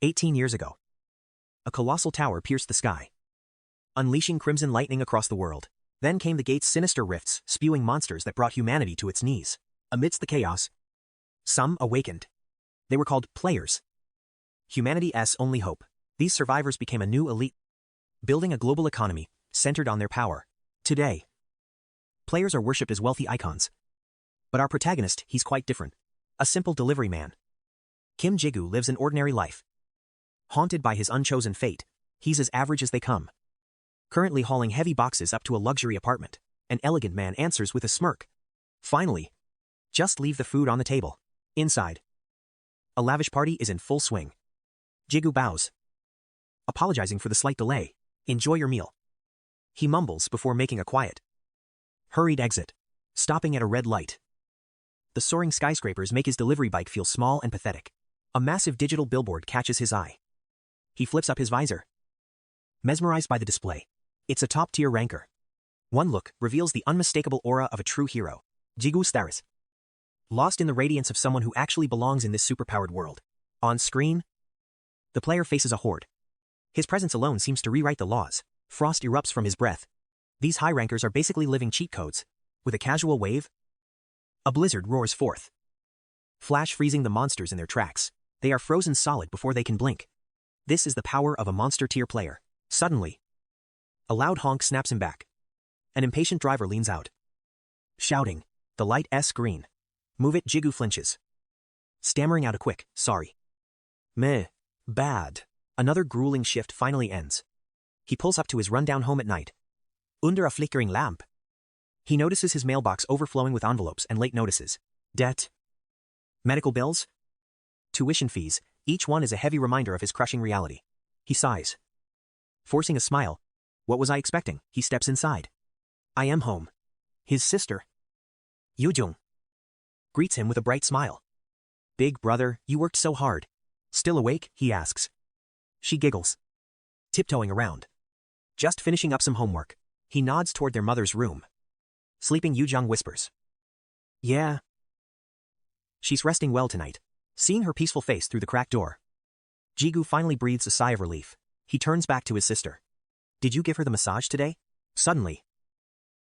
18 years ago. A colossal tower pierced the sky, unleashing crimson lightning across the world. Then came the gate's sinister rifts, spewing monsters that brought humanity to its knees. Amidst the chaos, some awakened. They were called players. Humanity's only hope. These survivors became a new elite, building a global economy centered on their power. Today, players are worshipped as wealthy icons. But our protagonist, he's quite different. A simple delivery man. Jigu lives an ordinary life. Haunted by his unchosen fate, he's as average as they come. Currently hauling heavy boxes up to a luxury apartment, an elegant man answers with a smirk. Finally, just leave the food on the table. Inside, a lavish party is in full swing. Jigu bows, apologizing for the slight delay. Enjoy your meal, he mumbles before making a quiet, hurried exit, stopping at a red light. The soaring skyscrapers make his delivery bike feel small and pathetic. A massive digital billboard catches his eye. He flips up his visor, mesmerized by the display. It's a top-tier ranker. One look reveals the unmistakable aura of a true hero. Jigu stares, lost in the radiance of someone who actually belongs in this superpowered world. On screen, the player faces a horde. His presence alone seems to rewrite the laws. Frost erupts from his breath. These high rankers are basically living cheat codes. With a casual wave, a blizzard roars forth, flash freezing the monsters in their tracks. They are frozen solid before they can blink. This is the power of a monster-tier player. Suddenly, a loud honk snaps him back. An impatient driver leans out, shouting, "The light's green. Move it." Jigu flinches, stammering out a quick, "Sorry." Meh. Bad. Another grueling shift finally ends. He pulls up to his rundown home at night. Under a flickering lamp, he notices his mailbox overflowing with envelopes and late notices. Debt, medical bills, tuition fees, each one is a heavy reminder of his crushing reality. He sighs, forcing a smile. What was I expecting? He steps inside. I am home. His sister, Yujung, greets him with a bright smile. Big brother, you worked so hard. Still awake? He asks. She giggles, tiptoeing around. Just finishing up some homework. He nods toward their mother's room. Sleeping Yujung whispers, "Yeah." She's resting well tonight. Seeing her peaceful face through the cracked door, Jigu finally breathes a sigh of relief. He turns back to his sister. Did you give her the massage today? Suddenly,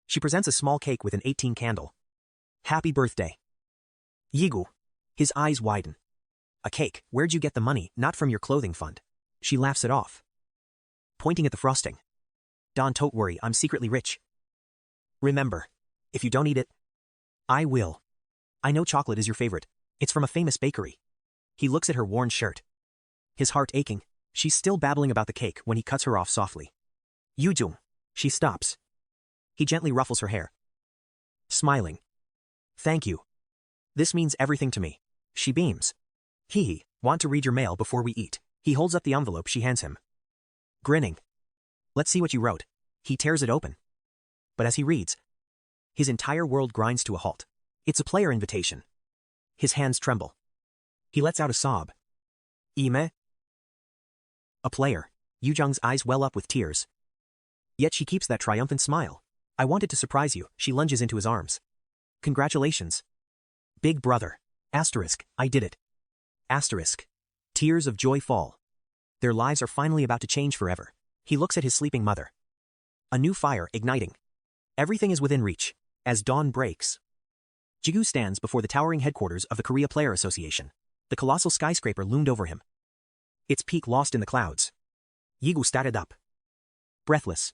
she presents a small cake with an 18 candle. Happy birthday. Jigu. His eyes widen. A cake? Where'd you get the money? Not from your clothing fund. She laughs it off, pointing at the frosting. Don't worry, I'm secretly rich. Remember, if you don't eat it, I will. I know chocolate is your favorite. It's from a famous bakery. He looks at her worn shirt, his heart aching. She's still babbling about the cake when he cuts her off softly. Yujung. She stops. He gently ruffles her hair, smiling. Thank you. This means everything to me. She beams. Want to read your mail before we eat? He holds up the envelope she hands him, grinning. Let's see what you wrote. He tears it open. But as he reads, his entire world grinds to a halt. It's a player invitation. His hands tremble. He lets out a sob. Ime? A player. Yujung's eyes well up with tears. Yet she keeps that triumphant smile. I wanted to surprise you. She lunges into his arms. Congratulations. Big brother. Asterisk. I did it. Asterisk. Tears of joy fall. Their lives are finally about to change forever. He looks at his sleeping mother. A new fire igniting. Everything is within reach. As dawn breaks, Jigu stands before the towering headquarters of the Korea Player Association. The colossal skyscraper loomed over him, its peak lost in the clouds. Jigu started up, breathless.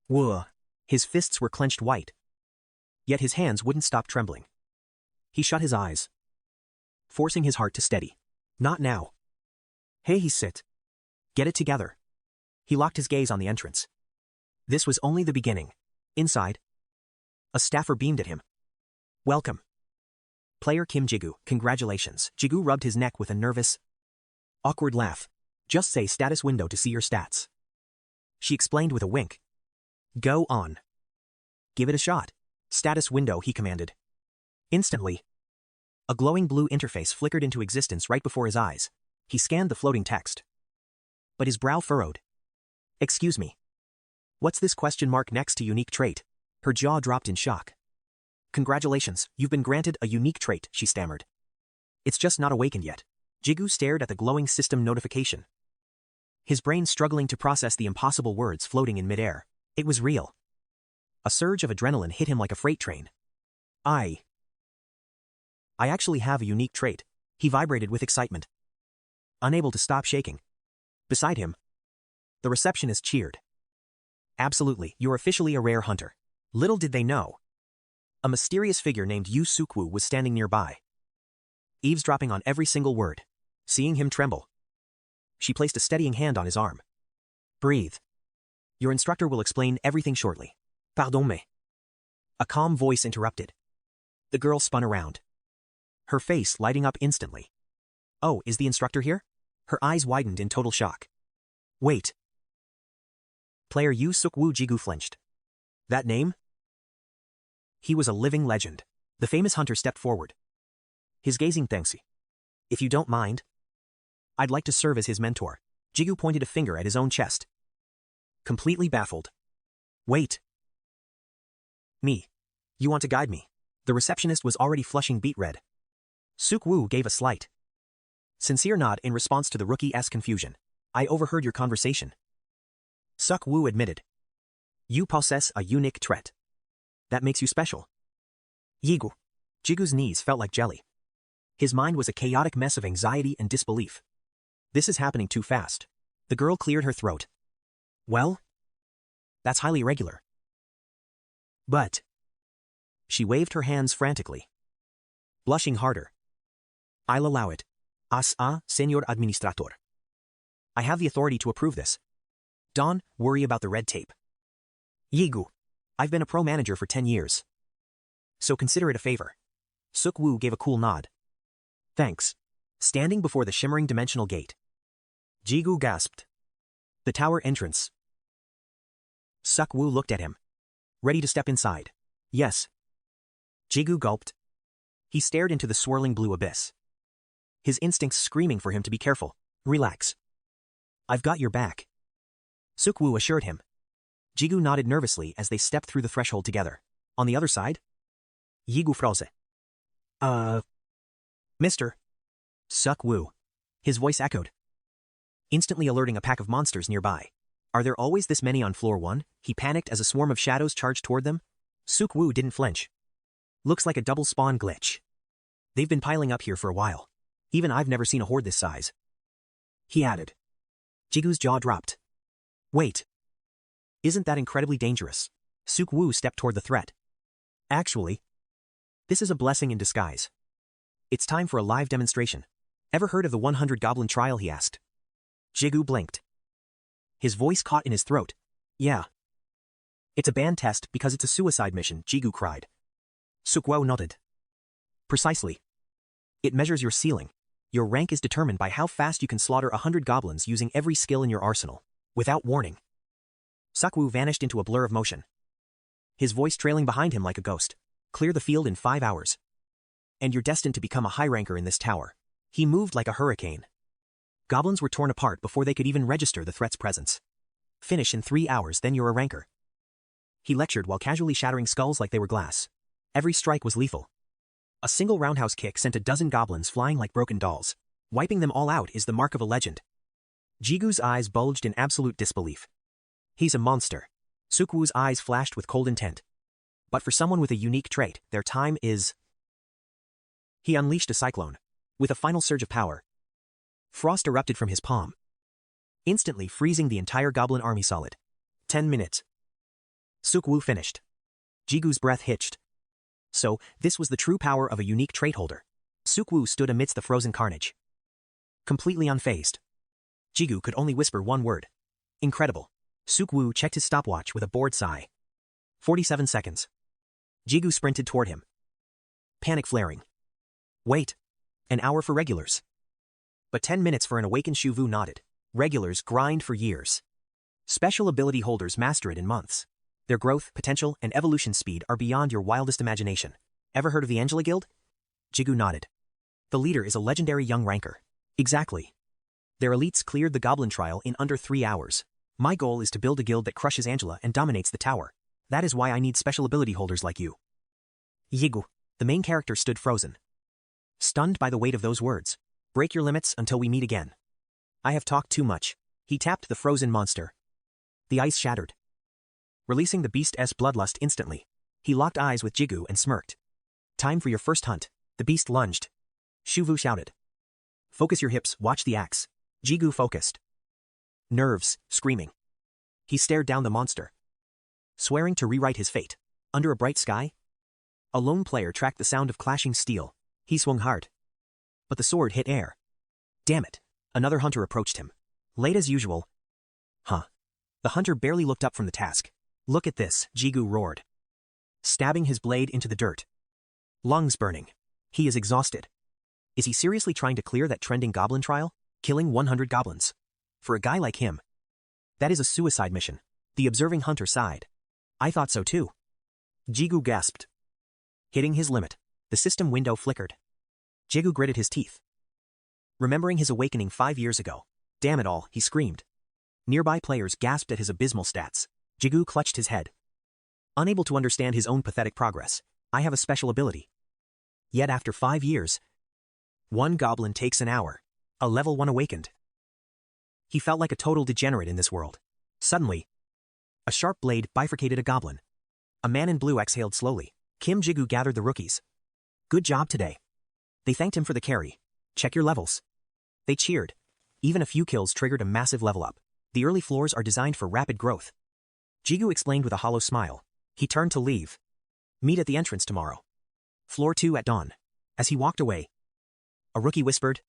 Whoa. His fists were clenched white, yet his hands wouldn't stop trembling. He shut his eyes, forcing his heart to steady. Not now. Hey, he sit. Get it together. He locked his gaze on the entrance. This was only the beginning. Inside, a staffer beamed at him. Welcome. Player Kim Jigu, congratulations. Jigu rubbed his neck with a nervous, awkward laugh. Just say status window to see your stats. She explained with a wink. Go on. Give it a shot. Status window, he commanded. Instantly, a glowing blue interface flickered into existence right before his eyes. He scanned the floating text, but his brow furrowed. Excuse me. What's this question mark next to unique trait? Her jaw dropped in shock. Congratulations, you've been granted a unique trait, she stammered. It's just not awakened yet. Jigu stared at the glowing system notification. His brain struggling to process the impossible words floating in midair. It was real. A surge of adrenaline hit him like a freight train. I actually have a unique trait. He vibrated with excitement, unable to stop shaking. Beside him, the receptionist cheered. Absolutely, you're officially a rare hunter. Little did they know, a mysterious figure named Yu Suk-woo was standing nearby, eavesdropping on every single word. Seeing him tremble, she placed a steadying hand on his arm. Breathe. Your instructor will explain everything shortly. Pardon me. A calm voice interrupted. The girl spun around, her face lighting up instantly. Oh, is the instructor here? Her eyes widened in total shock. Wait. Player Yu Suk-woo. Jigu flinched. That name? He was a living legend. The famous hunter stepped forward, his gazing thanksy. If you don't mind, I'd like to serve as his mentor. Jigu pointed a finger at his own chest, completely baffled. Wait. Me. You want to guide me? The receptionist was already flushing beet red. Suk-woo gave a slight, sincere nod in response to the rookie's confusion. I overheard your conversation. Suk-woo admitted. You possess a unique trait. That makes you special. Jigu. Jigu's knees felt like jelly. His mind was a chaotic mess of anxiety and disbelief. This is happening too fast. The girl cleared her throat. Well, that's highly irregular. But she waved her hands frantically, blushing harder. I'll allow it. Señor Administrador. I have the authority to approve this. Don't worry about the red tape. Jigu. I've been a pro manager for 10 years. So consider it a favor. Suk-woo gave a cool nod. Thanks. Standing before the shimmering dimensional gate, Jigu gasped. The tower entrance. Suk-woo looked at him, ready to step inside. Yes. Jigu gulped. He stared into the swirling blue abyss, his instincts screaming for him to be careful. Relax. I've got your back, Suk-woo assured him. Jigu nodded nervously as they stepped through the threshold together. On the other side, Jigu froze. Mister. Suk-woo. His voice echoed, instantly alerting a pack of monsters nearby. Are there always this many on floor 1? He panicked as a swarm of shadows charged toward them. Suk-woo didn't flinch. Looks like a double spawn glitch. They've been piling up here for a while. Even I've never seen a horde this size, he added. Jigu's jaw dropped. Wait. Isn't that incredibly dangerous? Suk-woo stepped toward the threat. Actually, this is a blessing in disguise. It's time for a live demonstration. Ever heard of the 100 Goblin trial? He asked. Jigu blinked. His voice caught in his throat. Yeah. It's a banned test because it's a suicide mission, Jigu cried. Suk-woo nodded. Precisely. It measures your ceiling. Your rank is determined by how fast you can slaughter 100 goblins using every skill in your arsenal, without warning. Suk-woo vanished into a blur of motion, his voice trailing behind him like a ghost. Clear the field in 5 hours, and you're destined to become a high ranker in this tower. He moved like a hurricane. Goblins were torn apart before they could even register the threat's presence. Finish in 3 hours, then you're a ranker. He lectured while casually shattering skulls like they were glass. Every strike was lethal. A single roundhouse kick sent a dozen goblins flying like broken dolls. Wiping them all out is the mark of a legend. Jigu's eyes bulged in absolute disbelief. He's a monster. Suk-woo's eyes flashed with cold intent. But for someone with a unique trait, their time is... He unleashed a cyclone. With a final surge of power, frost erupted from his palm, instantly freezing the entire goblin army solid. 10 minutes. Suk-woo finished. Jigu's breath hitched. So, this was the true power of a unique trait holder. Suk-woo stood amidst the frozen carnage, completely unfazed. Jigu could only whisper one word. Incredible. Suk-woo checked his stopwatch with a bored sigh. 47 seconds. Jigu sprinted toward him, panic flaring. Wait. An hour for regulars. But 10 minutes for an awakened Shu-vu nodded. Regulars grind for years. Special ability holders master it in months. Their growth, potential, and evolution speed are beyond your wildest imagination. Ever heard of the Angela Guild? Jigu nodded. The leader is a legendary young ranker. Exactly. Their elites cleared the goblin trial in under 3 hours. My goal is to build a guild that crushes Angela and dominates the tower. That is why I need special ability holders like you. Jigu. The main character stood frozen, stunned by the weight of those words. Break your limits until we meet again. I have talked too much. He tapped the frozen monster. The ice shattered, releasing the beast's bloodlust instantly. He locked eyes with Jigu and smirked. Time for your first hunt. The beast lunged. Shuvu shouted. Focus your hips, watch the axe. Jigu focused. Nerves, screaming. He stared down the monster, swearing to rewrite his fate. Under a bright sky, a lone player tracked the sound of clashing steel. He swung hard, but the sword hit air. Damn it. Another hunter approached him. Late as usual. Huh. The hunter barely looked up from the task. Look at this, Jigu roared, stabbing his blade into the dirt. Lungs burning. He is exhausted. Is he seriously trying to clear that trending goblin trial? Killing 100 goblins. For a guy like him, that is a suicide mission. The observing hunter sighed. I thought so too. Jigu gasped. Hitting his limit, the system window flickered. Jigu gritted his teeth, remembering his awakening 5 years ago. Damn it all, he screamed. Nearby players gasped at his abysmal stats. Jigu clutched his head, unable to understand his own pathetic progress. I have a special ability. Yet after 5 years, one goblin takes an hour. A level 1 awakened. He felt like a total degenerate in this world. Suddenly, a sharp blade bifurcated a goblin. A man in blue exhaled slowly. Jigu gathered the rookies. Good job today. They thanked him for the carry. Check your levels. They cheered. Even a few kills triggered a massive level up. The early floors are designed for rapid growth. Jigu explained with a hollow smile. He turned to leave. Meet at the entrance tomorrow. Floor 2 at dawn. As he walked away, a rookie whispered,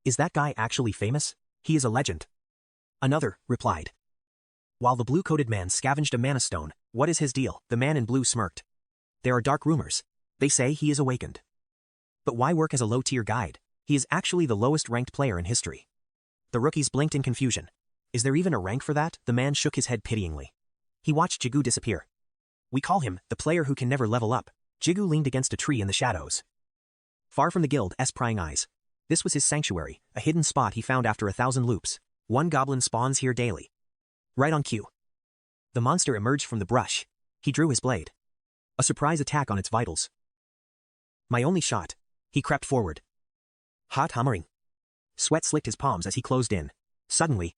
Is that guy actually famous? He is a legend. Another replied, while the blue-coated man scavenged a mana stone. What is his deal? The man in blue smirked. There are dark rumors. They say he is awakened. But why work as a low-tier guide? He is actually the lowest-ranked player in history. The rookies blinked in confusion. Is there even a rank for that? The man shook his head pityingly. He watched Jigu disappear. We call him the player who can never level up. Jigu leaned against a tree in the shadows, far from the guild's prying eyes. This was his sanctuary, a hidden spot he found after 1,000 loops. One goblin spawns here daily. Right on cue. The monster emerged from the brush. He drew his blade. A surprise attack on its vitals. My only shot. He crept forward, hot hammering. Sweat slicked his palms as he closed in. Suddenly,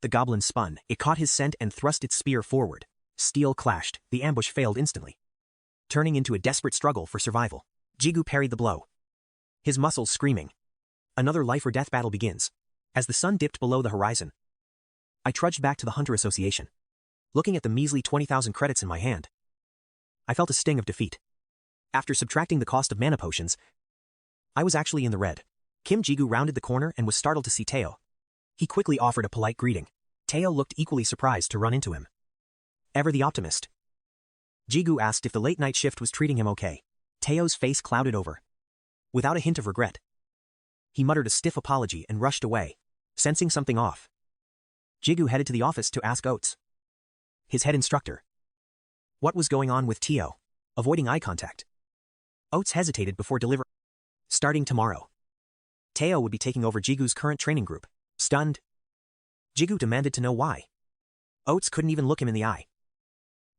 the goblin spun. It caught his scent and thrust its spear forward. Steel clashed. The ambush failed instantly, turning into a desperate struggle for survival. Jigu parried the blow, his muscles screaming. Another life-or-death battle begins. As the sun dipped below the horizon, I trudged back to the Hunter Association. Looking at the measly 20,000 credits in my hand, I felt a sting of defeat. After subtracting the cost of mana potions, I was actually in the red. Jigu rounded the corner and was startled to see Teo. He quickly offered a polite greeting. Teo looked equally surprised to run into him. Ever the optimist. Jigu asked if the late-night shift was treating him okay. Teo's face clouded over, without a hint of regret. He muttered a stiff apology and rushed away, sensing something off. Jigu headed to the office to ask Oates, his head instructor, what was going on with Teo, avoiding eye contact. Oates hesitated before delivering. Starting tomorrow, Teo would be taking over Jigu's current training group. Stunned, Jigu demanded to know why. Oates couldn't even look him in the eye,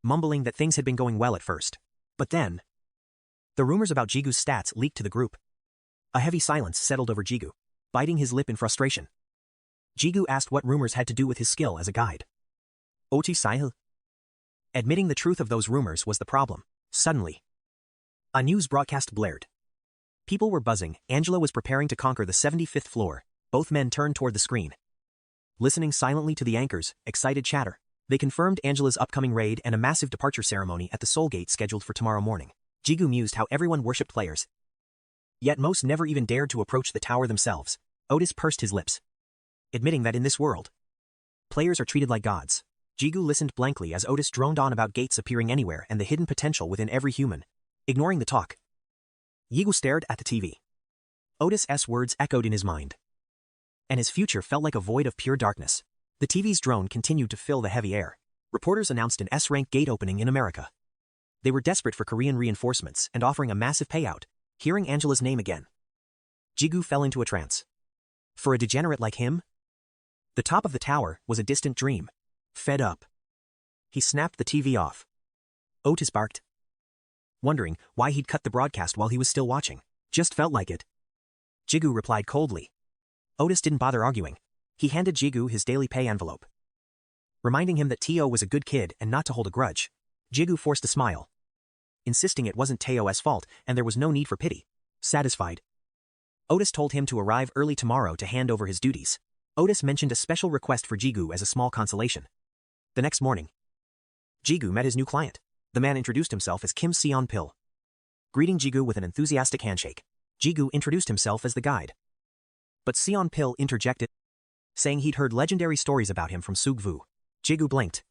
mumbling that things had been going well at first. But then, the rumors about Jigu's stats leaked to the group. A heavy silence settled over Jigu, biting his lip in frustration. Jigu asked what rumors had to do with his skill as a guide. Oti Sahil. Admitting the truth of those rumors was the problem. Suddenly, a news broadcast blared. People were buzzing. Angela was preparing to conquer the 75th floor. Both men turned toward the screen, listening silently to the anchor's excited chatter. They confirmed Angela's upcoming raid and a massive departure ceremony at the Soul Gate scheduled for tomorrow morning. Jigu mused how everyone worshipped players, yet most never even dared to approach the tower themselves. Otis pursed his lips, admitting that in this world, players are treated like gods. Jigu listened blankly as Otis droned on about gates appearing anywhere and the hidden potential within every human. Ignoring the talk, Jigu stared at the TV. Otis's words echoed in his mind, and his future felt like a void of pure darkness. The TV's drone continued to fill the heavy air. Reporters announced an S-rank gate opening in America. They were desperate for Korean reinforcements and offering a massive payout. Hearing Angela's name again, Jigu fell into a trance. For a degenerate like him, the top of the tower was a distant dream. Fed up, he snapped the TV off. Otis barked, wondering why he'd cut the broadcast while he was still watching. Just felt like it. Jigu replied coldly. Otis didn't bother arguing. He handed Jigu his daily pay envelope, reminding him that Teo was a good kid and not to hold a grudge. Jigu forced a smile, insisting it wasn't Teo's fault and there was no need for pity. Satisfied, Otis told him to arrive early tomorrow to hand over his duties. Otis mentioned a special request for Jigu as a small consolation. The next morning, Jigu met his new client. The man introduced himself as Kim Seon-pil, greeting Jigu with an enthusiastic handshake. Jigu introduced himself as the guide, but Seon-pil interjected, saying he'd heard legendary stories about him from Sugvu. Jigu blinked,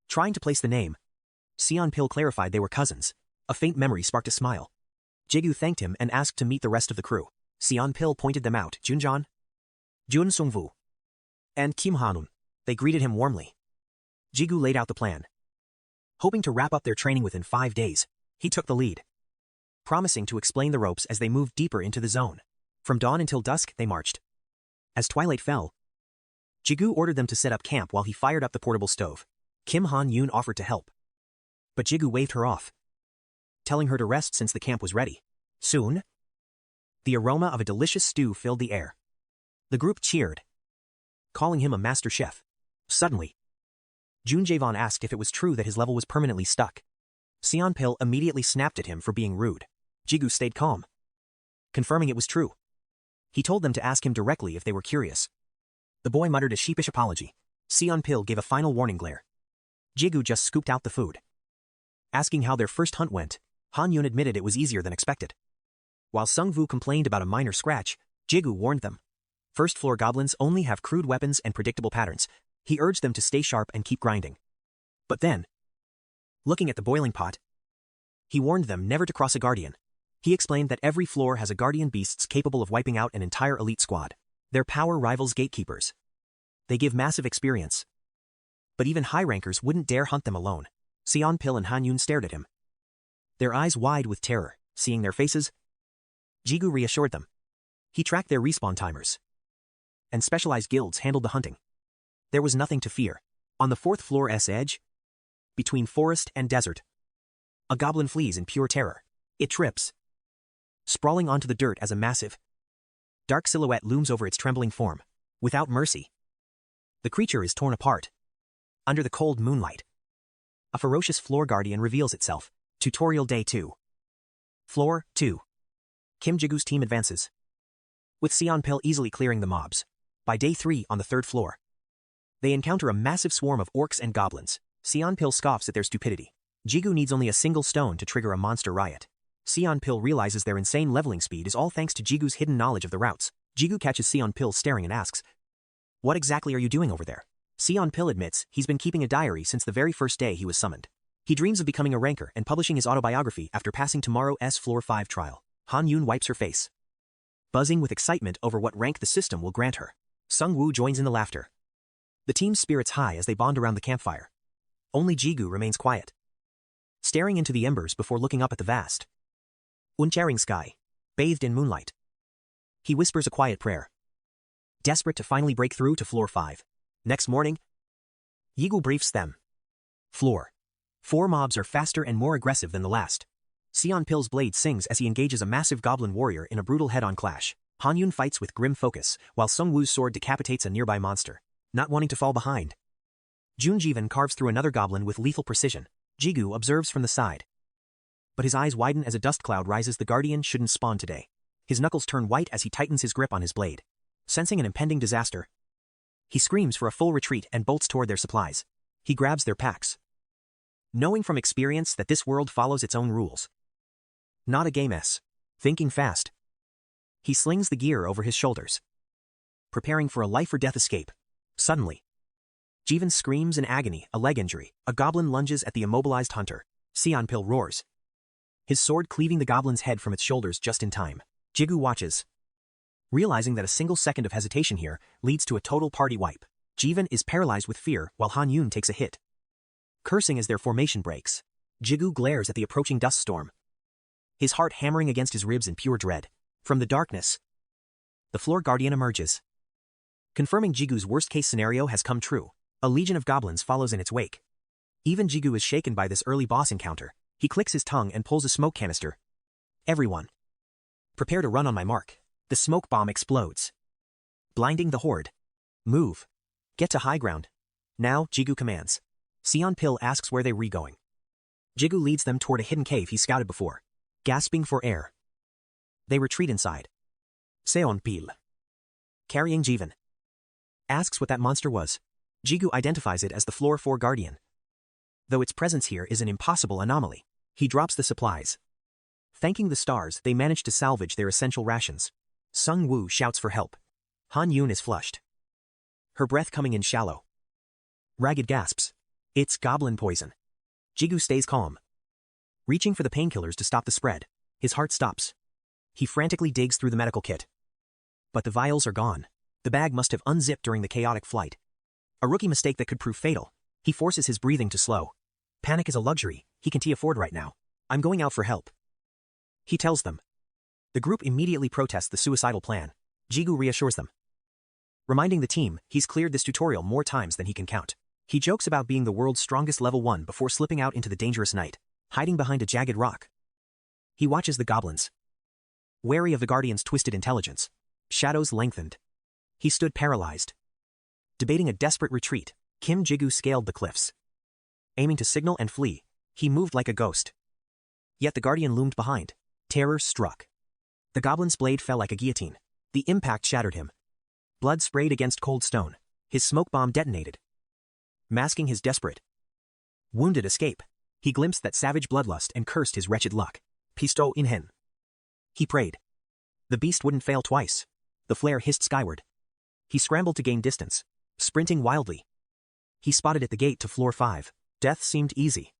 trying to place the name. Seon-pil clarified they were cousins. A faint memory sparked a smile. Jigu thanked him and asked to meet the rest of the crew. Seon-pil pointed them out: Junjan, Jun Sungvu, and Kim Hanun. They greeted him warmly. Jigu laid out the plan, hoping to wrap up their training within 5 days. He took the lead, promising to explain the ropes as they moved deeper into the zone. From dawn until dusk, they marched. As twilight fell, Jigu ordered them to set up camp while he fired up the portable stove. Kim Han-yoon offered to help, but Jigu waved her off, telling her to rest since the camp was ready. Soon, the aroma of a delicious stew filled the air. The group cheered, calling him a master chef. Suddenly, Jun Jae-von asked if it was true that his level was permanently stuck. Seon-pil immediately snapped at him for being rude. Jigu stayed calm, confirming it was true. He told them to ask him directly if they were curious. The boy muttered a sheepish apology. Seon-pil gave a final warning glare. Jigu just scooped out the food. Asking how their first hunt went, Han-yoon admitted it was easier than expected. While Sung-vu complained about a minor scratch, Jigu warned them. First-floor goblins only have crude weapons and predictable patterns. He urged them to stay sharp and keep grinding. But then, looking at the boiling pot, he warned them never to cross a guardian. He explained that every floor has a guardian beasts capable of wiping out an entire elite squad. Their power rivals gatekeepers. They give massive experience, but even high rankers wouldn't dare hunt them alone. Seon-pil and Han-yoon stared at him, their eyes wide with terror. Seeing their faces, Jigu reassured them. He tracked their respawn timers, and specialized guilds handled the hunting. There was nothing to fear. On the 4th floor's edge, between forest and desert, a goblin flees in pure terror. It trips, sprawling onto the dirt as a massive, dark silhouette looms over its trembling form. Without mercy, the creature is torn apart. Under the cold moonlight, a ferocious floor guardian reveals itself. Tutorial Day 2. Floor 2. Kim Jigu's team advances, with Seon-pil easily clearing the mobs. By day 3 on the 3rd floor, they encounter a massive swarm of orcs and goblins. Seon-pil scoffs at their stupidity. Jigu needs only a single stone to trigger a monster riot. Seon-pil realizes their insane leveling speed is all thanks to Jigu's hidden knowledge of the routes. Jigu catches Seon-pil staring and asks, "What exactly are you doing over there?" Seon-pil admits he's been keeping a diary since the very first day he was summoned. He dreams of becoming a ranker and publishing his autobiography after passing tomorrow's Floor 5 trial. Han-yoon wipes her face, buzzing with excitement over what rank the system will grant her. Sung-woo joins in the laughter. The team's spirits high as they bond around the campfire. Only Jigu remains quiet, staring into the embers before looking up at the vast, uncharing sky, bathed in moonlight. He whispers a quiet prayer, desperate to finally break through to Floor 5. Next morning, Jigu briefs them. Floor 4 mobs are faster and more aggressive than the last. Seon-pil's blade sings as he engages a massive goblin warrior in a brutal head-on clash. Han-yoon fights with grim focus, while Sung-woo's sword decapitates a nearby monster. Not wanting to fall behind, Jun Jae-von carves through another goblin with lethal precision. Jigu observes from the side, but his eyes widen as a dust cloud rises. The guardian shouldn't spawn today. His knuckles turn white as he tightens his grip on his blade. Sensing an impending disaster, he screams for a full retreat and bolts toward their supplies. He grabs their packs, knowing from experience that this world follows its own rules. Not a game-s. Thinking fast, he slings the gear over his shoulders, preparing for a life-or-death escape. Suddenly, Jae-von screams in agony, a leg injury. A goblin lunges at the immobilized hunter. Seon-pil roars, his sword cleaving the goblin's head from its shoulders just in time. Jigu watches, realizing that a single second of hesitation here leads to a total party wipe. Jae-von is paralyzed with fear while Han-yoon takes a hit, cursing as their formation breaks. Jigu glares at the approaching dust storm, his heart hammering against his ribs in pure dread. From the darkness, the floor guardian emerges, confirming Jigu's worst-case scenario has come true. A legion of goblins follows in its wake. Even Jigu is shaken by this early boss encounter. He clicks his tongue and pulls a smoke canister. "Everyone, prepare to run on my mark." The smoke bomb explodes, blinding the horde. Move. Get to high ground. Now, Jigu commands. Seon-pil asks where they were going. Jigu leads them toward a hidden cave he scouted before. Gasping for air, they retreat inside. Seon-pil, carrying Jivan, asks what that monster was. Jigu identifies it as the Floor 4 Guardian. Though its presence here is an impossible anomaly, he drops the supplies. Thanking the stars, they manage to salvage their essential rations. Sung Woo shouts for help. Han Yoon is flushed, her breath coming in shallow. Ragged gasps. It's goblin poison. Jigu stays calm, reaching for the painkillers to stop the spread. His heart stops. He frantically digs through the medical kit. But the vials are gone. The bag must have unzipped during the chaotic flight. A rookie mistake that could prove fatal. He forces his breathing to slow. Panic is a luxury he can't afford right now. I'm going out for help, he tells them. The group immediately protests the suicidal plan. Jigu reassures them, reminding the team he's cleared this tutorial more times than he can count. He jokes about being the world's strongest level 1 before slipping out into the dangerous night, hiding behind a jagged rock. He watches the goblins, wary of the Guardian's twisted intelligence. Shadows lengthened. He stood paralyzed, debating a desperate retreat. Kim Jigu scaled the cliffs, aiming to signal and flee. He moved like a ghost. Yet the Guardian loomed behind. Terror struck. The goblin's blade fell like a guillotine. The impact shattered him. Blood sprayed against cold stone. His smoke bomb detonated, masking his desperate, wounded escape. He glimpsed that savage bloodlust and cursed his wretched luck. Pisto in hen, he prayed. The beast wouldn't fail twice. The flare hissed skyward. He scrambled to gain distance, sprinting wildly. He spotted at the gate to floor 5. Death seemed easy,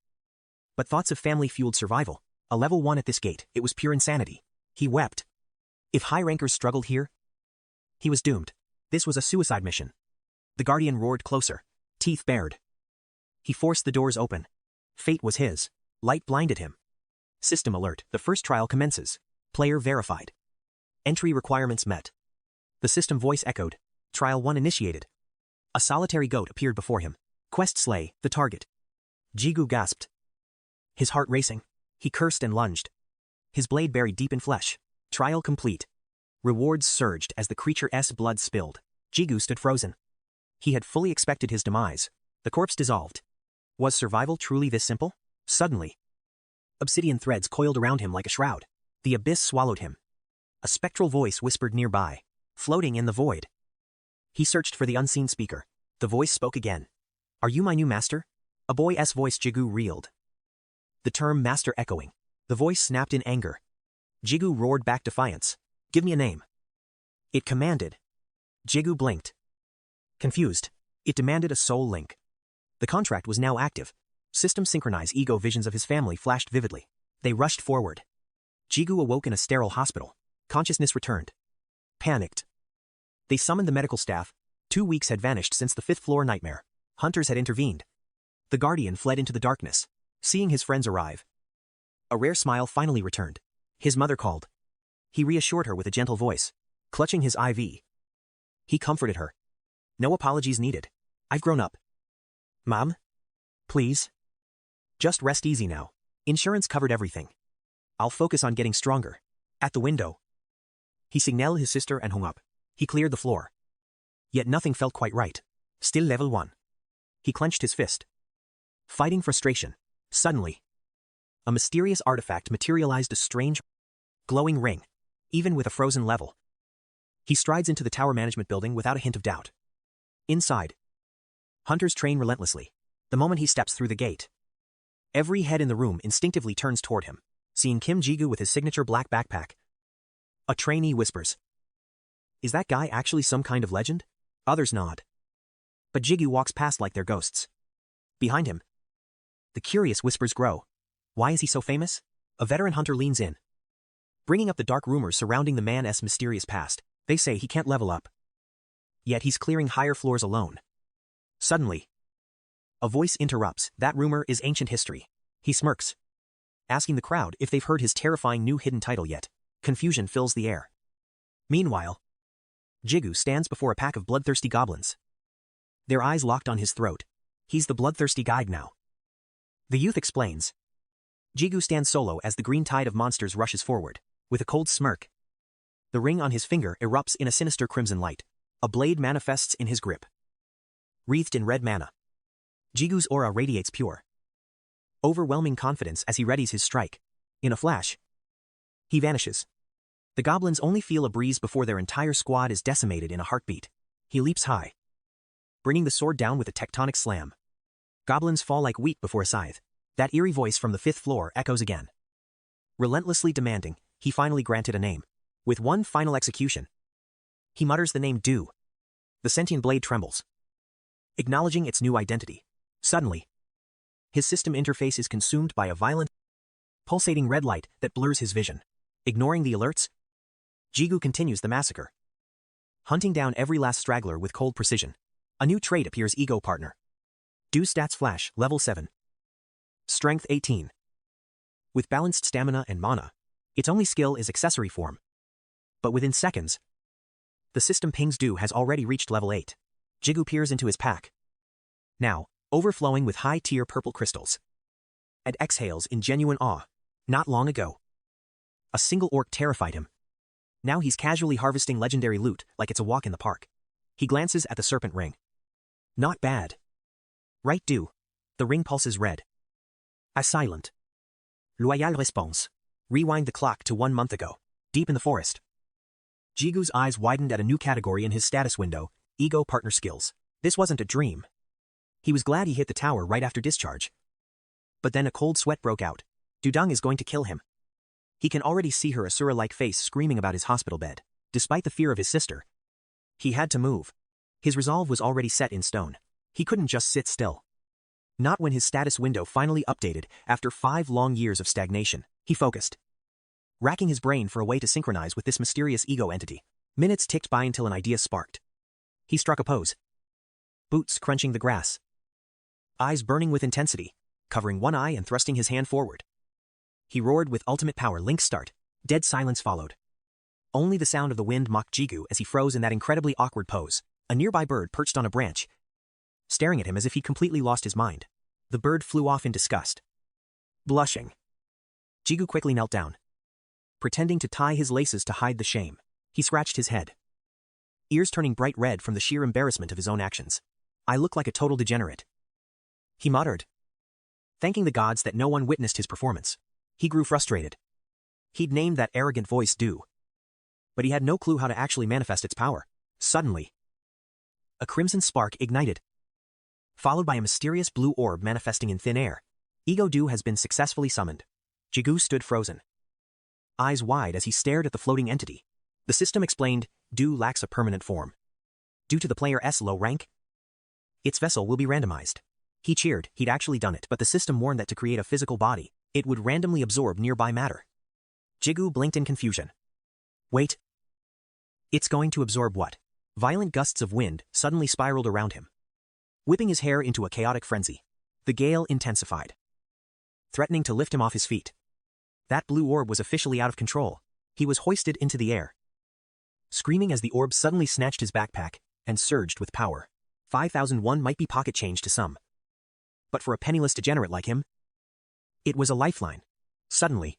but thoughts of family fueled survival. A level 1 at this gate, it was pure insanity. He wept. If high rankers struggled here, he was doomed. This was a suicide mission. The Guardian roared closer, teeth bared. He forced the doors open. Fate was his. Light blinded him. System alert. The first trial commences. Player verified. Entry requirements met. The system voice echoed. Trial 1 initiated. A solitary goat appeared before him. Quest slay the target. Jigu gasped, his heart racing. He cursed and lunged, his blade buried deep in flesh. Trial complete. Rewards surged as the creature's blood spilled. Jigu stood frozen. He had fully expected his demise. The corpse dissolved. Was survival truly this simple? Suddenly, obsidian threads coiled around him like a shroud. The abyss swallowed him. A spectral voice whispered nearby, floating in the void. He searched for the unseen speaker. The voice spoke again. Are you my new master? A boy's voice. Jigu reeled, the term master echoing. The voice snapped in anger. Jigu roared back defiance. Give me a name, it commanded. Jigu blinked, confused. It demanded a soul link. The contract was now active. System synchronized ego visions of his family flashed vividly. They rushed forward. Jigu awoke in a sterile hospital. Consciousness returned. Panicked, they summoned the medical staff. 2 weeks had vanished since the 5th floor nightmare. Hunters had intervened. The Guardian fled into the darkness, seeing his friends arrive. A rare smile finally returned. His mother called. He reassured her with a gentle voice, clutching his IV. He comforted her. No apologies needed. I've grown up. Mom? Please? Just rest easy now. Insurance covered everything. I'll focus on getting stronger. At the window, he signaled his sister and hung up. He cleared the floor. Yet nothing felt quite right. Still level 1. He clenched his fist, fighting frustration. Suddenly, a mysterious artifact materialized, a strange, glowing ring, even with a frozen level. He strides into the tower management building without a hint of doubt. Inside, hunters train relentlessly. The moment he steps through the gate, every head in the room instinctively turns toward him, seeing Kim Jigu with his signature black backpack. A trainee whispers, "Is that guy actually some kind of legend?" Others nod. But Jigu walks past like they're ghosts. Behind him, the curious whispers grow. Why is he so famous? A veteran hunter leans in, bringing up the dark rumors surrounding the man's mysterious past. They say he can't level up, yet he's clearing higher floors alone. Suddenly, a voice interrupts. That rumor is ancient history. He smirks, asking the crowd if they've heard his terrifying new hidden title yet. Confusion fills the air. Meanwhile, Jigu stands before a pack of bloodthirsty goblins, their eyes locked on his throat. He's the bloodthirsty guide now, the youth explains. Jigu stands solo as the green tide of monsters rushes forward. With a cold smirk, The ring on his finger erupts in a sinister crimson light. A blade manifests in his grip. Wreathed in red mana. Jigu's aura radiates pure, overwhelming confidence as he readies his strike. In a flash, he vanishes. The goblins only feel a breeze before their entire squad is decimated in a heartbeat. He leaps high, bringing the sword down with a tectonic slam. Goblins fall like wheat before a scythe. That eerie voice from the 5th floor echoes again. Relentlessly demanding, he finally granted a name. With one final execution, he mutters the name Do. The sentient blade trembles, acknowledging its new identity. Suddenly, his system interface is consumed by a violent, pulsating red light that blurs his vision. Ignoring the alerts, Jigu continues the massacre, hunting down every last straggler with cold precision. A new trait appears: Ego Partner. Do stats flash, level 7. Strength 18. With balanced stamina and mana, its only skill is accessory form. But within seconds, the system pings Do has already reached level 8. Jigu peers into his pack, now overflowing with high-tier purple crystals, and exhales in genuine awe. Not long ago, a single orc terrified him. Now he's casually harvesting legendary loot like it's a walk in the park. He glances at the serpent ring. Not bad. Right, Do? The ring pulses red. As silent. Loyal response. Rewind the clock to 1 month ago. Deep in the forest. Jigu's eyes widened at a new category in his status window: Ego Partner Skills. This wasn't a dream. He was glad he hit the tower right after discharge. But then a cold sweat broke out. Dudung is going to kill him. He can already see her Asura-like face screaming about his hospital bed. Despite the fear of his sister, he had to move. His resolve was already set in stone. He couldn't just sit still. Not when his status window finally updated after 5 long years of stagnation. He focused, racking his brain for a way to synchronize with this mysterious ego entity. Minutes ticked by until an idea sparked. He struck a pose. Boots crunching the grass. Eyes burning with intensity, covering one eye and thrusting his hand forward. He roared with ultimate power. Link start. Dead silence followed. Only the sound of the wind mocked Jigu as he froze in that incredibly awkward pose. A nearby bird perched on a branch, staring at him as if he'd completely lost his mind. The bird flew off in disgust. Blushing, Jigu quickly knelt down, pretending to tie his laces to hide the shame. He scratched his head, ears turning bright red from the sheer embarrassment of his own actions. I look like a total degenerate, he muttered, thanking the gods that no one witnessed his performance. He grew frustrated. He'd named that arrogant voice Do, but he had no clue how to actually manifest its power. Suddenly, a crimson spark ignited, followed by a mysterious blue orb manifesting in thin air. Ego Do has been successfully summoned. Jigu stood frozen, eyes wide as he stared at the floating entity. The system explained, Do lacks a permanent form. Due to the player's low rank, its vessel will be randomized. He cheered. He'd actually done it, but the system warned that to create a physical body, it would randomly absorb nearby matter. Jigu blinked in confusion. Wait. It's going to absorb what? Violent gusts of wind suddenly spiraled around him, whipping his hair into a chaotic frenzy. The gale intensified, threatening to lift him off his feet. That blue orb was officially out of control. He was hoisted into the air, screaming as the orb suddenly snatched his backpack and surged with power. 5,001 might be pocket change to some, but for a penniless degenerate like him, it was a lifeline. Suddenly,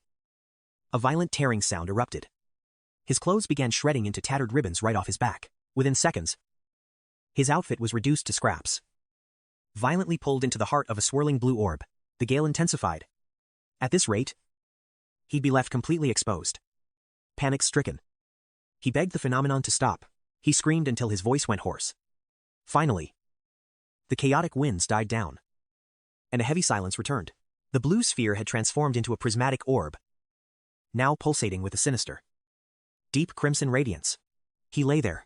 a violent tearing sound erupted. His clothes began shredding into tattered ribbons right off his back. Within seconds, his outfit was reduced to scraps, violently pulled into the heart of a swirling blue orb. The gale intensified. At this rate, he'd be left completely exposed. Panic-stricken, he begged the phenomenon to stop. He screamed until his voice went hoarse. Finally, the chaotic winds died down, and a heavy silence returned. The blue sphere had transformed into a prismatic orb, now pulsating with a sinister, deep crimson radiance. He lay there,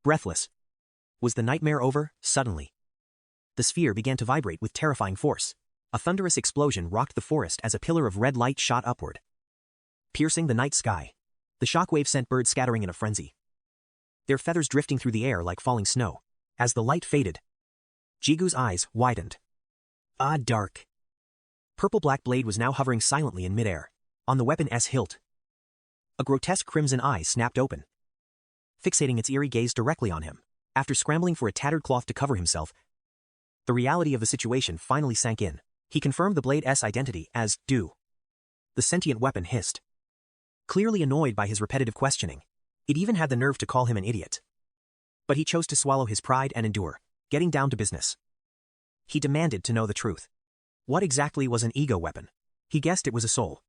breathless. Was the nightmare over? Suddenly, the sphere began to vibrate with terrifying force. A thunderous explosion rocked the forest as a pillar of red light shot upward, piercing the night sky. The shockwave sent birds scattering in a frenzy, their feathers drifting through the air like falling snow. As the light faded, Jigu's eyes widened. Ah, dark. Purple-black blade was now hovering silently in midair. On the weapon's hilt, a grotesque crimson eye snapped open, fixating its eerie gaze directly on him. After scrambling for a tattered cloth to cover himself, the reality of the situation finally sank in. He confirmed the blade's identity as Do. The sentient weapon hissed, clearly annoyed by his repetitive questioning. It even had the nerve to call him an idiot. But he chose to swallow his pride and endure, getting down to business. He demanded to know the truth. What exactly was an ego weapon? He guessed it was a soul.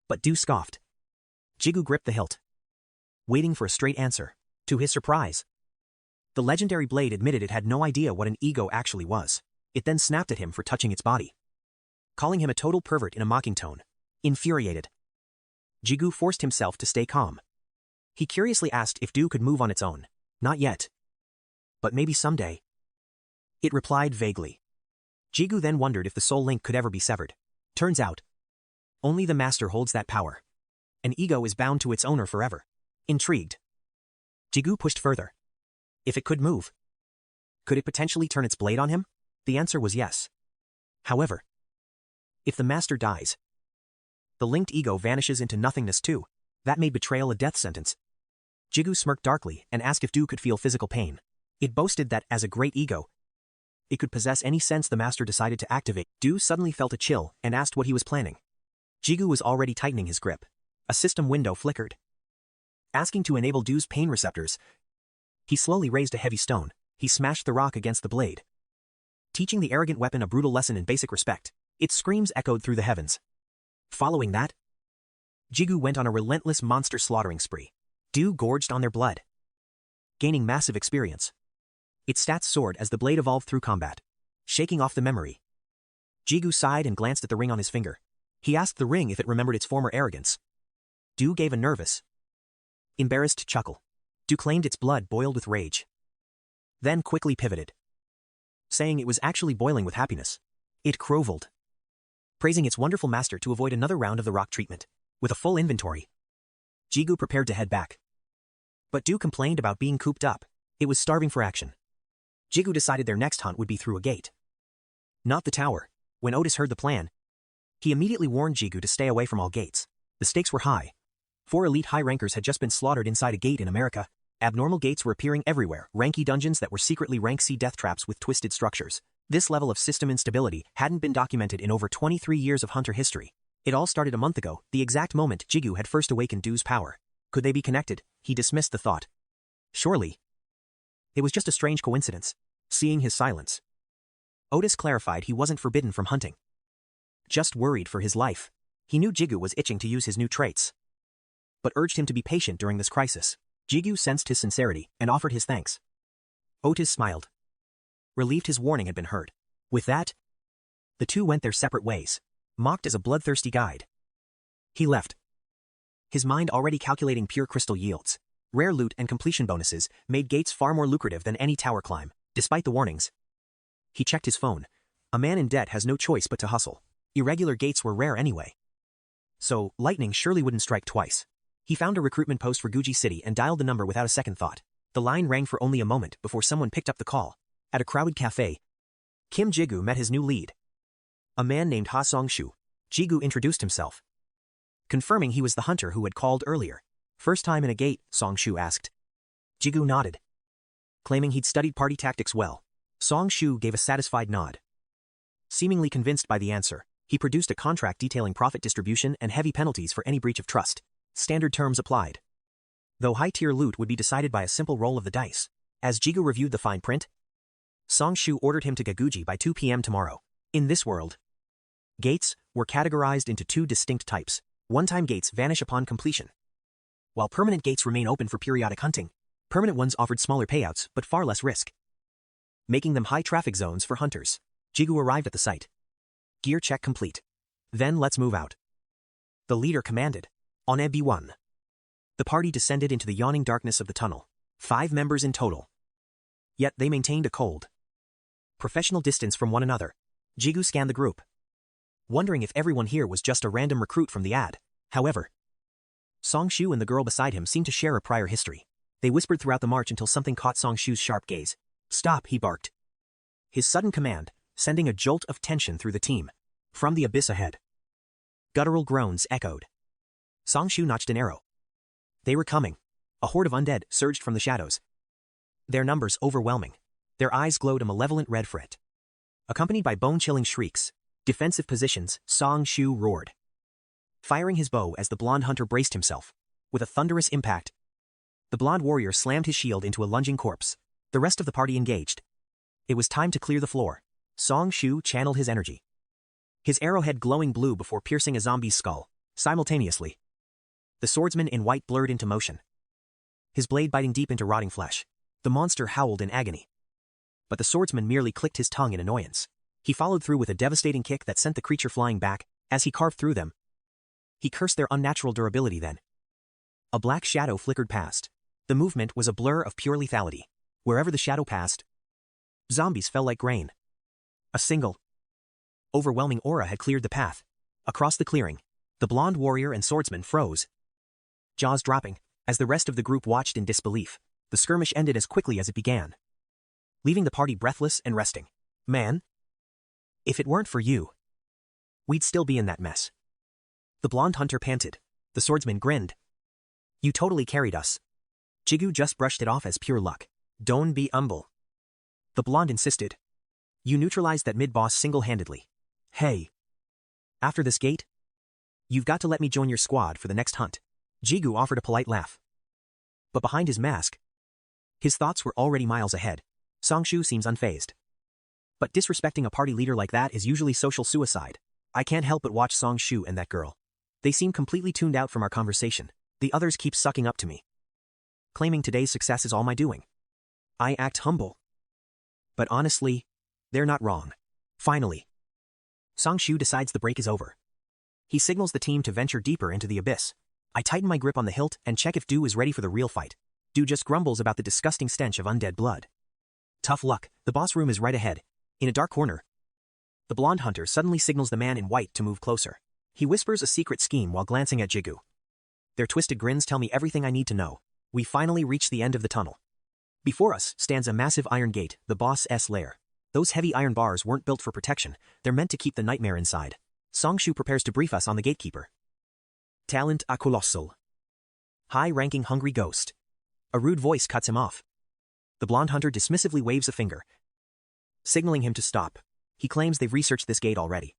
But Do scoffed. Jigu gripped the hilt, waiting for a straight answer. To his surprise, the legendary blade admitted it had no idea what an ego actually was. It then snapped at him for touching its body, calling him a total pervert in a mocking tone. Infuriated, Jigu forced himself to stay calm. He curiously asked if Do could move on its own. Not yet. But maybe someday. It replied vaguely. Jigu then wondered if the soul link could ever be severed. Turns out, only the master holds that power. An ego is bound to its owner forever. Intrigued, Jigu pushed further. If it could move, could it potentially turn its blade on him? The answer was yes. However, if the master dies, the linked ego vanishes into nothingness too. That made betrayal a death sentence. Jigu smirked darkly and asked if Do could feel physical pain. It boasted that, as a great ego, it could possess any sense the master decided to activate. Do suddenly felt a chill and asked what he was planning. Jigu was already tightening his grip. A system window flickered, asking to enable Do's pain receptors. He slowly raised a heavy stone. He smashed the rock against the blade, teaching the arrogant weapon a brutal lesson in basic respect. Its screams echoed through the heavens. Following that, Jigu went on a relentless monster slaughtering spree. Do gorged on their blood, gaining massive experience. Its stats soared as the blade evolved through combat, shaking off the memory. Jigu sighed and glanced at the ring on his finger. He asked the ring if it remembered its former arrogance. Do gave a nervous, embarrassed chuckle. Do claimed its blood boiled with rage, then quickly pivoted, saying it was actually boiling with happiness. It groveled, praising its wonderful master to avoid another round of the rock treatment. With a full inventory, Jigu prepared to head back. But Do complained about being cooped up. It was starving for action. Jigu decided their next hunt would be through a gate, not the tower. When Otis heard the plan, he immediately warned Jigu to stay away from all gates. The stakes were high. 4 elite high rankers had just been slaughtered inside a gate in America. Abnormal gates were appearing everywhere, ranky dungeons that were secretly rank C death traps with twisted structures. This level of system instability hadn't been documented in over 23 years of Hunter history. It all started a month ago, the exact moment Jigu had first awakened Do's power. Could they be connected? He dismissed the thought. Surely, it was just a strange coincidence. Seeing his silence, Otis clarified he wasn't forbidden from hunting, just worried for his life. He knew Jigu was itching to use his new traits, but urged him to be patient during this crisis. Jigu sensed his sincerity and offered his thanks. Otis smiled, relieved his warning had been heard. With that, the two went their separate ways. Mocked as a bloodthirsty guide, he left, his mind already calculating pure crystal yields. Rare loot and completion bonuses made gates far more lucrative than any tower climb. Despite the warnings, he checked his phone. A man in debt has no choice but to hustle. Irregular gates were rare anyway, so lightning surely wouldn't strike twice. He found a recruitment post for Guji City and dialed the number without a second thought. The line rang for only a moment before someone picked up the call. At a crowded cafe, Kim Jigu met his new lead, a man named Ha Song-shu. Jigu introduced himself, confirming he was the hunter who had called earlier. First time in a gate, Song-shu asked. Jigu nodded, claiming he'd studied party tactics well. Song-shu gave a satisfied nod. Seemingly convinced by the answer, he produced a contract detailing profit distribution and heavy penalties for any breach of trust. Standard terms applied, though high-tier loot would be decided by a simple roll of the dice. As Jigu reviewed the fine print, Song-shu ordered him to Gaguji by 2 p.m. tomorrow. In this world, gates were categorized into 2 distinct types. One-time gates vanish upon completion, while permanent gates remain open for periodic hunting. Permanent ones offered smaller payouts but far less risk, making them high-traffic zones for hunters. Jigu arrived at the site. Gear check complete. Then let's move out, the leader commanded. On EB1, the party descended into the yawning darkness of the tunnel. 5 members in total. Yet they maintained a cold, professional distance from one another. Jigu scanned the group, wondering if everyone here was just a random recruit from the ad. However, Song-shu and the girl beside him seemed to share a prior history. They whispered throughout the march until something caught Song-shu's sharp gaze. Stop, he barked, his sudden command sending a jolt of tension through the team. From the abyss ahead, guttural groans echoed. Song-shu notched an arrow. They were coming. A horde of undead surged from the shadows, their numbers overwhelming. Their eyes glowed a malevolent red fret, accompanied by bone-chilling shrieks. Defensive positions, Song-shu roared. firing his bow as the blonde hunter braced himself. With a thunderous impact, the blonde warrior slammed his shield into a lunging corpse. The rest of the party engaged. It was time to clear the floor. Song Shu channeled his energy, his arrowhead glowing blue before piercing a zombie's skull. Simultaneously, the swordsman in white blurred into motion, his blade biting deep into rotting flesh. The monster howled in agony, but the swordsman merely clicked his tongue in annoyance. He followed through with a devastating kick that sent the creature flying back. As he carved through them, he cursed their unnatural durability. Then a black shadow flickered past. The movement was a blur of pure lethality. Wherever the shadow passed, zombies fell like grain. A single, overwhelming aura had cleared the path. Across the clearing, the blonde warrior and swordsman froze, jaws dropping, as the rest of the group watched in disbelief. The skirmish ended as quickly as it began, leaving the party breathless and resting. Man, if it weren't for you, we'd still be in that mess. The blonde hunter panted. The swordsman grinned. You totally carried us. Jigu just brushed it off as pure luck. Don't be humble, the blonde insisted. You neutralized that mid-boss single-handedly. Hey, after this gate, you've got to let me join your squad for the next hunt. Jigu offered a polite laugh, but behind his mask, his thoughts were already miles ahead. Song Shu seems unfazed, but disrespecting a party leader like that is usually social suicide. I can't help but watch Song Shu and that girl. They seem completely tuned out from our conversation. The others keep sucking up to me, claiming today's success is all my doing. I act humble, but honestly, they're not wrong. Finally, Song Shu decides the break is over. He signals the team to venture deeper into the abyss. I tighten my grip on the hilt and check if Du is ready for the real fight. Du just grumbles about the disgusting stench of undead blood. Tough luck, the boss room is right ahead. In a dark corner, the blonde hunter suddenly signals the man in white to move closer. He whispers a secret scheme while glancing at Jigu. Their twisted grins tell me everything I need to know. We finally reach the end of the tunnel. Before us stands a massive iron gate, the boss's lair. Those heavy iron bars weren't built for protection, they're meant to keep the nightmare inside. Song Shu prepares to brief us on the gatekeeper. Talent a colossal. High-ranking hungry ghost. A rude voice cuts him off. The blonde hunter dismissively waves a finger, signaling him to stop. He claims they've researched this gate already.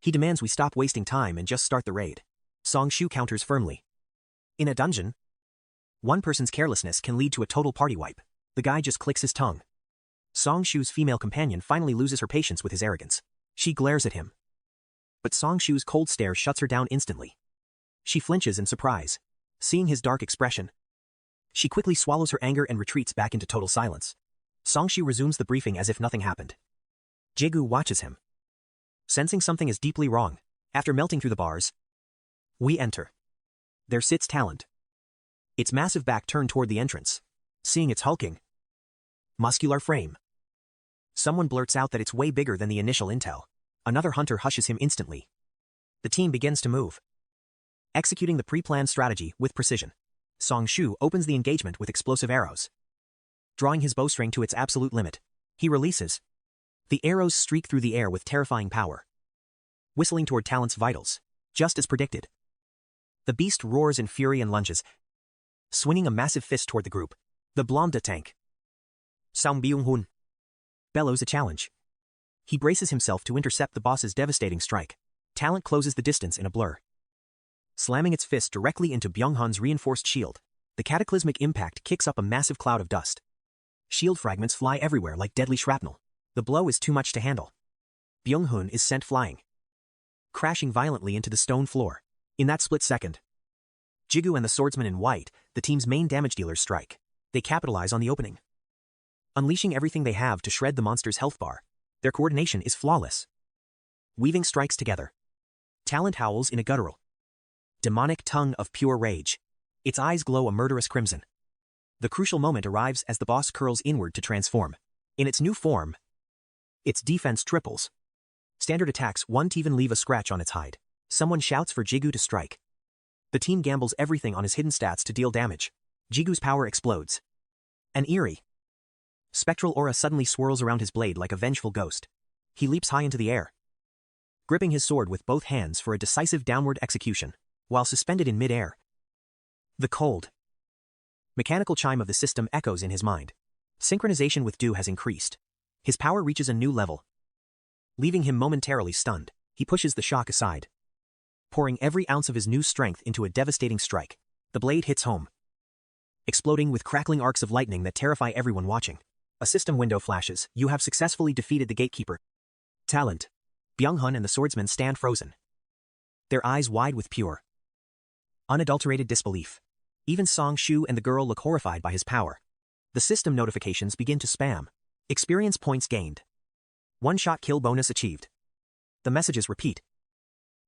He demands we stop wasting time and just start the raid. Song Shu counters firmly. In a dungeon, one person's carelessness can lead to a total party wipe. The guy just clicks his tongue. Song Shu's female companion finally loses her patience with his arrogance. She glares at him, but Song Shu's cold stare shuts her down instantly. She flinches in surprise, seeing his dark expression. She quickly swallows her anger and retreats back into total silence. Song Shu resumes the briefing as if nothing happened. Jigu watches him, sensing something is deeply wrong. After melting through the bars, we enter. There sits Talent, its massive back turned toward the entrance. Seeing its hulking, muscular frame, someone blurts out that it's way bigger than the initial intel. Another hunter hushes him instantly. The team begins to move, executing the pre-planned strategy with precision. Song Shu opens the engagement with explosive arrows, drawing his bowstring to its absolute limit. He releases. The arrows streak through the air with terrifying power, whistling toward Talent's vitals. Just as predicted, the beast roars in fury and lunges, swinging a massive fist toward the group. The blonde tank, Song Byung-hun, bellows a challenge. He braces himself to intercept the boss's devastating strike. Talent closes the distance in a blur, slamming its fist directly into Byung-hun's reinforced shield. The cataclysmic impact kicks up a massive cloud of dust. Shield fragments fly everywhere like deadly shrapnel. The blow is too much to handle. Byung-hun is sent flying, crashing violently into the stone floor. In that split second, Jigu and the swordsman in white, the team's main damage dealers, strike. They capitalize on the opening, unleashing everything they have to shred the monster's health bar. Their coordination is flawless, weaving strikes together. Talent howls in a guttural, demonic tongue of pure rage. Its eyes glow a murderous crimson. The crucial moment arrives as the boss curls inward to transform. In its new form, its defense triples. Standard attacks won't even leave a scratch on its hide. Someone shouts for Jigu to strike. The team gambles everything on his hidden stats to deal damage. Jigu's power explodes. An eerie, spectral aura suddenly swirls around his blade like a vengeful ghost. He leaps high into the air, gripping his sword with both hands for a decisive downward execution. While suspended in mid-air, the cold, mechanical chime of the system echoes in his mind. Synchronization with Du has increased. His power reaches a new level, leaving him momentarily stunned. He pushes the shock aside, pouring every ounce of his new strength into a devastating strike. The blade hits home, exploding with crackling arcs of lightning that terrify everyone watching. A system window flashes. You have successfully defeated the gatekeeper. Talent. Byung-hun and the swordsman stand frozen, their eyes wide with pure, unadulterated disbelief. Even Song-shu and the girl look horrified by his power. The system notifications begin to spam. Experience points gained. One-shot kill bonus achieved. The messages repeat,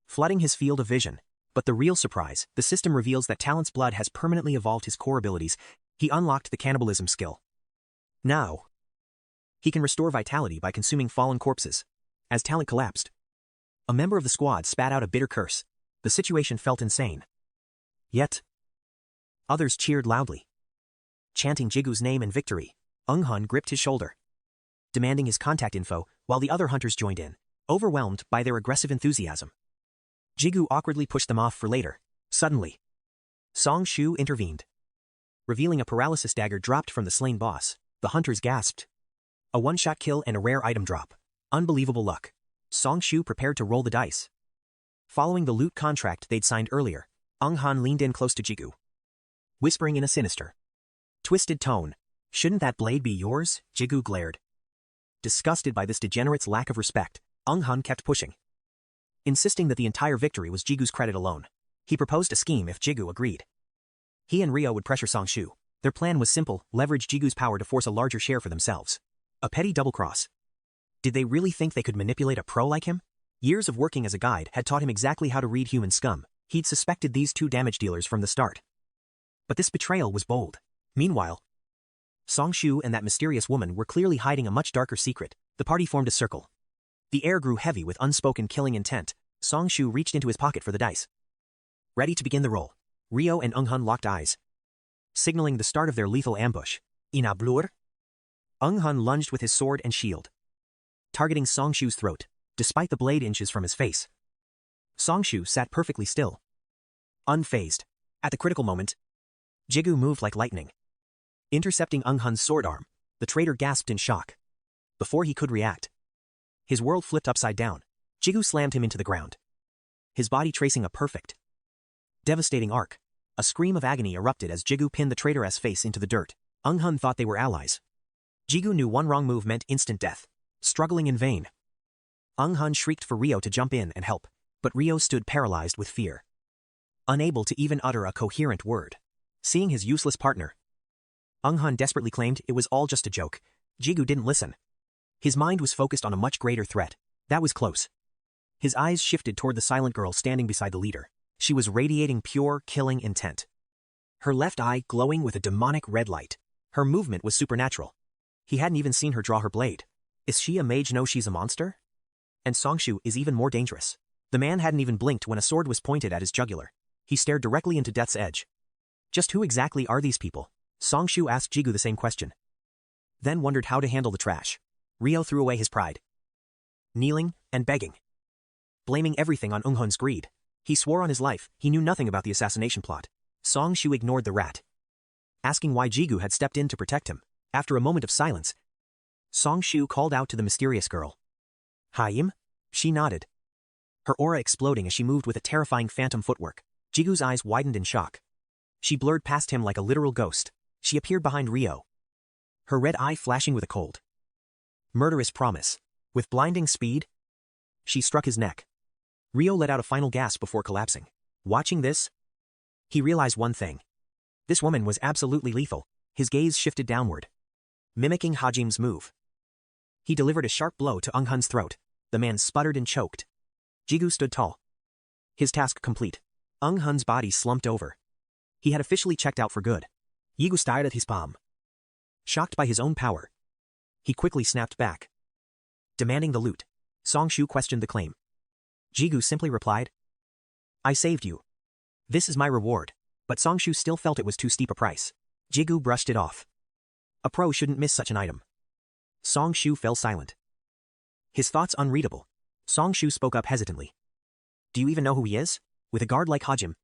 flooding his field of vision. But the real surprise, the system reveals that Talent's blood has permanently evolved his core abilities. He unlocked the cannibalism skill. Now, he can restore vitality by consuming fallen corpses. As Talent collapsed, a member of the squad spat out a bitter curse. The situation felt insane. Yet, others cheered loudly, chanting Jigu's name in victory. Eung-hun gripped his shoulder, demanding his contact info, while the other hunters joined in, overwhelmed by their aggressive enthusiasm. Jigu awkwardly pushed them off for later. Suddenly, Song-shu intervened, revealing a paralysis dagger dropped from the slain boss. The hunters gasped. A one-shot kill and a rare item drop. Unbelievable luck. Song-shu prepared to roll the dice. Following the loot contract they'd signed earlier, Eung-hun leaned in close to Jigu, whispering in a sinister, twisted tone, "Shouldn't that blade be yours?" Jigu glared. Disgusted by this degenerate's lack of respect, Eung-hun kept pushing, insisting that the entire victory was Jigu's credit alone. He proposed a scheme if Jigu agreed. He and Ryo would pressure Song-shu. Their plan was simple: leverage Jigu's power to force a larger share for themselves. A petty double-cross. Did they really think they could manipulate a pro like him? Years of working as a guide had taught him exactly how to read human scum. He'd suspected these two damage dealers from the start. But this betrayal was bold. Meanwhile, Song-shu and that mysterious woman were clearly hiding a much darker secret. The party formed a circle. The air grew heavy with unspoken killing intent. Song-shu reached into his pocket for the dice, ready to begin the roll. Ryo and Eung-hun locked eyes, signaling the start of their lethal ambush. Ina blur? Eung-hun lunged with his sword and shield, targeting Song-shu's throat. Despite the blade inches from his face, Song-shu sat perfectly still, unfazed. At the critical moment, Jigu moved like lightning, intercepting Eung-hun's sword arm. The traitor gasped in shock. Before he could react, his world flipped upside down. Jigu slammed him into the ground, his body tracing a perfect, devastating arc. A scream of agony erupted as Jigu pinned the traitoress face into the dirt. Eung-hun thought they were allies. Jigu knew one wrong move meant instant death. Struggling in vain, Eung-hun shrieked for Ryo to jump in and help, but Ryo stood paralyzed with fear, unable to even utter a coherent word. Seeing his useless partner, Eung-hun desperately claimed it was all just a joke. Jigu didn't listen. His mind was focused on a much greater threat. That was close. His eyes shifted toward the silent girl standing beside the leader. She was radiating pure, killing intent, her left eye glowing with a demonic red light. Her movement was supernatural. He hadn't even seen her draw her blade. Is she a mage? No, she's a monster? And Song-shu is even more dangerous. The man hadn't even blinked when a sword was pointed at his jugular. He stared directly into death's edge. Just who exactly are these people? Song-shu asked Jigu the same question, then wondered how to handle the trash. Ryo threw away his pride, kneeling and begging, blaming everything on Eung-hun's greed. He swore on his life he knew nothing about the assassination plot. Song-shu ignored the rat, asking why Jigu had stepped in to protect him. After a moment of silence, Song-shu called out to the mysterious girl. "Haim?" She nodded, her aura exploding as she moved with a terrifying phantom footwork. Jigu's eyes widened in shock. She blurred past him like a literal ghost. She appeared behind Ryo, her red eye flashing with a cold, murderous promise. With blinding speed, she struck his neck. Ryo let out a final gasp before collapsing. Watching this, he realized one thing. This woman was absolutely lethal. His gaze shifted downward, mimicking Hajim's move. He delivered a sharp blow to Eung-hun's throat. The man sputtered and choked. Jigu stood tall, his task complete. Eung-hun's body slumped over. He had officially checked out for good. Jigu stared at his palm. Shocked by his own power, he quickly snapped back, demanding the loot. Song-shu questioned the claim. Jigu simply replied, "I saved you. This is my reward." But Song-shu still felt it was too steep a price. Jigu brushed it off. A pro shouldn't miss such an item. Song-shu fell silent, his thoughts unreadable. Song-shu spoke up hesitantly. "Do you even know who he is?" With a guard like Hajim,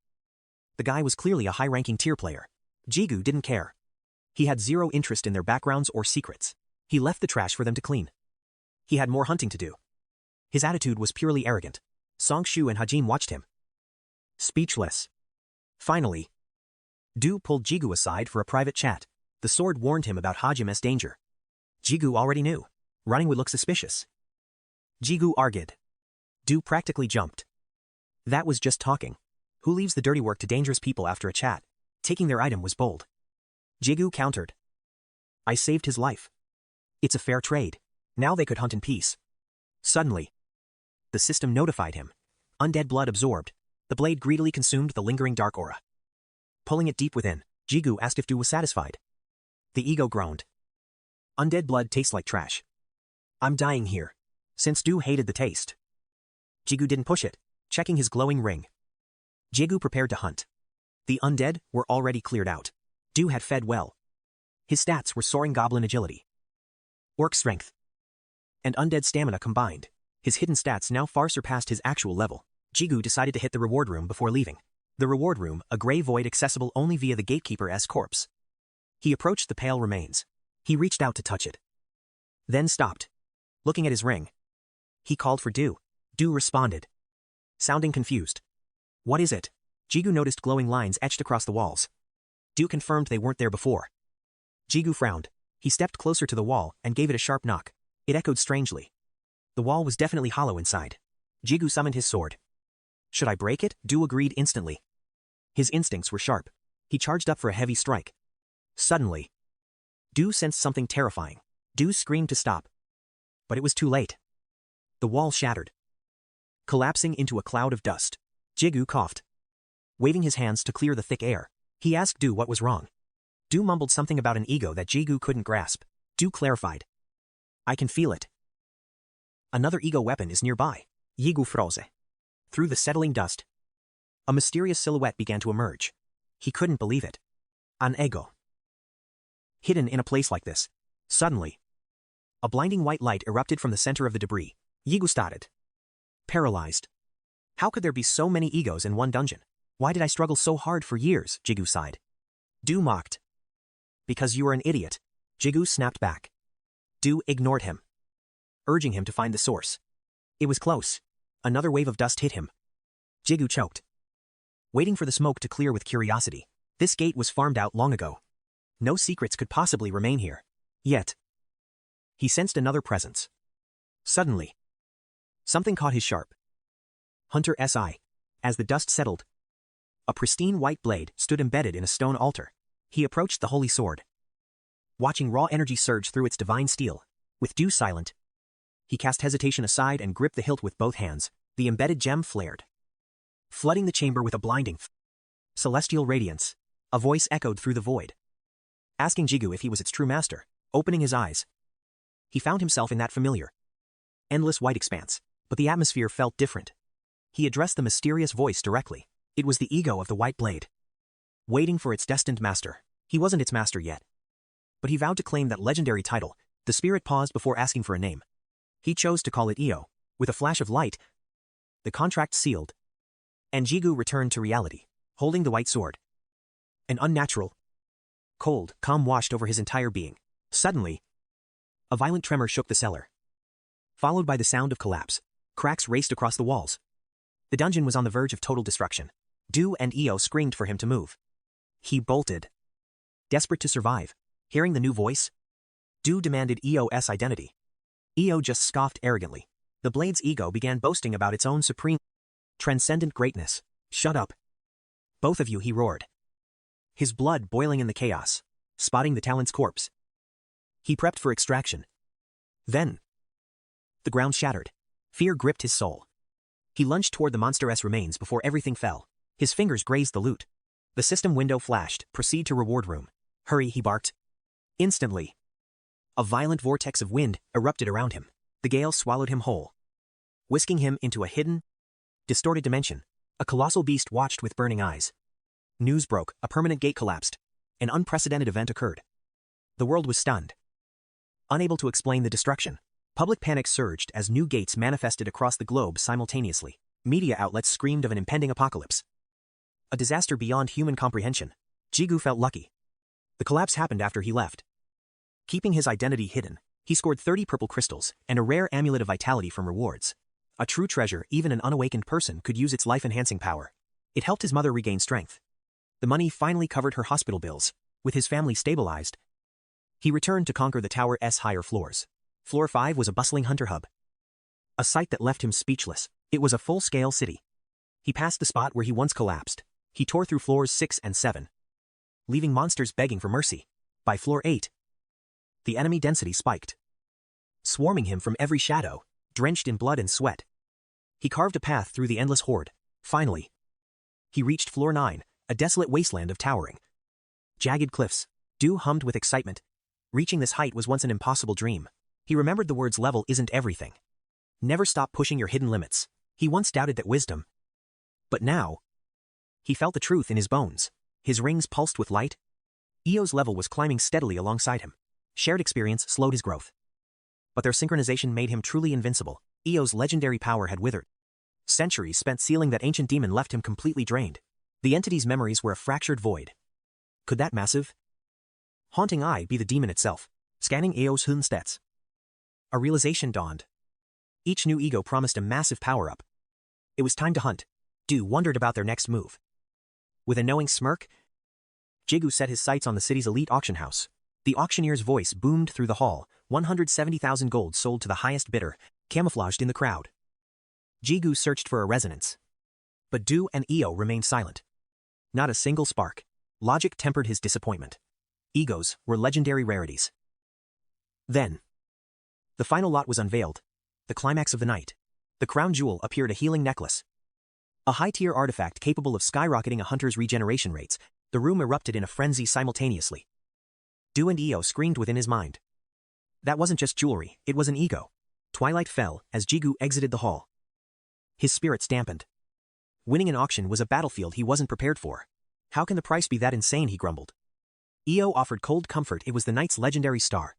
the guy was clearly a high-ranking tier player. Jigu didn't care. He had zero interest in their backgrounds or secrets. He left the trash for them to clean. He had more hunting to do. His attitude was purely arrogant. Song-shu and Hajim watched him, Speechless. Finally, Du pulled Jigu aside for a private chat. The sword warned him about 𝐆𝐎𝐃-𝐓𝐈𝐄𝐑 danger. Jigu already knew. Running would look suspicious. 𝐃𝐄𝐋𝐈𝐕𝐄𝐑. Du practically jumped. That was just talking. Who leaves the dirty work to dangerous people after a chat? Taking their item was bold. Jigu countered. I saved his life. It's a fair trade. Now they could hunt in peace. Suddenly, the system notified him. Undead blood absorbed. The blade greedily consumed the lingering dark aura. Pulling it deep within, Jigu asked if Du was satisfied. The ego groaned. Undead blood tastes like trash. I'm dying here. Since Du hated the taste. Jigu didn't push it, checking his glowing ring. Jigu prepared to hunt. The undead were already cleared out. Du had fed well. His stats were soaring goblin agility, orc strength, and undead stamina combined. His hidden stats now far surpassed his actual level. Jigu decided to hit the reward room before leaving. The reward room, a gray void accessible only via the gatekeeper's corpse. He approached the pale remains. He reached out to touch it. Then stopped. Looking at his ring. He called for Du. Du responded, sounding confused. What is it? Jigu noticed glowing lines etched across the walls. Du confirmed they weren't there before. Jigu frowned. He stepped closer to the wall and gave it a sharp knock. It echoed strangely. The wall was definitely hollow inside. Jigu summoned his sword. Should I break it? Du agreed instantly. His instincts were sharp. He charged up for a heavy strike. Suddenly, Du sensed something terrifying. Du screamed to stop. But it was too late. The wall shattered, collapsing into a cloud of dust. Jigu coughed. Waving his hands to clear the thick air, he asked Du what was wrong. Du mumbled something about an ego that Jigu couldn't grasp. Du clarified. I can feel it. Another ego weapon is nearby. Jigu froze. Through the settling dust, a mysterious silhouette began to emerge. He couldn't believe it. An ego. Hidden in a place like this. Suddenly, a blinding white light erupted from the center of the debris. Jigu started. Paralyzed. How could there be so many egos in one dungeon? Why did I struggle so hard for years? Jigu sighed. Du mocked. Because you are an idiot. Jigu snapped back. Du ignored him, urging him to find the source. It was close. Another wave of dust hit him. Jigu choked, waiting for the smoke to clear with curiosity. This gate was farmed out long ago. No secrets could possibly remain here. Yet, he sensed another presence. Suddenly, something caught his sharp hunter's eye. As the dust settled, a pristine white blade stood embedded in a stone altar. He approached the holy sword, watching raw energy surge through its divine steel. With Du silent, he cast hesitation aside and gripped the hilt with both hands. The embedded gem flared, flooding the chamber with a blinding celestial radiance. A voice echoed through the void, asking Jigu if he was its true master. Opening his eyes, he found himself in that familiar, endless white expanse. But the atmosphere felt different. He addressed the mysterious voice directly. It was the ego of the white blade, waiting for its destined master. He wasn't its master yet, but he vowed to claim that legendary title. The spirit paused before asking for a name. He chose to call it Io. With a flash of light, the contract sealed, and Jigu returned to reality, holding the white sword. An unnatural, cold calm washed over his entire being. Suddenly, a violent tremor shook the cellar, followed by the sound of collapse. Cracks raced across the walls. The dungeon was on the verge of total destruction. Du and Io screamed for him to move. He bolted, desperate to survive. Hearing the new voice, Du demanded Io's identity. Io just scoffed arrogantly. The blade's ego began boasting about its own supreme, transcendent greatness. Shut up, both of you, he roared, his blood boiling in the chaos. Spotting the talent's corpse, he prepped for extraction. Then, the ground shattered. Fear gripped his soul. He lunged toward the monster's remains before everything fell. His fingers grazed the loot. The system window flashed. Proceed to reward room. Hurry, he barked. Instantly, a violent vortex of wind erupted around him. The gale swallowed him whole, whisking him into a hidden, distorted dimension. A colossal beast watched with burning eyes. News broke. A permanent gate collapsed. An unprecedented event occurred. The world was stunned, unable to explain the destruction. Public panic surged as new gates manifested across the globe simultaneously. Media outlets screamed of an impending apocalypse, a disaster beyond human comprehension. Jigu felt lucky. The collapse happened after he left. Keeping his identity hidden, he scored 30 purple crystals and a rare amulet of vitality from rewards. A true treasure. Even an unawakened person could use its life-enhancing power. It helped his mother regain strength. The money finally covered her hospital bills. With his family stabilized, he returned to conquer the tower's higher floors. Floor 5 was a bustling hunter hub. A sight that left him speechless. It was a full-scale city. He passed the spot where he once collapsed. He tore through floors 6 and 7, leaving monsters begging for mercy. By floor 8, the enemy density spiked, swarming him from every shadow, drenched in blood and sweat. He carved a path through the endless horde. Finally, he reached floor 9, a desolate wasteland of towering, jagged cliffs. Du hummed with excitement. Reaching this height was once an impossible dream. He remembered the words level isn't everything. Never stop pushing your hidden limits. He once doubted that wisdom. But now, he felt the truth in his bones. His rings pulsed with light. Io's level was climbing steadily alongside him. Shared experience slowed his growth. But their synchronization made him truly invincible. Io's legendary power had withered. Centuries spent sealing that ancient demon left him completely drained. The entity's memories were a fractured void. Could that massive, haunting eye be the demon itself? Scanning Io's hidden stats, a realization dawned. Each new ego promised a massive power-up. It was time to hunt. Du wondered about their next move. With a knowing smirk, Jigu set his sights on the city's elite auction house. The auctioneer's voice boomed through the hall. 170,000 gold sold to the highest bidder, camouflaged in the crowd. Jigu searched for a resonance. But Du and Io remained silent. Not a single spark. Logic tempered his disappointment. Egos were legendary rarities. Then, the final lot was unveiled. The climax of the night. The crown jewel appeared, a healing necklace. A high-tier artifact capable of skyrocketing a hunter's regeneration rates. The room erupted in a frenzy simultaneously. Du and Io screamed within his mind. That wasn't just jewelry, it was an ego. Twilight fell as Jigu exited the hall. His spirits dampened. Winning an auction was a battlefield he wasn't prepared for. How can the price be that insane, he grumbled. Io offered cold comfort. It was the night's legendary star.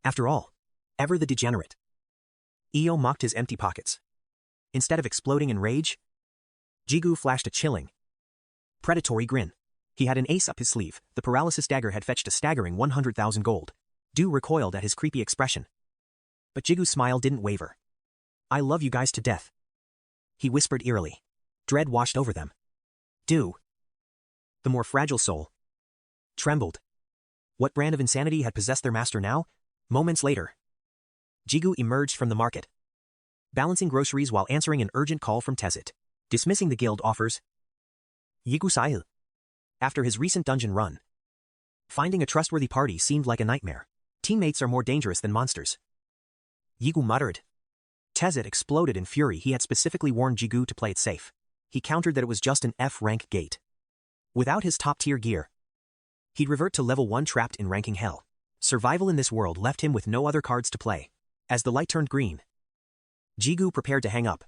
After all, ever the degenerate. Io mocked his empty pockets. Instead of exploding in rage, Jigu flashed a chilling, predatory grin. He had an ace up his sleeve. The paralysis dagger had fetched a staggering 100,000 gold. Du recoiled at his creepy expression. But Jigu's smile didn't waver. I love you guys to death, he whispered eerily. Dread washed over them. Du, the more fragile soul, trembled. What brand of insanity had possessed their master now? Moments later, Jigu emerged from the market, balancing groceries while answering an urgent call from 𝐃𝐄𝐋𝐈𝐕𝐄𝐑. Dismissing the guild offers. Jigu. After his recent dungeon run, finding a trustworthy party seemed like a nightmare. Teammates are more dangerous than monsters, Jigu muttered. 𝐃𝐄𝐋𝐈𝐕𝐄𝐑 exploded in fury. He had specifically warned Jigu to play it safe. He countered that it was just an F-rank gate. Without his top-tier gear, he'd revert to level 1 trapped in ranking hell. Survival in this world left him with no other cards to play. As the light turned green, Jigu prepared to hang up.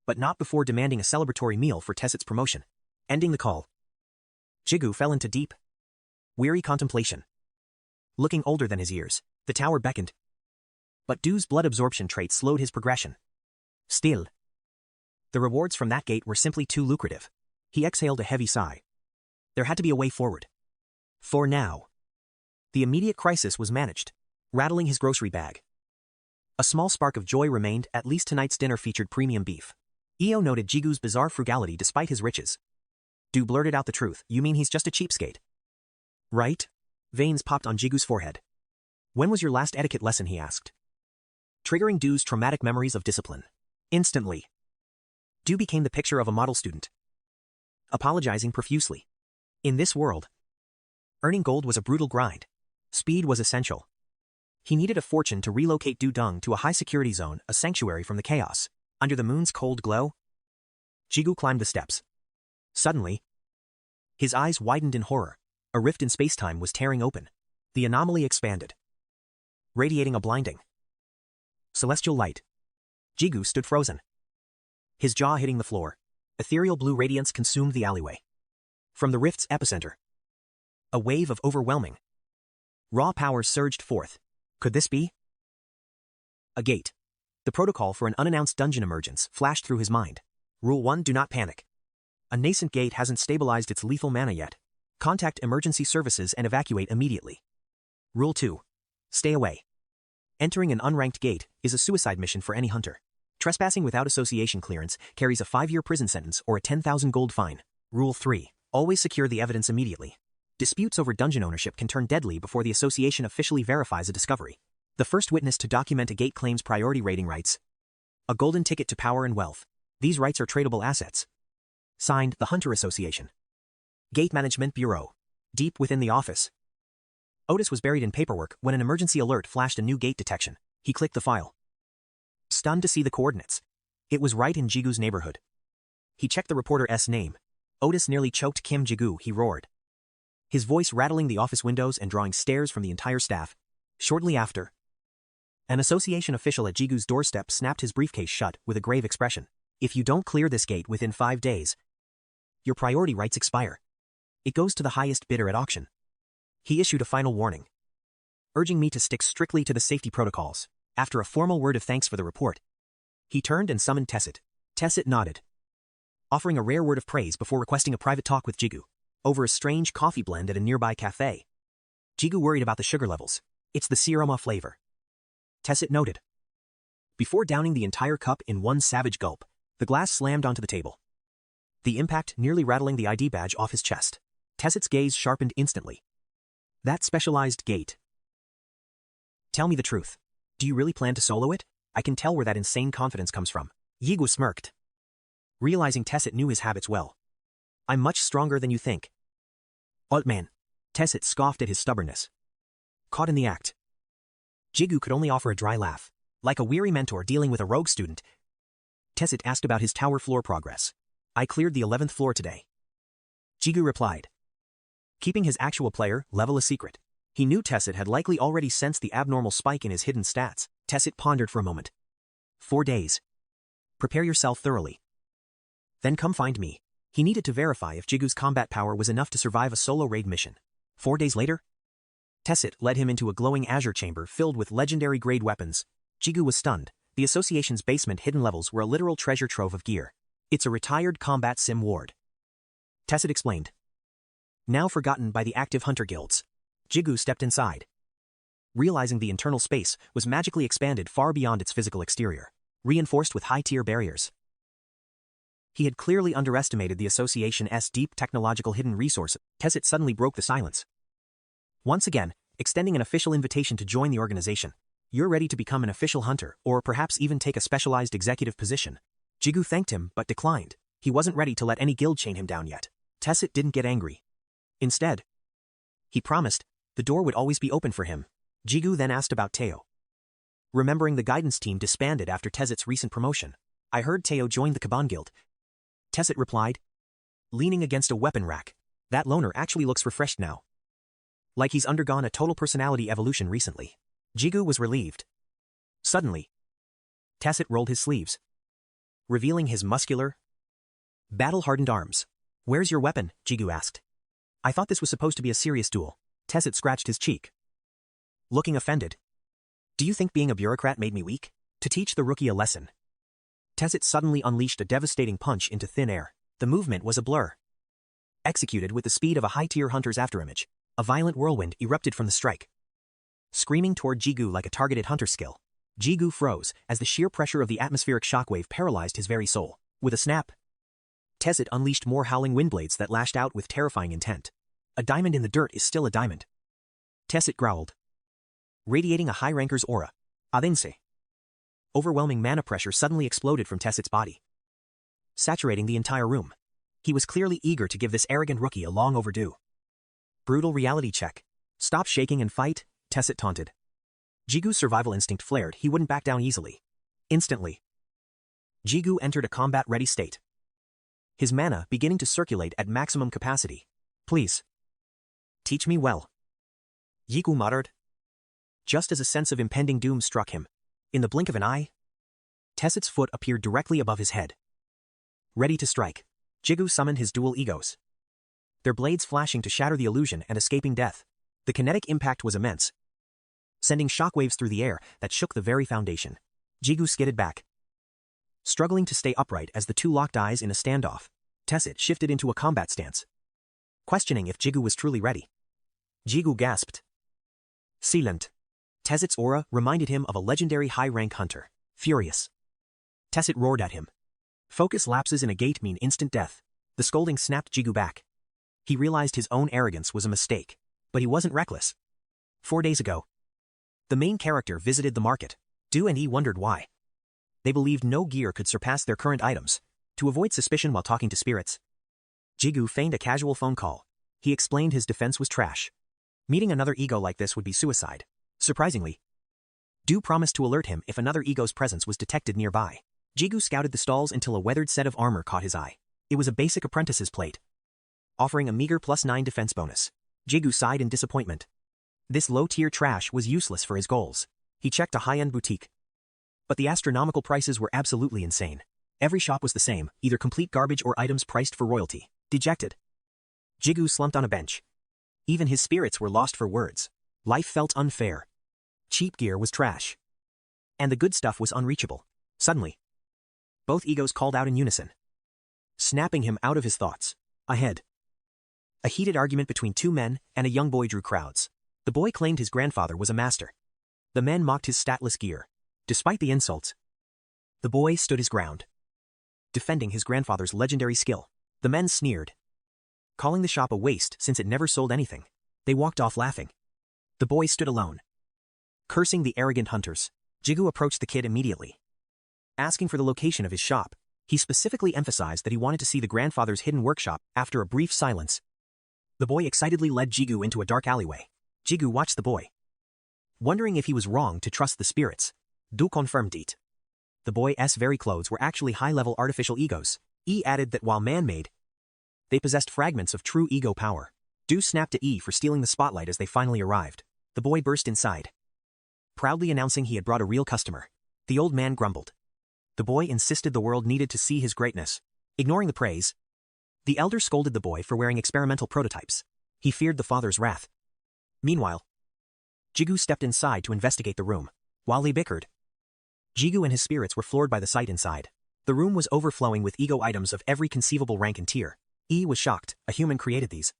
But not before demanding a celebratory meal for 𝐃𝐄𝐋𝐈𝐕𝐄𝐑. Ending the call, Jigu fell into deep, weary contemplation. Looking older than his years, the tower beckoned. But Du's blood absorption trait slowed his progression. Still, the rewards from that gate were simply too lucrative. He exhaled a heavy sigh. There had to be a way forward. For now, the immediate crisis was managed. Rattling his grocery bag, a small spark of joy remained. At least tonight's dinner featured premium beef. Io noted Jigu's bizarre frugality despite his riches. Du blurted out the truth. You mean he's just a cheapskate, right? Veins popped on Jigu's forehead. When was your last etiquette lesson, he asked, triggering Du's traumatic memories of discipline. Instantly, Du became the picture of a model student, apologizing profusely. In this world, earning gold was a brutal grind. Speed was essential. He needed a fortune to relocate Du Dung to a high-security zone, a sanctuary from the chaos. Under the moon's cold glow, Jigu climbed the steps. Suddenly, his eyes widened in horror. A rift in space-time was tearing open. The anomaly expanded, radiating a blinding, celestial light. Jigu stood frozen, his jaw hitting the floor. Ethereal blue radiance consumed the alleyway. From the rift's epicenter, a wave of overwhelming, raw power surged forth. Could this be a gate? The protocol for an unannounced dungeon emergence flashed through his mind. Rule 1: do not panic. A nascent gate hasn't stabilized its lethal mana yet. Contact emergency services and evacuate immediately. Rule 2: stay away. Entering an unranked gate is a suicide mission for any hunter. Trespassing without association clearance carries a 5-year prison sentence or a 10,000 gold fine. Rule 3. Always secure the evidence immediately. Disputes over dungeon ownership can turn deadly before the association officially verifies a discovery. The first witness to document a gate claims priority rating rights. A golden ticket to power and wealth. These rights are tradable assets. Signed, the Hunter Association. Gate Management Bureau. Deep within the office. Otis was buried in paperwork when an emergency alert flashed a new gate detection. He clicked the file. Stunned to see the coordinates. It was right in Jigu's neighborhood. He checked the reporter's name. Otis nearly choked Kim Jigu, he roared. His voice rattling the office windows and drawing stares from the entire staff. Shortly after, an association official at Jigu's doorstep snapped his briefcase shut with a grave expression. If you don't clear this gate within 5 days, your priority rights expire. It goes to the highest bidder at auction. He issued a final warning, urging me to stick strictly to the safety protocols. After a formal word of thanks for the report, he turned and summoned Tesset. Tesset nodded, offering a rare word of praise before requesting a private talk with Jigu over a strange coffee blend at a nearby cafe. Jigu worried about the sugar levels. It's the siroma flavor, Tesset noted. Before downing the entire cup in one savage gulp, the glass slammed onto the table, the impact nearly rattling the ID badge off his chest. Tesset's gaze sharpened instantly. That specialized gate. Tell me the truth. Do you really plan to solo it? I can tell where that insane confidence comes from. Jigu smirked, realizing Tesset knew his habits well. I'm much stronger than you think. Old man. Tesset scoffed at his stubbornness. Caught in the act. Jigu could only offer a dry laugh. Like a weary mentor dealing with a rogue student, Tesset asked about his tower floor progress. I cleared the 11th floor today, Jigu replied, keeping his actual player level a secret. He knew Tesset had likely already sensed the abnormal spike in his hidden stats. Tesset pondered for a moment. 4 days. Prepare yourself thoroughly. Then come find me. He needed to verify if Jigu's combat power was enough to survive a solo raid mission. 4 days later, Tesset led him into a glowing azure chamber filled with legendary-grade weapons. Jigu was stunned. The association's basement hidden levels were a literal treasure trove of gear. It's a retired combat sim ward, Tesset explained. Now forgotten by the active hunter guilds. Jigu stepped inside, realizing the internal space was magically expanded far beyond its physical exterior, reinforced with high-tier barriers. He had clearly underestimated the association's deep technological hidden resources. Tesset suddenly broke the silence, once again extending an official invitation to join the organization. You're ready to become an official hunter, or perhaps even take a specialized executive position. Jigu thanked him but declined. He wasn't ready to let any guild chain him down yet. Tesset didn't get angry. Instead, he promised the door would always be open for him. Jigu then asked about Teo, remembering the guidance team disbanded after Tesset's recent promotion. I heard Teo joined the Kaban Guild, Tesset replied, leaning against a weapon rack. That loner actually looks refreshed now, like he's undergone a total personality evolution recently. Jigu was relieved. Suddenly, Tesset rolled his sleeves, revealing his muscular, battle-hardened arms. Where's your weapon? Jigu asked. I thought this was supposed to be a serious duel. Tesset scratched his cheek, looking offended. Do you think being a bureaucrat made me weak? To teach the rookie a lesson, Tesset suddenly unleashed a devastating punch into thin air. The movement was a blur, executed with the speed of a high-tier hunter's afterimage. A violent whirlwind erupted from the strike, screaming toward Jigu like a targeted hunter skill. Jigu froze as the sheer pressure of the atmospheric shockwave paralyzed his very soul. With a snap, Tesset unleashed more howling windblades that lashed out with terrifying intent. A diamond in the dirt is still a diamond, Tesset growled, radiating a high-ranker's aura. Adense. Overwhelming mana pressure suddenly exploded from Tesset's body, saturating the entire room. He was clearly eager to give this arrogant rookie a long overdue brutal reality check. Stop shaking and fight, Tesset taunted. Jigu's survival instinct flared. He wouldn't back down easily. Instantly, Jigu entered a combat-ready state, his mana beginning to circulate at maximum capacity. Please, teach me well, Jigu muttered, just as a sense of impending doom struck him. In the blink of an eye, Tesset's foot appeared directly above his head, ready to strike. Jigu summoned his dual egos, their blades flashing to shatter the illusion and escaping death. The kinetic impact was immense, sending shockwaves through the air that shook the very foundation. Jigu skidded back, struggling to stay upright as the two locked eyes in a standoff. Tesset shifted into a combat stance, questioning if Jigu was truly ready. Jigu gasped. Sealant. Tesset's aura reminded him of a legendary high-rank hunter. Furious, Tessit roared at him. Focus lapses in a gate mean instant death. The scolding snapped Jigu back. He realized his own arrogance was a mistake, but he wasn't reckless. 4 days ago, the main character visited the market. Do and E wondered why. They believed no gear could surpass their current items. To avoid suspicion while talking to spirits, Jigu feigned a casual phone call. He explained his defense was trash. Meeting another ego like this would be suicide. Surprisingly, Do promised to alert him if another ego's presence was detected nearby. Jigu scouted the stalls until a weathered set of armor caught his eye. It was a basic apprentice's plate, offering a meager +9 defense bonus. Jigu sighed in disappointment. This low-tier trash was useless for his goals. He checked a high-end boutique, but the astronomical prices were absolutely insane. Every shop was the same, either complete garbage or items priced for royalty. Dejected, Jigu slumped on a bench. Even his spirits were lost for words. Life felt unfair. Cheap gear was trash, and the good stuff was unreachable. Suddenly, both egos called out in unison, snapping him out of his thoughts. Ahead, a heated argument between two men and a young boy drew crowds. The boy claimed his grandfather was a master. The men mocked his statless gear. Despite the insults, the boy stood his ground, defending his grandfather's legendary skill. The men sneered, calling the shop a waste since it never sold anything. They walked off laughing. The boy stood alone, cursing the arrogant hunters. Jigu approached the kid immediately, asking for the location of his shop. He specifically emphasized that he wanted to see the grandfather's hidden workshop. After a brief silence, the boy excitedly led Jigu into a dark alleyway. Jigu watched the boy, wondering if he was wrong to trust the spirits. Do confirmed it. The boy's very clothes were actually high-level artificial egos. E added that while man-made, they possessed fragments of true ego power. Do snapped at E for stealing the spotlight as they finally arrived. The boy burst inside, proudly announcing he had brought a real customer. The old man grumbled. The boy insisted the world needed to see his greatness. Ignoring the praise, the elder scolded the boy for wearing experimental prototypes. He feared the father's wrath. Meanwhile, Jigu stepped inside to investigate the room. While they bickered, Jigu and his spirits were floored by the sight inside. The room was overflowing with ego items of every conceivable rank and tier. E was shocked. A human created these.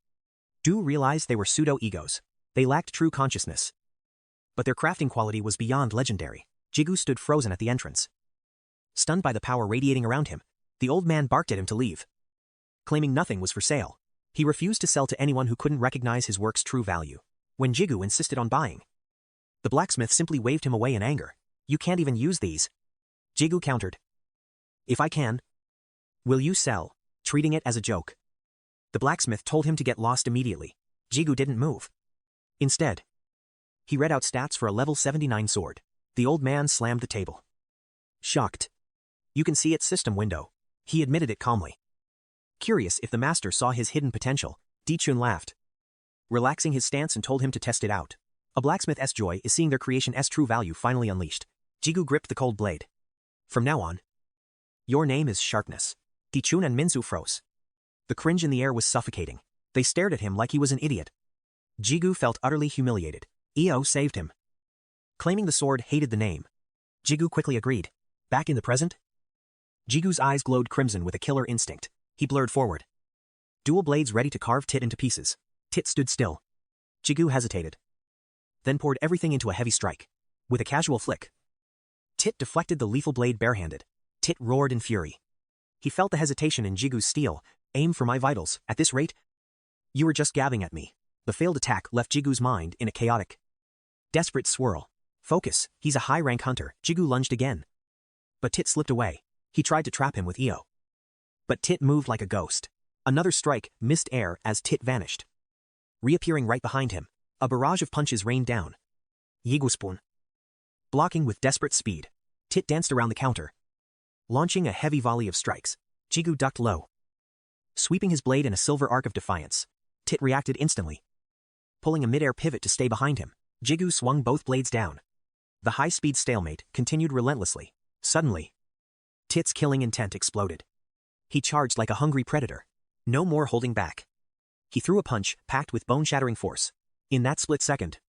Do realized they were pseudo-egos. They lacked true consciousness, but their crafting quality was beyond legendary. Jigu stood frozen at the entrance, stunned by the power radiating around him. The old man barked at him to leave, claiming nothing was for sale. He refused to sell to anyone who couldn't recognize his work's true value. When Jigu insisted on buying, the blacksmith simply waved him away in anger. You can't even use these. Jigu countered. If I can, will you sell? Treating it as a joke. The blacksmith told him to get lost immediately. Jigu didn't move. Instead, he read out stats for a level 79 sword. The old man slammed the table. Shocked. You can see its system window. He admitted it calmly. Curious if the master saw his hidden potential, Dichun laughed, relaxing his stance and told him to test it out. A blacksmith's joy is seeing their creation's true value finally unleashed. Jigu gripped the cold blade. From now on, your name is Sharpness. Dichun and Minsu froze. The cringe in the air was suffocating. They stared at him like he was an idiot. Jigu felt utterly humiliated. EO saved him, claiming the sword hated the name. Jigu quickly agreed. Back in the present, Jigu's eyes glowed crimson with a killer instinct. He blurred forward, dual blades ready to carve Tit into pieces. Tit stood still. Jigu hesitated, then poured everything into a heavy strike. With a casual flick, Tit deflected the lethal blade barehanded. Tit roared in fury. He felt the hesitation in Jigu's steel. Aim for my vitals. At this rate, you were just gabbing at me. The failed attack left Jigu's mind in a chaotic, desperate swirl. Focus, he's a high-rank hunter. Jigu lunged again, but Tit slipped away. He tried to trap him with EO, but Tit moved like a ghost. Another strike missed air as Tit vanished, reappearing right behind him. A barrage of punches rained down. Jigu spoon, blocking with desperate speed. Tit danced around the counter, launching a heavy volley of strikes. Jigu ducked low, sweeping his blade in a silver arc of defiance. Tit reacted instantly, pulling a mid-air pivot to stay behind him. Jigu swung both blades down. The high-speed stalemate continued relentlessly. Suddenly, Tit's killing intent exploded. He charged like a hungry predator. No more holding back. He threw a punch packed with bone-shattering force. In that split second,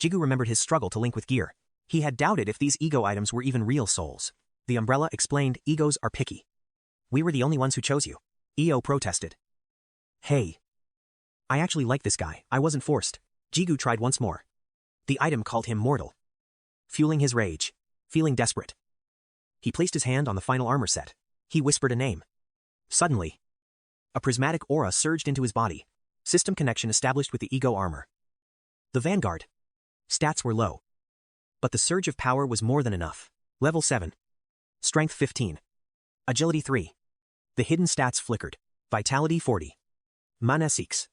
Jigu remembered his struggle to link with gear. He had doubted if these ego items were even real souls. The umbrella explained egos are picky. We were the only ones who chose you. EO protested. Hey, I actually like this guy. I wasn't forced. Jigu tried once more. The item called him mortal. Fueling his rage, feeling desperate, He placed his hand on the final armor set. He whispered a name. Suddenly, a prismatic aura surged into his body. System connection established with the ego armor. The Vanguard. Stats were low, but the surge of power was more than enough. Level 7. Strength 15. Agility 3. The hidden stats flickered. Vitality 40. Manhwa 6.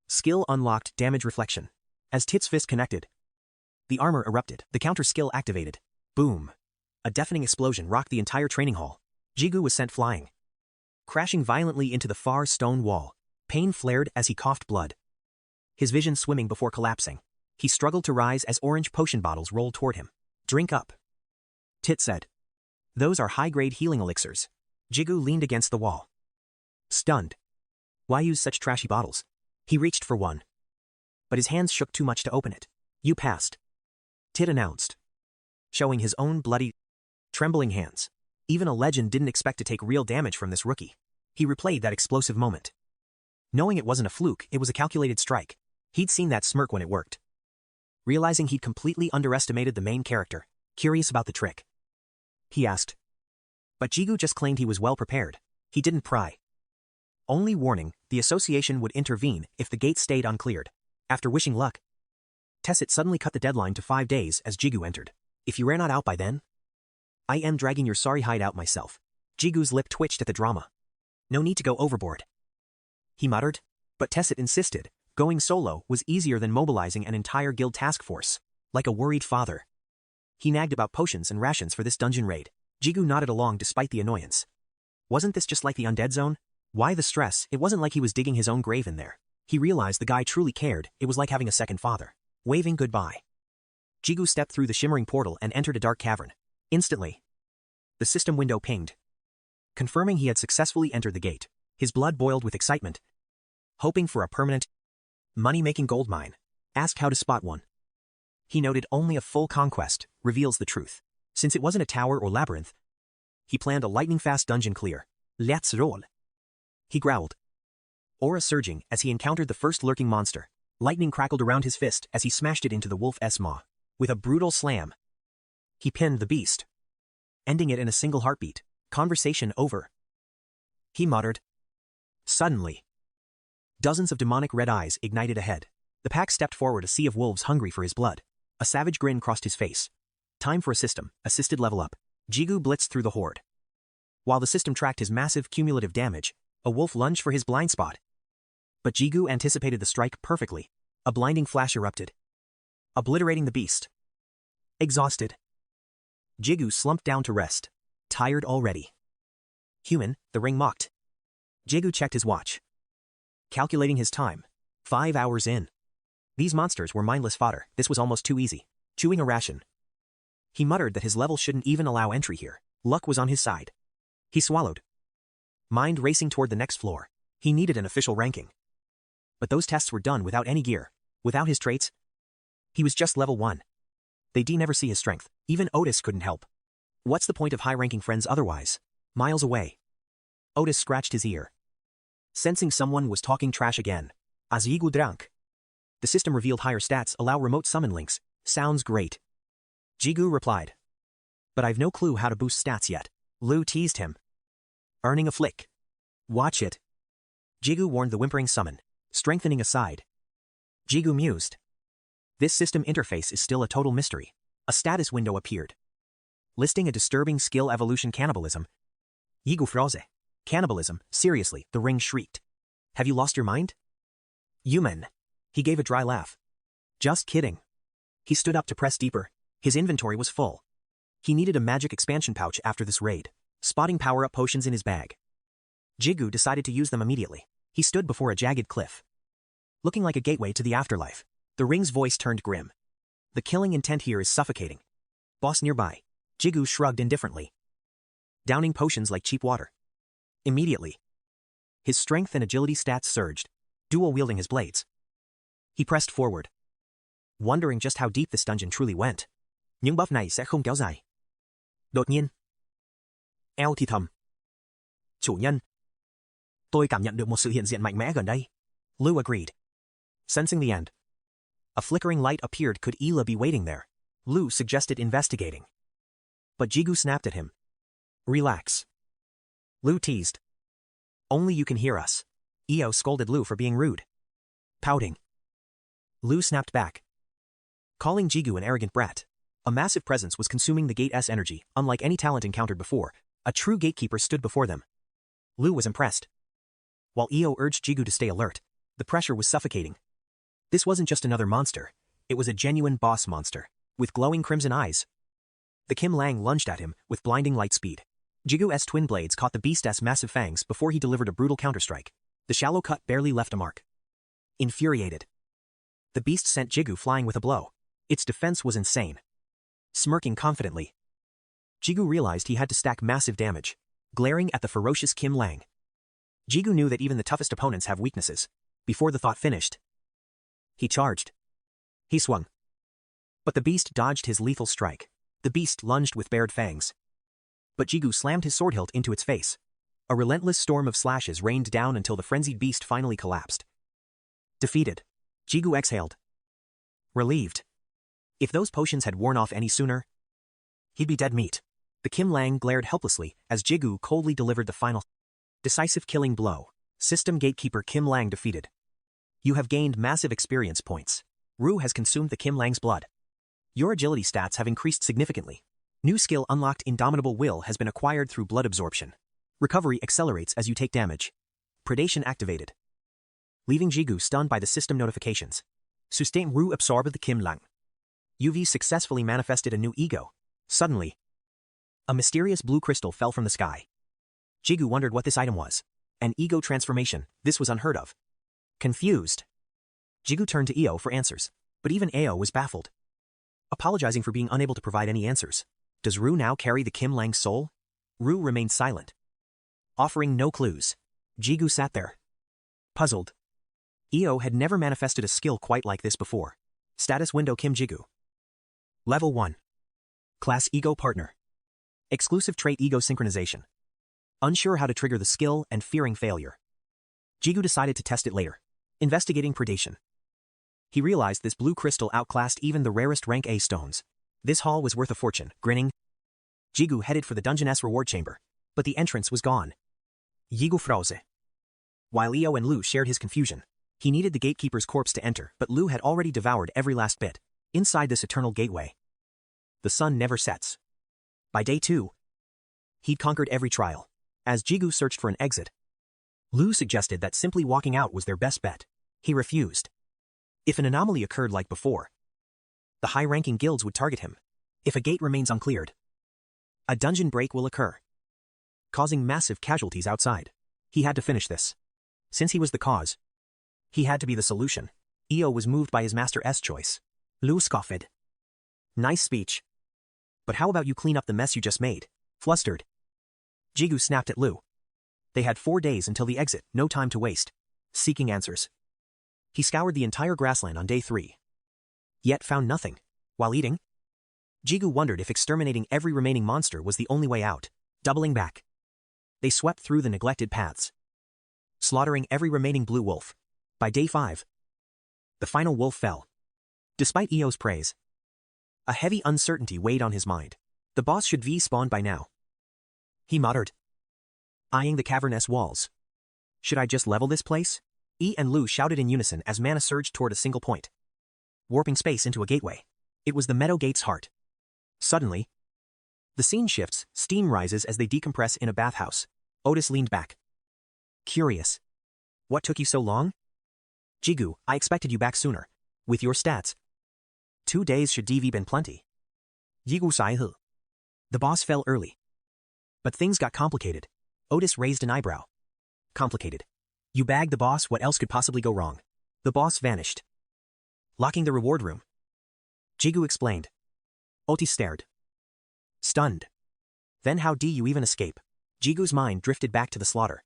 Skill unlocked damage reflection. As Tit's fist connected, the armor erupted. The counter skill activated. Boom. A deafening explosion rocked the entire training hall. Jigu was sent flying, crashing violently into the far stone wall. Pain flared as he coughed blood, his vision swimming before collapsing. He struggled to rise as orange potion bottles rolled toward him. Drink up, Tit said. Those are high-grade healing elixirs. Jigu leaned against the wall, stunned. Why use such trashy bottles? He reached for one, but his hands shook too much to open it. You passed, Tit announced, showing his own bloody, trembling hands. Even a legend didn't expect to take real damage from this rookie. He replayed that explosive moment, knowing it wasn't a fluke, it was a calculated strike. He'd seen that smirk when it worked. Realizing he'd completely underestimated the main character, curious about the trick, he asked. But Jigu just claimed he was well prepared. He didn't pry. Only warning, the association would intervene if the gate stayed uncleared. After wishing luck, Tessit suddenly cut the deadline to 5 days as Jigu entered. If you ran not out by then, I am dragging your sorry hide out myself. Jigu's lip twitched at the drama. No need to go overboard, he muttered. But Tessit insisted. Going solo was easier than mobilizing an entire guild task force. Like a worried father, he nagged about potions and rations for this dungeon raid. Jigu nodded along despite the annoyance. Wasn't this just like the undead zone? Why the stress? It wasn't like he was digging his own grave in there. He realized the guy truly cared. It was like having a second father. Waving goodbye, Jigu stepped through the shimmering portal and entered a dark cavern. Instantly, the system window pinged, confirming he had successfully entered the gate. His blood boiled with excitement, hoping for a permanent, money-making gold mine. Asked how to spot one. He noted only a full conquest reveals the truth. Since it wasn't a tower or labyrinth, he planned a lightning-fast dungeon clear. Let's roll, he growled, aura surging as he encountered the first lurking monster. Lightning crackled around his fist as he smashed it into the wolf's maw. With a brutal slam, he pinned the beast, ending it in a single heartbeat. Conversation over, he muttered. Suddenly, dozens of demonic red eyes ignited ahead. The pack stepped forward, a sea of wolves hungry for his blood. A savage grin crossed his face. Time for a assisted level up. Jigu blitzed through the horde. While the system tracked his massive cumulative damage, a wolf lunged for his blind spot. But Jigu anticipated the strike perfectly. A blinding flash erupted, obliterating the beast. Exhausted, Jigu slumped down to rest, tired already. Human, the ring mocked. Jigu checked his watch, calculating his time. 5 hours in. These monsters were mindless fodder. This was almost too easy. Chewing a ration, he muttered that his level shouldn't even allow entry here. Luck was on his side. He swallowed, mind racing toward the next floor. He needed an official ranking. But those tests were done without any gear, without his traits. He was just level 1. They'd never see his strength. Even Otis couldn't help. What's the point of high-ranking friends otherwise? Miles away, Otis scratched his ear, sensing someone was talking trash again. Jigu drank. The system revealed higher stats allow remote summon links. Sounds great, Jigu replied. But I've no clue how to boost stats yet. Lu teased him. Earning a flick. Watch it, Jigu warned the whimpering summon, strengthening aside. Jigu mused. This system interface is still a total mystery. A status window appeared, listing a disturbing skill evolution: cannibalism. Jigu froze. Cannibalism? Seriously, the ring shrieked. Have you lost your mind? Human. He gave a dry laugh. Just kidding. He stood up to press deeper. His inventory was full. He needed a magic expansion pouch after this raid. Spotting power-up potions in his bag, Jigu decided to use them immediately. He stood before a jagged cliff, looking like a gateway to the afterlife. The ring's voice turned grim. The killing intent here is suffocating. Boss nearby. Jigu shrugged indifferently, downing potions like cheap water. Immediately, his strength and agility stats surged, dual-wielding his blades. He pressed forward, wondering just how deep this dungeon truly went. Những buff này sẽ không kéo dài. Đột nhiên, eo thì thầm. Chủ nhân, tôi cảm nhận được một sự hiện diện mạnh mẽ gần đây. Lu agreed, sensing the end. A flickering light appeared. Could Ela be waiting there? Lu suggested investigating, but Jigu snapped at him. Relax. Lu teased. Only you can hear us. 𝐆𝐎𝐃 scolded Lu for being rude. Pouting. Lu snapped back, calling Jigu an arrogant brat. A massive presence was consuming the gate's energy, unlike any talent encountered before. A true gatekeeper stood before them. Lu was impressed. While 𝐆𝐎𝐃 urged Jigu to stay alert, the pressure was suffocating. This wasn't just another monster. It was a genuine boss monster, with glowing crimson eyes. The Kim Lang lunged at him with blinding light speed. Jigu's twin blades caught the beast's massive fangs before he delivered a brutal counterstrike. The shallow cut barely left a mark. Infuriated, the beast sent Jigu flying with a blow. Its defense was insane. Smirking confidently, Jigu realized he had to stack massive damage, glaring at the ferocious Kim Lang. Jigu knew that even the toughest opponents have weaknesses. Before the thought finished, he charged. He swung. But the beast dodged his lethal strike. The beast lunged with bared fangs. But Jigu slammed his sword hilt into its face. A relentless storm of slashes rained down until the frenzied beast finally collapsed. Defeated, Jigu exhaled, relieved. If those potions had worn off any sooner, he'd be dead meat. The Kim Lang glared helplessly as Jigu coldly delivered the final, decisive killing blow. System Gatekeeper Kim Lang defeated. You have gained massive experience points. Ru has consumed the Kim Lang's blood. Your agility stats have increased significantly. New skill unlocked Indomitable Will has been acquired through blood absorption. Recovery accelerates as you take damage. Predation activated, leaving Jigu stunned by the system notifications. Sustain Ru absorbed the Kim Lang. UV successfully manifested a new ego. Suddenly, a mysterious blue crystal fell from the sky. Jigu wondered what this item was. An ego transformation. This was unheard of. Confused, Jigu turned to 𝐆𝐎𝐃 for answers, but even 𝐆𝐎𝐃 was baffled, apologizing for being unable to provide any answers. Does Ru now carry the Kim Lang's soul? Ru remained silent, offering no clues. Jigu sat there, puzzled. 𝐆𝐿 had never manifested a skill quite like this before. Status window Kim Jigu. Level 1. Class Ego Partner. Exclusive trait Ego Synchronization. Unsure how to trigger the skill and fearing failure, Jigu decided to test it later. Investigating predation, he realized this blue crystal outclassed even the rarest rank A stones. This haul was worth a fortune. Grinning, Jigu headed for the dungeon's reward chamber, but the entrance was gone. Jigu froze. While 𝐆𝐿 and Lu shared his confusion, he needed the gatekeeper's corpse to enter, but Lu had already devoured every last bit. Inside this eternal gateway, the sun never sets. By day 2, he'd conquered every trial. As Jigu searched for an exit, Lu suggested that simply walking out was their best bet. He refused. If an anomaly occurred like before, the high-ranking guilds would target him. If a gate remains uncleared, a dungeon break will occur, causing massive casualties outside. He had to finish this. Since he was the cause, he had to be the solution. 𝐆𝐿 was moved by his master's choice. Lu scoffed. Nice speech, but how about you clean up the mess you just made? Flustered, Jigu snapped at Lu. They had 4 days until the exit, no time to waste. Seeking answers, he scoured the entire grassland on day 3, yet found nothing. While eating, Jigu wondered if exterminating every remaining monster was the only way out. Doubling back, they swept through the neglected paths, slaughtering every remaining blue wolf. By day 5, the final wolf fell. Despite 𝐆𝐿's praise, a heavy uncertainty weighed on his mind. The boss should be spawned by now, he muttered, eyeing the cavernous walls. Should I just level this place? 𝐆𝐿 and Lu shouted in unison as mana surged toward a single point, warping space into a gateway. It was the Meadow Gate's heart. Suddenly, the scene shifts, steam rises as they decompress in a bathhouse. Otis leaned back, curious. What took you so long? Jigu, I expected you back sooner. With your stats, 2 days should have been plenty. Jigu sighed. The boss fell early, but things got complicated. Otis raised an eyebrow. Complicated? You bagged the boss, what else could possibly go wrong? The boss vanished, locking the reward room, Jigu explained. Otis stared, stunned. Then how do you even escape? Jigu's mind drifted back to the slaughter.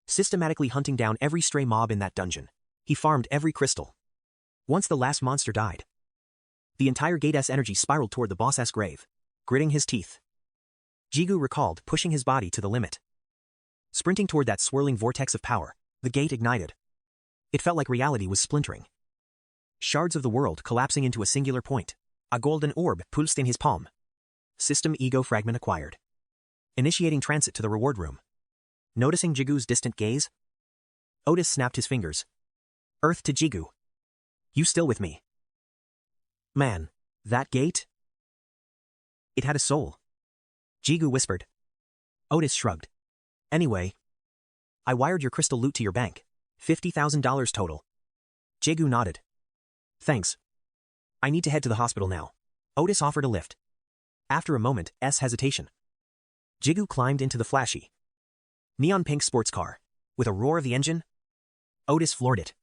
Systematically hunting down every stray mob in that dungeon, he farmed every crystal. Once the last monster died, the entire gate's energy spiraled toward the boss's grave. Gritting his teeth, Jigu recalled pushing his body to the limit. Sprinting toward that swirling vortex of power, the gate ignited. It felt like reality was splintering. Shards of the world collapsing into a singular point. A golden orb pulsed in his palm. System ego fragment acquired. initiating transit to the reward room. Noticing Jigu's distant gaze, Otis snapped his fingers. Earth to Jigu. You still with me? Man, that gate? It had a soul. Jigu whispered. Otis shrugged. Anyway, I wired your crystal loot to your bank. $50,000 total. Jigu nodded. Thanks. I need to head to the hospital now. Otis offered a lift. After a moment's hesitation, Jigu climbed into the flashy, neon-pink sports car. With a roar of the engine, Otis floored it,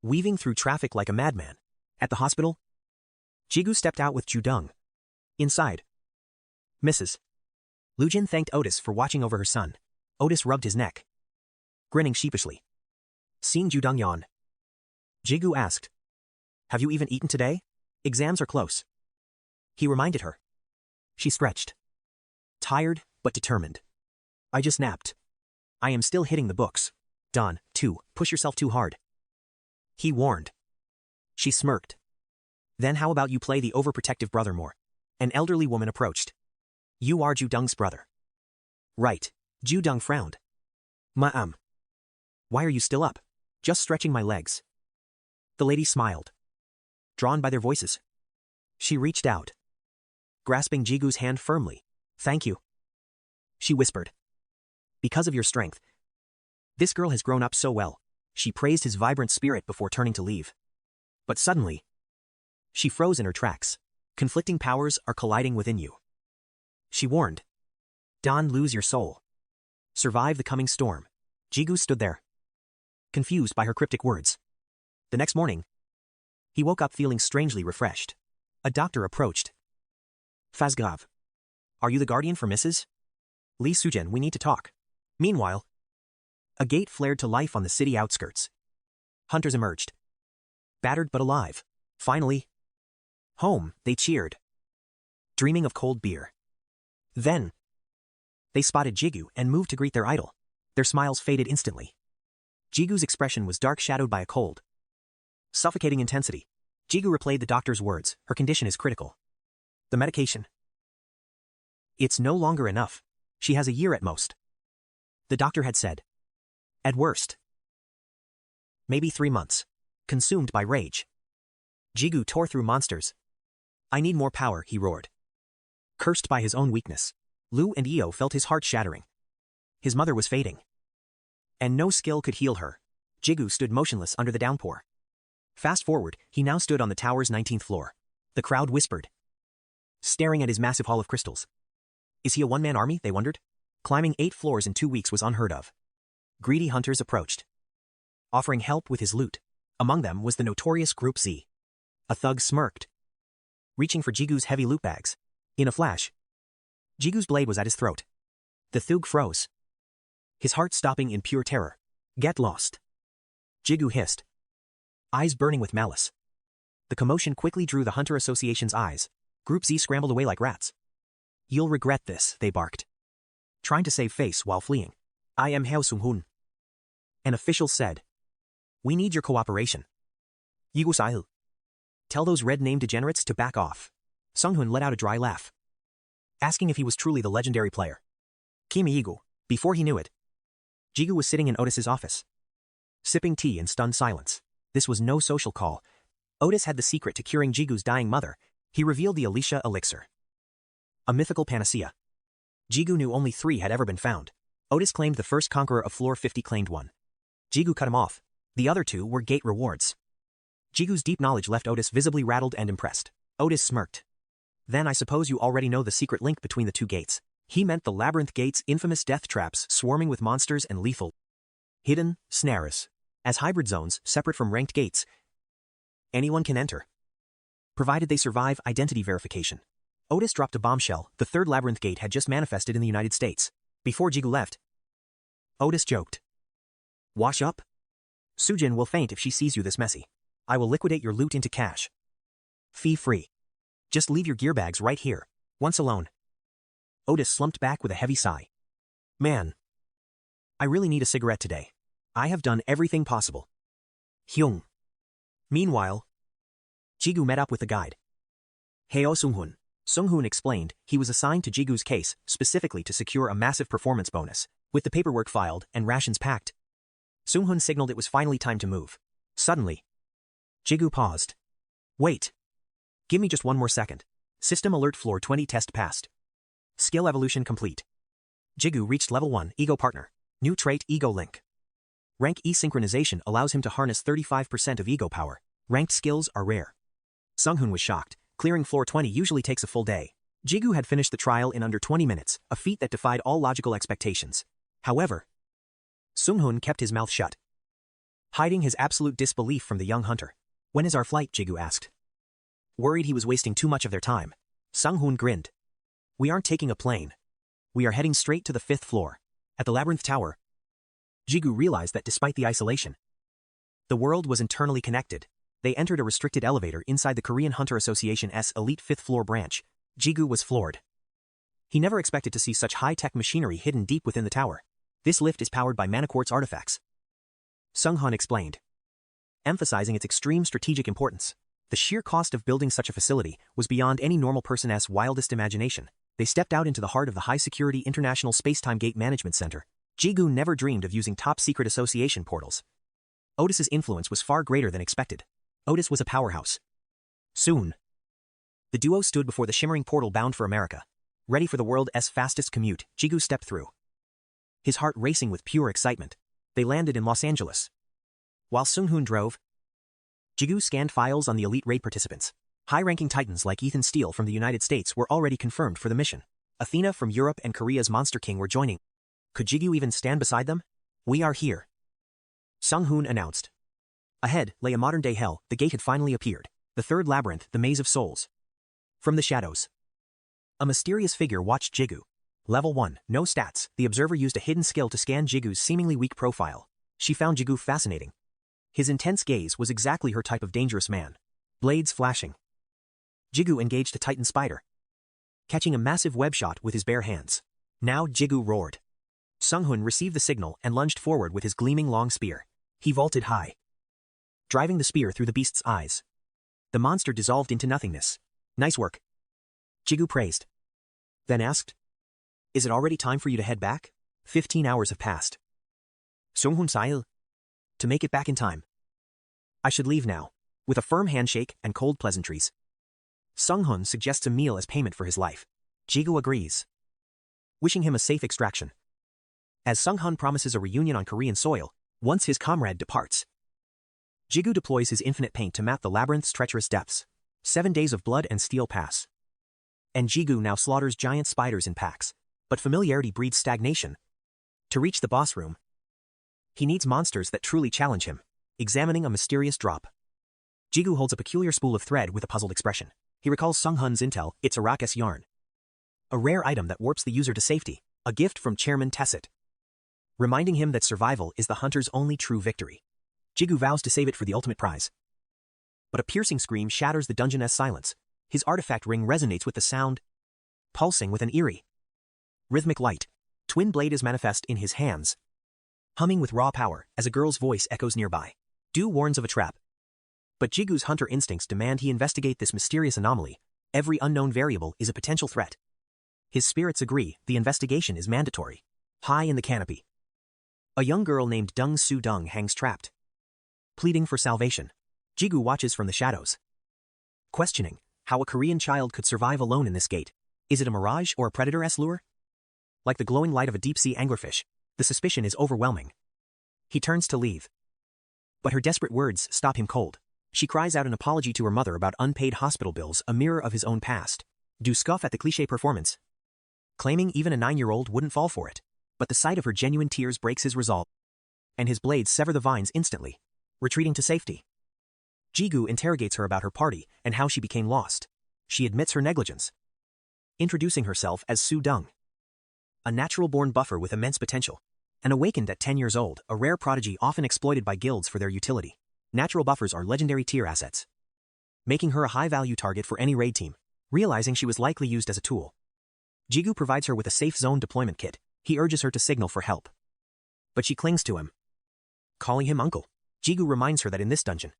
weaving through traffic like a madman. At the hospital, Jigu stepped out with Judong. Inside, Mrs. Lujin thanked Otis for watching over her son. Otis rubbed his neck, grinning sheepishly. Seeing Judong yawn, Jigu asked, Have you even eaten today? Exams are close. He reminded her. She stretched. Tired, but determined. I just napped. I am still hitting the books. Don, too, push yourself too hard. He warned. She smirked. Then how about you play the overprotective brother more? An elderly woman approached. You are Judong's brother. Right. Judong frowned. Ma'am. Why are you still up? Just stretching my legs. The lady smiled. Drawn by their voices, she reached out, grasping Jigu's hand firmly. Thank you, she whispered. Because of your strength. This girl has grown up so well. She praised his vibrant spirit before turning to leave. But suddenly, she froze in her tracks. Conflicting powers are colliding within you. She warned. Don't lose your soul. Survive the coming storm. Jigu stood there, confused by her cryptic words. The next morning, he woke up feeling strangely refreshed. A doctor approached. Fazgav. Are you the guardian for Mrs. Lee Sujin? We need to talk. Meanwhile, a gate flared to life on the city outskirts. Hunters emerged. Battered but alive. Finally, home, they cheered, dreaming of cold beer. Then, they spotted Jigu and moved to greet their idol. Their smiles faded instantly. Jigu's expression was dark shadowed by a cold, suffocating intensity. Jigu replayed the doctor's words. Her condition is critical. The medication. It's no longer enough. She has a year at most. The doctor had said. At worst. Maybe 3 months. Consumed by rage, Jigu tore through monsters. I need more power, he roared. Cursed by his own weakness, Lu and Io felt his heart shattering. His mother was fading, and no skill could heal her. Jigu stood motionless under the downpour. Fast forward, he now stood on the tower's 19th floor. The crowd whispered, staring at his massive hall of crystals. Is he a one-man army, they wondered? Climbing 8 floors in 2 weeks was unheard of. Greedy hunters approached, offering help with his loot. Among them was the notorious Group Z. A thug smirked, reaching for Jigu's heavy loot bags. In a flash, Jigu's blade was at his throat. The thug froze, his heart stopping in pure terror. Get lost, Jigu hissed, eyes burning with malice. The commotion quickly drew the Hunter Association's eyes. Group Z scrambled away like rats. You'll regret this, they barked, trying to save face while fleeing. I am Heo Sung-hun, an official said. We need your cooperation. Yigu Sahil. Tell those red-named degenerates to back off. Sung-hun let out a dry laugh, asking if he was truly the legendary player. Kimi Yigu. Before he knew it, Jigu was sitting in Otis's office, sipping tea in stunned silence. This was no social call. Otis had the secret to curing Jigu's dying mother. He revealed the Alicia elixir, a mythical panacea. Jigu knew only 3 had ever been found. Otis claimed the first conqueror of floor 50 claimed 1. Jigu cut him off. The other 2 were gate rewards. Jigu's deep knowledge left Otis visibly rattled and impressed. Otis smirked. Then I suppose you already know the secret link between the 2 gates. He meant the labyrinth gate's infamous death traps swarming with monsters and lethal, hidden snares. As hybrid zones, separate from ranked gates, anyone can enter, provided they survive identity verification. Otis dropped a bombshell. The 3rd labyrinth gate had just manifested in the United States. Before Jigu left, Otis joked. Wash up? Sujin will faint if she sees you this messy. I will liquidate your loot into cash. Fee free. Just leave your gear bags right here. Once alone. Otis slumped back with a heavy sigh. Man, I really need a cigarette today. I have done everything possible. Hyung. Meanwhile, Jigu met up with the guide. Heo Sung-hun. Sung-hoon explained he was assigned to Jigu's case specifically to secure a massive performance bonus. With the paperwork filed and rations packed, Sung-hoon signaled it was finally time to move. Suddenly, Jigu paused. Wait. Give me just one more second. System alert floor 20 test passed. Skill evolution complete. Jigu reached level 1, Ego Partner. New trait, Ego Link. Rank E synchronization allows him to harness 35% of ego power. Ranked skills are rare. Sung-hoon was shocked. Clearing floor 20 usually takes a full day. Jigu had finished the trial in under 20 minutes, a feat that defied all logical expectations. However, Sung-hoon kept his mouth shut, hiding his absolute disbelief from the young hunter. When is our flight? Jigu asked. Worried he was wasting too much of their time, Sung-hoon grinned. We aren't taking a plane. We are heading straight to the 5th floor. At the Labyrinth Tower, Jigu realized that despite the isolation, the world was internally connected. They entered a restricted elevator inside the Korean Hunter Association's elite 5th floor branch. Jigu was floored. He never expected to see such high-tech machinery hidden deep within the tower. This lift is powered by mana quartz artifacts, Sung-hoon explained, emphasizing its extreme strategic importance. The sheer cost of building such a facility was beyond any normal person's wildest imagination. They stepped out into the heart of the high-security International Space-Time Gate Management Center. Jigu never dreamed of using top-secret association portals. Otis's influence was far greater than expected. Otis was a powerhouse. Soon, the duo stood before the shimmering portal bound for America. Ready for the world's fastest commute, Jigu stepped through, his heart racing with pure excitement. They landed in Los Angeles. While Sung-hoon drove, Jigu scanned files on the elite raid participants. High-ranking titans like Ethan Steele from the United States were already confirmed for the mission. Athena from Europe and Korea's Monster King were joining. Could Jigu even stand beside them? We are here, Sung-hoon announced. Ahead lay a modern-day hell. The gate had finally appeared. The third labyrinth, the Maze of Souls. From the shadows, a mysterious figure watched Jigu. Level 1, no stats. The observer used a hidden skill to scan Jigu's seemingly weak profile. She found Jigu fascinating. His intense gaze was exactly her type of dangerous man. Blades flashing, Jigu engaged a titan spider, catching a massive web shot with his bare hands. Now Jigu roared. Sung-hoon received the signal and lunged forward with his gleaming long spear. He vaulted high, driving the spear through the beast's eyes. The monster dissolved into nothingness. Nice work, Jigu praised, then asked, is it already time for you to head back? 15 hours have passed. Sung-hoon sighed. To make it back in time, I should leave now. With a firm handshake and cold pleasantries, Sung-hoon suggests a meal as payment for his life. Jigu agrees, wishing him a safe extraction. As Sung-hoon promises a reunion on Korean soil, once his comrade departs, Jigu deploys his infinite paint to map the labyrinth's treacherous depths. 7 days of blood and steel pass, and Jigu now slaughters giant spiders in packs. But familiarity breeds stagnation. To reach the boss room, he needs monsters that truly challenge him. Examining a mysterious drop, Jigu holds a peculiar spool of thread with a puzzled expression. He recalls Sung-hoon's intel. It's a rarest yarn, a rare item that warps the user to safety, a gift from Chairman Tesset, reminding him that survival is the hunter's only true victory. Jigu vows to save it for the ultimate prize. But a piercing scream shatters the dungeon's silence. His artifact ring resonates with the sound, pulsing with an eerie, rhythmic light. Twin blade is manifest in his hands, humming with raw power as a girl's voice echoes nearby. Du warns of a trap, but Jigu's hunter instincts demand he investigate this mysterious anomaly. Every unknown variable is a potential threat. His spirits agree, the investigation is mandatory. High in the canopy, a young girl named Dung Soo-dung hangs trapped, pleading for salvation. Jigu watches from the shadows, questioning how a Korean child could survive alone in this gate. Is it a mirage or a predator's lure? Like the glowing light of a deep-sea anglerfish, the suspicion is overwhelming. He turns to leave, but her desperate words stop him cold. She cries out an apology to her mother about unpaid hospital bills, a mirror of his own past. Du scoff at the cliché performance, claiming even a 9-year-old wouldn't fall for it. But the sight of her genuine tears breaks his resolve, and his blades sever the vines instantly. Retreating to safety, Jigu interrogates her about her party and how she became lost. She admits her negligence, introducing herself as Soo-dung, a natural-born buffer with immense potential. And awakened at 10 years old, a rare prodigy often exploited by guilds for their utility. Natural buffers are legendary tier assets, making her a high-value target for any raid team. Realizing she was likely used as a tool, Jigu provides her with a safe zone deployment kit. He urges her to signal for help, but she clings to him, calling him uncle. Jigu reminds her that in this dungeon,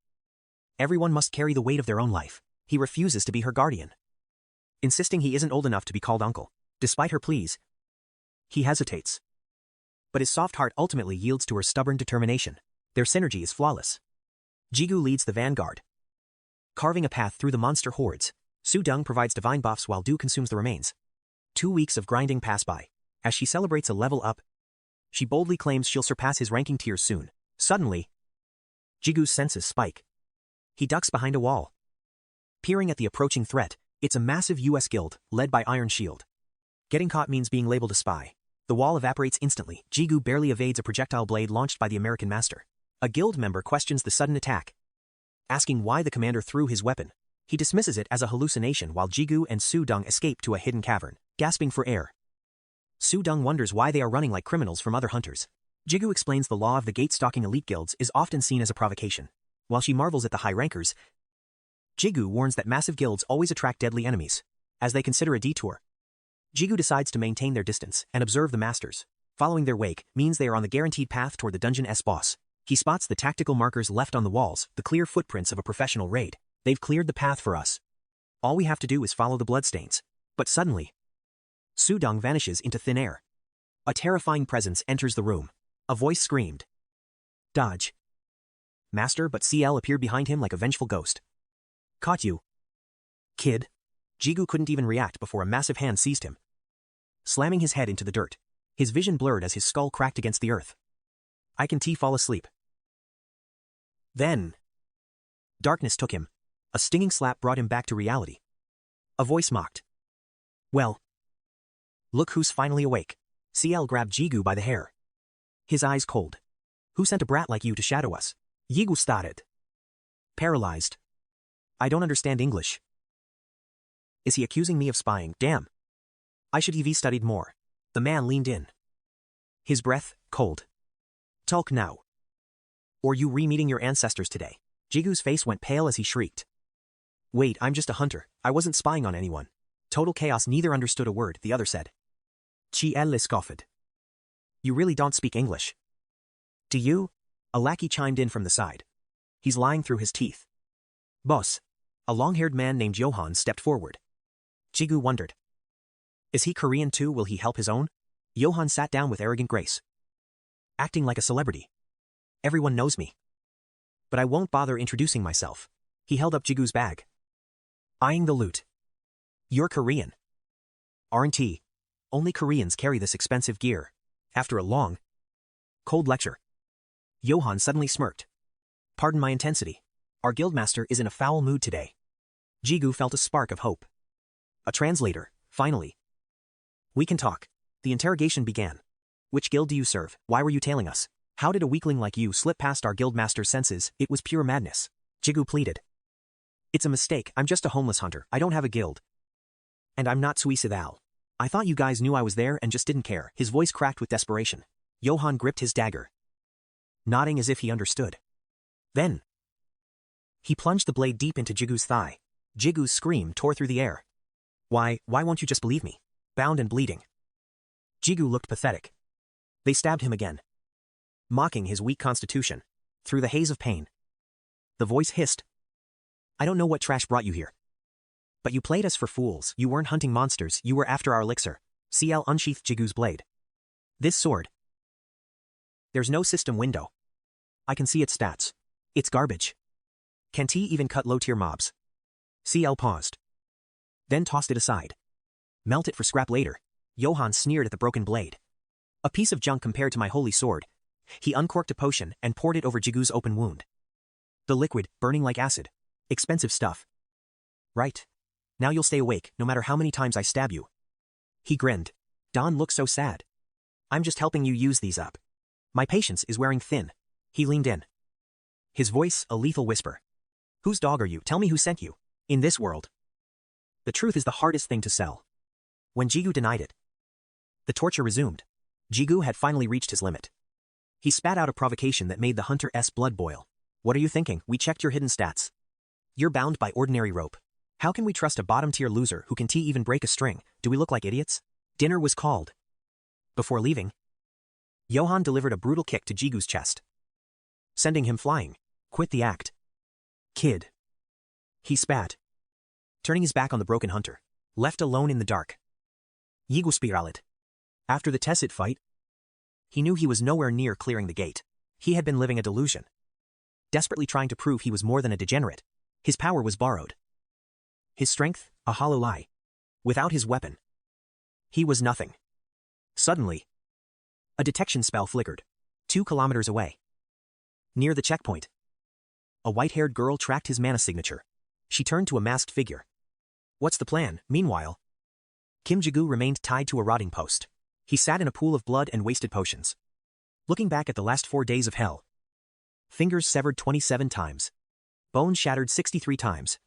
everyone must carry the weight of their own life. He refuses to be her guardian, insisting he isn't old enough to be called uncle. Despite her pleas, he hesitates. But his soft heart ultimately yields to her stubborn determination. Their synergy is flawless. Jigu leads the vanguard, carving a path through the monster hordes. Su-dung provides divine buffs while Du consumes the remains. 2 weeks of grinding pass by. As she celebrates a level up, she boldly claims she'll surpass his ranking tiers soon. Suddenly, Jigu's senses spike. He ducks behind a wall. Peering at the approaching threat, it's a massive US guild, led by Iron Shield. Getting caught means being labeled a spy. The wall evaporates instantly. Jigu barely evades a projectile blade launched by the American master. A guild member questions the sudden attack, asking why the commander threw his weapon. He dismisses it as a hallucination while Jigu and Su-dung escape to a hidden cavern, gasping for air. Su-dung wonders why they are running like criminals from other hunters. Jigu explains the law of the gate-stalking elite guilds is often seen as a provocation. While she marvels at the high rankers, Jigu warns that massive guilds always attract deadly enemies. As they consider a detour, Jigu decides to maintain their distance and observe the masters. Following their wake means they are on the guaranteed path toward the dungeon's boss. He spots the tactical markers left on the walls, the clear footprints of a professional raid. They've cleared the path for us. All we have to do is follow the bloodstains. But suddenly, Su-dung vanishes into thin air. A terrifying presence enters the room. A voice screamed, "Dodge, Master!" But CL appeared behind him like a vengeful ghost. "Caught you, kid." Jigu couldn't even react before a massive hand seized him, slamming his head into the dirt. His vision blurred as his skull cracked against the earth. 𝐼𝐾-𝐑 fall asleep. Then, darkness took him. A stinging slap brought him back to reality. A voice mocked, "Well, look who's finally awake." CL grabbed Jigu by the hair, his eyes cold. "Who sent a brat like you to shadow us?" Jigu started, paralyzed. "I don't understand English. Is he accusing me of spying? Damn. I should have studied more." The man leaned in, his breath cold. "Talk now, or you re-meeting your ancestors today." Jigu's face went pale as he shrieked, "Wait, I'm just a hunter. I wasn't spying on anyone." Total chaos. Neither understood a word, the other said. 𝐃𝐄𝐋𝐈𝐕𝐄𝐑. "You really don't speak English, do you?" A lackey chimed in from the side. He's lying through his teeth. "Boss." A long-haired man named Johan stepped forward. Jigu wondered, is he Korean too? Will he help his own? Johan sat down with arrogant grace, acting like a celebrity. "Everyone knows me, but I won't bother introducing myself." He held up Jigu's bag, eyeing the loot. "You're Korean, aren't he?" Only Koreans carry this expensive gear. After a long, cold lecture, Johan suddenly smirked. "Pardon my intensity. Our guildmaster is in a foul mood today." Jigu felt a spark of hope. A translator, finally. "We can talk." The interrogation began. "Which guild do you serve? Why were you tailing us? How did a weakling like you slip past our guildmaster's senses?" It was pure madness. Jigu pleaded, "It's a mistake. I'm just a homeless hunter. I don't have a guild. And I'm not suicidal. I thought you guys knew I was there and just didn't care." His voice cracked with desperation. Johan gripped his dagger, nodding as if he understood. Then, he plunged the blade deep into Jigu's thigh. Jigu's scream tore through the air. Why won't you just believe me? Bound and bleeding, Jigu looked pathetic. They stabbed him again, mocking his weak constitution. Through the haze of pain, the voice hissed, "I don't know what trash brought you here, but you played us for fools. You weren't hunting monsters, you were after our elixir." CL unsheathed Jigu's blade. "This sword, there's no system window. I can see its stats. It's garbage. Can't even cut low-tier mobs." CL paused, then tossed it aside. "Melt it for scrap later." Johan sneered at the broken blade. "A piece of junk compared to my holy sword." He uncorked a potion and poured it over Jigu's open wound. The liquid, burning like acid. "Expensive stuff. Right. Now you'll stay awake, no matter how many times I stab you." He grinned. "Don looks so sad. I'm just helping you use these up. My patience is wearing thin." He leaned in, his voice a lethal whisper. "Whose dog are you? Tell me who sent you. In this world, the truth is the hardest thing to sell." When Jigu denied it, the torture resumed. Jigu had finally reached his limit. He spat out a provocation that made the hunter's blood boil. "What are you thinking? We checked your hidden stats. You're bound by ordinary rope. How can we trust a bottom-tier loser who can even break a string? Do we look like idiots?" Dinner was called. Before leaving, Johan delivered a brutal kick to Jigu's chest, sending him flying. "Quit the act, kid," he spat, turning his back on the broken hunter. Left alone in the dark. Jigu spiralet. After the Tessit fight, he knew he was nowhere near clearing the gate. He had been living a delusion. Desperately trying to prove he was more than a degenerate. His power was borrowed. His strength, a hollow lie. Without his weapon, he was nothing. Suddenly, a detection spell flickered. 2 kilometers away. Near the checkpoint, a white-haired girl tracked his mana signature. She turned to a masked figure. What's the plan? Meanwhile, Kim Jigu remained tied to a rotting post. He sat in a pool of blood and wasted potions. Looking back at the last 4 days of hell. Fingers severed 27 times. Bones shattered 63 times.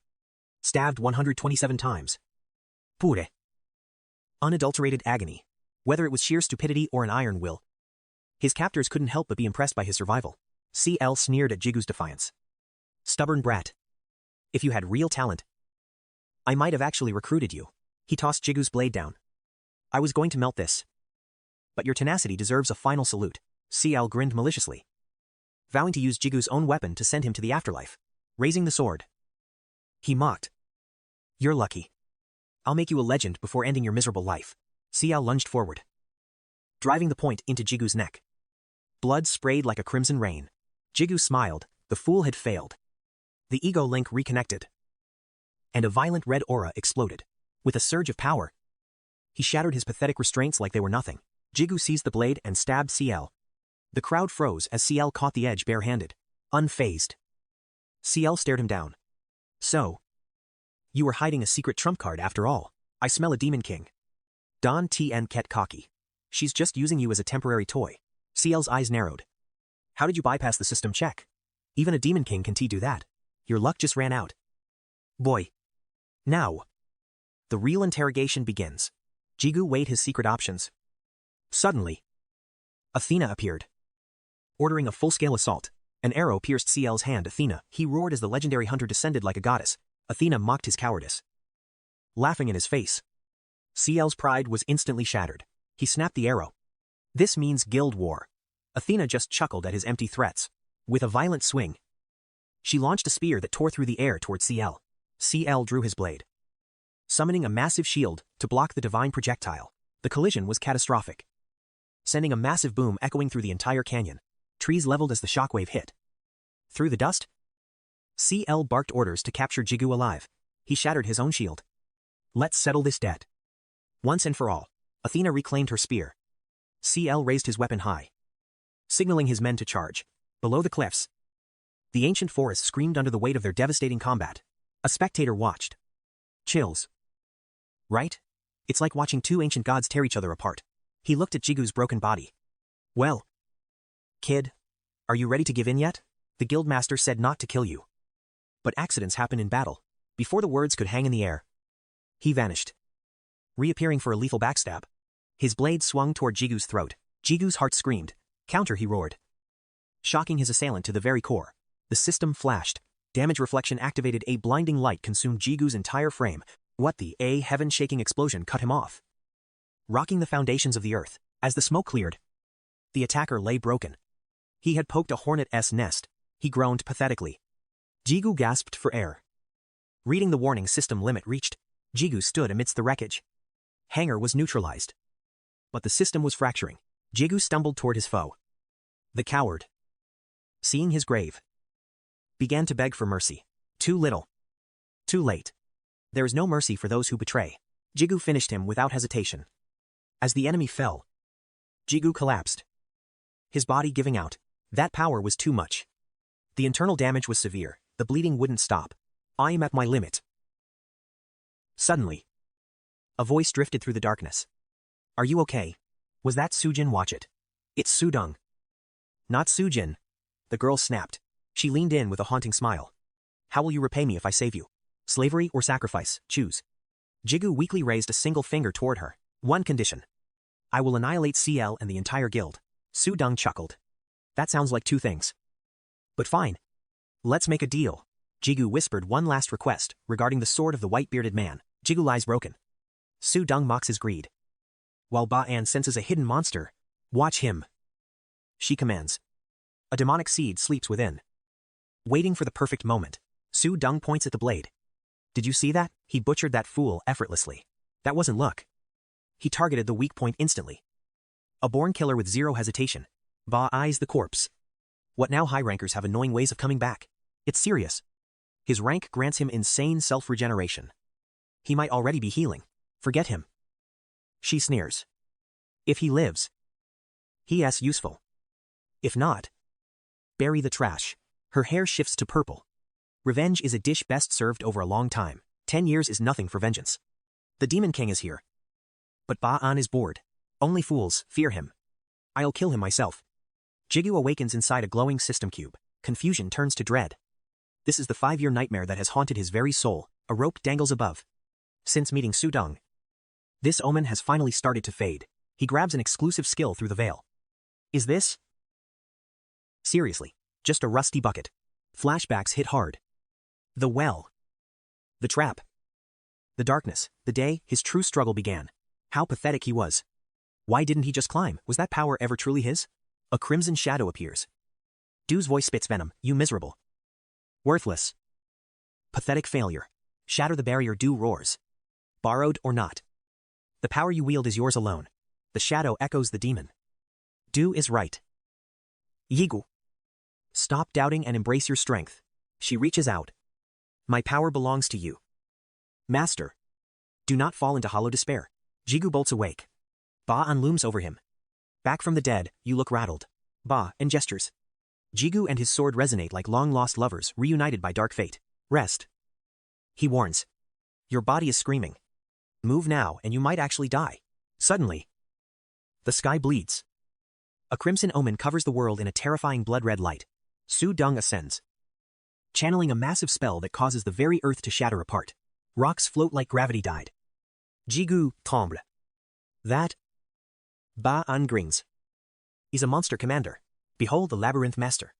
Stabbed 127 times. Pure. Unadulterated agony. Whether it was sheer stupidity or an iron will. His captors couldn't help but be impressed by his survival. CL sneered at Jigu's defiance. Stubborn brat. If you had real talent, I might have actually recruited you. He tossed Jigu's blade down. I was going to melt this. But your tenacity deserves a final salute. CL grinned maliciously, vowing to use Jigu's own weapon to send him to the afterlife. Raising the sword, he mocked. You're lucky. I'll make you a legend before ending your miserable life. CL lunged forward, driving the point into Jigu's neck. Blood sprayed like a crimson rain. Jigu smiled. The fool had failed. The ego link reconnected, and a violent red aura exploded. With a surge of power, he shattered his pathetic restraints like they were nothing. Jigu seized the blade and stabbed CL. The crowd froze as CL caught the edge barehanded. Unfazed, CL stared him down. So, you were hiding a secret trump card after all. I smell a demon king. Don TN Ket cocky. She's just using you as a temporary toy. CL's eyes narrowed. How did you bypass the system check? Even a demon king can do that. Your luck just ran out. Boy. Now, the real interrogation begins. Jigu weighed his secret options. Suddenly, Athena appeared, ordering a full-scale assault. An arrow pierced CL's hand. Athena, he roared as the legendary hunter descended like a goddess. Athena mocked his cowardice, laughing in his face. CL's pride was instantly shattered. He snapped the arrow. This means guild war. Athena just chuckled at his empty threats. With a violent swing, she launched a spear that tore through the air toward CL. CL drew his blade, summoning a massive shield to block the divine projectile. The collision was catastrophic, sending a massive boom echoing through the entire canyon. Trees leveled as the shockwave hit. Through the dust, CL barked orders to capture Jigu alive. He shattered his own shield. Let's settle this debt once and for all. Athena reclaimed her spear. CL raised his weapon high, signaling his men to charge. Below the cliffs, the ancient forest screamed under the weight of their devastating combat. A spectator watched. Chills. Right? It's like watching 2 ancient gods tear each other apart. He looked at Jigu's broken body. Well, kid, are you ready to give in yet? The guildmaster said not to kill you. But accidents happen in battle. Before the words could hang in the air, he vanished, reappearing for a lethal backstab. His blade swung toward Jigu's throat. Jigu's heart screamed. Counter, he roared, shocking his assailant to the very core. The system flashed. Damage reflection activated. A blinding light consumed Jigu's entire frame. What the heaven-shaking explosion cut him off, rocking the foundations of the earth. As the smoke cleared, the attacker lay broken. He had poked a hornet's nest. He groaned pathetically. Jigu gasped for air. Reading the warning system limit reached, Jigu stood amidst the wreckage. Hangar was neutralized, but the system was fracturing. Jigu stumbled toward his foe. The coward, seeing his grave, began to beg for mercy. Too little. Too late. There is no mercy for those who betray. Jigu finished him without hesitation. As the enemy fell, Jigu collapsed, his body giving out. That power was too much. The internal damage was severe. The bleeding wouldn't stop. I am at my limit. Suddenly, a voice drifted through the darkness. Are you okay? Was that Sujin? Watch it. It's Sudong. Not Sujin. The girl snapped. She leaned in with a haunting smile. How will you repay me if I save you? Slavery or sacrifice? Choose. Jigu weakly raised a single finger toward her. One condition. I will annihilate CL and the entire guild. Sudong chuckled. That sounds like 2 things. But fine. Let's make a deal. Jigu whispered one last request regarding the sword of the white-bearded man. Jigu lies broken. Sudong mocks his greed, while Ba-an senses a hidden monster. Watch him, she commands. A demonic seed sleeps within, waiting for the perfect moment. Sudong points at the blade. Did you see that? He butchered that fool effortlessly. That wasn't luck. He targeted the weak point instantly. A born killer with zero hesitation. Ba eyes the corpse. What now? High rankers have annoying ways of coming back. It's serious. His rank grants him insane self-regeneration. He might already be healing. Forget him. She sneers. If he lives, he's useful. If not, bury the trash. Her hair shifts to purple. Revenge is a dish best served over a long time. 10 years is nothing for vengeance. The Demon King is here. But Ba-an is bored. Only fools fear him. I'll kill him myself. Jigu awakens inside a glowing system cube. Confusion turns to dread. This is the 5-year nightmare that has haunted his very soul. A rope dangles above. Since meeting Su-dung, this omen has finally started to fade. He grabs an exclusive skill through the veil. Is this? Seriously, just a rusty bucket. Flashbacks hit hard. The well. The trap. The darkness, the day his true struggle began. How pathetic he was. Why didn't he just climb? Was that power ever truly his? A crimson shadow appears. Du's voice spits venom. You miserable. Worthless. Pathetic failure. Shatter the barrier. Du roars. Borrowed or not. The power you wield is yours alone. The shadow echoes the demon. Du is right. Jigu. Stop doubting and embrace your strength. She reaches out. My power belongs to you. Master. Do not fall into hollow despair. Jigu bolts awake. Ba-an looms over him. Back from the dead, you look rattled. Ba, and gestures. Jigu and his sword resonate like long-lost lovers reunited by dark fate. Rest. He warns. Your body is screaming. Move now and you might actually die. Suddenly, the sky bleeds. A crimson omen covers the world in a terrifying blood-red light. Su-dung ascends, channeling a massive spell that causes the very earth to shatter apart. Rocks float like gravity died. Jigu tremble. That Ba-an grings is a monster commander. Behold the labyrinth master.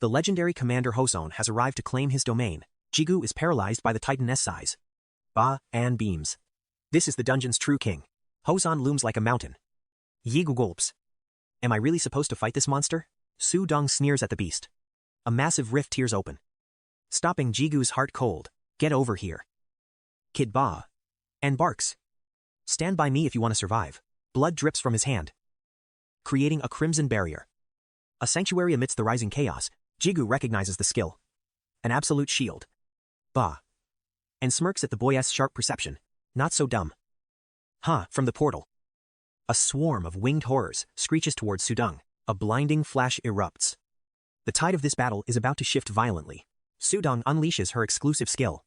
The legendary commander Hoson has arrived to claim his domain. Jigu is paralyzed by the titan's size. Ba-an beams. This is the dungeon's true king. Hoson looms like a mountain. Jigu gulps. Am I really supposed to fight this monster? Su-dung sneers at the beast. A massive rift tears open, stopping Jigu's heart cold. Get over here. Kid Ba. And barks. Stand by me if you want to survive. Blood drips from his hand, creating a crimson barrier. A sanctuary amidst the rising chaos. Jigu recognizes the skill. An absolute shield. Ba. And smirks at the boy's sharp perception. Not so dumb. From the portal. A swarm of winged horrors screeches towards Su-dung. A blinding flash erupts. The tide of this battle is about to shift violently. Su-dung unleashes her exclusive skill.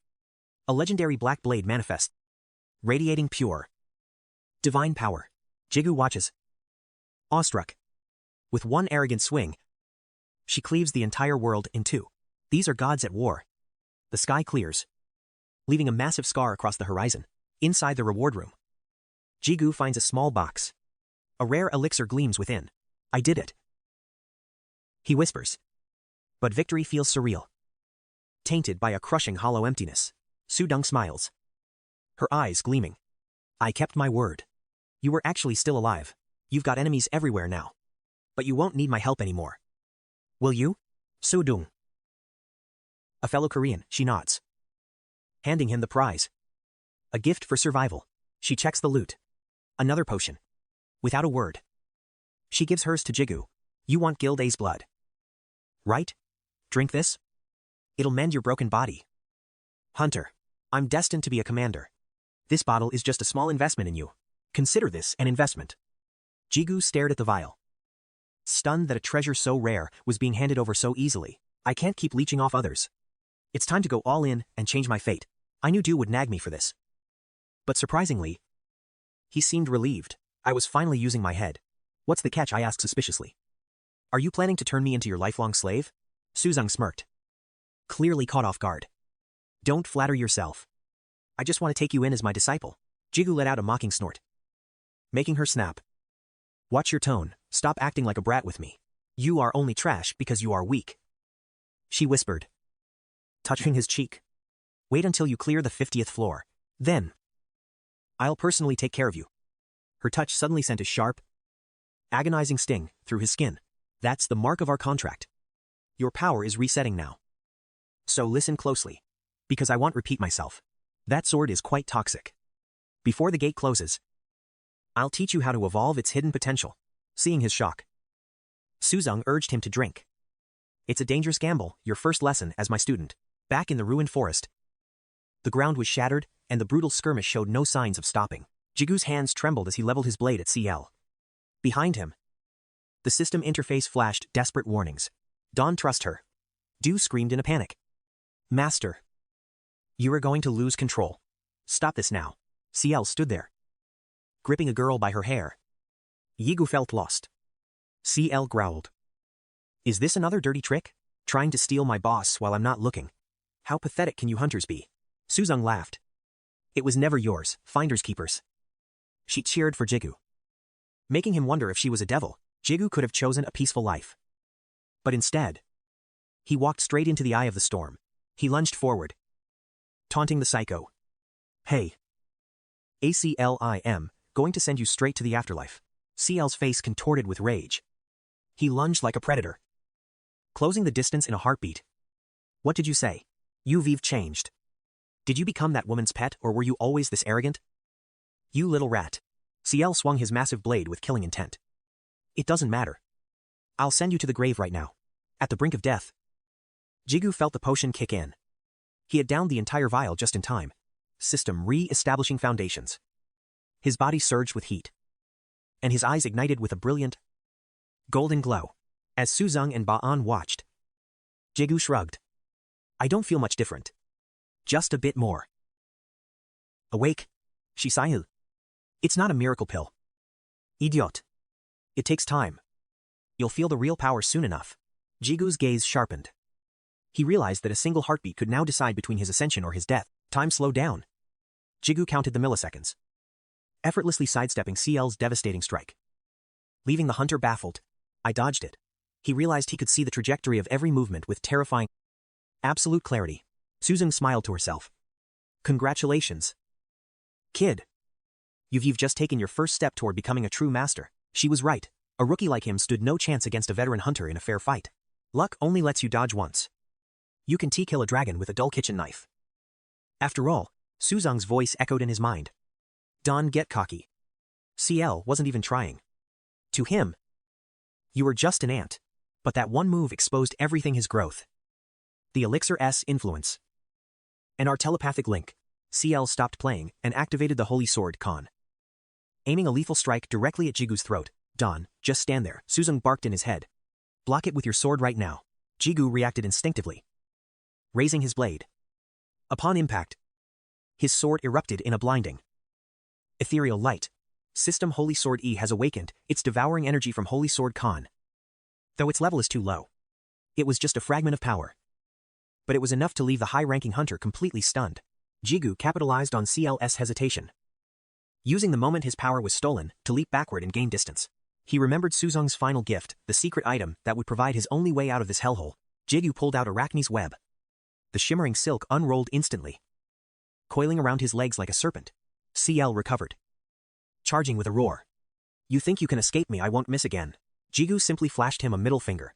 A legendary black blade manifests, radiating pure, divine power. Jigu watches, awestruck. With one arrogant swing, she cleaves the entire world in two. These are gods at war. The sky clears, leaving a massive scar across the horizon. Inside the reward room, Jigu finds a small box. A rare elixir gleams within. I did it, he whispers. But victory feels surreal, tainted by a crushing hollow emptiness. Su-dung smiles, her eyes gleaming. I kept my word. You were actually still alive. You've got enemies everywhere now. But you won't need my help anymore. Will you? Su-dung. A fellow Korean, she nods, handing him the prize. A gift for survival. She checks the loot. Another potion. Without a word, she gives hers to Jigu. You want 𝐃-𝐓𝐈𝐄𝐑, right? Drink this. It'll mend your broken body. Hunter, I'm destined to be a commander. This bottle is just a small investment in you. Consider this an investment. Jigu stared at the vial, stunned that a treasure so rare was being handed over so easily. I can't keep leeching off others. It's time to go all in and change my fate. I knew Du would nag me for this. But surprisingly, he seemed relieved. I was finally using my head. What's the catch? I asked suspiciously. Are you planning to turn me into your lifelong slave? Su-dung smirked, clearly caught off guard. Don't flatter yourself. I just want to take you in as my disciple. Jigu let out a mocking snort, making her snap. Watch your tone. Stop acting like a brat with me. You are only trash because you are weak, she whispered, touching his cheek. Wait until you clear the 50th floor. Then I'll personally take care of you. Her touch suddenly sent a sharp, agonizing sting through his skin. That's the mark of our contract. Your power is resetting now. So listen closely, because I won't repeat myself. That sword is quite toxic. Before the gate closes, I'll teach you how to evolve its hidden potential. Seeing his shock, Suzong urged him to drink. It's a dangerous gamble, your first lesson as my student. Back in the ruined forest, the ground was shattered, and the brutal skirmish showed no signs of stopping. Jigu's hands trembled as he leveled his blade at CL. Behind him, the system interface flashed desperate warnings. Don't trust her. Du screamed in a panic. Master, you are going to lose control. Stop this now. CL stood there, gripping a girl by her hair. Jigu felt lost. CL growled. Is this another dirty trick? Trying to steal my boss while I'm not looking? How pathetic can you hunters be? Suzong laughed. It was never yours, finders keepers. She cheered for Jigu, making him wonder if she was a devil. Jigu could have chosen a peaceful life. But instead, he walked straight into the eye of the storm. He lunged forward, taunting the psycho. Hey, ACLIM, going to send you straight to the afterlife. CL's face contorted with rage. He lunged like a predator, closing the distance in a heartbeat. What did you say? You've changed. Did you become that woman's pet, or were you always this arrogant? You little rat. CL swung his massive blade with killing intent. It doesn't matter. I'll send you to the grave right now. At the brink of death. Jigu felt the potion kick in. He had downed the entire vial just in time. System re-establishing foundations. His body surged with heat, and his eyes ignited with a brilliant golden glow. As Suzong and Ba'an watched, Jigu shrugged. I don't feel much different. Just a bit more awake. Shisaihu. It's not a miracle pill. Idiot. It takes time. You'll feel the real power soon enough. Jigu's gaze sharpened. He realized that a single heartbeat could now decide between his ascension or his death. Time slowed down. Jigu counted the milliseconds, effortlessly sidestepping CL's devastating strike, leaving the hunter baffled. I dodged it. He realized he could see the trajectory of every movement with terrifying, absolute clarity. Suzong smiled to herself. Congratulations, kid. You've just taken your first step toward becoming a true master. She was right. A rookie like him stood no chance against a veteran hunter in a fair fight. Luck only lets you dodge once. You can kill a dragon with a dull kitchen knife. After all, Suzong's voice echoed in his mind. Don't get cocky. CL wasn't even trying. To him, you were just an ant. But that one move exposed everything: his growth, the elixir's influence, and our telepathic link. CL stopped playing and activated the holy sword Khan, aiming a lethal strike directly at Jigu's throat. Don, just stand there, Suzong barked in his head. Block it with your sword right now. Jigu reacted instinctively, raising his blade. Upon impact, his sword erupted in a blinding, ethereal light. System Holy Sword E has awakened, it's devouring energy from Holy Sword Khan. Though its level is too low, it was just a fragment of power. But it was enough to leave the high-ranking hunter completely stunned. Jigu capitalized on CL's hesitation, using the moment his power was stolen to leap backward and gain distance. He remembered Suzong's final gift, the secret item that would provide his only way out of this hellhole. Jigu pulled out Arachne's web. The shimmering silk unrolled instantly, coiling around his legs like a serpent. CL recovered, charging with a roar. You think you can escape me? I won't miss again. Jigu simply flashed him a middle finger.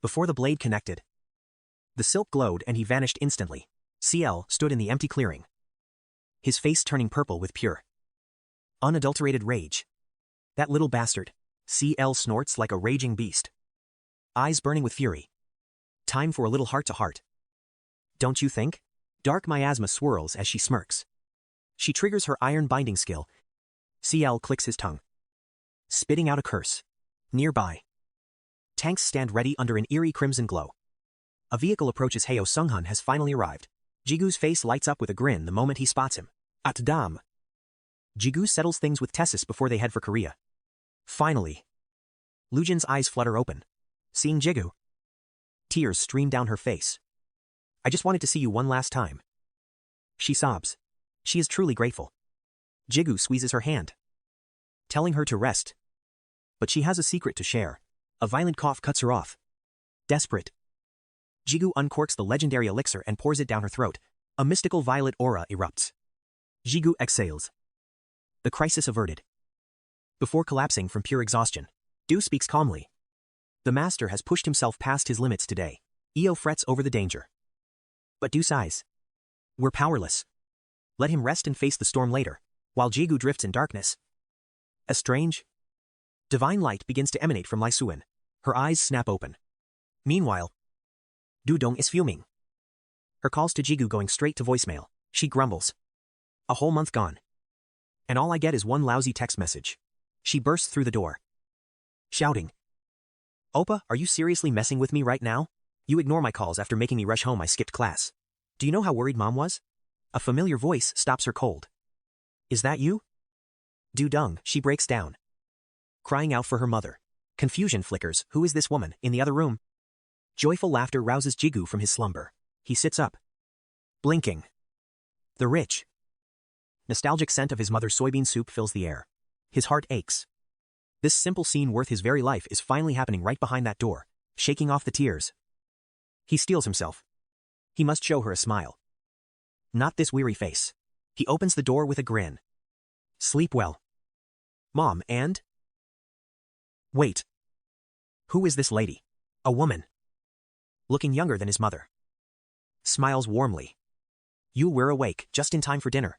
Before the blade connected, the silk glowed and he vanished instantly. CL stood in the empty clearing, his face turning purple with pure, unadulterated rage. That little bastard. CL snorts like a raging beast, eyes burning with fury. Time for a little heart-to-heart. Don't you think? Dark miasma swirls as she smirks. She triggers her iron binding skill. CL clicks his tongue, spitting out a curse. Nearby, tanks stand ready under an eerie crimson glow. A vehicle approaches. Heo Sunghun has finally arrived. Jigu's face lights up with a grin the moment he spots him. At dam. Jigu settles things with Tessis before they head for Korea. Finally. Lujin's eyes flutter open. Seeing Jigu, tears stream down her face. I just wanted to see you one last time. She sobs. She is truly grateful. Jigu squeezes her hand, telling her to rest. But she has a secret to share. A violent cough cuts her off. Desperate, Jigu uncorks the legendary elixir and pours it down her throat. A mystical violet aura erupts. Jigu exhales, the crisis averted. Before collapsing from pure exhaustion, Du speaks calmly. The master has pushed himself past his limits today. Io frets over the danger, but Du sighs. We're powerless. Let him rest and face the storm later. while Jigu drifts in darkness. A strange, divine light begins to emanate from Lai Suan. Her eyes snap open. Meanwhile, Dudong is fuming. Her calls to Jigu going straight to voicemail. She grumbles. A whole month gone. And all I get is one lousy text message. She bursts through the door, shouting, "Oppa, are you seriously messing with me right now? You ignore my calls after making me rush home I skipped class. Do you know how worried Mom was?" A familiar voice stops her cold. "Is that you?" Dudong, she breaks down, crying out for her mother. Confusion flickers. Who is this woman in the other room? Joyful laughter rouses Jigu from his slumber. He sits up, blinking. The rich, nostalgic scent of his mother's soybean soup fills the air. His heart aches. This simple scene worth his very life is finally happening right behind that door, shaking off the tears. He steels himself. He must show her a smile. Not this weary face. He opens the door with a grin. "Sleep well, Mom, and..." Wait. Who is this lady? A woman, looking younger than his mother. Smiles warmly. "You were awake just in time for dinner."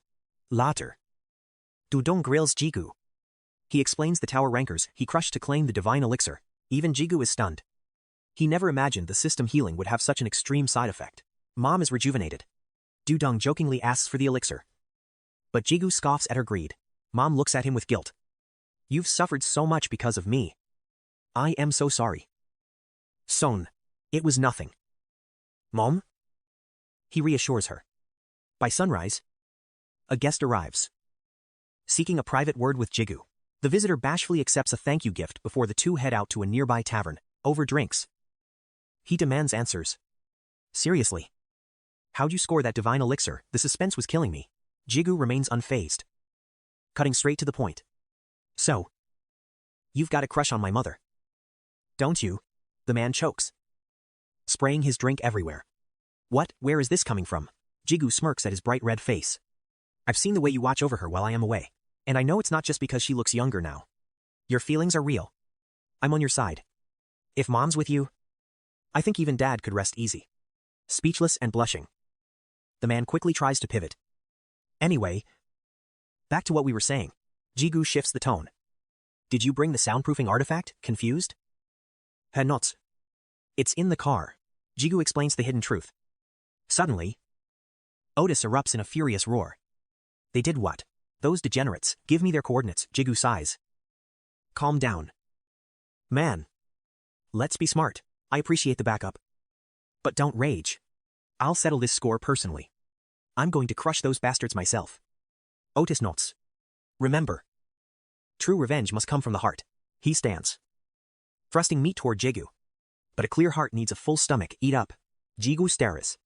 Later, Dudong grills Jigu. He explains the tower rankers he crushed to claim the divine elixir. Even Jigu is stunned. He never imagined the system healing would have such an extreme side effect. Mom is rejuvenated. Dudong jokingly asks for the elixir, but Jigu scoffs at her greed. Mom looks at him with guilt. "You've suffered so much because of me. I am so sorry." "Son, it was nothing." "Mom?" He reassures her. By sunrise, a guest arrives, seeking a private word with Jigu. The visitor bashfully accepts a thank you gift before the two head out to a nearby tavern, over drinks. He demands answers. "Seriously? How'd you score that divine elixir? The suspense was killing me." Jigu remains unfazed, cutting straight to the point. "So, you've got a crush on my mother, don't you?" The man chokes, spraying his drink everywhere. "What? Where is this coming from?" Jigu smirks at his bright red face. "I've seen the way you watch over her while I am away, and I know it's not just because she looks younger now. Your feelings are real. I'm on your side. If Mom's with you, I think even Dad could rest easy." Speechless and blushing, the man quickly tries to pivot. "Anyway, back to what we were saying." Jigu shifts the tone. "Did you bring the soundproofing artifact?" Confused. "Not. It's in the car." Jigu explains the hidden truth. Suddenly, Otis erupts in a furious roar. "They did what? Those degenerates. Give me their coordinates." Jigu sighs. "Calm down, man. Let's be smart. I appreciate the backup, but don't rage. I'll settle this score personally. I'm going to crush those bastards myself." Otis nods. "Remember, true revenge must come from the heart." He stands, thrusting meat toward Jigu. But a clear heart needs a full stomach. "Eat up." Jigu stares,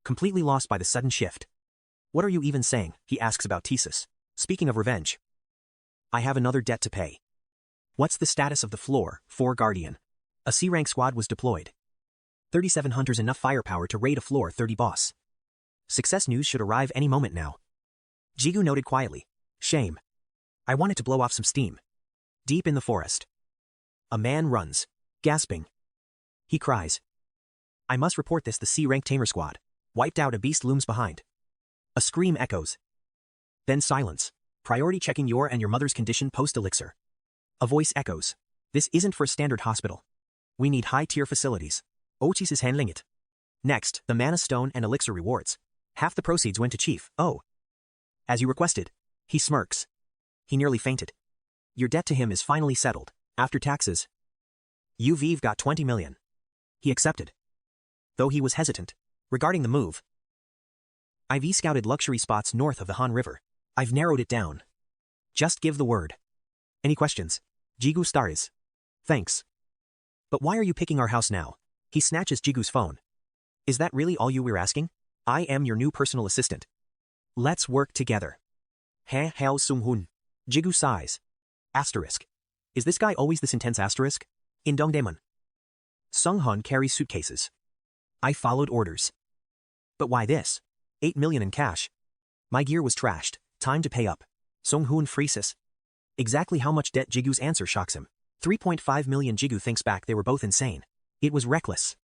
completely lost by the sudden shift. "What are you even saying?" He asks about Thesis. "Speaking of revenge, I have another debt to pay." "What's the status of the floor 4 Guardian?" A C-rank squad was deployed. 37 hunters, enough firepower to raid a floor 30 boss. Success news should arrive any moment now. Jigu noted quietly. "Shame. I wanted to blow off some steam." Deep in the forest, a man runs, gasping. He cries, "I must report this." The C-rank tamer squad, wiped out. A beast looms behind. A scream echoes. Then silence. "Priority checking your and your mother's condition post-elixir." A voice echoes. "This isn't for a standard hospital. We need high-tier facilities. Otis is handling it." Next, the mana stone and elixir rewards. Half the proceeds went to Chief. "Oh. As you requested." He smirks. He nearly fainted. "Your debt to him is finally settled. After taxes, you've got 20 million. He accepted, though he was hesitant. Regarding the move, I've scouted luxury spots north of the Han River. I've narrowed it down. Just give the word. Any questions? Jigu stares. Thanks. But why are you picking our house now? He snatches Jigu's phone. Is that really all you were asking? I am your new personal assistant. Let's work together. He Hao Sung-hun. Jigu sighs. Asterisk. Is this guy always this intense? Asterisk? In Dongdaemun, Sung-hun carries suitcases. I followed orders. But why this? 8 million in cash. My gear was trashed. Time to pay up. Sung-hun freezes. Exactly how much debt? Jigu's answer shocks him. 3.5 million. Jigu thinks back. They were both insane. It was reckless.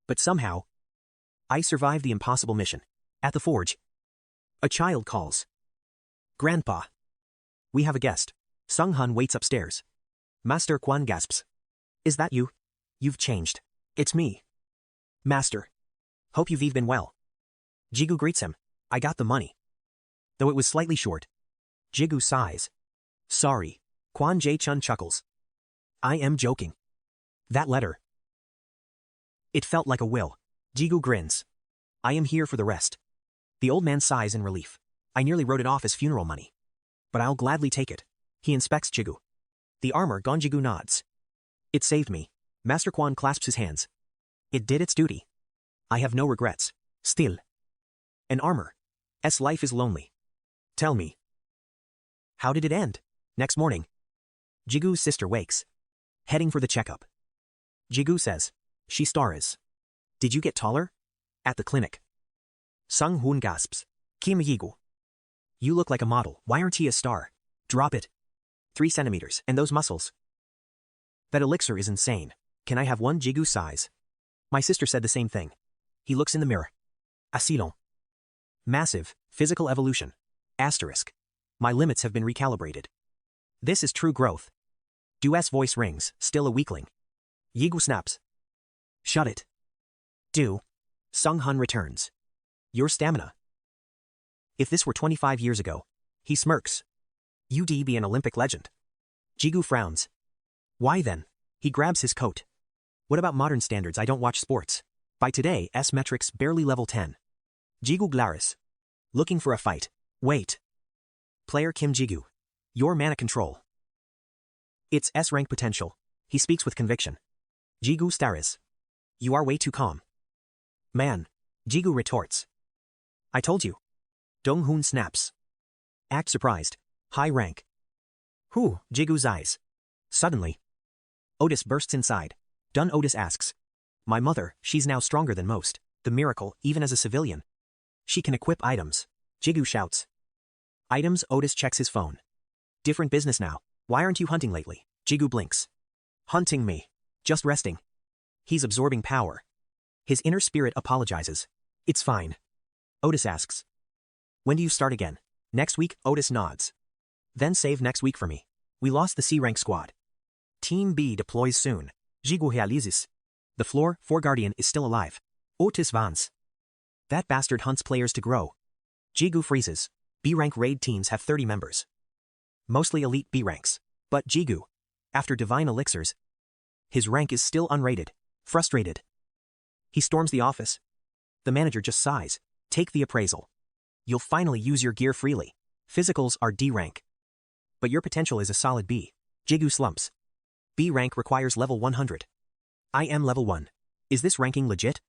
But somehow, I survived the impossible mission. At the forge, a child calls. Grandpa. We have a guest. Sung Hun waits upstairs. Master Quan gasps. Is that you? You've changed. It's me. Master. Hope you've been well. Jigu greets him. I got the money. Though it was slightly short. Jigu sighs. Sorry. Quan Jae-chun chuckles. I am joking. That letter. It felt like a will. Jigu grins. I am here for the rest. The old man sighs in relief. I nearly wrote it off as funeral money. But I'll gladly take it. He inspects Jigu. The armor gone. Jigu nods. It saved me. Master Quan clasps his hands. It did its duty. I have no regrets. Still. An armor. Life is lonely. Tell me. How did it end? Next morning. Jigu's sister wakes. Heading for the checkup. Jigu says. She stars. Did you get taller? At the clinic. Sung Hoon gasps. Kim Yigu. You look like a model. Why aren't you a star? Drop it. 3 centimeters, and those muscles. That elixir is insane. Can I have one? Jigu sighs. My sister said the same thing. He looks in the mirror. Assilon. Massive, physical evolution. Asterisk. My limits have been recalibrated. This is true growth. Du's voice rings, still a weakling. Yigu snaps. Shut it. Du. Sung Hun returns. Your stamina. If this were 25 years ago. He smirks. You'd be an Olympic legend. Jigu frowns. Why then? He grabs his coat. What about modern standards? I don't watch sports. By today's metrics barely level 10. Jigu glares. Looking for a fight. Wait. Player Kim Jigu. Your mana control. It's S-rank potential. He speaks with conviction. Jigu stares. You are way too calm. Man. Jigu retorts. I told you. Dong-hoon snaps. Act surprised. High rank. Who? Jigu's eyes. Suddenly. Otis bursts inside. Dun Otis asks. My mother, she's now stronger than most. The miracle, even as a civilian. She can equip items. Jigu shouts. Items? Otis checks his phone. Different business now. Why aren't you hunting lately? Jigu blinks. Hunting me. Just resting. He's absorbing power. His inner spirit apologizes. It's fine. Otis asks. When do you start again? Next week? Otis nods. Then save next week for me. We lost the C-rank squad. Team B deploys soon. Jigu realizes. The floor, 4 Guardian is still alive. Otis vans. That bastard hunts players to grow. Jigu freezes. B-rank raid teams have 30 members. Mostly elite B ranks. But Jigu, after divine elixirs, his rank is still unrated. Frustrated. He storms the office. The manager just sighs. Take the appraisal. You'll finally use your gear freely. Physicals are D rank. But your potential is a solid B. Jigu slumps. B rank requires level 100. I am level 1. Is this ranking legit?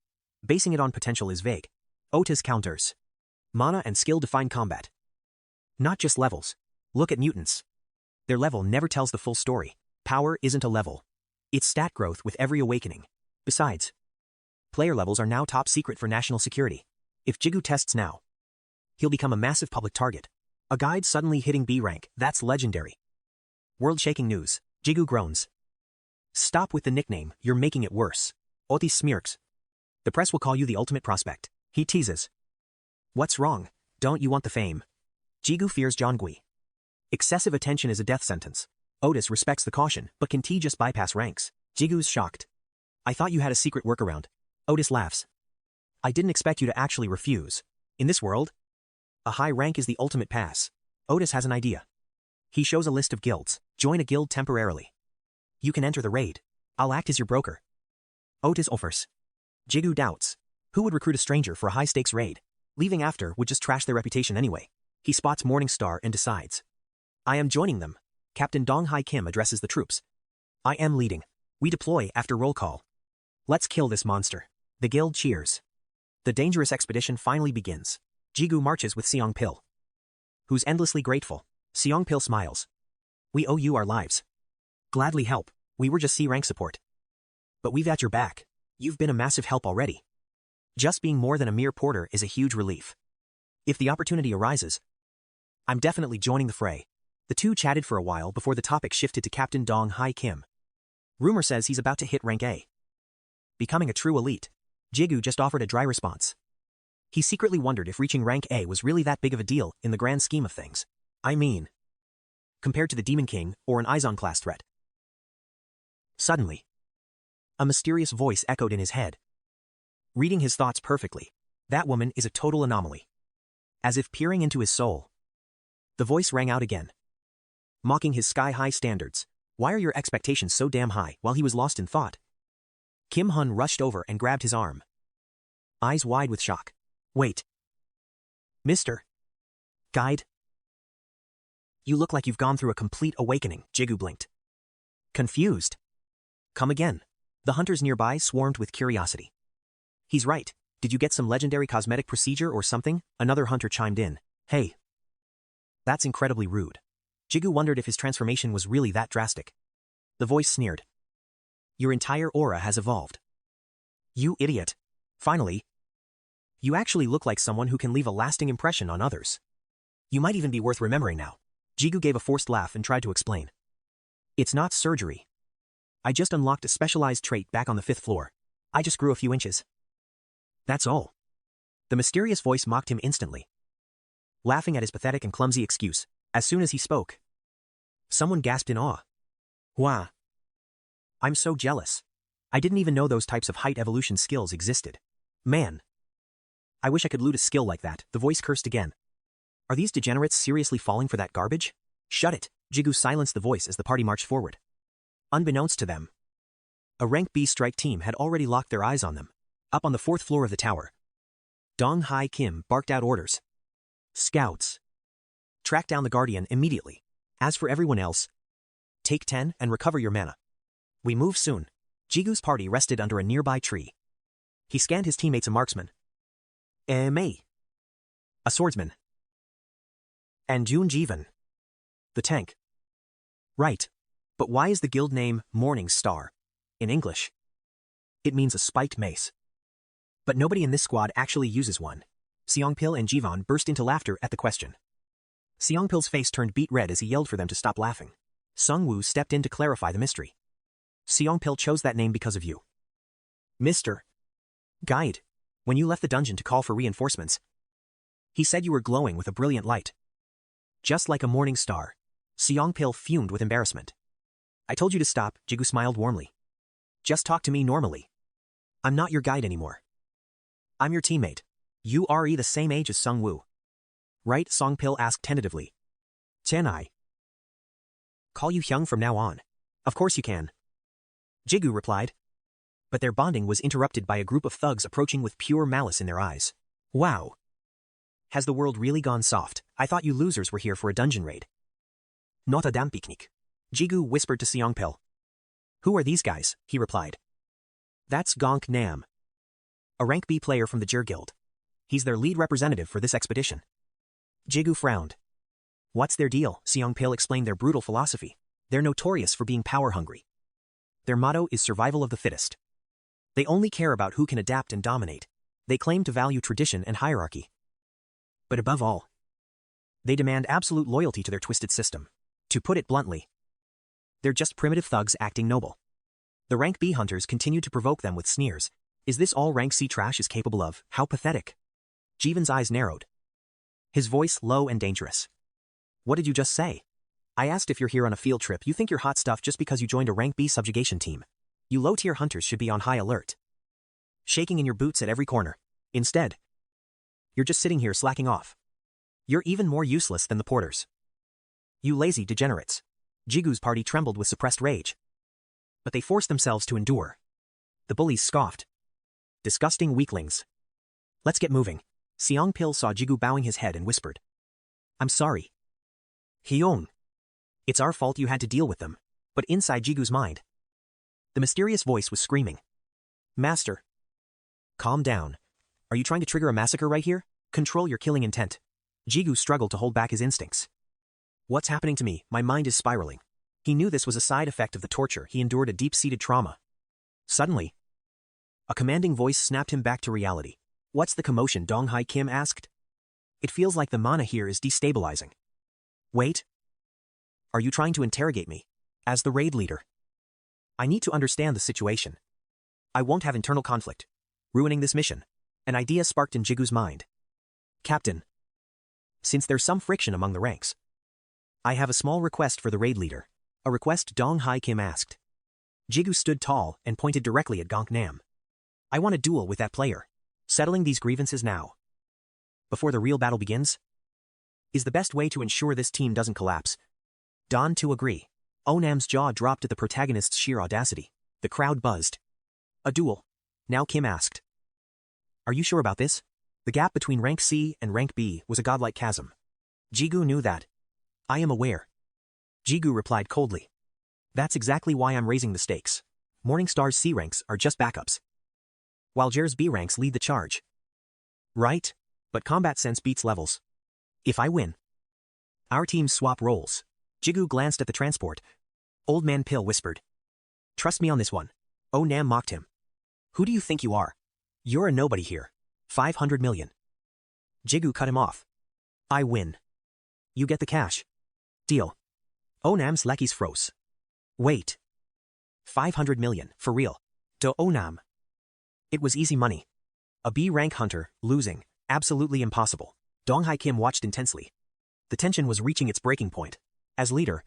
Basing it on potential is vague. Otis counters. Mana and skill define combat. Not just levels. Look at mutants. Their level never tells the full story. Power isn't a level. It's stat growth with every awakening. Besides, player levels are now top secret for national security. If Jigu tests now, he'll become a massive public target. A guide suddenly hitting B rank, that's legendary. World-shaking news. Jigu groans. Stop with the nickname, you're making it worse. Otis smirks. The press will call you the ultimate prospect. He teases. What's wrong? Don't you want the fame? Jigu fears Jeongui. Excessive attention is a death sentence. Otis respects the caution, but can T just bypass ranks? Jigu's shocked. I thought you had a secret workaround. Otis laughs. I didn't expect you to actually refuse. In this world, a high rank is the ultimate pass. Otis has an idea. He shows a list of guilds. Join a guild temporarily. You can enter the raid. I'll act as your broker. Otis offers. Jigu doubts. Who would recruit a stranger for a high-stakes raid? Leaving after would just trash their reputation anyway. He spots Morningstar and decides. I am joining them. Captain Dong Hai Kim addresses the troops. I am leading. We deploy after roll call. Let's kill this monster. The guild cheers. The dangerous expedition finally begins. Jigu marches with Seong Pil, who's endlessly grateful. Seong Pil smiles. We owe you our lives. Gladly help. We were just C-rank support. But we've at your back. You've been a massive help already. Just being more than a mere porter is a huge relief. If the opportunity arises, I'm definitely joining the fray. The two chatted for a while before the topic shifted to Captain Dong Hai Kim. Rumor says he's about to hit rank A. Becoming a true elite. Jigu just offered a dry response. He secretly wondered if reaching rank A was really that big of a deal in the grand scheme of things. I mean, compared to the Demon King or an 𝐈𝐄𝐃-class threat. Suddenly, a mysterious voice echoed in his head, reading his thoughts perfectly. That woman is a total anomaly. As if peering into his soul, the voice rang out again, mocking his sky-high standards. Why are your expectations so damn high? While he was lost in thought, Kim Hun rushed over and grabbed his arm, eyes wide with shock. Wait. Mr. Guide? You look like you've gone through a complete awakening. Jigu blinked, confused. Come again. The hunters nearby swarmed with curiosity. He's right. Did you get some legendary cosmetic procedure or something? Another hunter chimed in. Hey. That's incredibly rude. Jigu wondered if his transformation was really that drastic. The voice sneered. Your entire aura has evolved. You idiot. Finally, you actually look like someone who can leave a lasting impression on others. You might even be worth remembering now. Jigu gave a forced laugh and tried to explain. It's not surgery. I just unlocked a specialized trait back on the 5th floor. I just grew a few inches. That's all. The mysterious voice mocked him instantly, laughing at his pathetic and clumsy excuse. As soon as he spoke, someone gasped in awe. Wow. I'm so jealous. I didn't even know those types of height evolution skills existed. Man. I wish I could loot a skill like that. The voice cursed again. Are these degenerates seriously falling for that garbage? Shut it. Jigu silenced the voice as the party marched forward. Unbeknownst to them, a rank B strike team had already locked their eyes on them. Up on the 4th floor of the tower, Dong Hai Kim barked out orders. Scouts, track down the Guardian immediately. As for everyone else, take 10 and recover your mana. We move soon. Jigu's party rested under a nearby tree. He scanned his teammates: a marksman, Mei, a swordsman, and Jun Jivan, the tank. Right. But why is the guild name Morning Star? In English, it means a spiked mace. But nobody in this squad actually uses one. Seongpil and Jivan burst into laughter at the question. Seongpil's face turned beet red as he yelled for them to stop laughing. Sungwoo stepped in to clarify the mystery. Seongpil chose that name because of you. Mr. Guide, when you left the dungeon to call for reinforcements, he said you were glowing with a brilliant light, just like a morning star. Seongpil fumed with embarrassment. I told you to stop. Jigu smiled warmly. Just talk to me normally. I'm not your guide anymore. I'm your teammate. You are the same age as Sungwoo, right? Songpil asked tentatively. Can I call you Hyung from now on? Of course you can, Jigu replied. But their bonding was interrupted by a group of thugs approaching with pure malice in their eyes. Wow. Has the world really gone soft? I thought you losers were here for a dungeon raid. Not a damn picnic, Jigu whispered to Seongpil. Who are these guys? He replied. That's Gonk Nam, a rank B player from the Jir Guild. He's their lead representative for this expedition. Jigu frowned. What's their deal? Seongpil explained their brutal philosophy. They're notorious for being power-hungry. Their motto is survival of the fittest. They only care about who can adapt and dominate. They claim to value tradition and hierarchy. But above all, they demand absolute loyalty to their twisted system. To put it bluntly, they're just primitive thugs acting noble. The rank B hunters continue to provoke them with sneers. Is this all rank C trash is capable of? How pathetic. Jivan's eyes narrowed, his voice low and dangerous. What did you just say? I asked if you're here on a field trip. You think you're hot stuff just because you joined a rank B subjugation team. You low-tier hunters should be on high alert, shaking in your boots at every corner. Instead, you're just sitting here slacking off. You're even more useless than the porters. You lazy degenerates. Jigu's party trembled with suppressed rage, but they forced themselves to endure. The bullies scoffed. Disgusting weaklings. Let's get moving. Seongpil saw Jigu bowing his head and whispered. I'm sorry, Hyung. It's our fault you had to deal with them. But inside Jigu's mind, the mysterious voice was screaming. Master, calm down. Are you trying to trigger a massacre right here? Control your killing intent. Jigu struggled to hold back his instincts. What's happening to me? My mind is spiraling. He knew this was a side effect of the torture. He endured a deep-seated trauma. Suddenly, a commanding voice snapped him back to reality. What's the commotion? Dong Hai Kim asked. It feels like the mana here is destabilizing. Wait. Are you trying to interrogate me? As the raid leader, I need to understand the situation. I won't have internal conflict ruining this mission. An idea sparked in Jigu's mind. Captain, since there's some friction among the ranks, I have a small request for the raid leader. A request 𝐃𝐄𝐋-𝐈𝐕𝐄𝐑 asked. Jigu stood tall and pointed directly at 𝐃𝐄. I want a duel with that player. Settling these grievances now, before the real battle begins, is the best way to ensure this team doesn't collapse. Don to agree. Onam's jaw dropped at the protagonist's sheer audacity. The crowd buzzed. A duel. Now Kim asked. Are you sure about this? The gap between rank C and rank B was a godlike chasm. Jigu knew that. I am aware. Jigu replied coldly. That's exactly why I'm raising the stakes. Morningstar's C ranks are just backups, while 𝐆𝐎𝐃-𝐓𝐈𝐄𝐑 B ranks lead the charge. Right, but combat sense beats levels. If I win, our teams swap roles. Jigu glanced at the transport. Old Man Pill whispered. Trust me on this one. Onam mocked him. Who do you think you are? You're a nobody here. 500 million. Jigu cut him off. I win. You get the cash. Deal. Onam's lackeys froze. Wait. 500 million, for real. To Onam. It was easy money. A B-rank hunter, losing, absolutely impossible. Dong Hai Kim watched intensely. The tension was reaching its breaking point. As leader,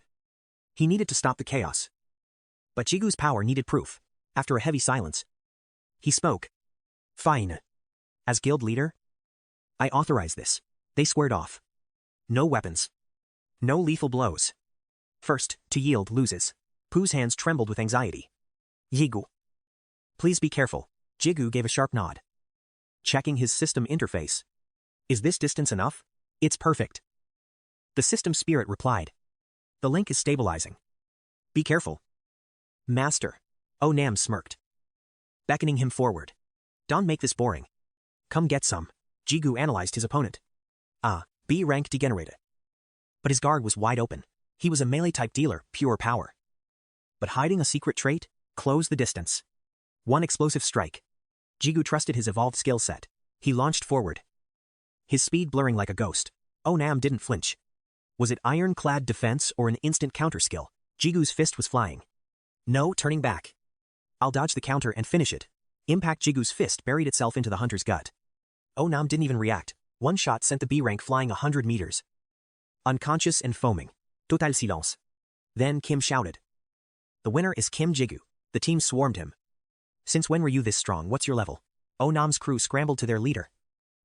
he needed to stop the chaos. But Jigu's power needed proof. After a heavy silence, he spoke. Fine. As guild leader, I authorize this. They squared off. No weapons. No lethal blows. First to yield loses. Poo's hands trembled with anxiety. Jigu. Please be careful. Jigu gave a sharp nod. Checking his system interface. Is this distance enough? It's perfect. The system spirit replied. The link is stabilizing. Be careful. Master. Onam smirked, beckoning him forward. Don't make this boring. Come get some. Jigu analyzed his opponent. B-rank degenerated. But his guard was wide open. He was a melee-type dealer, pure power. But hiding a secret trait, close the distance. One explosive strike. Jigu trusted his evolved skill set. He launched forward, his speed blurring like a ghost. Onam didn't flinch. Was it ironclad defense or an instant counter skill? Jigu's fist was flying. No turning back. I'll dodge the counter and finish it. Impact. Jigu's fist buried itself into the hunter's gut. Onam didn't even react. One shot sent the B-rank flying 100 meters. Unconscious and foaming. Total silence. Then Kim shouted. The winner is Kim Jigu. The team swarmed him. Since when were you this strong? What's your level? Onam's crew scrambled to their leader.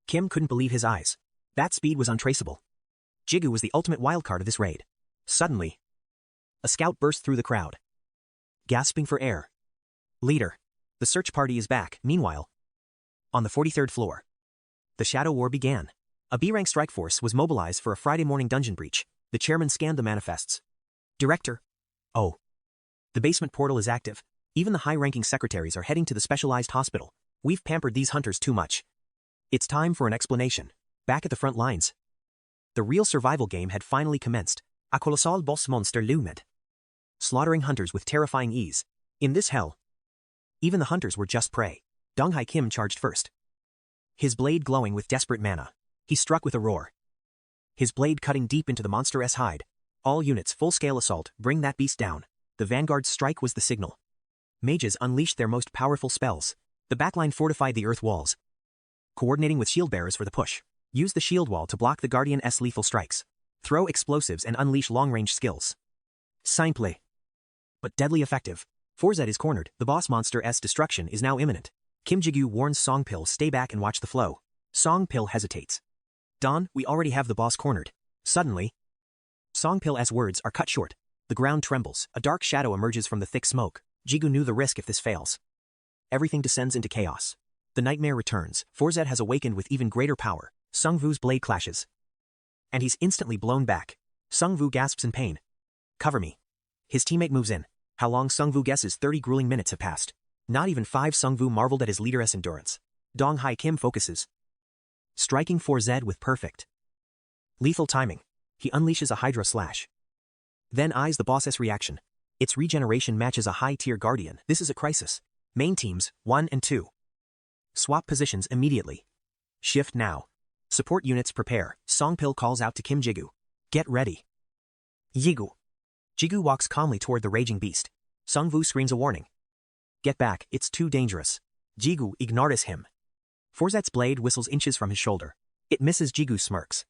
Kim couldn't believe his eyes. That speed was untraceable. Jigu was the ultimate wildcard of this raid. Suddenly, a scout burst through the crowd, gasping for air. Leader. The search party is back. Meanwhile, on the 43rd floor, the Shadow War began. A B-rank strike force was mobilized for a Friday morning dungeon breach. The chairman scanned the manifests. Director. Oh. The basement portal is active. Even the high-ranking secretaries are heading to the specialized hospital. We've pampered these hunters too much. It's time for an explanation. Back at the front lines, the real survival game had finally commenced. A colossal boss monster loomed, slaughtering hunters with terrifying ease. In this hell, even the hunters were just prey. Dong Hai Kim charged first, his blade glowing with desperate mana. He struck with a roar, his blade cutting deep into the monster's hide. All units, full-scale assault, bring that beast down. The vanguard's strike was the signal. Mages unleashed their most powerful spells. The backline fortified the earth walls, coordinating with shield bearers for the push. Use the shield wall to block the Guardian's lethal strikes. Throw explosives and unleash long-range skills. Simple, but deadly effective. 𝐵 is cornered. The boss monster's destruction is now imminent. Kim Jigu warns Songpil, stay back and watch the flow. Songpil hesitates. Don, we already have the boss cornered. Suddenly, Songpil's words are cut short. The ground trembles. A dark shadow emerges from the thick smoke. Jigu knew the risk if this fails. Everything descends into chaos. The nightmare returns. 𝐵 has awakened with even greater power. Sungwoo's blade clashes, and he's instantly blown back. Sungwoo gasps in pain. Cover me. His teammate moves in. How long? Sungwoo guesses. 30 grueling minutes have passed. Not even 5. Sungwoo marveled at his leader's endurance. Dong Hai Kim focuses, striking 𝐵 with perfect, lethal timing. He unleashes a Hydra slash, then eyes the boss's reaction. Its regeneration matches a high-tier guardian. This is a crisis. Main teams, 1 and 2. Swap positions immediately. Shift now. Support units prepare. Songpil calls out to Kim Jigu. Get ready. Jigu. Jigu walks calmly toward the raging beast. Sungwoo screams a warning. Get back, it's too dangerous. Jigu ignores him. 𝐵's blade whistles inches from his shoulder. It misses. Jigu smirks.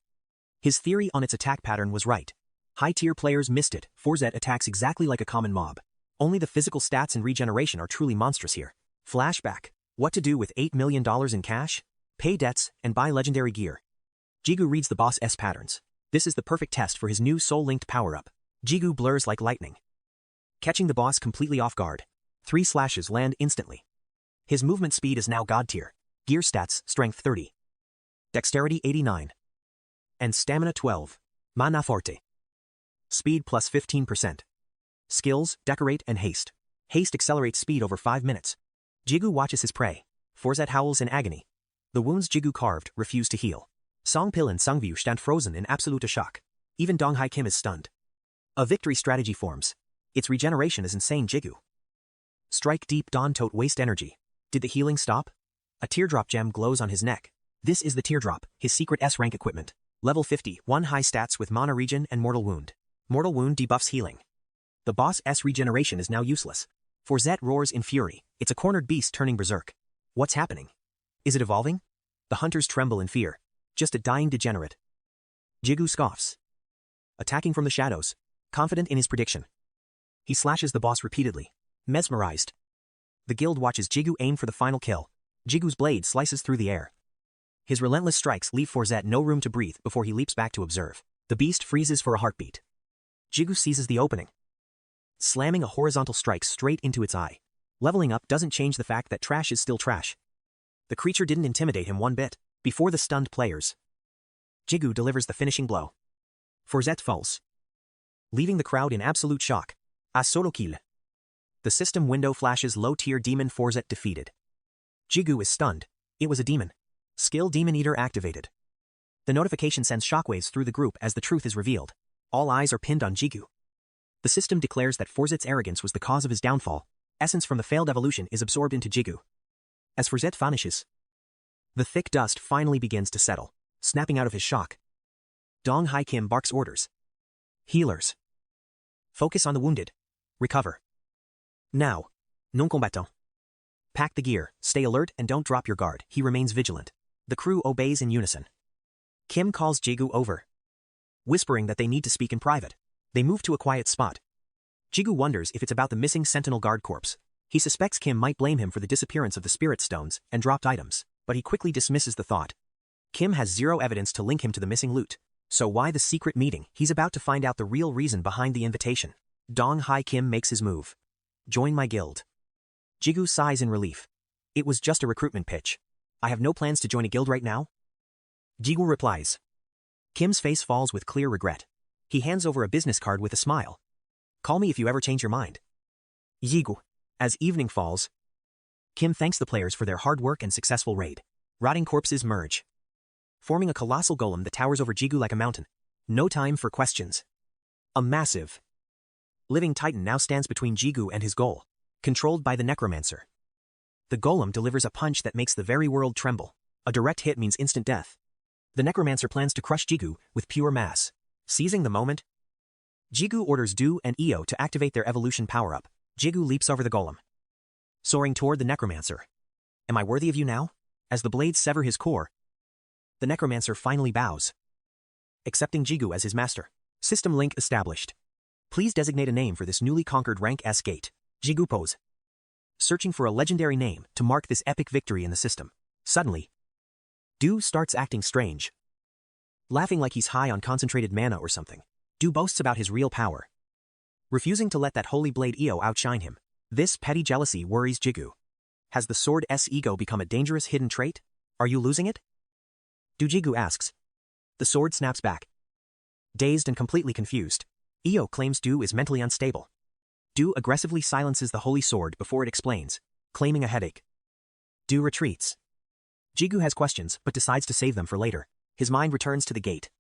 His theory on its attack pattern was right. High-tier players missed it. 𝐵𝐴 attacks exactly like a common mob. Only the physical stats and regeneration are truly monstrous here. Flashback. What to do with $8 million in cash? Pay debts and buy legendary gear. Jigu reads the boss's patterns. This is the perfect test for his new soul-linked power-up. Jigu blurs like lightning, catching the boss completely off guard. 3 slashes land instantly. His movement speed is now god tier. Gear stats, strength 30. Dexterity 89. And stamina 12. Mana forte. Speed plus 15%. Skills, decorate and haste. Haste accelerates speed over 5 minutes. Jigu watches his prey. 𝐵𝐴 howls in agony. The wounds Jigu carved refuse to heal. Songpil and Sungvyu stand frozen in absolute shock. Even Dong Hai Kim is stunned. A victory strategy forms. Its regeneration is insane. Jigu. Strike deep. Dawn tote waste energy. Did the healing stop? A teardrop gem glows on his neck. This is the teardrop, his secret S-rank equipment. Level 50, 1 high stats with mana regen and mortal wound. Mortal wound debuffs healing. The boss's regeneration is now useless. 𝐵𝐴 roars in fury. It's a cornered beast turning berserk. What's happening? Is it evolving? The hunters tremble in fear. Just a dying degenerate. Jigu scoffs, attacking from the shadows, confident in his prediction. He slashes the boss repeatedly, mesmerized. The guild watches Jigu aim for the final kill. Jigu's blade slices through the air. His relentless strikes leave 𝐵𝐴 no room to breathe before he leaps back to observe. The beast freezes for a heartbeat. Jigu seizes the opening, slamming a horizontal strike straight into its eye. Leveling up doesn't change the fact that trash is still trash. The creature didn't intimidate him one bit. Before the stunned players, Jigu delivers the finishing blow. 𝐵𝐴 falls, leaving the crowd in absolute shock. A solo kill. The system window flashes low-tier demon 𝐵𝐴 defeated. Jigu is stunned. It was a demon. Skill Demon Eater activated. The notification sends shockwaves through the group as the truth is revealed. All eyes are pinned on Jigu. The system declares that 𝐵𝐴's arrogance was the cause of his downfall. Essence from the failed evolution is absorbed into Jigu. As 𝐵𝐴 vanishes, the thick dust finally begins to settle, snapping out of his shock. Dong Hai Kim barks orders. Healers, focus on the wounded. Recover. Now. Non combattant. Pack the gear, stay alert and don't drop your guard. He remains vigilant. The crew obeys in unison. Kim calls Jigu over, whispering that they need to speak in private. They move to a quiet spot. Jigu wonders if it's about the missing Sentinel Guard corpse. He suspects Kim might blame him for the disappearance of the spirit stones and dropped items, but he quickly dismisses the thought. Kim has zero evidence to link him to the missing loot. So why the secret meeting? He's about to find out the real reason behind the invitation. Dong Hai Kim makes his move. Join my guild. Jigu sighs in relief. It was just a recruitment pitch. I have no plans to join a guild right now. Jigu replies. Kim's face falls with clear regret. He hands over a business card with a smile. Call me if you ever change your mind. Jigu. As evening falls, Kim thanks the players for their hard work and successful raid. Rotting corpses merge, forming a colossal golem that towers over Jigu like a mountain. No time for questions. A massive, living titan now stands between Jigu and his goal, controlled by the necromancer. The golem delivers a punch that makes the very world tremble. A direct hit means instant death. The necromancer plans to crush Jigu with pure mass. Seizing the moment, Jigu orders Du and Io to activate their evolution power-up. Jigu leaps over the golem, soaring toward the necromancer. Am I worthy of you now? As the blades sever his core, the necromancer finally bows, accepting Jigu as his master. System link established. Please designate a name for this newly conquered rank S gate. Jigu pose, searching for a legendary name to mark this epic victory in the system. Suddenly, Du starts acting strange, laughing like he's high on concentrated mana or something. Du boasts about his real power, refusing to let that holy blade Io outshine him. This petty jealousy worries Jigu. Has the sword's ego become a dangerous hidden trait? Are you losing it? Du. Jigu asks. The sword snaps back, dazed and completely confused. Io claims Du is mentally unstable. Du aggressively silences the holy sword before it explains, claiming a headache. Du retreats. Jigu has questions but decides to save them for later. His mind returns to the gate.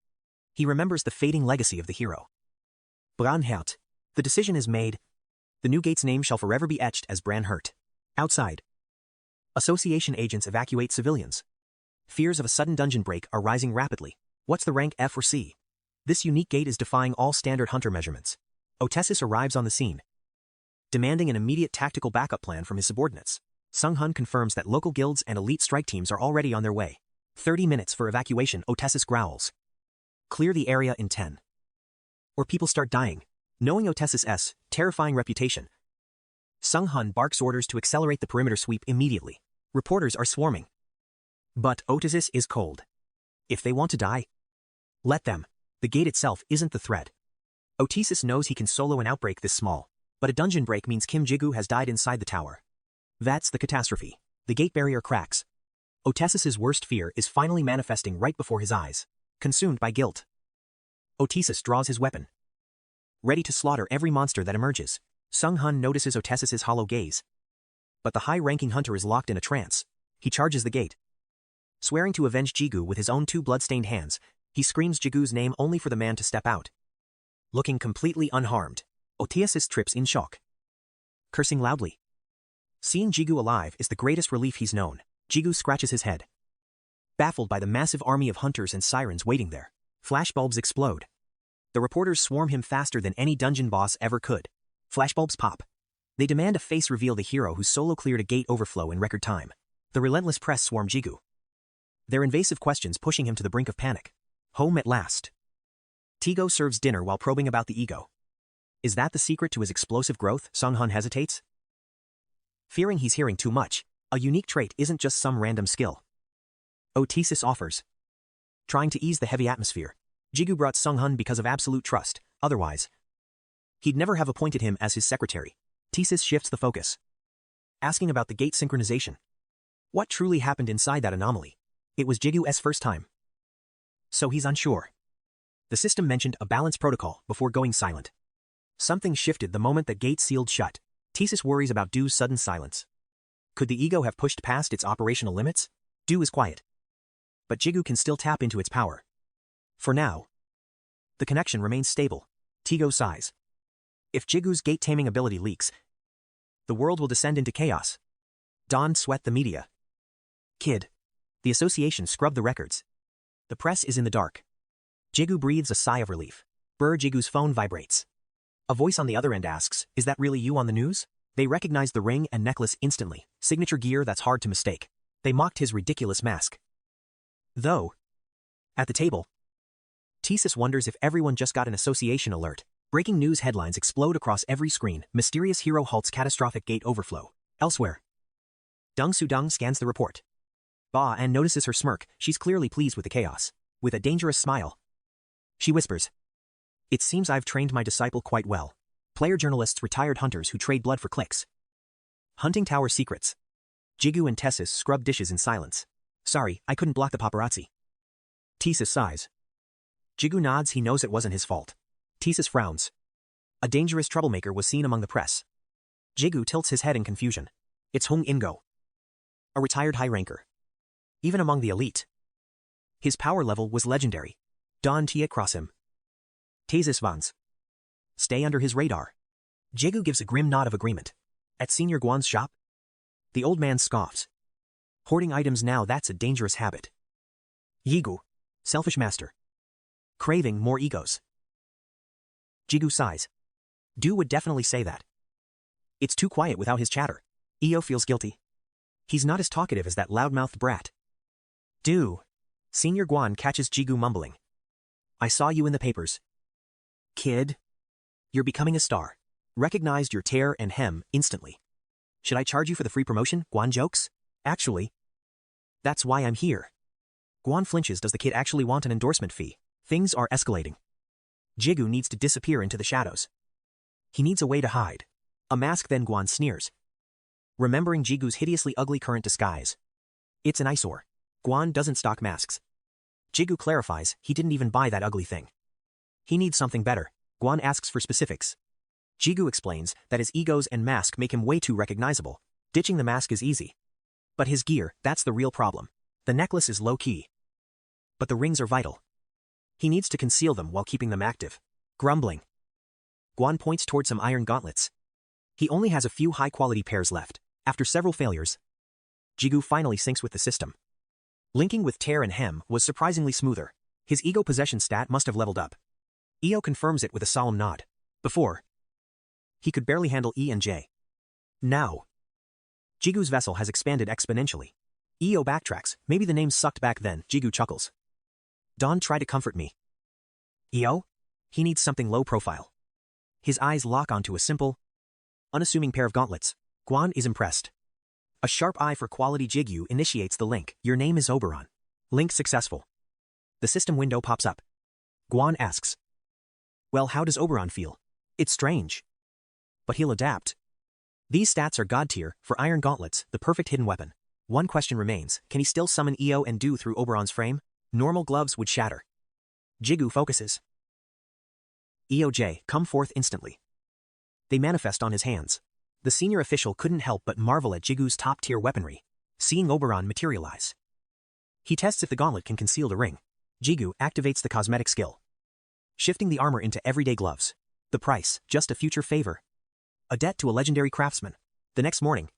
He remembers the fading legacy of the hero. Branhert. The decision is made. The new gate's name shall forever be etched as Branhert. Outside, association agents evacuate civilians. Fears of a sudden dungeon break are rising rapidly. What's the rank, F or C? This unique gate is defying all standard hunter measurements. 𝐵𝐴 arrives on the scene, demanding an immediate tactical backup plan from his subordinates. Sung-hun confirms that local guilds and elite strike teams are already on their way. 30 minutes for evacuation. 𝐵𝐴 growls. Clear the area in 10. or people start dying. Knowing 𝐆𝐿-𝐶's terrifying reputation, Sung-hun barks orders to accelerate the perimeter sweep immediately. Reporters are swarming. But 𝐆𝐿 is cold. If they want to die, let them. The gate itself isn't the threat. 𝐆𝐿 knows he can solo an outbreak this small, but a dungeon break means Kim Jigu has died inside the tower. That's the catastrophe. The gate barrier cracks. 𝐿𝐿's worst fear is finally manifesting right before his eyes. Consumed by guilt, 𝐿𝐿 draws his weapon, ready to slaughter every monster that emerges. Sung-hun notices 𝐿𝐿's hollow gaze. But the high-ranking hunter is locked in a trance. He charges the gate. Swearing to avenge Jigu with his own two blood-stained hands, he screams Jigu's name only for the man to step out. Looking completely unharmed, 𝐿𝐿 trips in shock, cursing loudly. Seeing Jigu alive is the greatest relief he's known. Jigu scratches his head, baffled by the massive army of hunters and sirens waiting there. Flashbulbs explode. The reporters swarm him faster than any dungeon boss ever could. Flashbulbs pop. They demand a face reveal the hero who solo cleared a gate overflow in record time. The relentless press swarm Jigu, their invasive questions pushing him to the brink of panic. Home at last. Tiggo serves dinner while probing about the ego. Is that the secret to his explosive growth? Sung-hun hesitates, fearing he's hearing too much. A unique trait isn't just some random skill. 𝐿𝐿 offers, trying to ease the heavy atmosphere. Jigu brought Sung-hun because of absolute trust. Otherwise, he'd never have appointed him as his secretary. 𝐿𝐿 shifts the focus, asking about the gate synchronization. What truly happened inside that anomaly? It was Jigu's first time, so he's unsure. The system mentioned a balance protocol before going silent. Something shifted the moment the gate sealed shut. 𝐿𝐿 worries about Do's sudden silence. Could the ego have pushed past its operational limits? Do is quiet, but Jigu can still tap into its power. For now, the connection remains stable. Tiggo sighs. If Jigu's gate-taming ability leaks, the world will descend into chaos. Dawn sweat the media. Kid. The association scrubbed the records. The press is in the dark. Jigu breathes a sigh of relief. Jigu's phone vibrates. A voice on the other end asks, "Is that really you on the news?" They recognize the ring and necklace instantly. Signature gear that's hard to mistake. They mocked his ridiculous mask. Though, at the table, 𝐿𝐿 wonders if everyone just got an association alert. Breaking news headlines explode across every screen. Mysterious hero halts catastrophic gate overflow. Elsewhere, Deng Sudong scans the report. Ba-an notices her smirk. She's clearly pleased with the chaos. With a dangerous smile, she whispers, "It seems I've trained my disciple quite well." Player journalists, retired hunters who trade blood for clicks. Hunting tower secrets. Jigu and 𝐿𝐿 scrub dishes in silence. "Sorry, I couldn't block the paparazzi." 𝐿𝐿 sighs. Jigu nods. He knows it wasn't his fault. 𝐿𝐿 frowns. A dangerous troublemaker was seen among the press. Jigu tilts his head in confusion. It's Hong In-go, a retired high ranker. Even among the elite, his power level was legendary. Don Tia cross him. 𝐿𝐿 Vans. Stay under his radar. Jigu gives a grim nod of agreement. At Senior Guan's shop? The old man scoffs. Hoarding items now, that's a dangerous habit. Jigu, selfish master. Craving more egos. Jigu sighs. Do would definitely say that. It's too quiet without his chatter. Io feels guilty. He's not as talkative as that loudmouthed brat. Do. Senior Guan catches Jigu mumbling. I saw you in the papers. Kid. You're becoming a star. Recognized your tear and hem instantly. Should I charge you for the free promotion? Guan jokes. Actually, that's why I'm here. Guan flinches. Does the kid actually want an endorsement fee? Things are escalating. Jigu needs to disappear into the shadows. He needs a way to hide. A mask. Then Guan sneers, remembering Jigu's hideously ugly current disguise. It's an eyesore. Guan doesn't stock masks. Jigu clarifies he didn't even buy that ugly thing. He needs something better. Guan asks for specifics. Jigu explains that his egos and mask make him way too recognizable. Ditching the mask is easy. But his gear, that's the real problem. The necklace is low-key, but the rings are vital. He needs to conceal them while keeping them active. Grumbling, Guan points toward some iron gauntlets. He only has a few high-quality pairs left. After several failures, Jigu finally syncs with the system. Linking with tear and hem was surprisingly smoother. His ego possession stat must have leveled up. Io confirms it with a solemn nod. Before, he could barely handle E and J. Now, Jigu's vessel has expanded exponentially. Io backtracks. Maybe the name sucked back then. Jigu chuckles. Don, try to comfort me. Io? He needs something low profile. His eyes lock onto a simple, unassuming pair of gauntlets. Guan is impressed. A sharp eye for quality. Jigu initiates the link. Your name is Oberon. Link successful. The system window pops up. Guan asks, well, how does Oberon feel? It's strange. But he'll adapt. These stats are god tier for iron gauntlets, the perfect hidden weapon. One question remains, can he still summon Io and Du through Oberon's frame? Normal gloves would shatter. Jigu focuses. EOJ, come forth instantly. They manifest on his hands. The senior official couldn't help but marvel at Jigu's top-tier weaponry, seeing Oberon materialize. He tests if the gauntlet can conceal the ring. Jigu activates the cosmetic skill, shifting the armor into everyday gloves. The price, just a future favor. A debt to a legendary craftsman. The next morning,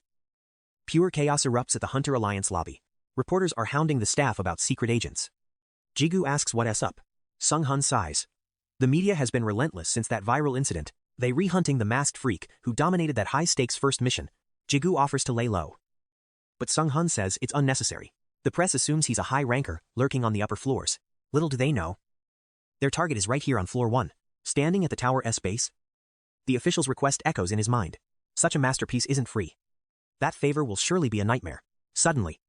pure chaos erupts at the Hunter Alliance lobby. Reporters are hounding the staff about secret agents. Jigu asks what's up. Sung Hun sighs. The media has been relentless since that viral incident. They re-hunting the masked freak who dominated that high-stakes first mission. Jigu offers to lay low. But Sung Hun says it's unnecessary. The press assumes he's a high ranker, lurking on the upper floors. Little do they know, their target is right here on floor 1, standing at the Tower S base. The official's request echoes in his mind. Such a masterpiece isn't free. That favor will surely be a nightmare. Suddenly,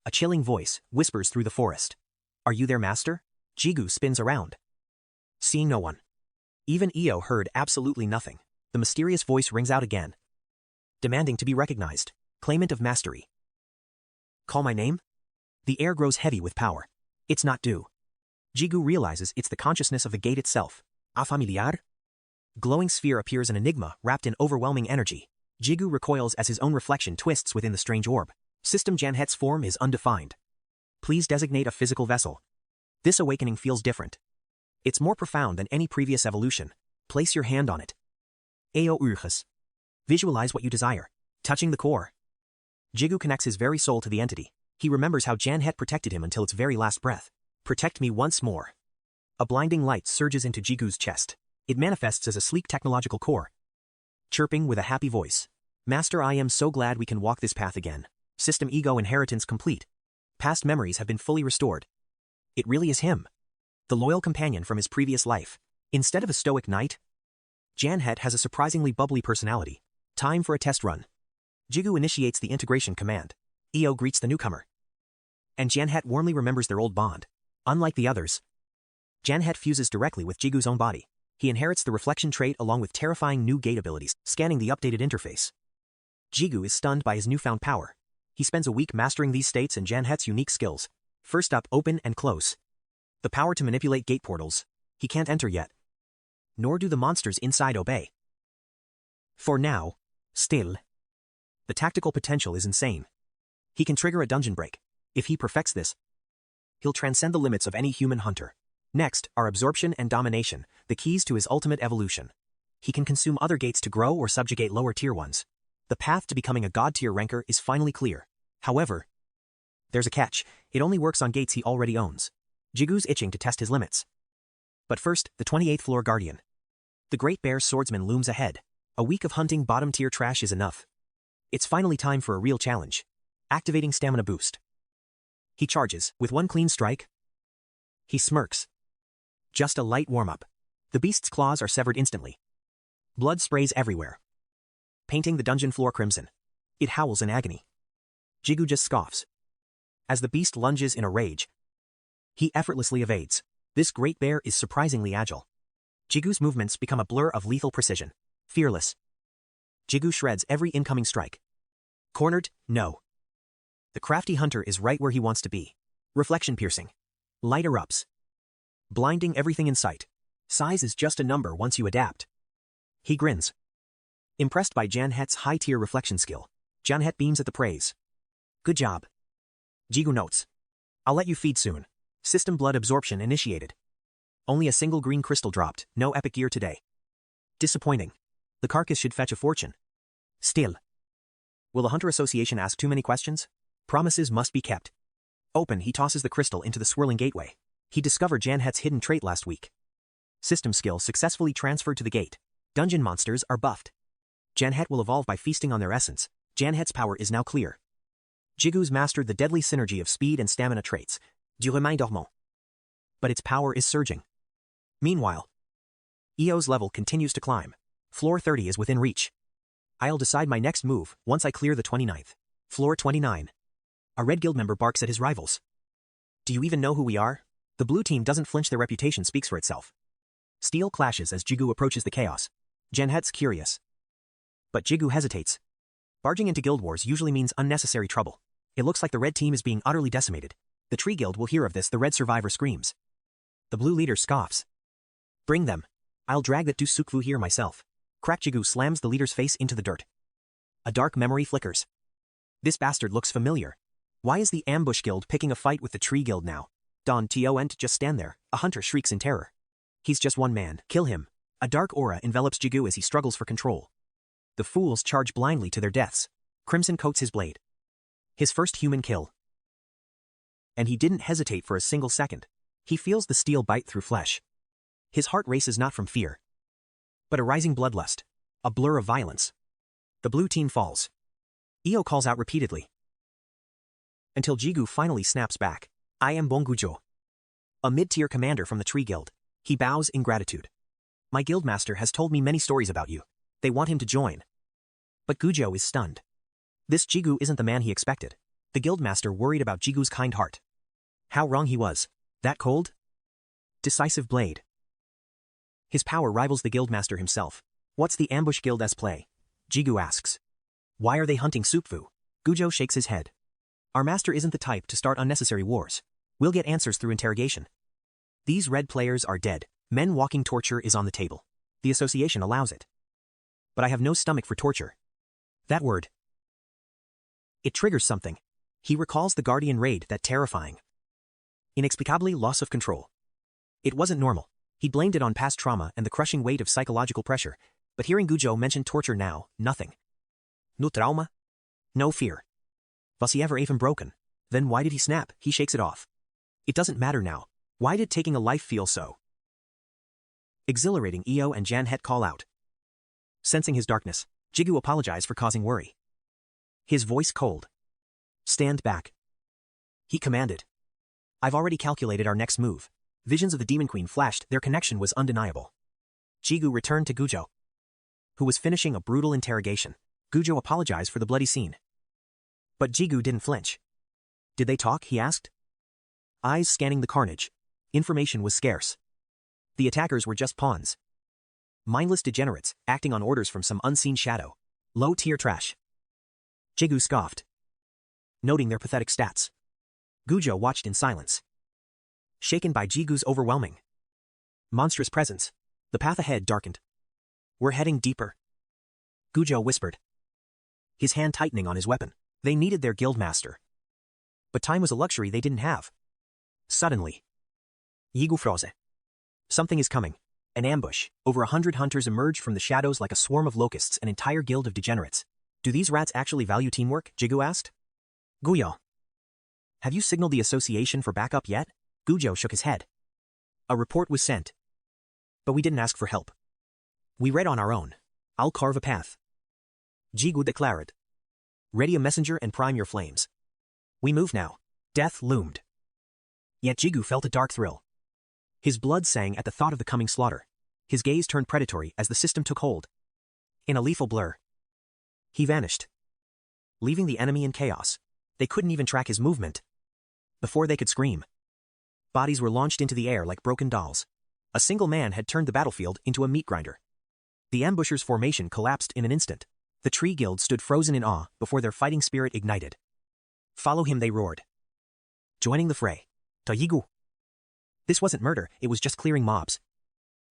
a chilling voice whispers through the forest. Are you their master? Jigu spins around. Seeing no one. Even Io heard absolutely nothing. The mysterious voice rings out again, demanding to be recognized. Claimant of mastery. Call my name? The air grows heavy with power. It's not Du. Jigu realizes it's the consciousness of the gate itself. A familiar? Glowing sphere appears an enigma wrapped in overwhelming energy. Jigu recoils as his own reflection twists within the strange orb. System Janhet's form is undefined. Please designate a physical vessel. This awakening feels different. It's more profound than any previous evolution. Place your hand on it. 𝐆𝐎𝐃-𝐓𝐈𝐄𝐑. Visualize what you desire. Touching the core. Jigu connects his very soul to the entity. He remembers how Janhet protected him until its very last breath. Protect me once more. A blinding light surges into Jigu's chest. It manifests as a sleek technological core, chirping with a happy voice. Master, I am so glad we can walk this path again. System ego inheritance complete. Past memories have been fully restored. It really is him, the loyal companion from his previous life. Instead of a stoic knight, Janhet has a surprisingly bubbly personality. Time for a test run. Jigu initiates the integration command. Io greets the newcomer, and Janhet warmly remembers their old bond. Unlike the others, Janhet fuses directly with Jigu's own body. He inherits the reflection trait along with terrifying new gate abilities, scanning the updated interface. Jigu is stunned by his newfound power. He spends a week mastering these states and Janhet's unique skills. First up, open and close. The power to manipulate gate portals. He can't enter yet, nor do the monsters inside obey. For now, still. The tactical potential is insane. He can trigger a dungeon break. If he perfects this, he'll transcend the limits of any human hunter. Next are absorption and domination, the keys to his ultimate evolution. He can consume other gates to grow or subjugate lower tier ones. The path to becoming a god tier ranker is finally clear. However, there's a catch. It only works on gates he already owns. Jigu's itching to test his limits. But first, the 28th floor guardian. The Great Bear Swordsman looms ahead. A week of hunting bottom tier trash is enough. It's finally time for a real challenge. Activating stamina boost. He charges. With one clean strike, he smirks. Just a light warm-up. The beast's claws are severed instantly. Blood sprays everywhere, painting the dungeon floor crimson. It howls in agony. Jigu just scoffs. As the beast lunges in a rage, he effortlessly evades. This great bear is surprisingly agile. Jigu's movements become a blur of lethal precision. Fearless, Jigu shreds every incoming strike. Cornered? No. The crafty hunter is right where he wants to be. Reflection piercing. Light erupts, blinding everything in sight. Size is just a number once you adapt. He grins, impressed by Janhet's high-tier reflection skill. Janhet beams at the praise. Good job. Jigu notes. I'll let you feed soon. System blood absorption initiated. Only a single green crystal dropped, no epic gear today. Disappointing. The carcass should fetch a fortune. Still. Will the Hunter Association ask too many questions? Promises must be kept. Open, he tosses the crystal into the swirling gateway. He discovered Janhet's hidden trait last week. System skill successfully transferred to the gate. Dungeon monsters are buffed. Janhet will evolve by feasting on their essence. Janhet's power is now clear. Jigu's mastered the deadly synergy of speed and stamina traits, du remain dormant. But its power is surging. Meanwhile, 𝐆𝐎-𝐃 level continues to climb. Floor 30 is within reach. I'll decide my next move once I clear the 29th. Floor 29. A red guild member barks at his rivals. Do you even know who we are? The blue team doesn't flinch. Their reputation speaks for itself. Steel clashes as Jigu approaches the chaos. Janhet's curious. But Jigu hesitates. Barging into guild wars usually means unnecessary trouble. It looks like the red team is being utterly decimated. The tree guild will hear of this. The red survivor screams. The blue leader scoffs. Bring them. I'll drag that Sukvu here myself. Crack. Jigu slams the leader's face into the dirt. A dark memory flickers. This bastard looks familiar. Why is the ambush guild picking a fight with the tree guild now? Don Ton't just stand there. A hunter shrieks in terror. He's just one man. Kill him. A dark aura envelops Jigu as he struggles for control. The fools charge blindly to their deaths. Crimson coats his blade. His first human kill. And he didn't hesitate for a single second. He feels the steel bite through flesh. His heart races not from fear, but a rising bloodlust, a blur of violence. The blue team falls. 𝐆𝐎 calls out repeatedly, until Jigu finally snaps back. I am Bongujo, a mid-tier commander from the Tree Guild. He bows in gratitude. My guildmaster has told me many stories about you. They want him to join. But Gujo is stunned. This Jigu isn't the man he expected. The guildmaster worried about Jigu's kind heart. How wrong he was. That cold? Decisive blade. His power rivals the guildmaster himself. What's the ambush guild's play? Jigu asks. Why are they hunting Sukvu? Gujo shakes his head. Our master isn't the type to start unnecessary wars. We'll get answers through interrogation. These red players are dead. Men walking torture is on the table. The association allows it. But I have no stomach for torture. That word. It triggers something. He recalls the Guardian raid, that terrifying, inexplicably loss of control. It wasn't normal. He blamed it on past trauma and the crushing weight of psychological pressure. But hearing Gujo mention torture now, nothing. No trauma? No fear. Was he ever even broken? Then why did he snap? He shakes it off. It doesn't matter now. Why did taking a life feel so exhilarating? 𝐆𝐎 and Janhet call out. Sensing his darkness, Jigu apologized for causing worry. His voice cold. Stand back. He commanded. I've already calculated our next move. Visions of the Demon Queen flashed. Their connection was undeniable. Jigu returned to Gujo, who was finishing a brutal interrogation. Gujo apologized for the bloody scene. But Jigu didn't flinch. Did they talk? He asked. Eyes scanning the carnage. Information was scarce. The attackers were just pawns. Mindless degenerates, acting on orders from some unseen shadow. Low-tier trash. Jigu scoffed, noting their pathetic stats. Gujo watched in silence, shaken by Jigu's overwhelming, monstrous presence. The path ahead darkened. We're heading deeper, Gujo whispered, his hand tightening on his weapon. They needed their guildmaster. But time was a luxury they didn't have. Suddenly, Jigu froze. Something is coming. An ambush. Over 100 hunters emerged from the shadows like a swarm of locusts, an entire guild of degenerates. Do these rats actually value teamwork? Jigu asked. Guyo, have you signaled the association for backup yet? Gujo shook his head. A report was sent, but we didn't ask for help. We read on our own. I'll carve a path, Jigu declared. Ready a messenger and prime your flames. We move now. Death loomed. Yet Jigu felt a dark thrill. His blood sang at the thought of the coming slaughter. His gaze turned predatory as the system took hold. In a lethal blur, he vanished, leaving the enemy in chaos. They couldn't even track his movement. Before they could scream, bodies were launched into the air like broken dolls. A single man had turned the battlefield into a meat grinder. The ambushers' formation collapsed in an instant. The Tree Guild stood frozen in awe before their fighting spirit ignited. Follow him, they roared, joining the fray. To Jigu. This wasn't murder, it was just clearing mobs.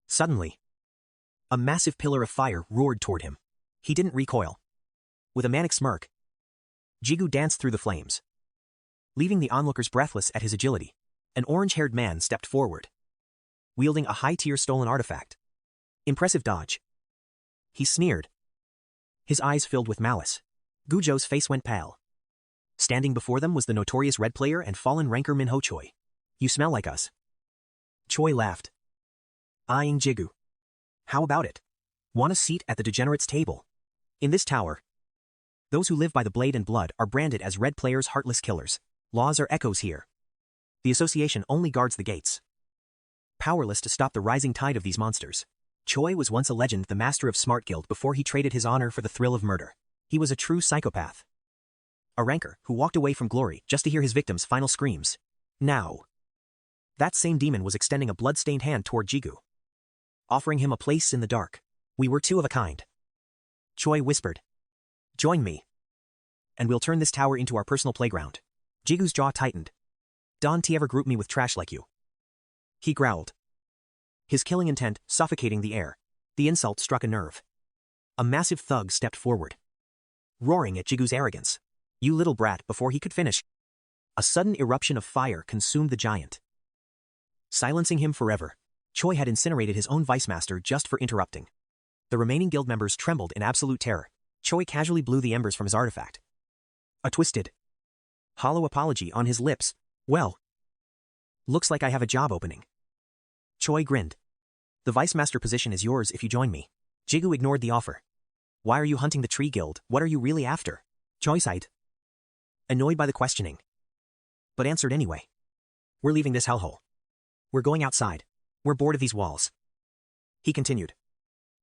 Suddenly, a massive pillar of fire roared toward him. He didn't recoil. With a manic smirk, Jigu danced through the flames, leaving the onlookers breathless at his agility. An orange-haired man stepped forward, wielding a high-tier stolen artifact. Impressive dodge, he sneered, his eyes filled with malice. Gujo's face went pale. Standing before them was the notorious red player and fallen ranker Minho Choi. You smell like us. Choi laughed, eyeing Jigu. How about it? Want a seat at the degenerates' table? In this tower, those who live by the blade and blood are branded as red players, heartless killers. Laws are echoes here. The association only guards the gates, powerless to stop the rising tide of these monsters. Choi was once a legend, the master of Smart Guild, before he traded his honor for the thrill of murder. He was a true psychopath. A ranker who walked away from glory just to hear his victim's final screams. Now, that same demon was extending a blood-stained hand toward Jigu, offering him a place in the dark. We were two of a kind. Choi whispered. Join me, and we'll turn this tower into our personal playground. Jigu's jaw tightened. Don't ever group me with trash like you. He growled, his killing intent suffocating the air. The insult struck a nerve. A massive thug stepped forward, roaring at Jigu's arrogance. You little brat. Before he could finish, a sudden eruption of fire consumed the giant, silencing him forever. Choi had incinerated his own vice master just for interrupting. The remaining guild members trembled in absolute terror. Choi casually blew the embers from his artifact. A twisted, hollow apology on his lips. Well, looks like I have a job opening. Choi grinned. The vice master position is yours if you join me. Jigu ignored the offer. Why are you hunting the tree guild? What are you really after? Choi sighed, annoyed by the questioning, but answered anyway. We're leaving this hellhole. We're going outside. We're bored of these walls. He continued.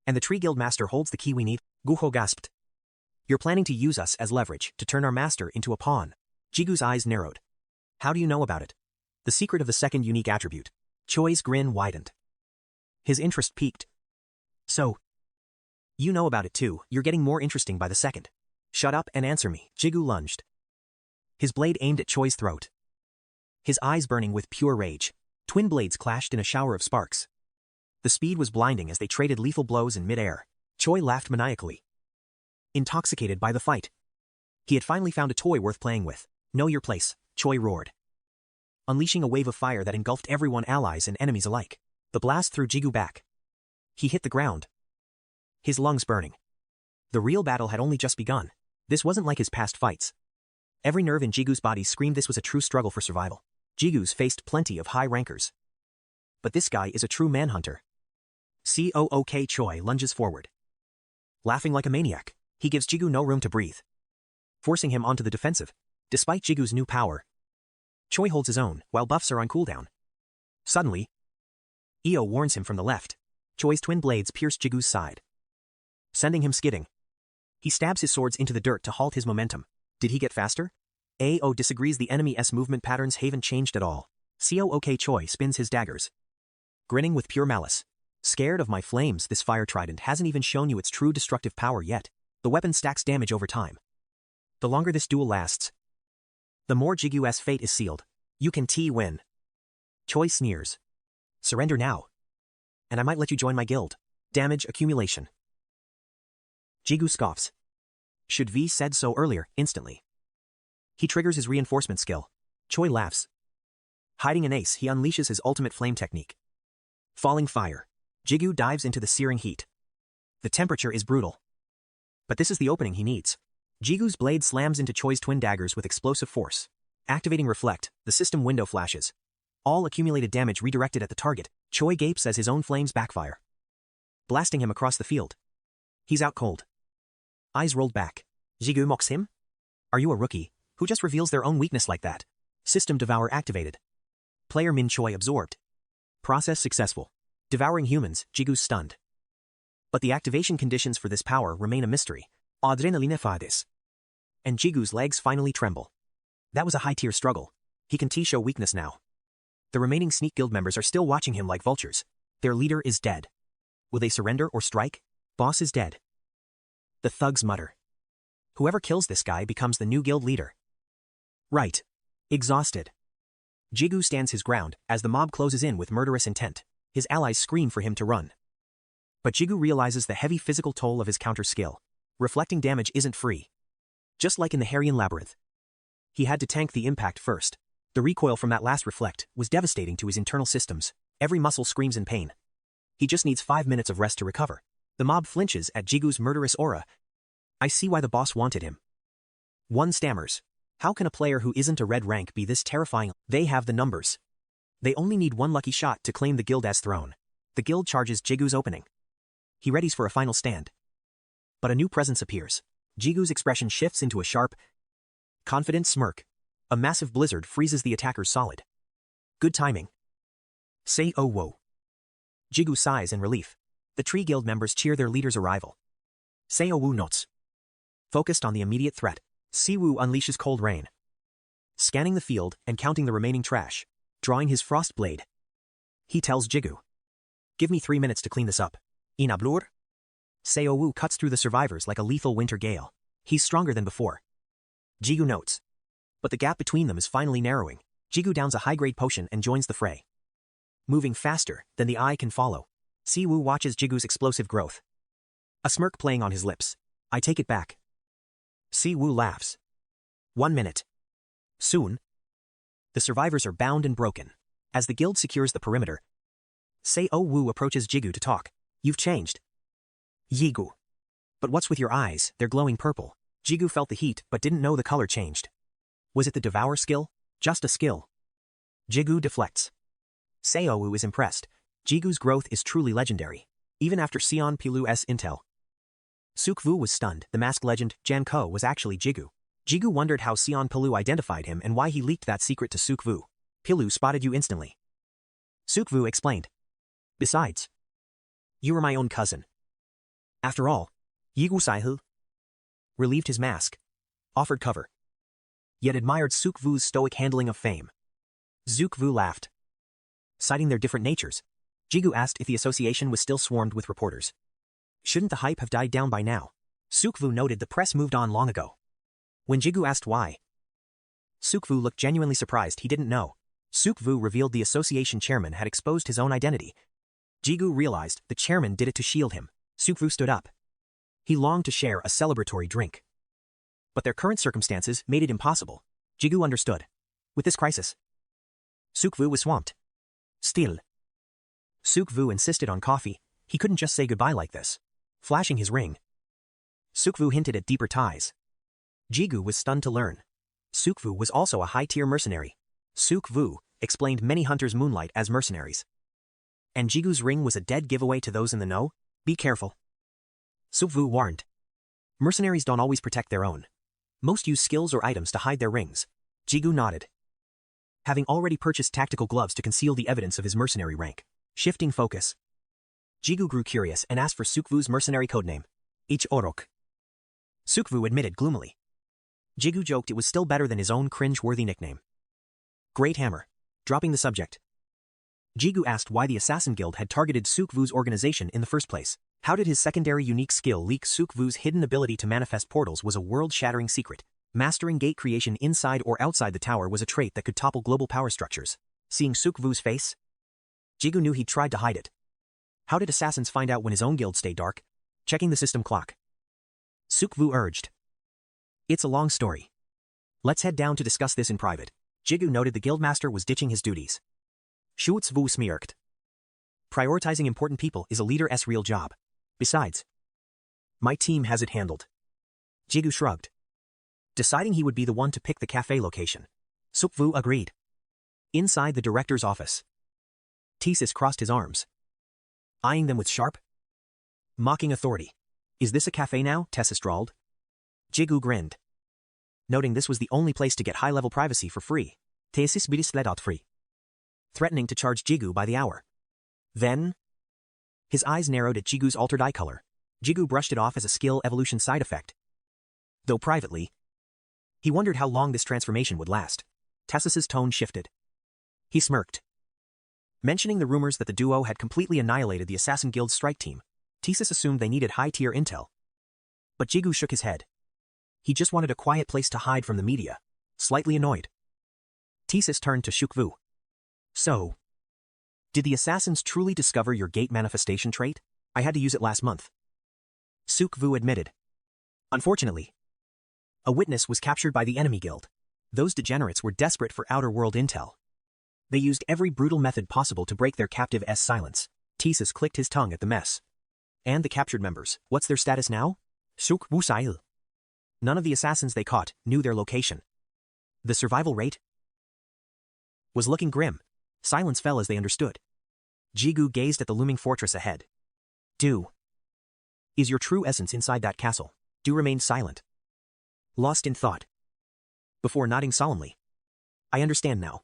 And the tree guild master holds the key we need. Guho gasped. You're planning to use us as leverage to turn our master into a pawn. Jigu's eyes narrowed. How do you know about it? The secret of the second unique attribute. Choi's grin widened. His interest peaked. So, you know about it too. You're getting more interesting by the second. Shut up and answer me. Jigu lunged, his blade aimed at Choi's throat, his eyes burning with pure rage. Twin blades clashed in a shower of sparks. The speed was blinding as they traded lethal blows in mid-air. Choi laughed maniacally, intoxicated by the fight. He had finally found a toy worth playing with. Know your place, Choi roared, unleashing a wave of fire that engulfed everyone, allies and enemies alike. The blast threw Jigu back. He hit the ground, his lungs burning. The real battle had only just begun. This wasn't like his past fights. Every nerve in Jigu's body screamed this was a true struggle for survival. Jigu's faced plenty of high rankers, but this guy is a true manhunter. 𝐃𝐄𝐋. Choi lunges forward, laughing like a maniac. He gives Jigu no room to breathe, forcing him onto the defensive. Despite Jigu's new power, Choi holds his own while buffs are on cooldown. Suddenly, Io warns him from the left. Choi's twin blades pierce Jigu's side, sending him skidding. He stabs his swords into the dirt to halt his momentum. Did he get faster? AO disagrees. The enemy's movement patterns haven't changed at all. 𝐶OOK. Choi spins his daggers, grinning with pure malice. Scared of my flames? This fire trident hasn't even shown you its true destructive power yet. The weapon stacks damage over time. The longer this duel lasts, the more Jigu's fate is sealed. You can win. Choi sneers. Surrender now, and I might let you join my guild. Damage accumulation. Jigu scoffs. Should V said so earlier. Instantly, he triggers his reinforcement skill. Choi laughs. Hiding an ace, he unleashes his ultimate flame technique. Falling fire. Jigu dives into the searing heat. The temperature is brutal, but this is the opening he needs. Jigu's blade slams into Choi's twin daggers with explosive force. Activating Reflect, the system window flashes. All accumulated damage redirected at the target. Choi gapes as his own flames backfire, blasting him across the field. He's out cold. Eyes rolled back. Jigu mocks him? Are you a rookie who just reveals their own weakness like that? System Devour activated. Player Min. Choi absorbed. Process successful. Devouring humans. Jigu stunned. But the activation conditions for this power remain a mystery. Adrenaline fades. And Jigu's legs finally tremble. That was a high-tier struggle. He can show weakness now. The remaining Sneak Guild members are still watching him like vultures. Their leader is dead. Will they surrender or strike? Boss is dead. The thugs mutter. Whoever kills this guy becomes the new guild leader. Right. Exhausted, Jigu stands his ground as the mob closes in with murderous intent. His allies scream for him to run, but Jigu realizes the heavy physical toll of his counter skill. Reflecting damage isn't free. Just like in the Harrian Labyrinth, he had to tank the impact first. The recoil from that last reflect was devastating to his internal systems. Every muscle screams in pain. He just needs 5 minutes of rest to recover. The mob flinches at Jigu's murderous aura. I see why the boss wanted him. One stammers. How can a player who isn't a red rank be this terrifying? They have the numbers. They only need one lucky shot to claim the guild as throne. The guild charges Jigu's opening. He readies for a final stand. But a new presence appears. Jigu's expression shifts into a sharp, confident smirk. A massive blizzard freezes the attackers solid. Good timing. Say oh whoa. Jigu sighs in relief. The Tree Guild members cheer their leader's arrival. Seo-woo notes. Focused on the immediate threat, Si-woo unleashes cold rain. Scanning the field and counting the remaining trash, drawing his frost blade. He tells Jigu. Give me 3 minutes to clean this up. Inablur? Seo-woo cuts through the survivors like a lethal winter gale. He's stronger than before. Jigu notes. But the gap between them is finally narrowing. Jigu downs a high-grade potion and joins the fray. Moving faster than the eye can follow, Si-woo watches Jigu's explosive growth. A smirk playing on his lips. I take it back. Si-woo laughs. 1 minute. Soon, the survivors are bound and broken. As the guild secures the perimeter, Seo-woo approaches Jigu to talk. You've changed. Jigu. But what's with your eyes? They're glowing purple. Jigu felt the heat but didn't know the color changed. Was it the devour skill? Just a skill. Jigu deflects. Seo-woo is impressed. Jigu's growth is truly legendary, even after Sion Pilu's intel. Suk-woo was stunned. The masked legend, Jan-ko, was actually Jigu. Jigu wondered how Sion Pilu identified him and why he leaked that secret to Suk-woo. Pilu spotted you instantly. Suk-woo explained. Besides, you were my own cousin. After all, Jigu Sai-hu relieved his mask, offered cover, yet admired Suk-woo's stoic handling of fame. Suk-woo laughed. Citing their different natures, Jigu asked if the association was still swarmed with reporters. Shouldn't the hype have died down by now? Suk-woo noted the press moved on long ago. When Jigu asked why, Suk-woo looked genuinely surprised. He didn't know. Suk-woo revealed the association chairman had exposed his own identity. Jigu realized the chairman did it to shield him. Suk-woo stood up. He longed to share a celebratory drink. But their current circumstances made it impossible. Jigu understood. With this crisis, Suk-woo was swamped. Still, Suk-woo insisted on coffee. He couldn't just say goodbye like this. Flashing his ring, Suk-woo hinted at deeper ties. Jigu was stunned to learn. Suk-woo was also a high-tier mercenary. Suk-woo explained many hunters moonlight as mercenaries. And Jigu's ring was a dead giveaway to those in the know? Be careful. Suk-woo warned. Mercenaries don't always protect their own. Most use skills or items to hide their rings. Jigu nodded. Having already purchased tactical gloves to conceal the evidence of his mercenary rank. Shifting focus, Jigu grew curious and asked for Suk-woo's mercenary codename, 𝐃𝐄𝐋. Suk-woo admitted gloomily. Jigu joked it was still better than his own cringe-worthy nickname. Great Hammer. Dropping the subject, Jigu asked why the Assassin Guild had targeted Suk-woo's organization in the first place. How did his secondary unique skill leak? Suk-woo's hidden ability to manifest portals was a world-shattering secret. Mastering gate creation inside or outside the tower was a trait that could topple global power structures. Seeing Suk-woo's face, Jigu knew he'd tried to hide it. How did assassins find out when his own guild stayed dark? Checking the system clock, Suk-woo urged. It's a long story. Let's head down to discuss this in private. Jigu noted the guildmaster was ditching his duties. Schutzwu smirked. Prioritizing important people is a leader's real job. Besides, my team has it handled. Jigu shrugged. Deciding he would be the one to pick the cafe location, Suk-woo agreed. Inside the director's office, Thesis crossed his arms, eyeing them with sharp, mocking authority. Is this a cafe now? Tessa drawled. Jigu grinned, noting this was the only place to get high-level privacy for free. Thesis bidislet free, threatening to charge Jigu by the hour. Then, his eyes narrowed at Jigu's altered eye color. Jigu brushed it off as a skill evolution side effect. Though privately, he wondered how long this transformation would last. Tessis's tone shifted. He smirked, mentioning the rumors that the duo had completely annihilated the Assassin Guild's strike team. Thesis assumed they needed high-tier intel. But Jigu shook his head. He just wanted a quiet place to hide from the media. Slightly annoyed, Thesis turned to Suk-woo. So, did the assassins truly discover your gate manifestation trait? I had to use it last month, Suk-woo admitted. Unfortunately, a witness was captured by the enemy guild. Those degenerates were desperate for outer-world intel. They used every brutal method possible to break their captive's silence. Thesis clicked his tongue at the mess. And the captured members, what's their status now? Suk-woo Sai-il. None of the assassins they caught knew their location. The survival rate was looking grim. Silence fell as they understood. Jigu gazed at the looming fortress ahead. Is your true essence inside that castle? Du remained silent, lost in thought, before nodding solemnly. I understand now,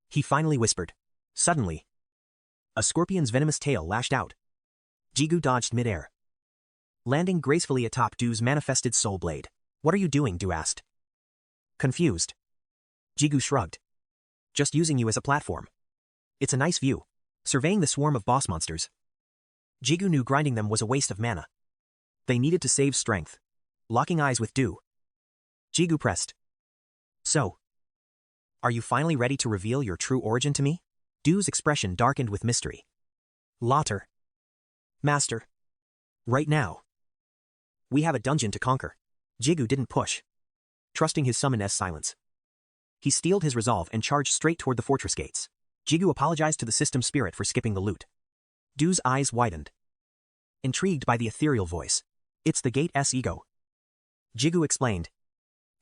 he finally whispered. Suddenly, a scorpion's venomous tail lashed out. Jigu dodged midair, landing gracefully atop Du's manifested soul blade. What are you doing? Du asked. Confused. Jigu shrugged. Just using you as a platform. It's a nice view. Surveying the swarm of boss monsters. Jigu knew grinding them was a waste of mana. They needed to save strength. Locking eyes with Du, Jigu pressed. So, are you finally ready to reveal your true origin to me? Du's expression darkened with mystery. Laughter. Master. Right now. We have a dungeon to conquer. Jigu didn't push, trusting his summoness silence. He steeled his resolve and charged straight toward the fortress gates. Jigu apologized to the system spirit for skipping the loot. Du's eyes widened, intrigued by the ethereal voice. It's the 𝐃𝐄𝐋 ego. Jigu explained.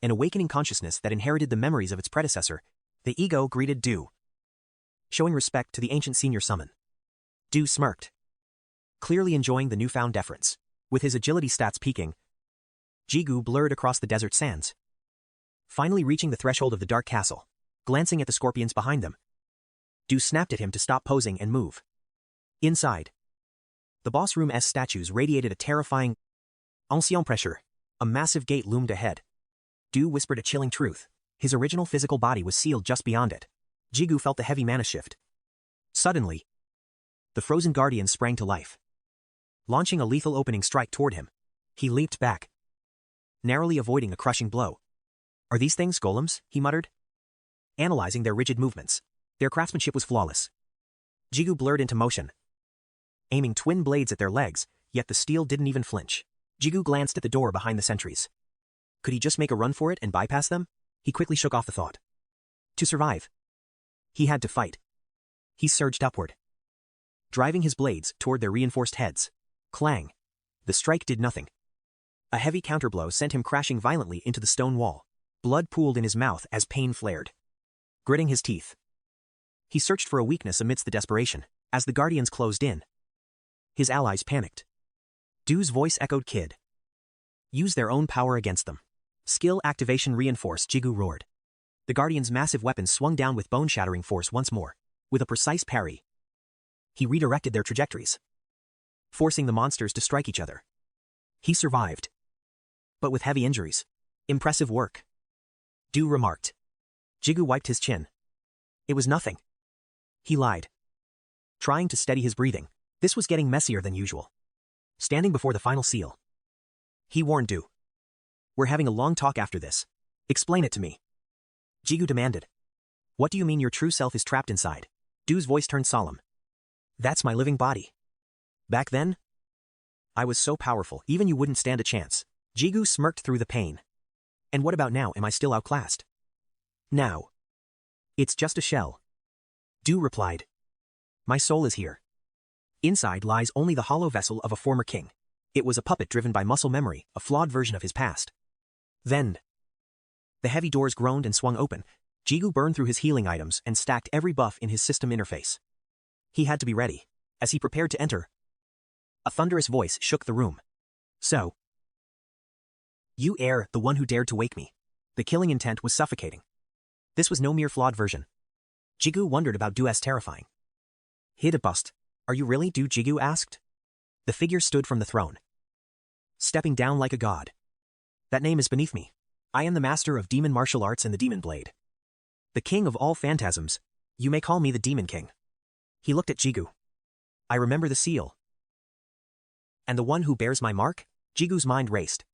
An awakening consciousness that inherited the memories of its predecessor, the ego greeted Du, showing respect to the ancient senior summon. Du smirked, clearly enjoying the newfound deference. With his agility stats peaking, Jigu blurred across the desert sands, finally reaching the threshold of the dark castle. Glancing at the scorpions behind them, Du snapped at him to stop posing and move. Inside, the boss room's statues radiated a terrifying ancien pressure. A massive gate loomed ahead. Du whispered a chilling truth. His original physical body was sealed just beyond it. Jigu felt the heavy mana shift. Suddenly, the frozen guardian sprang to life, launching a lethal opening strike toward him. He leaped back, narrowly avoiding a crushing blow. Are these things golems? He muttered, analyzing their rigid movements. Their craftsmanship was flawless. Jigu blurred into motion, aiming twin blades at their legs, yet the steel didn't even flinch. Jigu glanced at the door behind the sentries. Could he just make a run for it and bypass them? He quickly shook off the thought. To survive, he had to fight. He surged upward, driving his blades toward their reinforced heads. Clang. The strike did nothing. A heavy counterblow sent him crashing violently into the stone wall. Blood pooled in his mouth as pain flared. Gritting his teeth, he searched for a weakness amidst the desperation. As the guardians closed in, his allies panicked. Du's voice echoed, Kid. Use their own power against them. Skill activation reinforced, Jigu roared. The guardian's massive weapon swung down with bone-shattering force once more. With a precise parry, he redirected their trajectories, forcing the monsters to strike each other. He survived, but with heavy injuries. Impressive work, Du remarked. Jigu wiped his chin. It was nothing. He lied, trying to steady his breathing. This was getting messier than usual. Standing before the final seal, he warned Du. We're having a long talk after this. Explain it to me. Jigu demanded. What do you mean your true self is trapped inside? Du's voice turned solemn. That's my living body. Back then, I was so powerful, even you wouldn't stand a chance. Jigu smirked through the pain. And what about now? Am I still outclassed? Now, it's just a shell. Du replied. My soul is here. Inside lies only the hollow vessel of a former king. It was a puppet driven by muscle memory, a flawed version of his past. Then, the heavy doors groaned and swung open. Jigu burned through his healing items and stacked every buff in his system interface. He had to be ready. As he prepared to enter, a thunderous voice shook the room. So, you are the one who dared to wake me. The killing intent was suffocating. This was no mere flawed version. Jigu wondered about Du's terrifying. Hit a bust. Are you really? Jigu asked. The figure stood from the throne, stepping down like a god. That name is beneath me. I am the master of demon martial arts and the demon blade. The king of all phantasms. You may call me the demon king. He looked at Jigu. I remember the seal. And the one who bears my mark? Jigu's mind raced.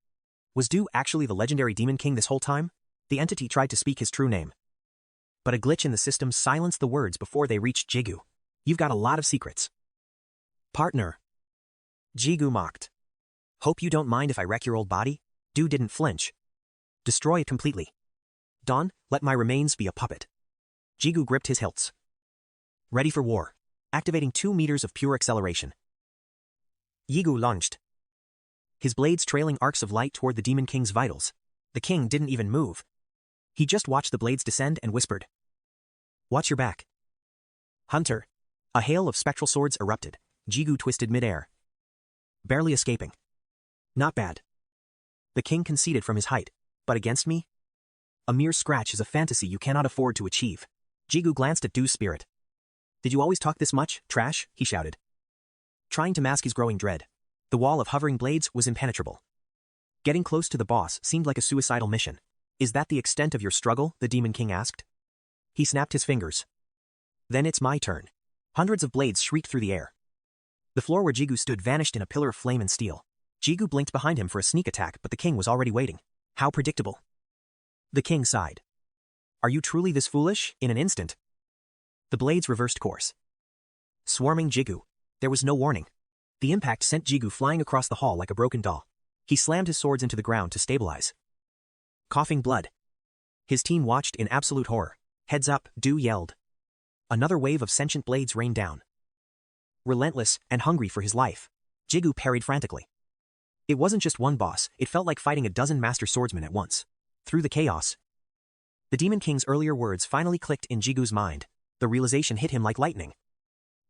Was Du actually the legendary demon king this whole time? The entity tried to speak his true name, but a glitch in the system silenced the words before they reached Jigu. You've got a lot of secrets, partner. Jigu mocked. Hope you don't mind if I wreck your old body? Du didn't flinch. Destroy it completely. Dawn, let my remains be a puppet. Jigu gripped his hilts, ready for war, activating 2 meters of pure acceleration. Jigu lunged, his blades trailing arcs of light toward the demon king's vitals. The king didn't even move. He just watched the blades descend and whispered, watch your back, Hunter. A hail of spectral swords erupted. Jigu twisted midair, barely escaping. Not bad. The king conceded from his height. But against me? A mere scratch is a fantasy you cannot afford to achieve. Jigu glanced at Du's spirit. Did you always talk this much, trash? He shouted. trying to mask his growing dread. The wall of hovering blades was impenetrable. Getting close to the boss seemed like a suicidal mission. Is that the extent of your struggle? The Demon King asked. He snapped his fingers. Then it's my turn. Hundreds of blades shrieked through the air. The floor where Jigu stood vanished in a pillar of flame and steel. Jigu blinked behind him for a sneak attack, but the king was already waiting. How predictable. The king sighed. Are you truly this foolish? In an instant, the blades reversed course, swarming Jigu. There was no warning. The impact sent Jigu flying across the hall like a broken doll. He slammed his swords into the ground to stabilize. Coughing blood. His team watched in absolute horror. Heads up, Du yelled. Another wave of sentient blades rained down. Relentless and hungry for his life, Jigu parried frantically. It wasn't just one boss, it felt like fighting a dozen master swordsmen at once. Through the chaos, the Demon King's earlier words finally clicked in Jigu's mind. The realization hit him like lightning.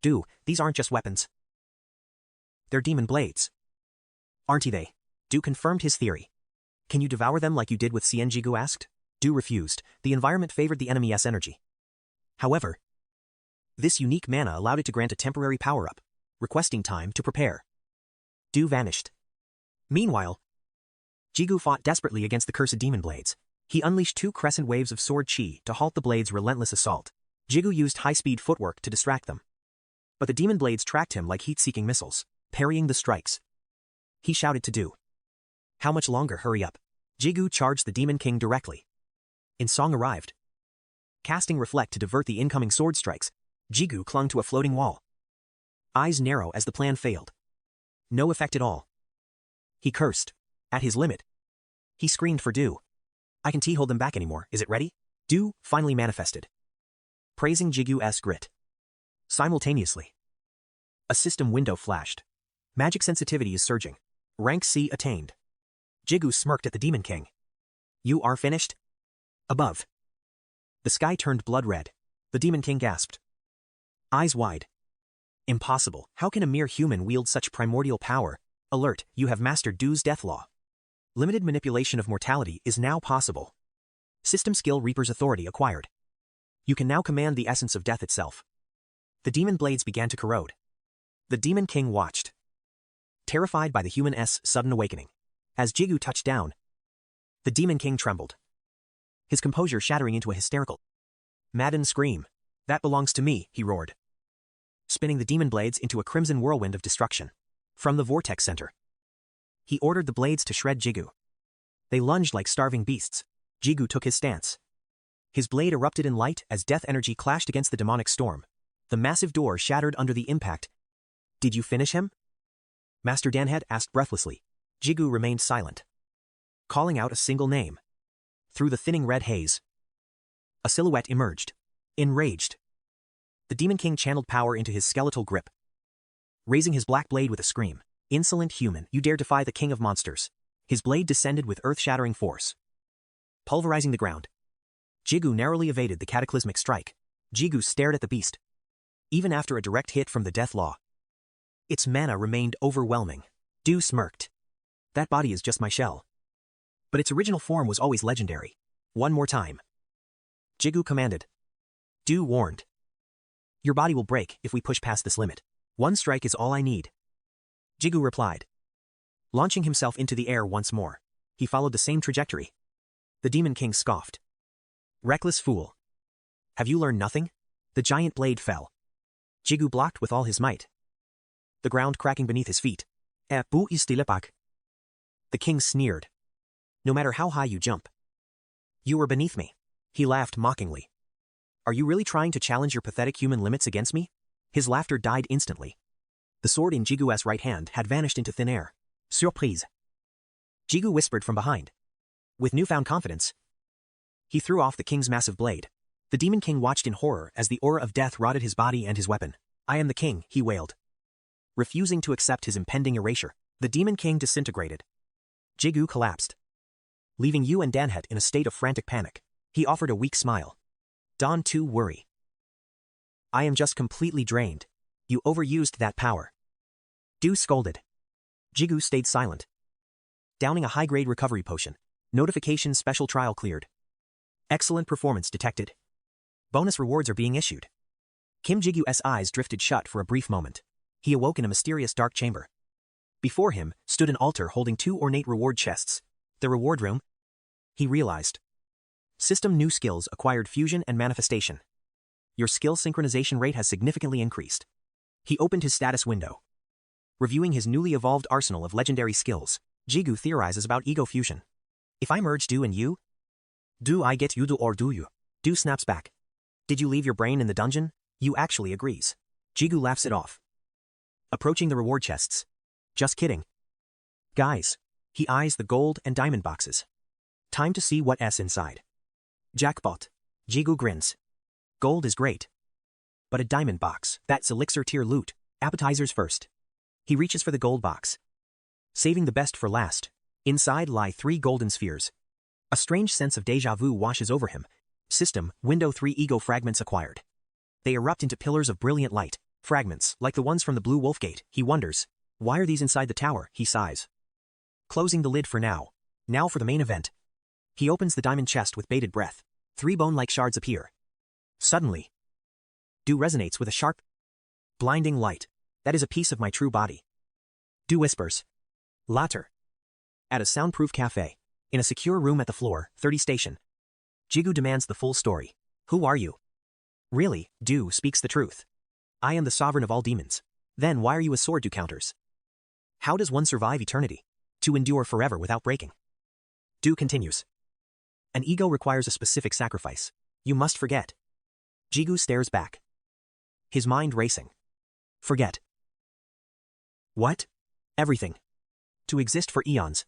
Du, these aren't just weapons. They're demon blades. Aren't they? Du confirmed his theory. Can you devour them like you did with Cien? Jigu asked. Du refused. The environment favored the enemy's energy. However, this unique mana allowed it to grant a temporary power-up, requesting time to prepare. Du vanished. Meanwhile, Jigu fought desperately against the cursed demon blades. He unleashed 2 crescent waves of sword chi to halt the blades' relentless assault. Jigu used high-speed footwork to distract them. But the demon blades tracked him like heat-seeking missiles, parrying the strikes. He shouted to Du. How much longer? Hurry up. Jigu charged the Demon King directly. In Song arrived. Casting Reflect to divert the incoming sword strikes, Jigu clung to a floating wall. Eyes narrow as the plan failed. No effect at all. He cursed. At his limit, he screamed for Du. I can't hold them back anymore. Is it ready? Du finally manifested, praising Jigu's grit. Simultaneously, a system window flashed. Magic sensitivity is surging. Rank C attained. Jigu smirked at the Demon King. You are finished? Above, the sky turned blood red. The Demon King gasped, eyes wide. Impossible. How can a mere human wield such primordial power? Alert, you have mastered Du's death law. Limited manipulation of mortality is now possible. System skill Reaper's authority acquired. You can now command the essence of death itself. The demon blades began to corrode. The Demon King watched, terrified by the human's sudden awakening. As Jigu touched down, the Demon King trembled, his composure shattering into a hysterical, maddened scream. That belongs to me, he roared, spinning the demon blades into a crimson whirlwind of destruction. From the vortex center, he ordered the blades to shred Jigu. They lunged like starving beasts. Jigu took his stance. His blade erupted in light as death energy clashed against the demonic storm. The massive door shattered under the impact. Did you finish him? Master Danhead asked breathlessly. Jigu remained silent, calling out a single name. Through the thinning red haze, a silhouette emerged. Enraged, the Demon King channeled power into his skeletal grip, raising his black blade with a scream. Insolent human, you dare defy the king of monsters. His blade descended with earth-shattering force, pulverizing the ground. Jigu narrowly evaded the cataclysmic strike. Jigu stared at the beast. Even after a direct hit from the death law, its mana remained overwhelming. Du smirked. That body is just my shell. But its original form was always legendary. One more time, Jigu commanded. Du warned. Your body will break if we push past this limit. One strike is all I need. Jigu replied, launching himself into the air once more. He followed the same trajectory. The Demon King scoffed. Reckless fool. Have you learned nothing? The giant blade fell. Jigu blocked with all his might, the ground cracking beneath his feet. The king sneered. No matter how high you jump, you were beneath me. He laughed mockingly. Are you really trying to challenge your pathetic human limits against me? His laughter died instantly. The sword in Jigu's right hand had vanished into thin air. Surprise. Jigu whispered from behind. With newfound confidence, he threw off the king's massive blade. The Demon King watched in horror as the aura of death rotted his body and his weapon. I am the king, he wailed, refusing to accept his impending erasure. The Demon King disintegrated. Jigu collapsed, leaving you and Danhet in a state of frantic panic. He offered a weak smile. Don't too worry. I am just completely drained. You overused that power. Du scolded. Jigu stayed silent, downing a high-grade recovery potion. Notification special trial cleared. Excellent performance detected. Bonus rewards are being issued. Kim Jigu's eyes drifted shut for a brief moment. He awoke in a mysterious dark chamber. Before him stood an altar holding 2 ornate reward chests. The reward room? He realized. System new skills acquired fusion and manifestation. Your skill synchronization rate has significantly increased. He opened his status window. Reviewing his newly evolved arsenal of legendary skills, Jigu theorizes about ego fusion. If I merge Do and you? Do I get you do or do you? Do snaps back. Did you leave your brain in the dungeon? You actually agrees. Jigu laughs it off. Approaching the reward chests. Just kidding. Guys. He eyes the gold and diamond boxes. Time to see what's inside. Jackpot. Jigu grins. Gold is great. But a diamond box, that's elixir tier loot. Appetizers first. He reaches for the gold box. Saving the best for last. Inside lie 3 golden spheres. A strange sense of déjà vu washes over him. System, Window 3 ego fragments acquired. They erupt into pillars of brilliant light. Fragments, like the ones from the Blue Wolf Gate. He wonders. Why are these inside the tower? He sighs. Closing the lid for now. Now for the main event. He opens the diamond chest with bated breath. 3 bone-like shards appear. Suddenly. Do resonates with a sharp, blinding light. That is a piece of my true body. Do whispers. Later. At a soundproof cafe. In a secure room at the floor, 30 station. Jigu demands the full story. Who are you? Really, Do speaks the truth. I am the sovereign of all demons. Then why are you a sword to counters? How does one survive eternity? To endure forever without breaking. Do continues. An ego requires a specific sacrifice. You must forget. Jigu stares back. His mind racing. Forget. What? Everything. To exist for eons.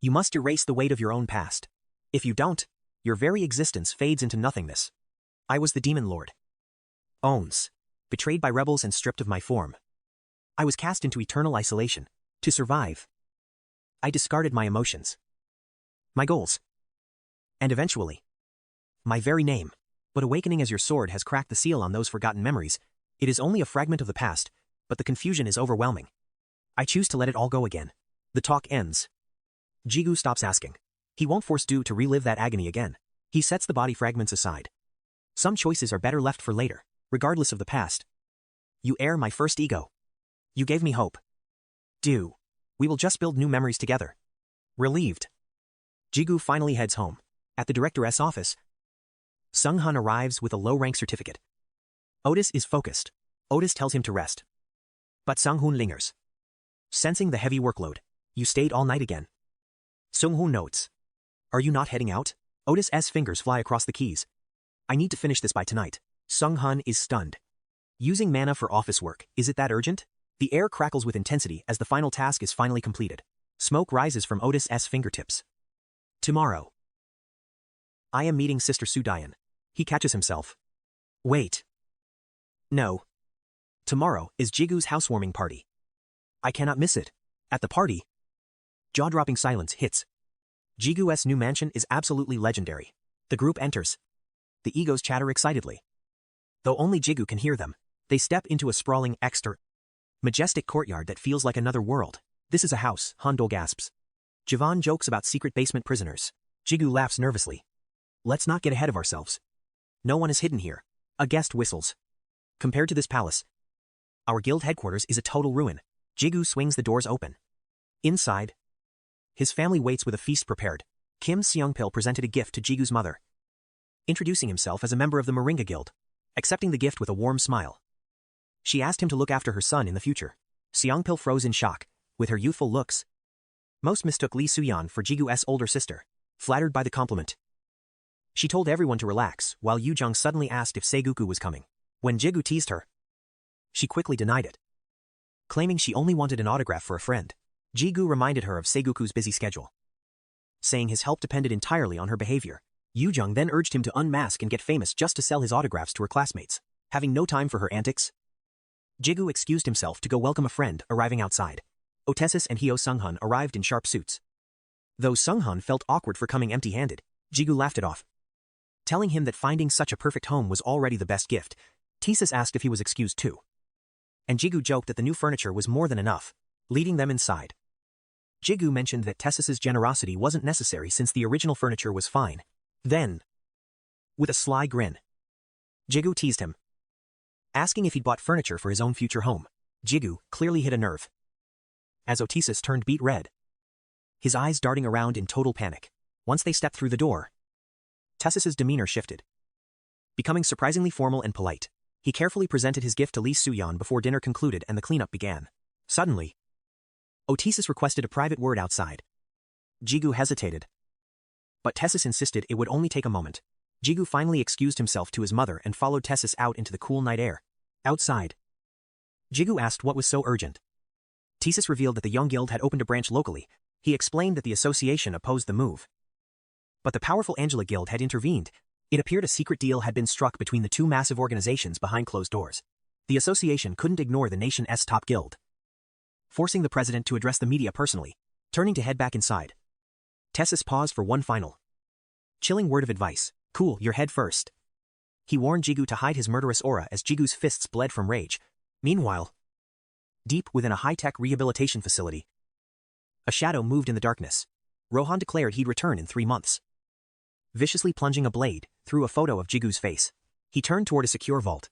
You must erase the weight of your own past. If you don't, your very existence fades into nothingness. I was the demon lord. Owns. Betrayed by rebels and stripped of my form. I was cast into eternal isolation. To survive. I discarded my emotions. My goals. And eventually. My very name. But awakening as your sword has cracked the seal on those forgotten memories. It is only a fragment of the past, but the confusion is overwhelming. I choose to let it all go again. The talk ends. Jigu stops asking. He won't force Do to relive that agony again. He sets the body fragments aside. Some choices are better left for later, regardless of the past. You air my first ego. You gave me hope. Do. We will just build new memories together. Relieved. Jigu finally heads home. At the director's office, Sung-hun arrives with a low-rank certificate. Otis is focused. Otis tells him to rest. But Sung-hun lingers. Sensing the heavy workload. You stayed all night again. Sung-hun notes. Are you not heading out? Otis's fingers fly across the keys. I need to finish this by tonight. Sung-hun is stunned. Using mana for office work, is it that urgent? The air crackles with intensity as the final task is finally completed. Smoke rises from Otis's fingertips. Tomorrow. I am meeting Sister Sudayan. He catches himself. Wait. No. Tomorrow is Jigu's housewarming party. I cannot miss it. At the party, jaw-dropping silence hits. Jigu's new mansion is absolutely legendary. The group enters. The egos chatter excitedly. Though only Jigu can hear them, they step into a sprawling, majestic courtyard that feels like another world. This is a house, Hondo gasps. Javan jokes about secret basement prisoners. Jigu laughs nervously. Let's not get ahead of ourselves. No one is hidden here. A guest whistles. Compared to this palace, our guild headquarters is a total ruin. Jigu swings the doors open. Inside, his family waits with a feast prepared. Kim Seongpil presented a gift to Jigu's mother, introducing himself as a member of the Moringa Guild, accepting the gift with a warm smile. She asked him to look after her son in the future. Seongpil froze in shock. With her youthful looks, most mistook Lee Suyan for Jigu's older sister, flattered by the compliment. She told everyone to relax, while Yoo-jung suddenly asked if Saeguku was coming. When Jigu teased her, she quickly denied it, claiming she only wanted an autograph for a friend. Jigu reminded her of Saeguku's busy schedule, saying his help depended entirely on her behavior. Yoo-jung then urged him to unmask and get famous just to sell his autographs to her classmates. Having no time for her antics, Jigu excused himself to go welcome a friend, arriving outside. Otesis and Hyo Sung-hun arrived in sharp suits. Though Sung-hun felt awkward for coming empty-handed, Jigu laughed it off, telling him that finding such a perfect home was already the best gift. Tesis asked if he was excused too, and Jigu joked that the new furniture was more than enough, leading them inside. Jigu mentioned that Tessis's generosity wasn't necessary since the original furniture was fine. Then, with a sly grin, Jigu teased him, asking if he'd bought furniture for his own future home. Jigu clearly hit a nerve. As 𝐃𝐄𝐋 turned beet red, his eyes darting around in total panic. Once they stepped through the door, 𝐃𝐄𝐋's demeanor shifted. Becoming surprisingly formal and polite, he carefully presented his gift to Lee Soo-yeon before dinner concluded and the cleanup began. Suddenly, 𝐃𝐄𝐋 requested a private word outside. Jigu hesitated, but 𝐃𝐄𝐋 insisted it would only take a moment. Jigu finally excused himself to his mother and followed 𝐃𝐄𝐋 out into the cool night air. Outside, Jigu asked what was so urgent. 𝐃𝐄𝐋 revealed that the Young Guild had opened a branch locally. He explained that the association opposed the move. But the powerful Angela Guild had intervened. It appeared a secret deal had been struck between the two massive organizations behind closed doors. The association couldn't ignore the nation's top guild, forcing the president to address the media personally. Turning to head back inside, 𝐃𝐄𝐋 paused for one final, chilling word of advice. Cool your head first. He warned Jigu to hide his murderous aura as Jigu's fists bled from rage. Meanwhile, deep within a high-tech rehabilitation facility, a shadow moved in the darkness. Rohan declared he'd return in 3 months. Viciously plunging a blade through a photo of Jigu's face, he turned toward a secure vault,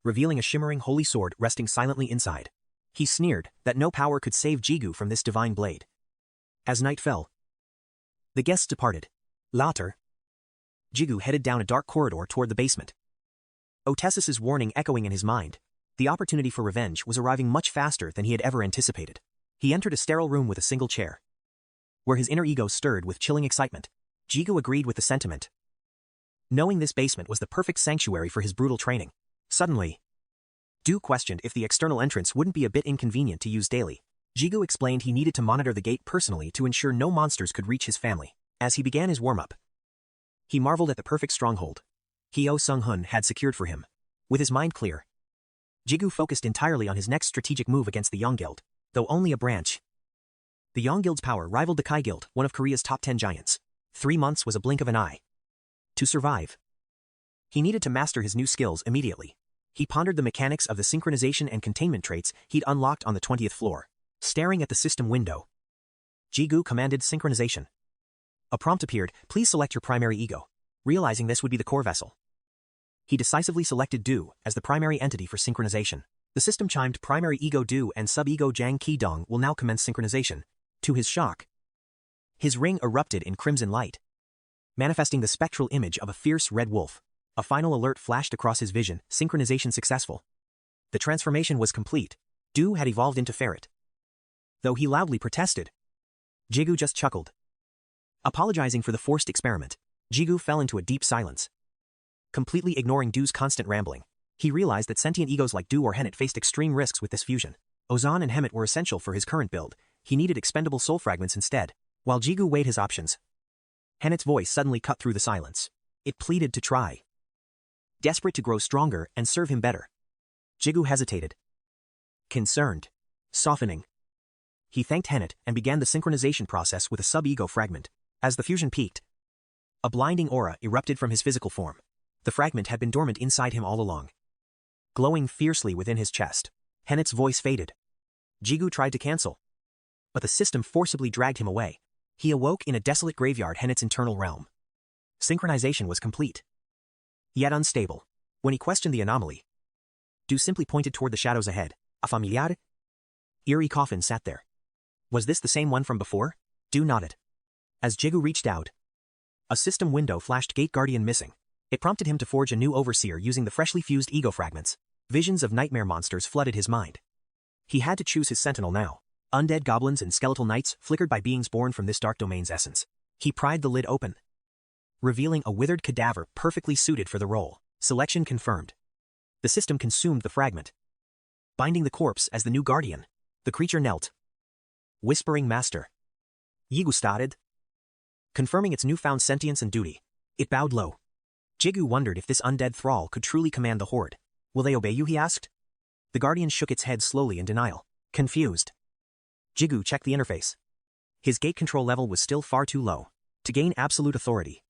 revealing a shimmering holy sword resting silently inside. He sneered that no power could save Jigu from this divine blade. As night fell, the guests departed. Later, Jigu headed down a dark corridor toward the basement. 𝐃𝐿𝐶's warning echoing in his mind. The opportunity for revenge was arriving much faster than he had ever anticipated. He entered a sterile room with a single chair, where his inner ego stirred with chilling excitement. Jigu agreed with the sentiment, knowing this basement was the perfect sanctuary for his brutal training. Suddenly, Du questioned if the external entrance wouldn't be a bit inconvenient to use daily. Jigu explained he needed to monitor the gate personally to ensure no monsters could reach his family. As he began his warm-up, he marveled at the perfect stronghold Hyo Sung-hun had secured for him. With his mind clear, Jigu focused entirely on his next strategic move against the Young Guild. Though only a branch, the Young Guild's power rivaled the Kai Guild, one of Korea's top 10 giants. 3 months was a blink of an eye. To survive, he needed to master his new skills immediately. He pondered the mechanics of the synchronization and containment traits he'd unlocked on the 20th floor. Staring at the system window, Jigu commanded synchronization. A prompt appeared, please select your primary ego. Realizing this would be the core vessel, he decisively selected Du as the primary entity for synchronization. The system chimed primary ego Du and sub-ego Jang Ki-dong will now commence synchronization. To his shock, his ring erupted in crimson light, manifesting the spectral image of a fierce red wolf. A final alert flashed across his vision, synchronization successful. The transformation was complete. Du had evolved into ferret. Though he loudly protested, Jigu just chuckled. Apologizing for the forced experiment, Jigu fell into a deep silence, completely ignoring Du's constant rambling. He realized that sentient egos like Du or Hennet faced extreme risks with this fusion. Ozan and Hemet were essential for his current build. He needed expendable soul fragments instead. While Jigu weighed his options, Hennet's voice suddenly cut through the silence. It pleaded to try. Desperate to grow stronger and serve him better. Jigu hesitated, concerned, softening. He thanked Hennet and began the synchronization process with a sub-ego fragment. As the fusion peaked, a blinding aura erupted from his physical form. The fragment had been dormant inside him all along, glowing fiercely within his chest. Hennet's voice faded. Jigu tried to cancel, but the system forcibly dragged him away. He awoke in a desolate graveyard, Hennet's internal realm. Synchronization was complete, yet unstable. When he questioned the anomaly, Du simply pointed toward the shadows ahead. A familiar, eerie coffin sat there. Was this the same one from before? Du nodded. As Jigu reached out, a system window flashed Gate Guardian missing. It prompted him to forge a new overseer using the freshly fused ego fragments. Visions of nightmare monsters flooded his mind. He had to choose his sentinel now. Undead goblins and skeletal knights flickered by beings born from this dark domain's essence. He pried the lid open, revealing a withered cadaver perfectly suited for the role. Selection confirmed. The system consumed the fragment, binding the corpse as the new guardian. The creature knelt, whispering, Master. Jigu started, confirming its newfound sentience and duty. It bowed low. Jigu wondered if this undead thrall could truly command the horde. Will they obey you, he asked. The guardian shook its head slowly in denial. Confused, Jigu checked the interface. His gate control level was still far too low to gain absolute authority.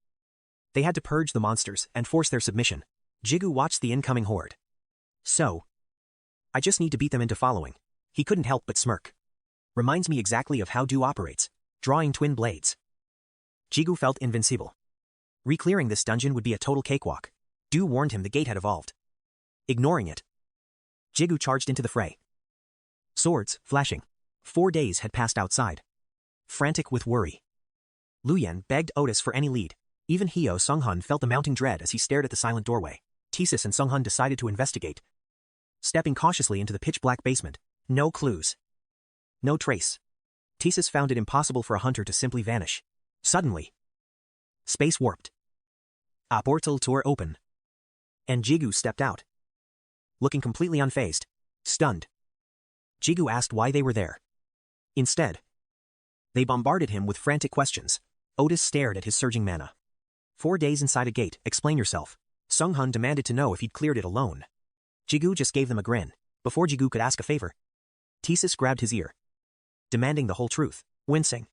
They had to purge the monsters and force their submission. Jigu watched the incoming horde. So, I just need to beat them into following. He couldn't help but smirk. Reminds me exactly of how Du operates, drawing twin blades. Jigu felt invincible. Reclearing this dungeon would be a total cakewalk. Du warned him the gate had evolved. Ignoring it, Jigu charged into the fray. Swords, flashing. 4 days had passed outside. Frantic with worry, Luyan begged Otis for any lead. Even Hyo Sunghun felt the mounting dread as he stared at the silent doorway. Thesis and Sunghun decided to investigate. Stepping cautiously into the pitch-black basement. No clues. No trace. Thesis found it impossible for a hunter to simply vanish. Suddenly, space warped. A portal tore open. And Jigu stepped out. Looking completely unfazed. Stunned. Jigu asked why they were there. Instead, they bombarded him with frantic questions. Otis stared at his surging mana. 4 days inside a gate, explain yourself. Sunghun demanded to know if he'd cleared it alone. Jigu just gave them a grin. Before Jigu could ask a favor, Thesis grabbed his ear, demanding the whole truth. Wincing,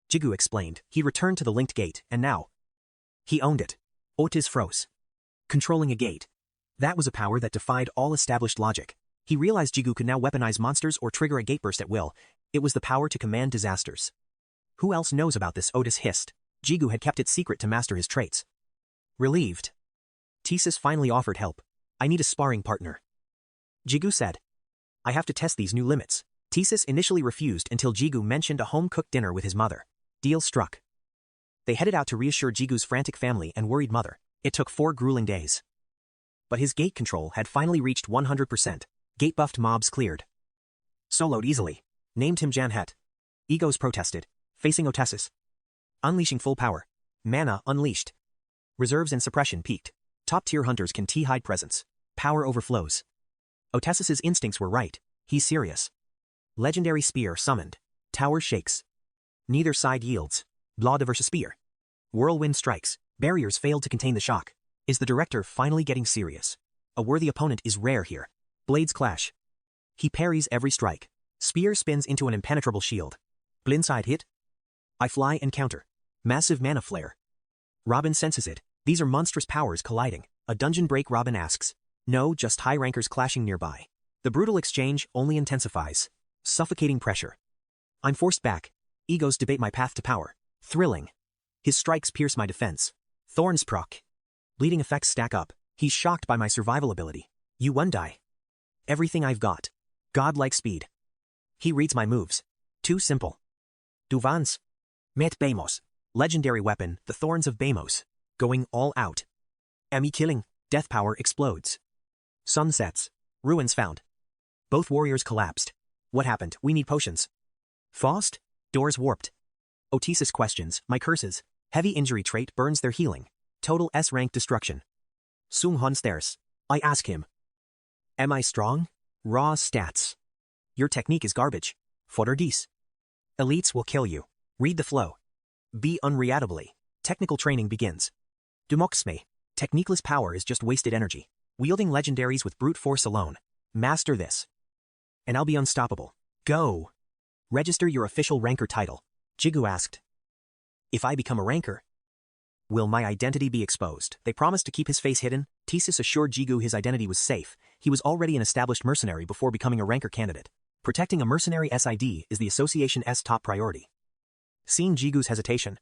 Jigu explained he returned to the linked gate, and now he owned it. Otis froze. Controlling a gate. That was a power that defied all established logic. He realized Jigu could now weaponize monsters or trigger a gate burst at will. It was the power to command disasters. Who else knows about this? Otis hissed. Jigu had kept it secret to master his traits. Relieved, Thesis finally offered help. I need a sparring partner, Jigu said. I have to test these new limits. Thesis initially refused until Jigu mentioned a home-cooked dinner with his mother. Deal struck. They headed out to reassure Jigu's frantic family and worried mother. It took 4 grueling days. But his gate control had finally reached 100%. Gate-buffed mobs cleared. Soloed easily. Named him Janhet. Egos protested. Facing Otesis. Unleashing full power. Mana unleashed. Reserves and suppression peaked. Top-tier hunters can hide presence. Power overflows. Otesis's instincts were right. He's serious. Legendary spear summoned. Tower shakes. Neither side yields. Blood versus spear. Whirlwind strikes. Barriers failed to contain the shock. Is the director finally getting serious? A worthy opponent is rare here. Blades clash. He parries every strike. Spear spins into an impenetrable shield. Blindside hit. I fly and counter. Massive mana flare. Robin senses it. These are monstrous powers colliding. A dungeon break. Robin asks. No, just high rankers clashing nearby. The brutal exchange only intensifies. Suffocating pressure. I'm forced back. Egos debate my path to power. Thrilling. His strikes pierce my defense. Thorns proc. Bleeding effects stack up. He's shocked by my survival ability. You one die. Everything I've got. Godlike speed. He reads my moves. Too simple. Duvans. Met Bamos. Legendary weapon, the Thorns of Bamos. Going all out. Emi killing. Death power explodes. Sunsets. Ruins found. Both warriors collapsed. What happened? We need potions. Faust? Doors warped. Otesis questions. My curses. Heavy injury trait burns their healing. Total S-rank destruction. Sunghun stares. I ask him. Am I strong? Raw stats. Your technique is garbage. Fodder dies. Elites will kill you. Read the flow. Be unreadably. Technical training begins. Dumoxme. Techniqueless power is just wasted energy. Wielding legendaries with brute force alone. Master this. And I'll be unstoppable. Go. Register your official ranker title. Jigu asked. If I become a ranker, will my identity be exposed? They promised to keep his face hidden. Thesis assured Jigu his identity was safe. He was already an established mercenary before becoming a ranker candidate. Protecting a mercenary SID is the Association's top priority. Seeing Jigu's hesitation,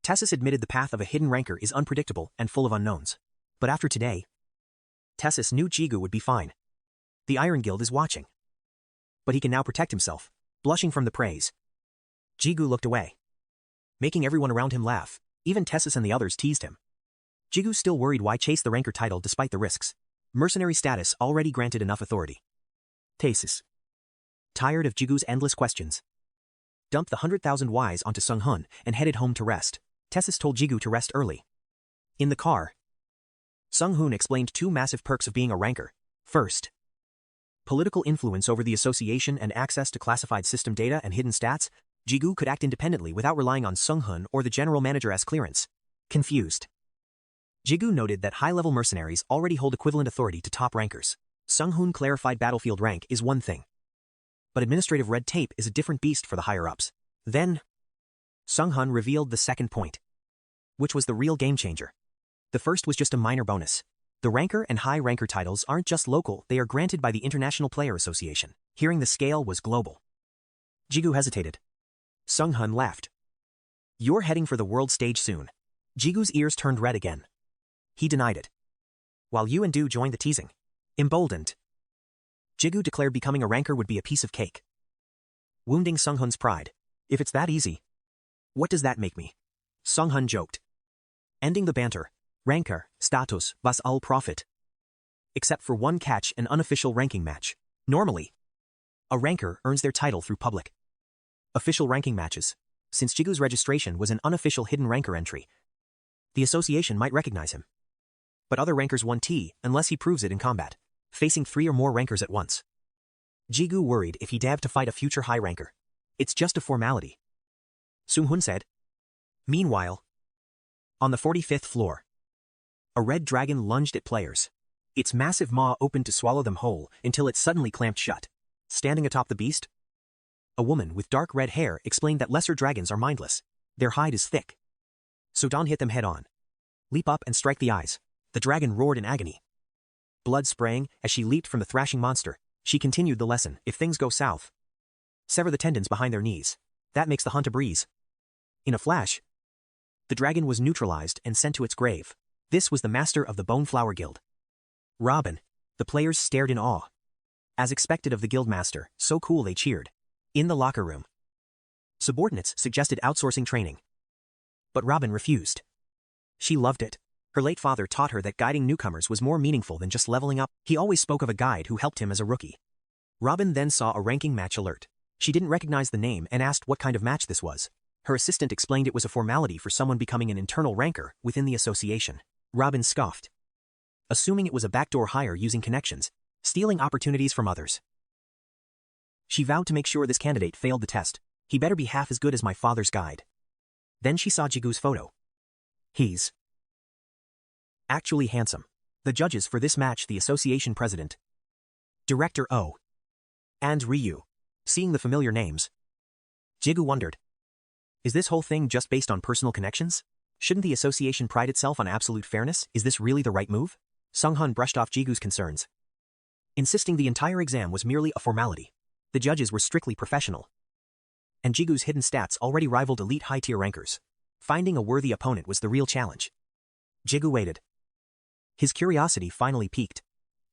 Tessis admitted the path of a hidden ranker is unpredictable and full of unknowns. But after today, Tessis knew Jigu would be fine. The Iron Guild is watching. But he can now protect himself. Blushing from the praise, Jigu looked away, making everyone around him laugh. Even Tessis and the others teased him. Jigu still worried why chase the ranker title despite the risks. Mercenary status already granted enough authority. Tessis, tired of Jigu's endless questions, dumped the 100,000 Ys onto Sunghun and headed home to rest. Tessis told Jigu to rest early. In the car, Sunghun explained 2 massive perks of being a ranker. First, political influence over the association and access to classified system data and hidden stats. Jigu could act independently without relying on Sunghun or the general manager's clearance. Confused, Jigu noted that high-level mercenaries already hold equivalent authority to top rankers. Sunghun clarified battlefield rank is one thing, but administrative red tape is a different beast for the higher-ups. Then, Sunghun revealed the second point, which was the real game-changer. The first was just a minor bonus. The ranker and high ranker titles aren't just local, they are granted by the International Player Association. Hearing the scale was global. Jigu hesitated. Sunghun laughed. You're heading for the world stage soon. Jigu's ears turned red again. He denied it, while Yu and Du joined the teasing. Emboldened, Jigu declared becoming a ranker would be a piece of cake. Wounding Sunghun's pride. If it's that easy, what does that make me? Sunghun joked. Ending the banter. Ranker, status, was all profit. Except for one catch, an unofficial ranking match. Normally, a ranker earns their title through public official ranking matches. Since Jigu's registration was an unofficial hidden ranker entry, the association might recognize him. But other rankers won T unless he proves it in combat, facing 3 or more rankers at once. Jigu worried if he dared to fight a future high ranker. It's just a formality, Sunghun said. Meanwhile, on the 45th floor, a red dragon lunged at players. Its massive maw opened to swallow them whole until it suddenly clamped shut. Standing atop the beast, a woman with dark red hair explained that lesser dragons are mindless. Their hide is thick, so don't hit them head on. Leap up and strike the eyes. The dragon roared in agony. Blood spraying as she leaped from the thrashing monster. She continued the lesson. If things go south, sever the tendons behind their knees. That makes the hunt a breeze. In a flash, the dragon was neutralized and sent to its grave. This was the master of the Boneflower Guild, Robin. The players stared in awe. As expected of the guildmaster, so cool they cheered. In the locker room, subordinates suggested outsourcing training, but Robin refused. She loved it. Her late father taught her that guiding newcomers was more meaningful than just leveling up. He always spoke of a guide who helped him as a rookie. Robin then saw a ranking match alert. She didn't recognize the name and asked what kind of match this was. Her assistant explained it was a formality for someone becoming an internal ranker within the association. Robin scoffed, assuming it was a backdoor hire using connections, stealing opportunities from others. She vowed to make sure this candidate failed the test. He better be half as good as my father's guide. Then she saw Jigu's photo. He's actually handsome. The judges for this match, the association president, Director O, and Ryu. Seeing the familiar names, Jigu wondered, is this whole thing just based on personal connections? Shouldn't the association pride itself on absolute fairness? Is this really the right move? Sunghun brushed off Jigu's concerns, insisting the entire exam was merely a formality. The judges were strictly professional, and Jigu's hidden stats already rivaled elite high-tier rankers. Finding a worthy opponent was the real challenge. Jigu waited. His curiosity finally piqued.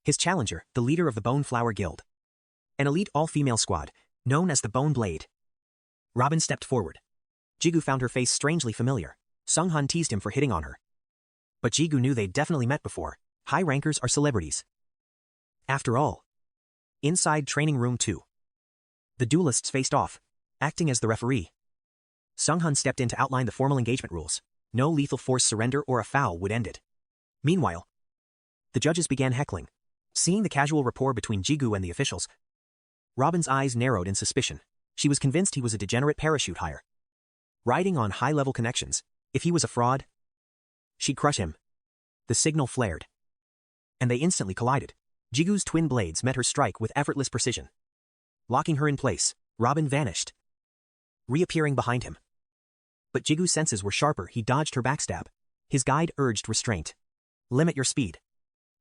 His challenger, the leader of the Boneflower Guild, an elite all-female squad, known as the Bone Blade. Robin stepped forward. Jigu found her face strangely familiar. Sunghun teased him for hitting on her, but Jigu knew they'd definitely met before. High rankers are celebrities, after all. Inside Training Room 2, the duelists faced off, acting as the referee. Sunghun stepped in to outline the formal engagement rules. No lethal force surrender or a foul would end it. Meanwhile, the judges began heckling. Seeing the casual rapport between Jigu and the officials, Robin's eyes narrowed in suspicion. She was convinced he was a degenerate parachute hire, riding on high-level connections. If he was a fraud, she'd crush him. The signal flared, and they instantly collided. Jigu's twin blades met her strike with effortless precision. Locking her in place, Robin vanished, reappearing behind him. But Jigu's senses were sharper. He dodged her backstab. His guide urged restraint. Limit your speed.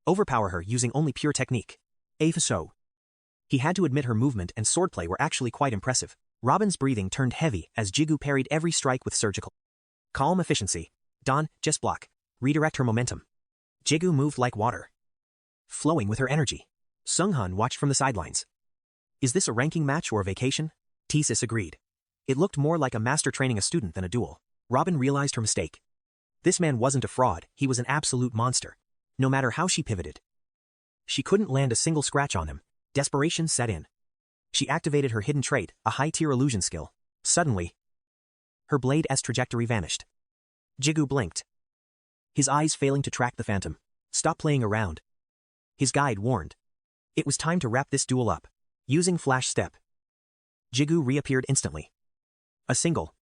Overpower her using only pure technique. 𝐵𝐻𝐃-𝐓. He had to admit her movement and swordplay were actually quite impressive. Robin's breathing turned heavy as Jigu parried every strike with surgical calm efficiency. Don, just block. Redirect her momentum. Jigu moved like water, flowing with her energy. Sunghun watched from the sidelines. Is this a ranking match or a vacation? Thesis agreed. It looked more like a master training a student than a duel. Robin realized her mistake. This man wasn't a fraud, he was an absolute monster. No matter how she pivoted, she couldn't land a single scratch on him. Desperation set in. She activated her hidden trait, a high-tier illusion skill. Suddenly, her blade's trajectory vanished. Jigu blinked, his eyes failing to track the phantom. Stop playing around, his guide warned. It was time to wrap this duel up. Using flash step, Jigu reappeared instantly. A single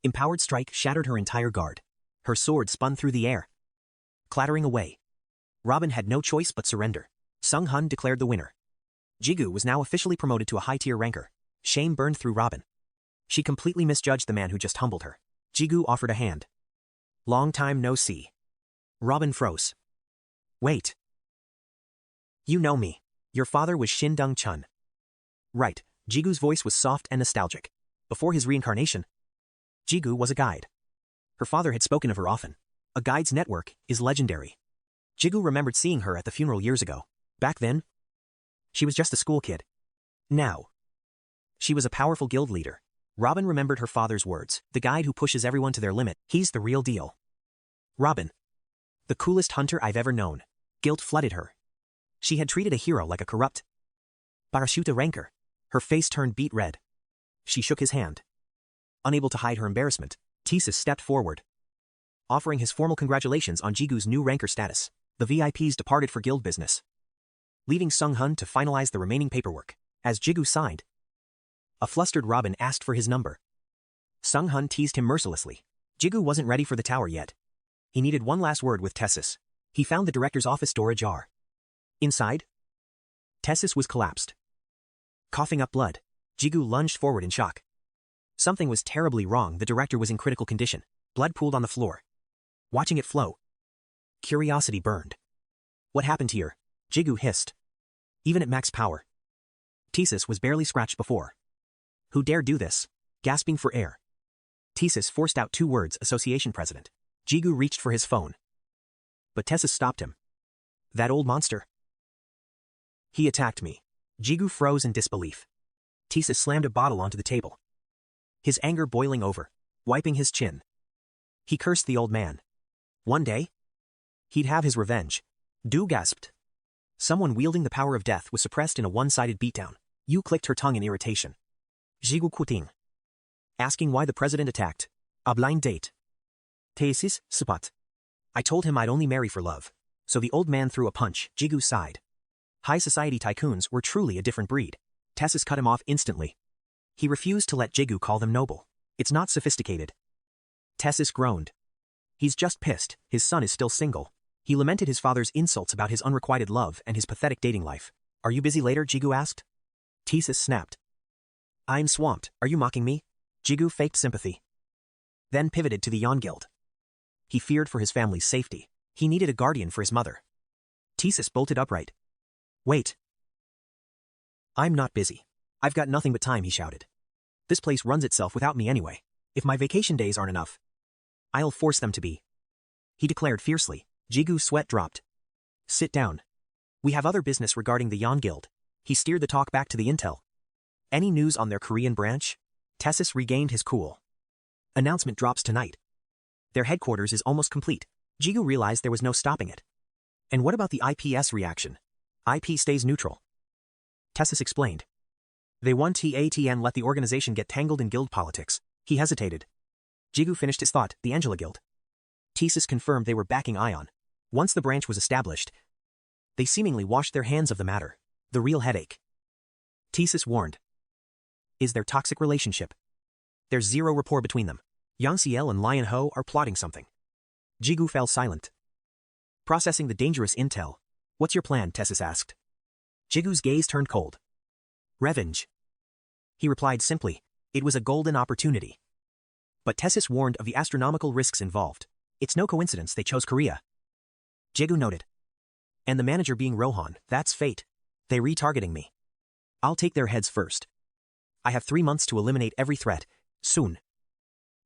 empowered strike shattered her entire guard. Her sword spun through the air, clattering away. Robin had no choice but surrender. Sunghun declared the winner. Jigu was now officially promoted to a high-tier ranker. Shame burned through Robin. She completely misjudged the man who just humbled her. Jigu offered a hand. Long time no see. Robin froze. Wait. You know me. Your father was Shin Dong-chun. Right. Jigu's voice was soft and nostalgic. Before his reincarnation, Jigu was a guide. Her father had spoken of her often. A guide's network is legendary. Jigu remembered seeing her at the funeral years ago. Back then, She was just a school kid. Now, she was a powerful guild leader. Robin remembered her father's words, the guide who pushes everyone to their limit. He's the real deal. Robin. The coolest hunter I've ever known. Guilt flooded her. She had treated a hero like a corrupt parachute ranker. Her face turned beet red. She shook his hand. Unable to hide her embarrassment, 𝐃𝐄𝐋 stepped forward, offering his formal congratulations on Jigu's new ranker status. The VIPs departed for guild business, leaving Sung-hun to finalize the remaining paperwork. As Jigu signed, a flustered Robin asked for his number. Sung-hun teased him mercilessly. Jigu wasn't ready for the tower yet. He needed one last word with 𝐃𝐄𝐋. He found the director's office door ajar. Inside, 𝐃𝐄𝐋 was collapsed, coughing up blood. Jigu lunged forward in shock. Something was terribly wrong. The director was in critical condition. Blood pooled on the floor. Watching it flow, curiosity burned. What happened here? Jigu hissed. Even at max power, 𝐃𝐄𝐋 was barely scratched before. Who dared do this? Gasping for air, 𝐃𝐄𝐋 forced out 2 words, association president. Jigu reached for his phone, but 𝐃𝐄𝐋 stopped him. That old monster. He attacked me. Jigu froze in disbelief. 𝐃𝐄𝐋 slammed a bottle onto the table, his anger boiling over. Wiping his chin, he cursed the old man. One day, he'd have his revenge. Du gasped. Someone wielding the power of death was suppressed in a one-sided beatdown. Yu clicked her tongue in irritation. Jigu quitting, asking why the president attacked. A blind date. 𝐃𝐄𝐋 spot. I told him I'd only marry for love. So the old man threw a punch. Jigu sighed. High society tycoons were truly a different breed. 𝐃𝐄𝐋 cut him off instantly. He refused to let Jigu call them noble. It's not sophisticated. 𝐃𝐄𝐋 groaned. He's just pissed. His son is still single. He lamented his father's insults about his unrequited love and his pathetic dating life. Are you busy later? Jigu asked. 𝐃𝐄𝐋 snapped. I'm swamped. Are you mocking me? Jigu faked sympathy, then pivoted to the Yeon Guild. He feared for his family's safety. He needed a guardian for his mother. 𝐃𝐄𝐋 bolted upright. Wait. I'm not busy. I've got nothing but time, he shouted. This place runs itself without me anyway. If my vacation days aren't enough, I'll force them to be, he declared fiercely. Jigu's sweat dropped. Sit down. We have other business regarding the Yeon Guild. He steered the talk back to the intel. Any news on their Korean branch? 𝐃𝐄𝐋 regained his cool. Announcement drops tonight. Their headquarters is almost complete. Jigu realized there was no stopping it. And what about the IPS reaction? IP stays neutral, 𝐃𝐄𝐋 explained. They won't let the organization get tangled in guild politics. He hesitated. Jigu finished his thought. The Angela Guild. 𝐃𝐄𝐋 confirmed they were backing Ion. Once the branch was established, they seemingly washed their hands of the matter. The real headache, 𝐃𝐄𝐋 warned, is their toxic relationship. There's zero rapport between them. Yang Ciel and Lion Ho are plotting something. Jigu fell silent, processing the dangerous intel. What's your plan? 𝐃𝐄𝐋 asked. Jigu's gaze turned cold. Revenge, he replied simply. It was a golden opportunity. But 𝐃𝐄𝐋 warned of the astronomical risks involved. It's no coincidence they chose Korea. Jigu noted. And the manager being Rohan, that's fate. They retargeting me. I'll take their heads first. I have 3 months to eliminate every threat. Soon.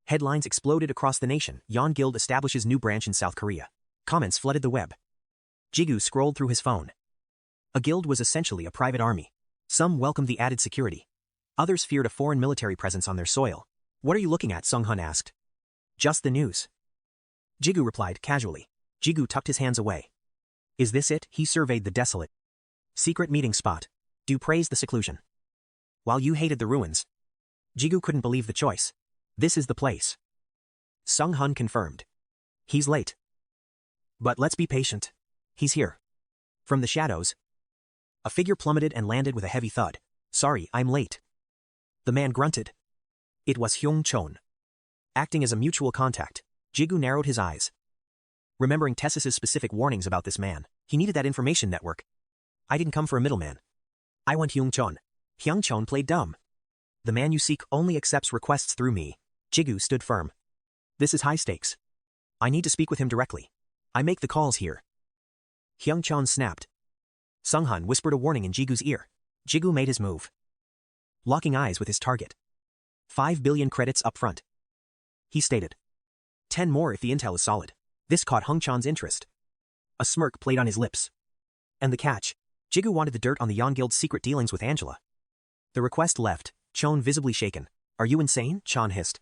Headlines exploded across the nation. Yeon Guild establishes new branch in South Korea. Comments flooded the web. Jigu scrolled through his phone. A guild was essentially a private army. Some welcomed the added security. Others feared a foreign military presence on their soil. What are you looking at? Sung-hun asked. Just the news, Jigu replied casually. Jigu tucked his hands away. Is this it? He surveyed the desolate secret meeting spot. Du praised the seclusion, while you hated the ruins. Jigu couldn't believe the choice. This is the place, Sung-hun confirmed. He's late, but let's be patient. He's here. From the shadows, a figure plummeted and landed with a heavy thud. Sorry, I'm late, the man grunted. It was Hyung-chon. Acting as a mutual contact, Jigu narrowed his eyes, remembering 𝐃𝐄𝐋's specific warnings about this man. He needed that information network. I didn't come for a middleman. I want Hyung-chon. Hyung-chon played dumb. The man you seek only accepts requests through me. Jigu stood firm. This is high stakes. I need to speak with him directly. I make the calls here. Hyung-chon snapped. Sung-hun whispered a warning in Jigu's ear. Jigu made his move, locking eyes with his target. 5 billion credits up front, he stated. 10 more if the intel is solid. This caught Hyung-chon's interest. A smirk played on his lips. And the catch? Jigu wanted the dirt on the 𝐆𝐎𝐃-𝐓𝐈𝐄𝐑 secret dealings with Angela. The request left Chon visibly shaken. Are you insane? Chon hissed.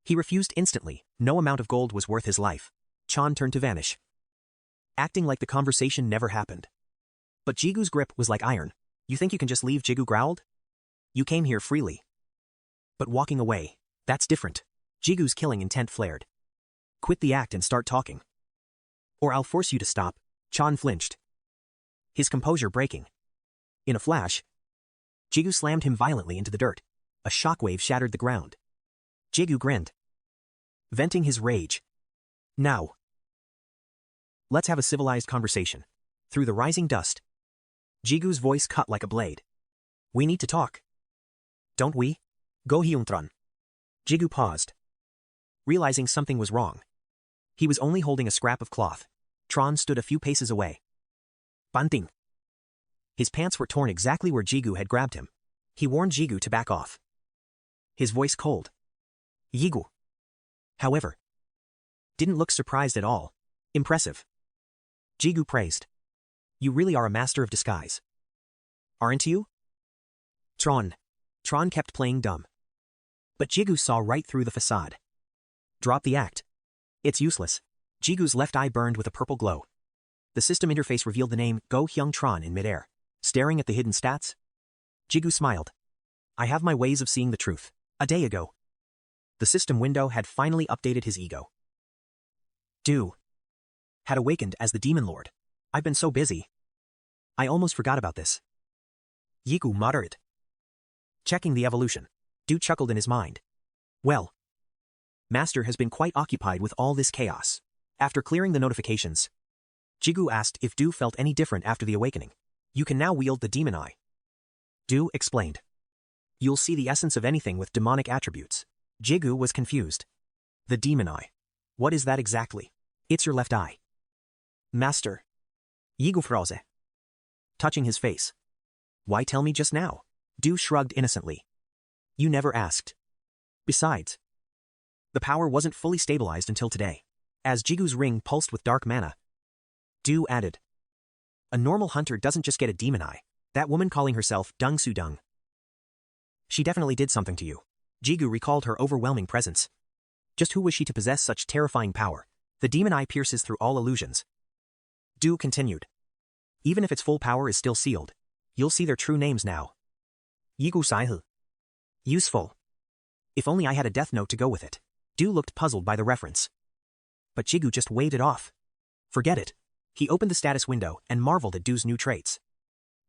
He refused instantly. No amount of gold was worth his life. Chon turned to vanish, acting like the conversation never happened. But Jigu's grip was like iron. You think you can just leave? Jigu growled. You came here freely. But walking away, that's different. Jigu's killing intent flared. Quit the act and start talking. Or I'll force you to stop. Chon flinched, his composure breaking. In a flash, Jigu slammed him violently into the dirt. A shockwave shattered the ground. Jigu grinned, venting his rage. Now, let's have a civilized conversation. Through the rising dust, Jigu's voice cut like a blade. We need to talk. Don't we? Go Hyuntron. Jigu paused, realizing something was wrong. He was only holding a scrap of cloth. Tron stood a few paces away. Banting. His pants were torn exactly where Jigu had grabbed him. He warned Jigu to back off, his voice cold. Jigu, however, didn't look surprised at all. Impressive. Jigu praised. You really are a master of disguise. Aren't you? Tron kept playing dumb. But Jigu saw right through the facade. Drop the act. It's useless. Jigu's left eye burned with a purple glow. The system interface revealed the name Go Hyung-tron in midair. Staring at the hidden stats, Jigu smiled. I have my ways of seeing the truth. A day ago, the system window had finally updated his ego. Du had awakened as the Demon Lord. I've been so busy, I almost forgot about this. Jigu muttered, checking the evolution. Du chuckled in his mind. Well, Master has been quite occupied with all this chaos. After clearing the notifications, Jigu asked if Du felt any different after the awakening. You can now wield the demon eye. Du explained. You'll see the essence of anything with demonic attributes. Jigu was confused. The demon eye. What is that exactly? It's your left eye. Master. Jigu froze, touching his face. Why tell me just now? Du shrugged innocently. You never asked. Besides, the power wasn't fully stabilized until today. As Jigu's ring pulsed with dark mana, Du added. A normal hunter doesn't just get a demon eye. That woman calling herself Dung Su Dung. She definitely did something to you. Jigu recalled her overwhelming presence. Just who was she to possess such terrifying power? The demon eye pierces through all illusions. Du continued. Even if its full power is still sealed, you'll see their true names now. Jigu Saihu. Useful. If only I had a death note to go with it. Du looked puzzled by the reference. But Jigu just waved it off. Forget it. He opened the status window and marveled at Du's new traits.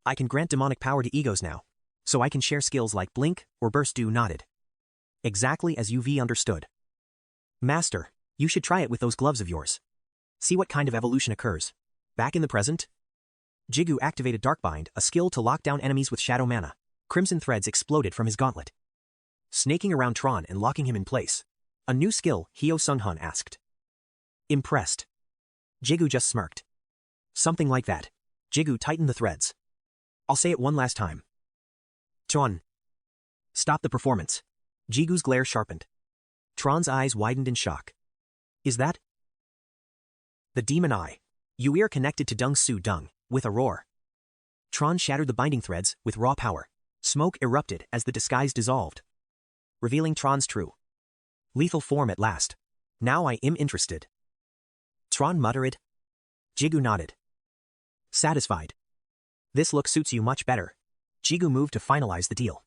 I can grant demonic power to egos now, so I can share skills like blink or burst. Du nodded. Exactly as UV understood. Master, you should try it with those gloves of yours. See what kind of evolution occurs. Back in the present, Jigu activated Darkbind, a skill to lock down enemies with shadow mana. Crimson threads exploded from his gauntlet, snaking around Tron and locking him in place. A new skill, Hyo Sung-hun asked. Impressed. Jigu just smirked. Something like that. Jigu tightened the threads. I'll say it one last time. Tron. Stop the performance. Jigu's glare sharpened. Tron's eyes widened in shock. Is that the demon eye? You are connected to Dung Su Dung, with a roar. Tron shattered the binding threads with raw power. Smoke erupted as the disguise dissolved, revealing Tron's true, lethal form at last. Now I am interested. Tron muttered. Jigu nodded, satisfied. This look suits you much better. Jigu moved to finalize the deal.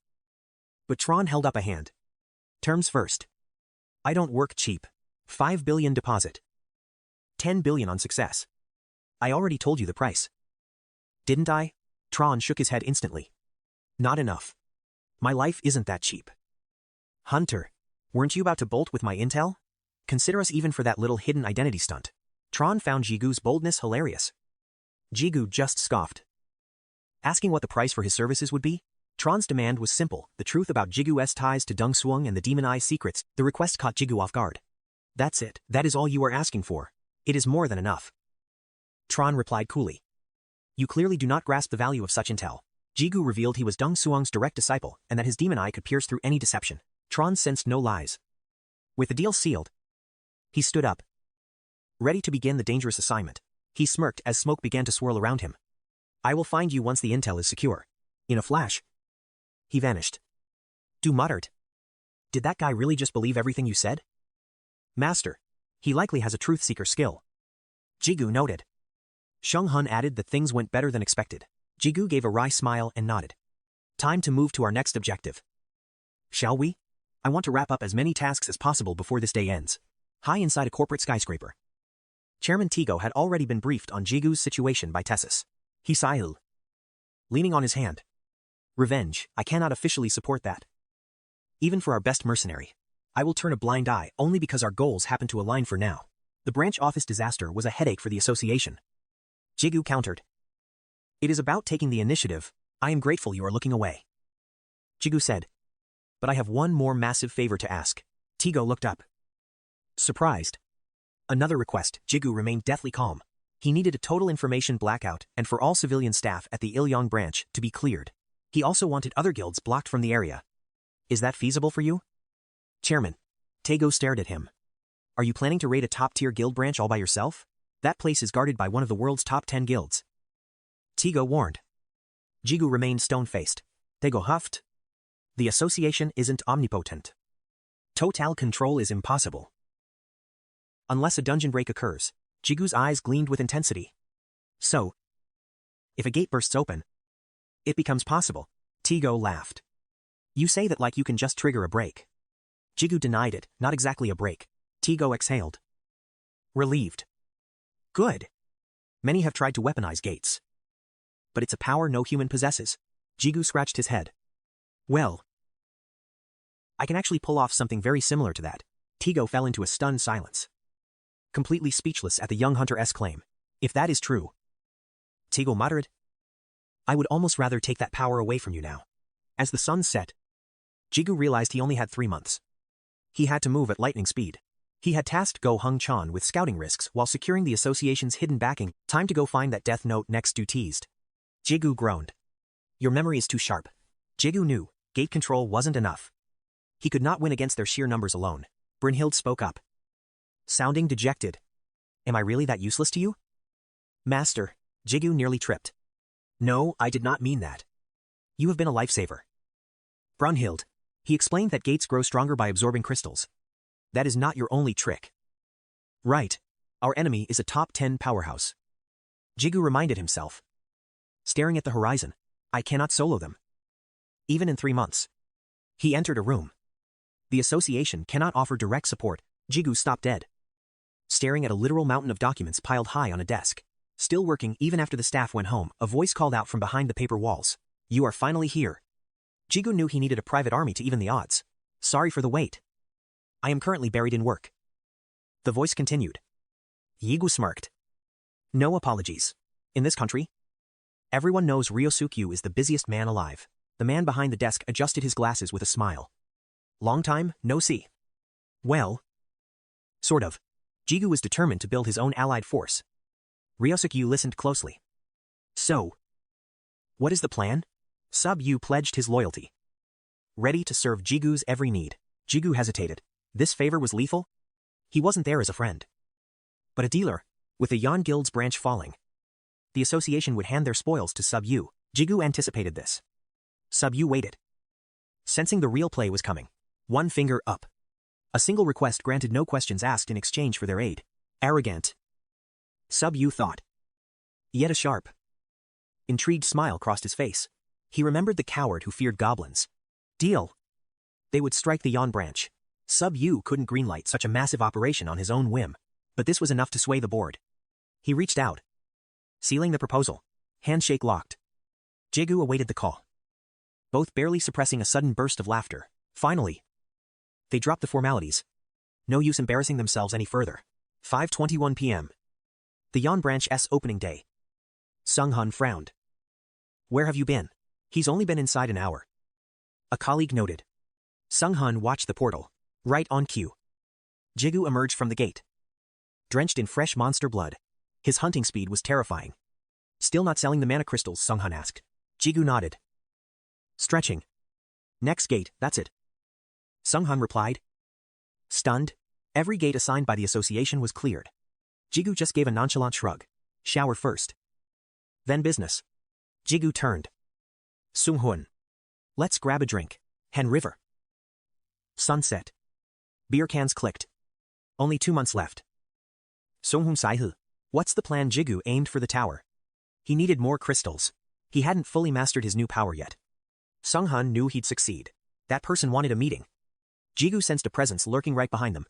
But Tron held up a hand. Terms first. I don't work cheap. 5 billion deposit. 10 billion on success. I already told you the price. Didn't I? Tron shook his head instantly. Not enough. My life isn't that cheap. Hunter, weren't you about to bolt with my intel? Consider us even for that little hidden identity stunt. Tron found Jigu's boldness hilarious. Jigu just scoffed, asking what the price for his services would be. Tron's demand was simple, the truth about Jigu's ties to Dung Suong and the Demon Eye's secrets. The request caught Jigu off guard. That's it. That is all you are asking for. It is more than enough. Tron replied coolly. You clearly do not grasp the value of such intel. Jigu revealed he was Dung Suong's direct disciple and that his demon eye could pierce through any deception. Tron sensed no lies. With the deal sealed, he stood up, ready to begin the dangerous assignment. He smirked as smoke began to swirl around him. I will find you once the intel is secure. In a flash. He vanished. Du muttered. Did that guy really just believe everything you said? Master. He likely has a truth-seeker skill. Jigu noted. Sheng Hun added that things went better than expected. Jigu gave a wry smile and nodded. Time to move to our next objective. Shall we? I want to wrap up as many tasks as possible before this day ends. High inside a corporate skyscraper. Chairman 𝐃𝐄 had already been briefed on Jigu's situation by Tessus. He sighed. Leaning on his hand. Revenge, I cannot officially support that. Even for our best mercenary. I will turn a blind eye only because our goals happen to align for now. The branch office disaster was a headache for the association. Jigu countered. It is about taking the initiative. I am grateful you are looking away. Jigu said. But I have one more massive favor to ask. 𝐃𝐄 looked up. Surprised. Another request. Jigu remained deathly calm. He needed a total information blackout and for all civilian staff at the 𝐆𝐼𝐄 branch to be cleared. He also wanted other guilds blocked from the area. Is that feasible for you? Chairman. 𝐃𝐄 stared at him. Are you planning to raid a top-tier guild branch all by yourself? That place is guarded by one of the world's top 10 guilds. 𝐃𝐄 warned. Jigu remained stone-faced. 𝐃𝐄 huffed. The association isn't omnipotent. Total control is impossible. Unless a dungeon break occurs. Jigu's eyes gleamed with intensity. So, if a gate bursts open, it becomes possible. 𝐃𝐄 laughed. You say that like you can just trigger a break. Jigu denied it, not exactly a break. 𝐃𝐄 exhaled. Relieved. Good. Many have tried to weaponize gates. But it's a power no human possesses. Jigu scratched his head. Well, I can actually pull off something very similar to that. 𝐃𝐄 fell into a stunned silence. Completely speechless at the young hunter's claim. If that is true. 𝐃𝐄 muttered. I would almost rather take that power away from you now. As the sun set, Jigu realized he only had 3 months. He had to move at lightning speed. He had tasked Go Hung Chan with scouting risks while securing the association's hidden backing. Time to go find that death note next. Du teased. Jigu groaned. Your memory is too sharp. Jigu knew gate control wasn't enough. He could not win against their sheer numbers alone. Brynhild spoke up. Sounding dejected. Am I really that useless to you? Master, Jigu nearly tripped. No, I did not mean that. You have been a lifesaver. Brynhild. He explained that gates grow stronger by absorbing crystals. That is not your only trick. Right. Our enemy is a top 10 powerhouse. Jigu reminded himself. Staring at the horizon. I cannot solo them. Even in 3 months. He entered a room. The association cannot offer direct support. Jigu stopped dead. Staring at a literal mountain of documents piled high on a desk. Still working even after the staff went home, a voice called out from behind the paper walls. You are finally here. Jigu knew he needed a private army to even the odds. Sorry for the wait. I am currently buried in work. The voice continued. Jigu smirked. No apologies. In this country, everyone knows Ryosuke is the busiest man alive. The man behind the desk adjusted his glasses with a smile. Long time, no see. Well, sort of. Jigu was determined to build his own allied force. Ryosuke listened closely. So, what is the plan? Sub-Yu pledged his loyalty. Ready to serve Jigu's every need. Jigu hesitated. This favor was lethal? He wasn't there as a friend. But a dealer, with the Yan Guild's branch falling. The association would hand their spoils to Sub-Yu. Jigu anticipated this. Sub-Yu waited. Sensing the real play was coming. One finger up. A single request granted, no questions asked in exchange for their aid. Arrogant. Sub-Yu thought. Yet a sharp, intrigued smile crossed his face. He remembered the coward who feared goblins. Deal. They would strike the Yan branch. Sub-Yu couldn't greenlight such a massive operation on his own whim. But this was enough to sway the board. He reached out. Sealing the proposal. Handshake locked. Jigu awaited the call. Both barely suppressing a sudden burst of laughter. Finally, they dropped the formalities. No use embarrassing themselves any further. 5:21 p.m. The Yan branch's opening day. Sung Hun frowned. Where have you been? He's only been inside an hour. A colleague noted. Sung Hun watched the portal. Right on cue. Jigu emerged from the gate. Drenched in fresh monster blood. His hunting speed was terrifying. Still not selling the mana crystals? Sung Hun asked. Jigu nodded. Stretching. Next gate, that's it. Sung Hun replied. Stunned. Every gate assigned by the association was cleared. Jigu just gave a nonchalant shrug. Shower first. Then business. Jigu turned. Sung-hoon. Let's grab a drink. Han River. Sunset. Beer cans clicked. Only 2 months left. Sung-hoon Sai-hu. What's the plan? Jigu aimed for the tower. He needed more crystals. He hadn't fully mastered his new power yet. Sung-hun knew he'd succeed. That person wanted a meeting. Jigu sensed a presence lurking right behind them.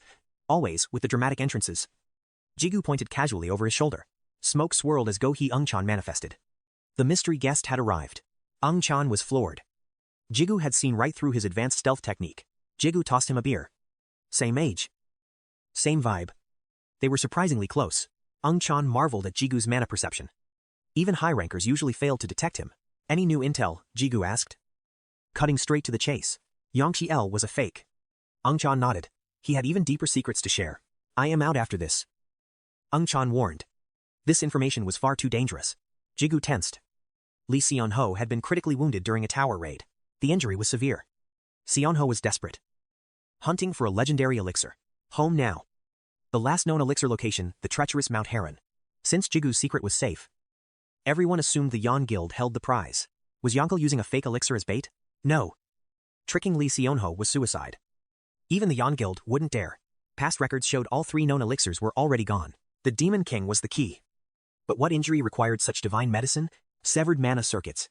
Always with the dramatic entrances. Jigu pointed casually over his shoulder. Smoke swirled as 𝐆𝐎𝐃-𝐓𝐈𝐄𝐑 manifested. The mystery guest had arrived. Chan was floored. Jigu had seen right through his advanced stealth technique. Jigu tossed him a beer. Same age. Same vibe. They were surprisingly close. Chan marveled at Jigu's mana perception. Even high rankers usually failed to detect him. Any new intel? Jigu asked. Cutting straight to the chase. Yangqi L was a fake. Chan nodded. He had even deeper secrets to share. I am out after this. Chan warned. This information was far too dangerous. Jigu tensed. Lee Seon-ho had been critically wounded during a tower raid. The injury was severe. Seon-ho was desperate. Hunting for a legendary elixir. Home now. The last known elixir location, the treacherous Mount Heron. Since Jigu's secret was safe, everyone assumed the Yan Guild held the prize. Was Yonkel using a fake elixir as bait? No. Tricking Lee Seon-ho was suicide. Even the Yan Guild wouldn't dare. Past records showed all 3 known elixirs were already gone. The Demon King was the key. But what injury required such divine medicine? Severed mana circuits.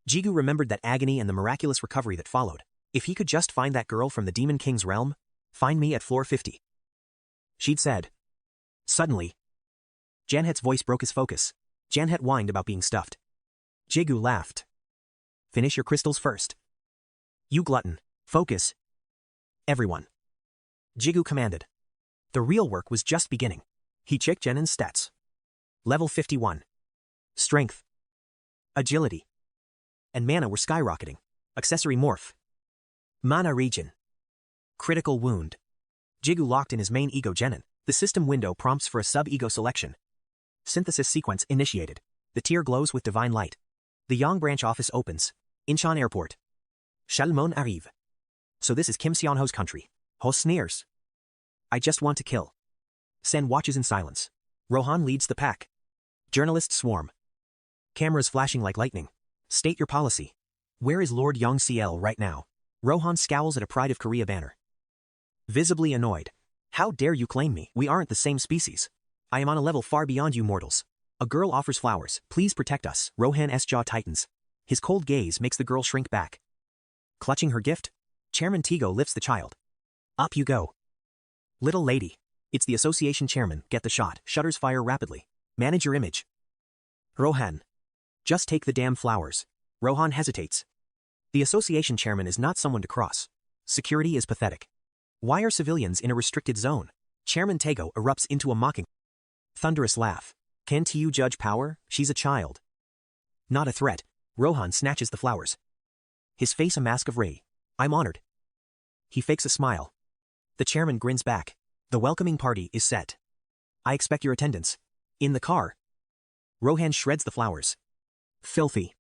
Jigu remembered that agony and the miraculous recovery that followed. If he could just find that girl from the Demon King's realm, find me at floor 50. She'd said. Suddenly, Janhet's voice broke his focus. Janhet whined about being stuffed. Jigu laughed. Finish your crystals first. You glutton. Focus. Everyone. Jigu commanded. The real work was just beginning. He checked Jenin's stats. Level 51. Strength. Agility. And mana were skyrocketing. Accessory morph. Mana regen. Critical wound. Jigu locked in his main ego Jenin. The system window prompts for a sub-ego selection. Synthesis sequence initiated. The tier glows with divine light. The Yang branch office opens. Incheon Airport. Chalmon arrive. So this is Kim Seon-ho's country. Ho sneers. I just want to kill. Sen watches in silence. Rohan leads the pack. Journalists swarm. Cameras flashing like lightning. State your policy. Where is Lord Yang CL right now? Rohan scowls at a Pride of Korea banner. Visibly annoyed. How dare you claim me? We aren't the same species. I am on a level far beyond you mortals. A girl offers flowers. Please protect us. Rohan's jaw tightens. His cold gaze makes the girl shrink back. Clutching her gift, Chairman Tigo lifts the child. Up you go. Little lady. It's the association chairman. Get the shot. Shutters fire rapidly. Manage your image. Rohan. Just take the damn flowers. Rohan hesitates. The association chairman is not someone to cross. Security is pathetic. Why are civilians in a restricted zone? Chairman Tago erupts into a mocking, thunderous laugh. Can't you judge power? She's a child. Not a threat. Rohan snatches the flowers. His face a mask of rage. I'm honored. He fakes a smile. The chairman grins back. The welcoming party is set. I expect your attendance. In the car. Rohan shreds the flowers. Filthy.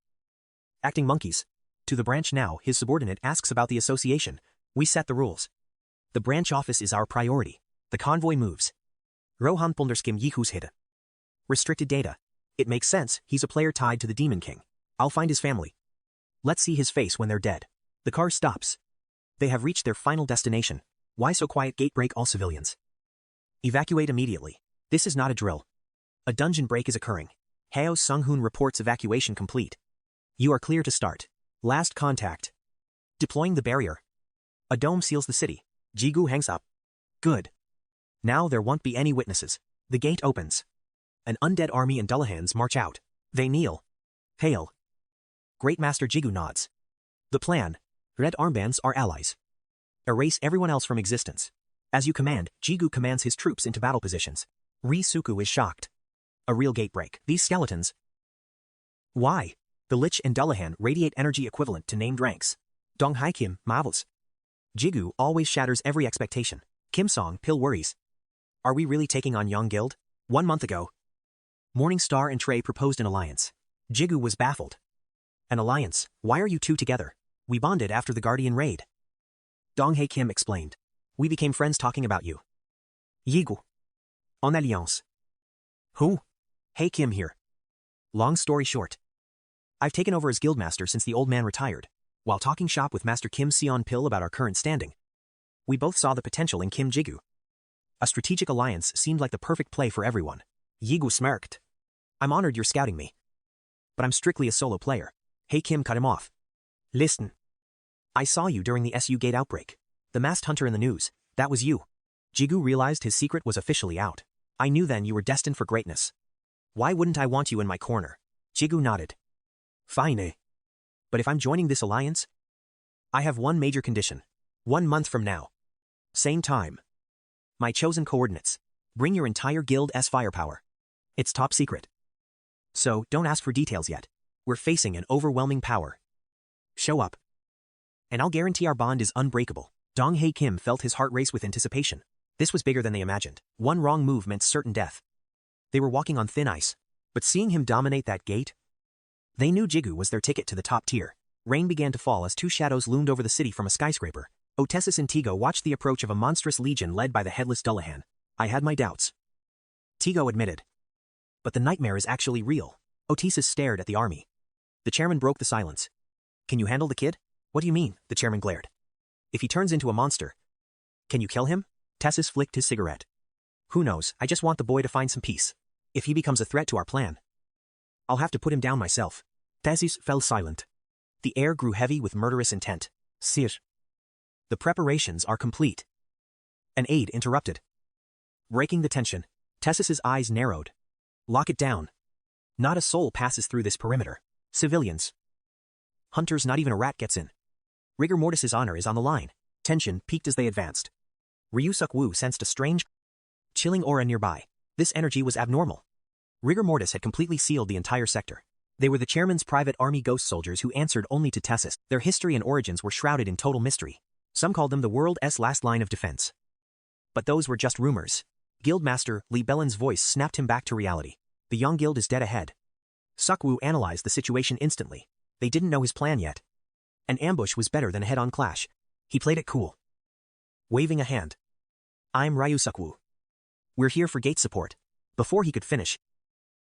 Acting monkeys. To the branch now, his subordinate asks about the association. We set the rules. The branch office is our priority. The convoy moves. Rohan Punderskim Yihushida. Restricted data. It makes sense, he's a player tied to the Demon King. I'll find his family. Let's see his face when they're dead. The car stops. They have reached their final destination. Why so quiet? Gate break all civilians. Evacuate immediately. This is not a drill. A dungeon break is occurring. Heo Sung-hoon reports evacuation complete. You are clear to start. Last contact. Deploying the barrier. A dome seals the city. Jigu hangs up. Good. Now there won't be any witnesses. The gate opens. An undead army and Dullahans march out. They kneel. Hail. Great Master Jigu nods. The plan. Red armbands are allies. Erase everyone else from existence. As you command, Jigu commands his troops into battle positions. Ri-suku is shocked. A real gate break. These skeletons. Why? The Lich and Dullahan radiate energy equivalent to named ranks. Dong Hai Kim marvels. Jigu always shatters every expectation. Kim Song Pil worries. Are we really taking on Yang Guild? 1 month ago, Morningstar and Trey proposed an alliance. Jigu was baffled. An alliance? Why are you two together? We bonded after the Guardian raid. Dong Hae Kim explained. We became friends talking about you. Jigu. En alliance. Who? Hae Kim here. Long story short. I've taken over as guildmaster since the old man retired. While talking shop with Master Kim Seon-pil about our current standing, we both saw the potential in Kim Jigu. A strategic alliance seemed like the perfect play for everyone. Jigu smirked. I'm honored you're scouting me. But I'm strictly a solo player. Hey Kim cut him off. Listen. I saw you during the SU Gate outbreak. The masked hunter in the news, that was you. Jigu realized his secret was officially out. I knew then you were destined for greatness. Why wouldn't I want you in my corner? Jigu nodded. Fine, eh? But if I'm joining this alliance, I have one major condition. 1 month from now. Same time. My chosen coordinates. Bring your entire guild's firepower. It's top secret. So, don't ask for details yet. We're facing an overwhelming power. Show up. And I'll guarantee our bond is unbreakable. Dong-hae Kim felt his heart race with anticipation. This was bigger than they imagined. One wrong move meant certain death. They were walking on thin ice. But seeing him dominate that gate, they knew Jigu was their ticket to the top tier. Rain began to fall as 2 shadows loomed over the city from a skyscraper. Otesis and Tigo watched the approach of a monstrous legion led by the headless Dullahan. I had my doubts. Tigo admitted. But the nightmare is actually real. Otesis stared at the army. The chairman broke the silence. Can you handle the kid? What do you mean? The chairman glared. If he turns into a monster, can you kill him? Tessis flicked his cigarette. Who knows, I just want the boy to find some peace. If he becomes a threat to our plan, I'll have to put him down myself. Tessis fell silent. The air grew heavy with murderous intent. Sir. The preparations are complete. An aide interrupted. Breaking the tension, Tessis's eyes narrowed. Lock it down. Not a soul passes through this perimeter. Civilians. Hunters, not even a rat gets in. Rigor mortis's honor is on the line. Tension peaked as they advanced. Ryu-suk-woo sensed a strange, chilling aura nearby. This energy was abnormal. Rigor mortis had completely sealed the entire sector. They were the chairman's private army ghost soldiers who answered only to Tessis. Their history and origins were shrouded in total mystery. Some called them the world's last line of defense. But those were just rumors. Guildmaster Lee Bellen's voice snapped him back to reality. The young guild is dead ahead. Suk-woo analyzed the situation instantly. They didn't know his plan yet. An ambush was better than a head-on clash. He played it cool. Waving a hand. I'm Ryu Suk-woo. We're here for gate support. Before he could finish,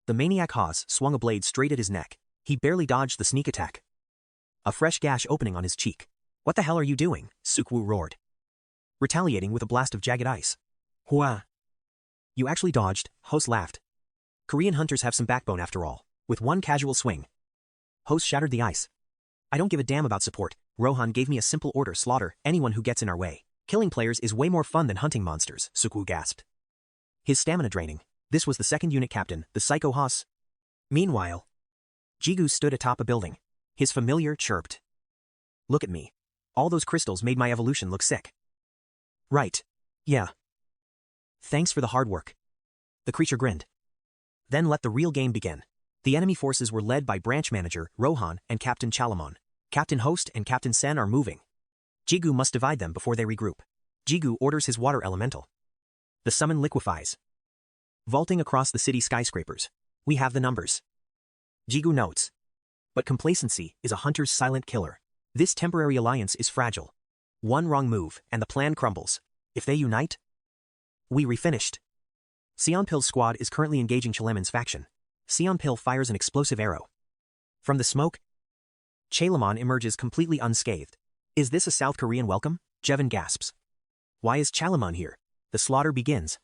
the maniac Haas swung a blade straight at his neck. He barely dodged the sneak attack. A fresh gash opening on his cheek. What the hell are you doing? Suk-woo roared. Retaliating with a blast of jagged ice. Hua. You actually dodged, Hos laughed. Korean hunters have some backbone after all. With one casual swing, Hos shattered the ice. I don't give a damn about support. Rohan gave me a simple order: slaughter anyone who gets in our way. Killing players is way more fun than hunting monsters, Suk-woo gasped. His stamina draining. This was the second unit captain, the Psycho Haas. Meanwhile, Jigu stood atop a building. His familiar chirped. Look at me. All those crystals made my evolution look sick. Right. Yeah. Thanks for the hard work. The creature grinned. Then let the real game begin. The enemy forces were led by branch manager Rohan and Captain Chalamon. Captain Host and Captain Sen are moving. Jigu must divide them before they regroup. Jigu orders his water elemental. The summon liquefies. Vaulting across the city skyscrapers. We have the numbers. Jigu notes. But complacency is a hunter's silent killer. This temporary alliance is fragile. One wrong move, and the plan crumbles. If they unite, we refinished. Seon-pil's squad is currently engaging Chalemon's faction. Seon-pil fires an explosive arrow. From the smoke, Chalamon emerges completely unscathed. Is this a South Korean welcome? Jevon gasps. Why is Chalamon here? The slaughter begins.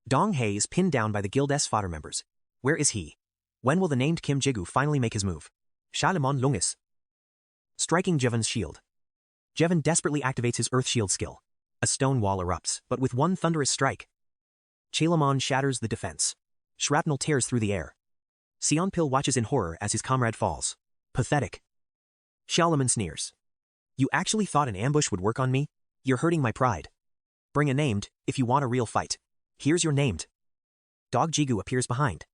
Dong-hae is pinned down by the guild's fodder members. Where is he? When will the named Kim Jigu finally make his move? Chalamon lunges. Striking Jevon's shield. Jevon desperately activates his earth shield skill. A stone wall erupts, but with one thunderous strike, Chalamon shatters the defense. Shrapnel tears through the air. Seon-pil watches in horror as his comrade falls. Pathetic. Chalamon sneers. You actually thought an ambush would work on me? You're hurting my pride. Bring a named, if you want a real fight. Here's your named. Dog Jigu appears behind.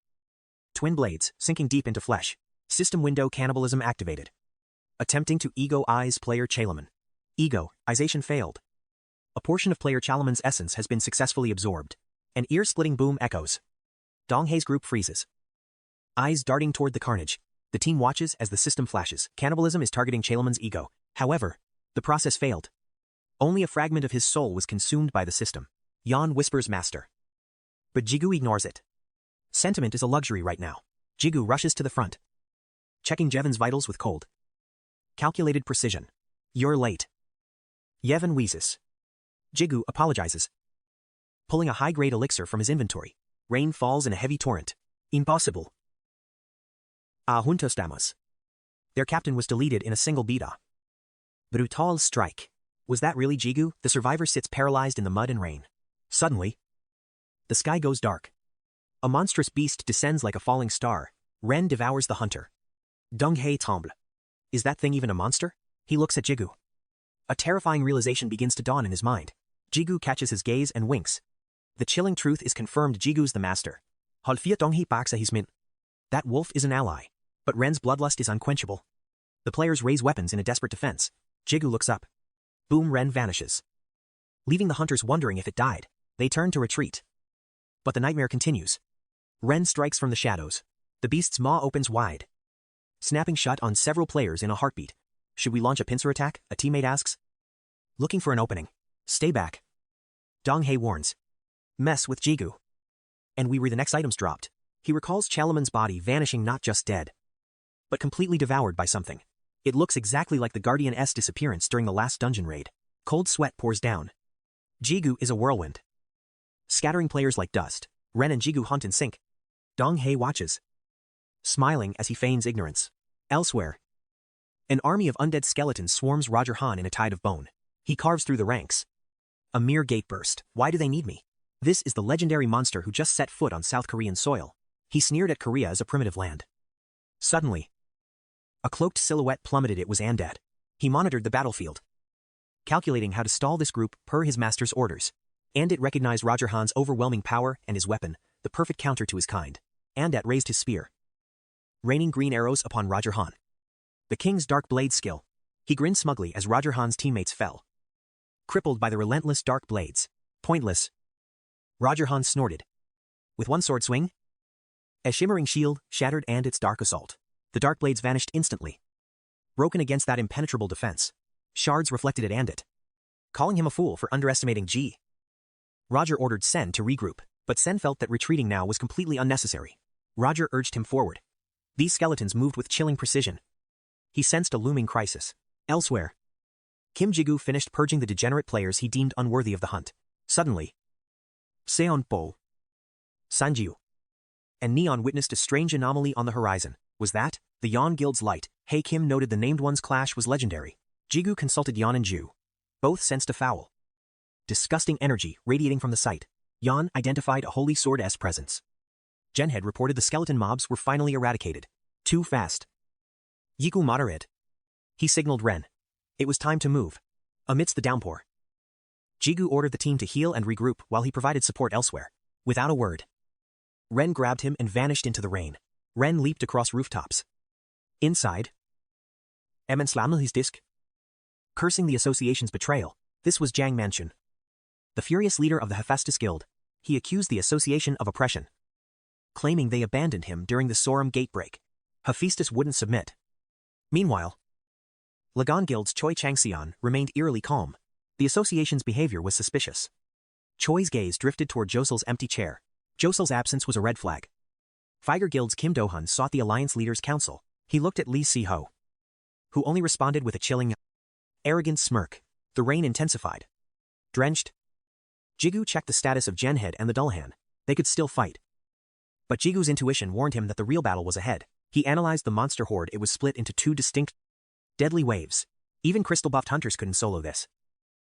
Twin blades, sinking deep into flesh. System window cannibalism activated. Attempting to ego-eyes player Chalamon. Ego-ization failed. A portion of player Chalamon's essence has been successfully absorbed. An ear-splitting boom echoes. Dong-hae's group freezes. Eyes darting toward the carnage. The team watches as the system flashes. Cannibalism is targeting Chalamon's ego. However, the process failed. Only a fragment of his soul was consumed by the system. Yan whispers master. But Jigu ignores it. Sentiment is a luxury right now. Jigu rushes to the front. checking Jevon's vitals with cold, calculated precision. You're late. Yevon wheezes. Jigu apologizes. Pulling a high-grade elixir from his inventory. Rain falls in a heavy torrent. Impossible. Juntos estamos. Their captain was deleted in a single beta. Brutal strike. Was that really Jigu? The survivor sits paralyzed in the mud and rain. Suddenly, the sky goes dark. A monstrous beast descends like a falling star. Ren devours the hunter. Donghae tremble. Is that thing even a monster? He looks at Jigu. A terrifying realization begins to dawn in his mind. Jigu catches his gaze and winks. The chilling truth is confirmed. Jigu's the master. Halfia Donghae baksa his mint. That wolf is an ally. But Ren's bloodlust is unquenchable. The players raise weapons in a desperate defense. Jigu looks up. Boom, Ren vanishes. Leaving the hunters wondering if it died. They turn to retreat. But the nightmare continues. Ren strikes from the shadows. The beast's maw opens wide, snapping shut on several players in a heartbeat. Should we launch a pincer attack? A teammate asks. Looking for an opening. Stay back. Donghae warns. Mess with Jigu. And we read the next items dropped. He recalls Chalaman's body vanishing, not just dead, but completely devoured by something. It looks exactly like the Guardian's disappearance during the last dungeon raid. Cold sweat pours down. Jigu is a whirlwind, scattering players like dust. Ren and Jigu hunt in sync. Donghae watches, smiling as he feigns ignorance. Elsewhere, an army of undead skeletons swarms Roger Han in a tide of bone. He carves through the ranks. A mere gate burst. Why do they need me? This is the legendary monster who just set foot on South Korean soil. He sneered at Korea as a primitive land. Suddenly, a cloaked silhouette plummeted. It was Undead. He monitored the battlefield, calculating how to stall this group per his master's orders. Undead recognized Roger Han's overwhelming power and his weapon, the perfect counter to his kind. Undead raised his spear, raining green arrows upon Roger Han. The king's dark blade skill. He grinned smugly as Roger Han's teammates fell, crippled by the relentless dark blades. Pointless. Roger Han snorted. With one sword swing, a shimmering shield shattered Undead's dark assault. The dark blades vanished instantly, broken against that impenetrable defense. Shards reflected at Undead, calling him a fool for underestimating G. Roger ordered Sen to regroup, but Sen felt that retreating now was completely unnecessary. Roger urged him forward. These skeletons moved with chilling precision. He sensed a looming crisis. Elsewhere, Kim Jigu finished purging the degenerate players he deemed unworthy of the hunt. Suddenly, Seonpo, Sanjiu, and Neon witnessed a strange anomaly on the horizon. Was that the Yeon Guild's light? Hey Kim noted the named one's clash was legendary. Jigu consulted Yeon and Ju. Both sensed a foul, disgusting energy radiating from the site. Yeon identified a holy sword-esque presence. Genhead reported the skeleton mobs were finally eradicated. Too fast. Yiku moderate. He signaled Ren. It was time to move. Amidst the downpour, Jigu ordered the team to heal and regroup while he provided support elsewhere. Without a word, Ren grabbed him and vanished into the rain. Ren leaped across rooftops. Inside, Emin slammed his disc, cursing the association's betrayal. This was Jiang Manchun, the furious leader of the Hephaestus Guild. He accused the association of oppression, claiming they abandoned him during the Sorum Gate break. Hephaestus wouldn't submit. Meanwhile, Lagan Guild's Choi Changxian remained eerily calm. The association's behavior was suspicious. Choi's gaze drifted toward Joseol's empty chair. Joseol's absence was a red flag. Figer Guild's Kim Do-hun sought the alliance leader's counsel. He looked at Lee Si-ho, who only responded with a chilling, arrogant smirk. The rain intensified. Drenched, Jigu checked the status of Genhead and the Dullahan. They could still fight. But Jigu's intuition warned him that the real battle was ahead. He analyzed the monster horde. It was split into two distinct, deadly waves. Even crystal-buffed hunters couldn't solo this.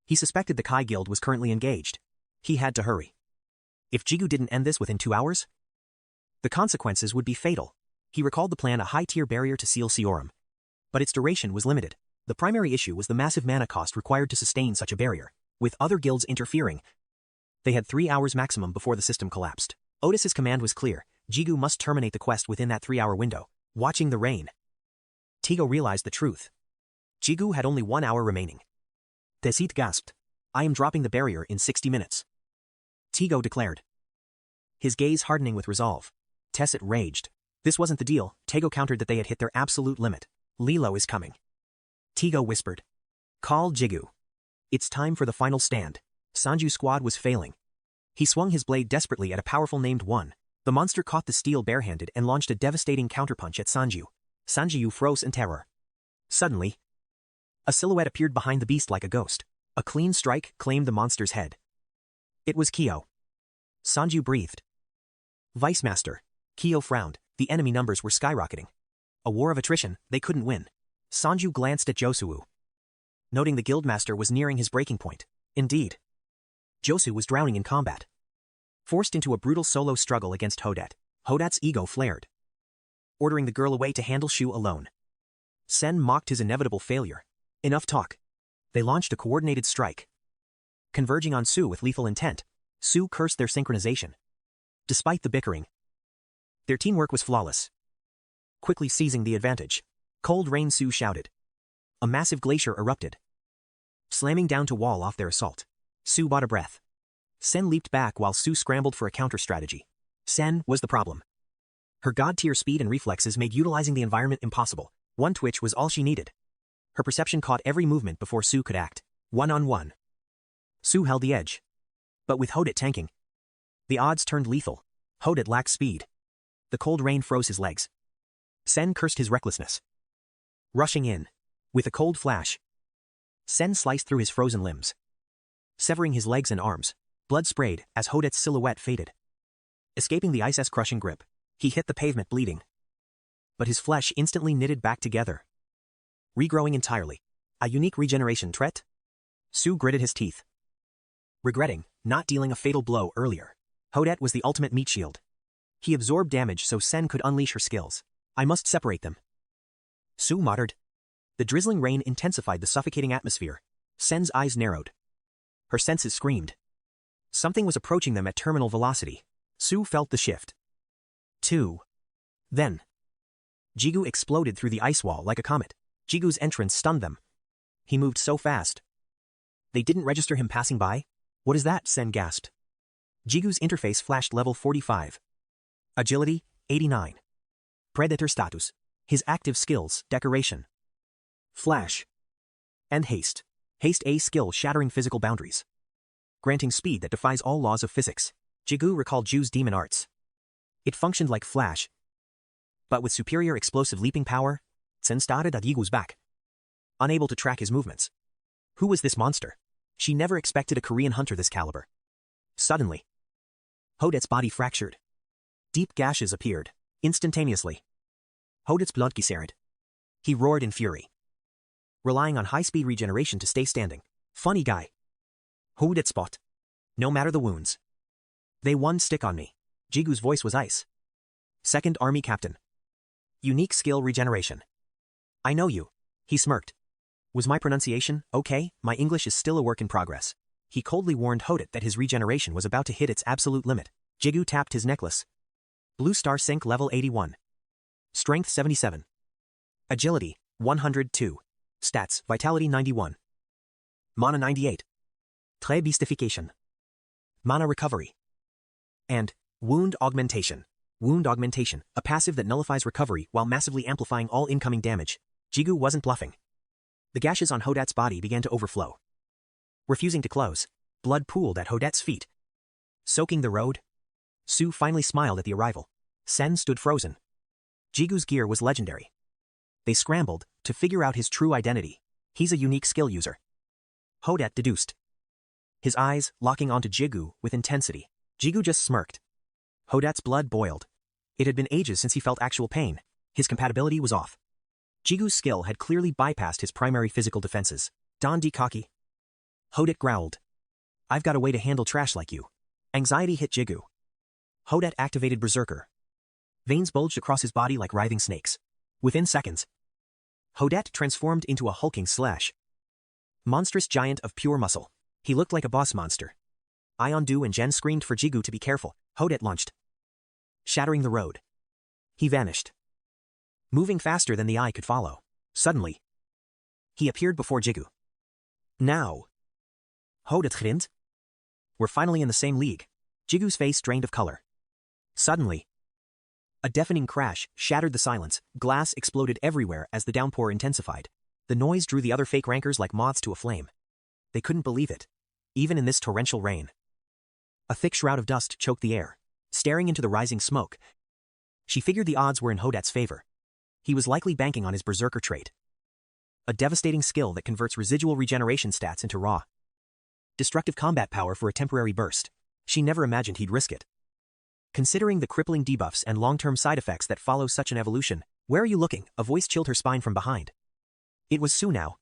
He suspected the Kai Guild was currently engaged. He had to hurry. If Jigu didn't end this within 2 hours, the consequences would be fatal. He recalled the plan, a high-tier barrier to seal Seorum. But its duration was limited. The primary issue was the massive mana cost required to sustain such a barrier. With other guilds interfering, they had 3 hours maximum before the system collapsed. Otis's command was clear. Jigu must terminate the quest within that 3-hour window. Watching the rain, Tigo realized the truth. Jigu had only 1 hour remaining. Tesit gasped. I am dropping the barrier in 60 minutes. Tigo declared, his gaze hardening with resolve. Tessit raged. This wasn't the deal. Tego countered that they had hit their absolute limit. Lilo is coming. Tigo whispered. Call Jigu. It's time for the final stand. Sanju's squad was failing. He swung his blade desperately at a powerful named one. The monster caught the steel barehanded and launched a devastating counterpunch at Sanju. Sanjiu froze in terror. Suddenly, a silhouette appeared behind the beast like a ghost. A clean strike claimed the monster's head. It was Kyo. Sanjiu breathed. Vice Master. Kyo frowned. The enemy numbers were skyrocketing. A war of attrition, they couldn't win. Sanjiu glanced at Josuo, noting the guildmaster was nearing his breaking point. Indeed, Josu was drowning in combat. Forced into a brutal solo struggle against Hodet, Hodet's ego flared, ordering the girl away to handle Shu alone. Sen mocked his inevitable failure. Enough talk. They launched a coordinated strike. Converging on Su with lethal intent, Su cursed their synchronization. Despite the bickering, their teamwork was flawless. Quickly seizing the advantage, Cold Rain Su shouted. A massive glacier erupted, slamming down to wall off their assault. Su bought a breath. Sen leaped back while Su scrambled for a counter strategy. Sen was the problem. Her god-tier speed and reflexes made utilizing the environment impossible. One twitch was all she needed. Her perception caught every movement before Su could act. One-on-one. Su held the edge. But with Hodet tanking, the odds turned lethal. Hodet lacked speed. The cold rain froze his legs. Sen cursed his recklessness. Rushing in, with a cold flash, Sen sliced through his frozen limbs, severing his legs and arms. Blood sprayed as Hodet's silhouette faded. Escaping the ice's crushing grip, he hit the pavement bleeding. But his flesh instantly knitted back together, regrowing entirely. A unique regeneration trait? Su gritted his teeth, regretting not dealing a fatal blow earlier. Hodet was the ultimate meat shield. He absorbed damage so Sen could unleash her skills. I must separate them, Su muttered. The drizzling rain intensified the suffocating atmosphere. Sen's eyes narrowed. Her senses screamed. Something was approaching them at terminal velocity. Su felt the shift. 2. Then, Jigu exploded through the ice wall like a comet. Jigu's entrance stunned them. He moved so fast. They didn't register him passing by? What is that? Sen gasped. Jigu's interface flashed level 45. Agility, 89. Predator status. His active skills, decoration, flash, and haste. Haste, a skill shattering physical boundaries, granting speed that defies all laws of physics. Jigu recalled Ju's demon arts. It functioned like flash, but with superior explosive leaping power. Sen started at Jigu's back, unable to track his movements. Who was this monster? She never expected a Korean hunter this caliber. Suddenly, Hodet's body fractured. Deep gashes appeared, instantaneously. Hodet's blood 𝐃𝐄𝐋𝐈𝐕𝐄𝐑. He roared in fury, relying on high-speed regeneration to stay standing. Funny guy. Hodet spot. No matter the wounds. They one stick on me. Jigu's voice was ice. Second Army Captain. Unique skill regeneration. I know you. He smirked. Was my pronunciation okay? My English is still a work in progress. He coldly warned Hodet that his regeneration was about to hit its absolute limit. Jigu tapped his necklace. Blue star sync level 81. Strength 77. Agility, 102. Stats, Vitality 91. Mana 98. Très beastification. Mana recovery. And Wound Augmentation. Wound Augmentation, a passive that nullifies recovery while massively amplifying all incoming damage. Jigu wasn't bluffing. The gashes on Hodet's body began to overflow. Refusing to close, blood pooled at Hodet's feet, soaking the road. Su finally smiled at the arrival. Sen stood frozen. Jigu's gear was legendary. They scrambled to figure out his true identity. He's a unique skill user, Hodet deduced, his eyes locking onto Jigu with intensity. Jigu just smirked. Hodet's blood boiled. It had been ages since he felt actual pain. His compatibility was off. Jigu's skill had clearly bypassed his primary physical defenses. Don D. cocky. Hodet growled. I've got a way to handle trash like you. Anxiety hit Jigu. Hodet activated Berserker. Veins bulged across his body like writhing snakes. Within seconds, Hodet transformed into a hulking slash. Monstrous giant of pure muscle. He looked like a boss monster. Iondu and Jen screamed for Jigu to be careful. Hodet launched, shattering the road. He vanished, moving faster than the eye could follow. Suddenly, he appeared before Jigu. Now, Hodet grinned. We're finally in the same league. Jigu's face drained of color. Suddenly, a deafening crash shattered the silence. Glass exploded everywhere as the downpour intensified. The noise drew the other fake rankers like moths to a flame. They couldn't believe it, even in this torrential rain. A thick shroud of dust choked the air. Staring into the rising smoke, she figured the odds were in Hodet's favor. He was likely banking on his berserker trait, a devastating skill that converts residual regeneration stats into raw, destructive combat power for a temporary burst. She never imagined he'd risk it. Considering the crippling debuffs and long-term side effects that follow such an evolution, "Where are you looking?" a voice chilled her spine from behind. It was Su now.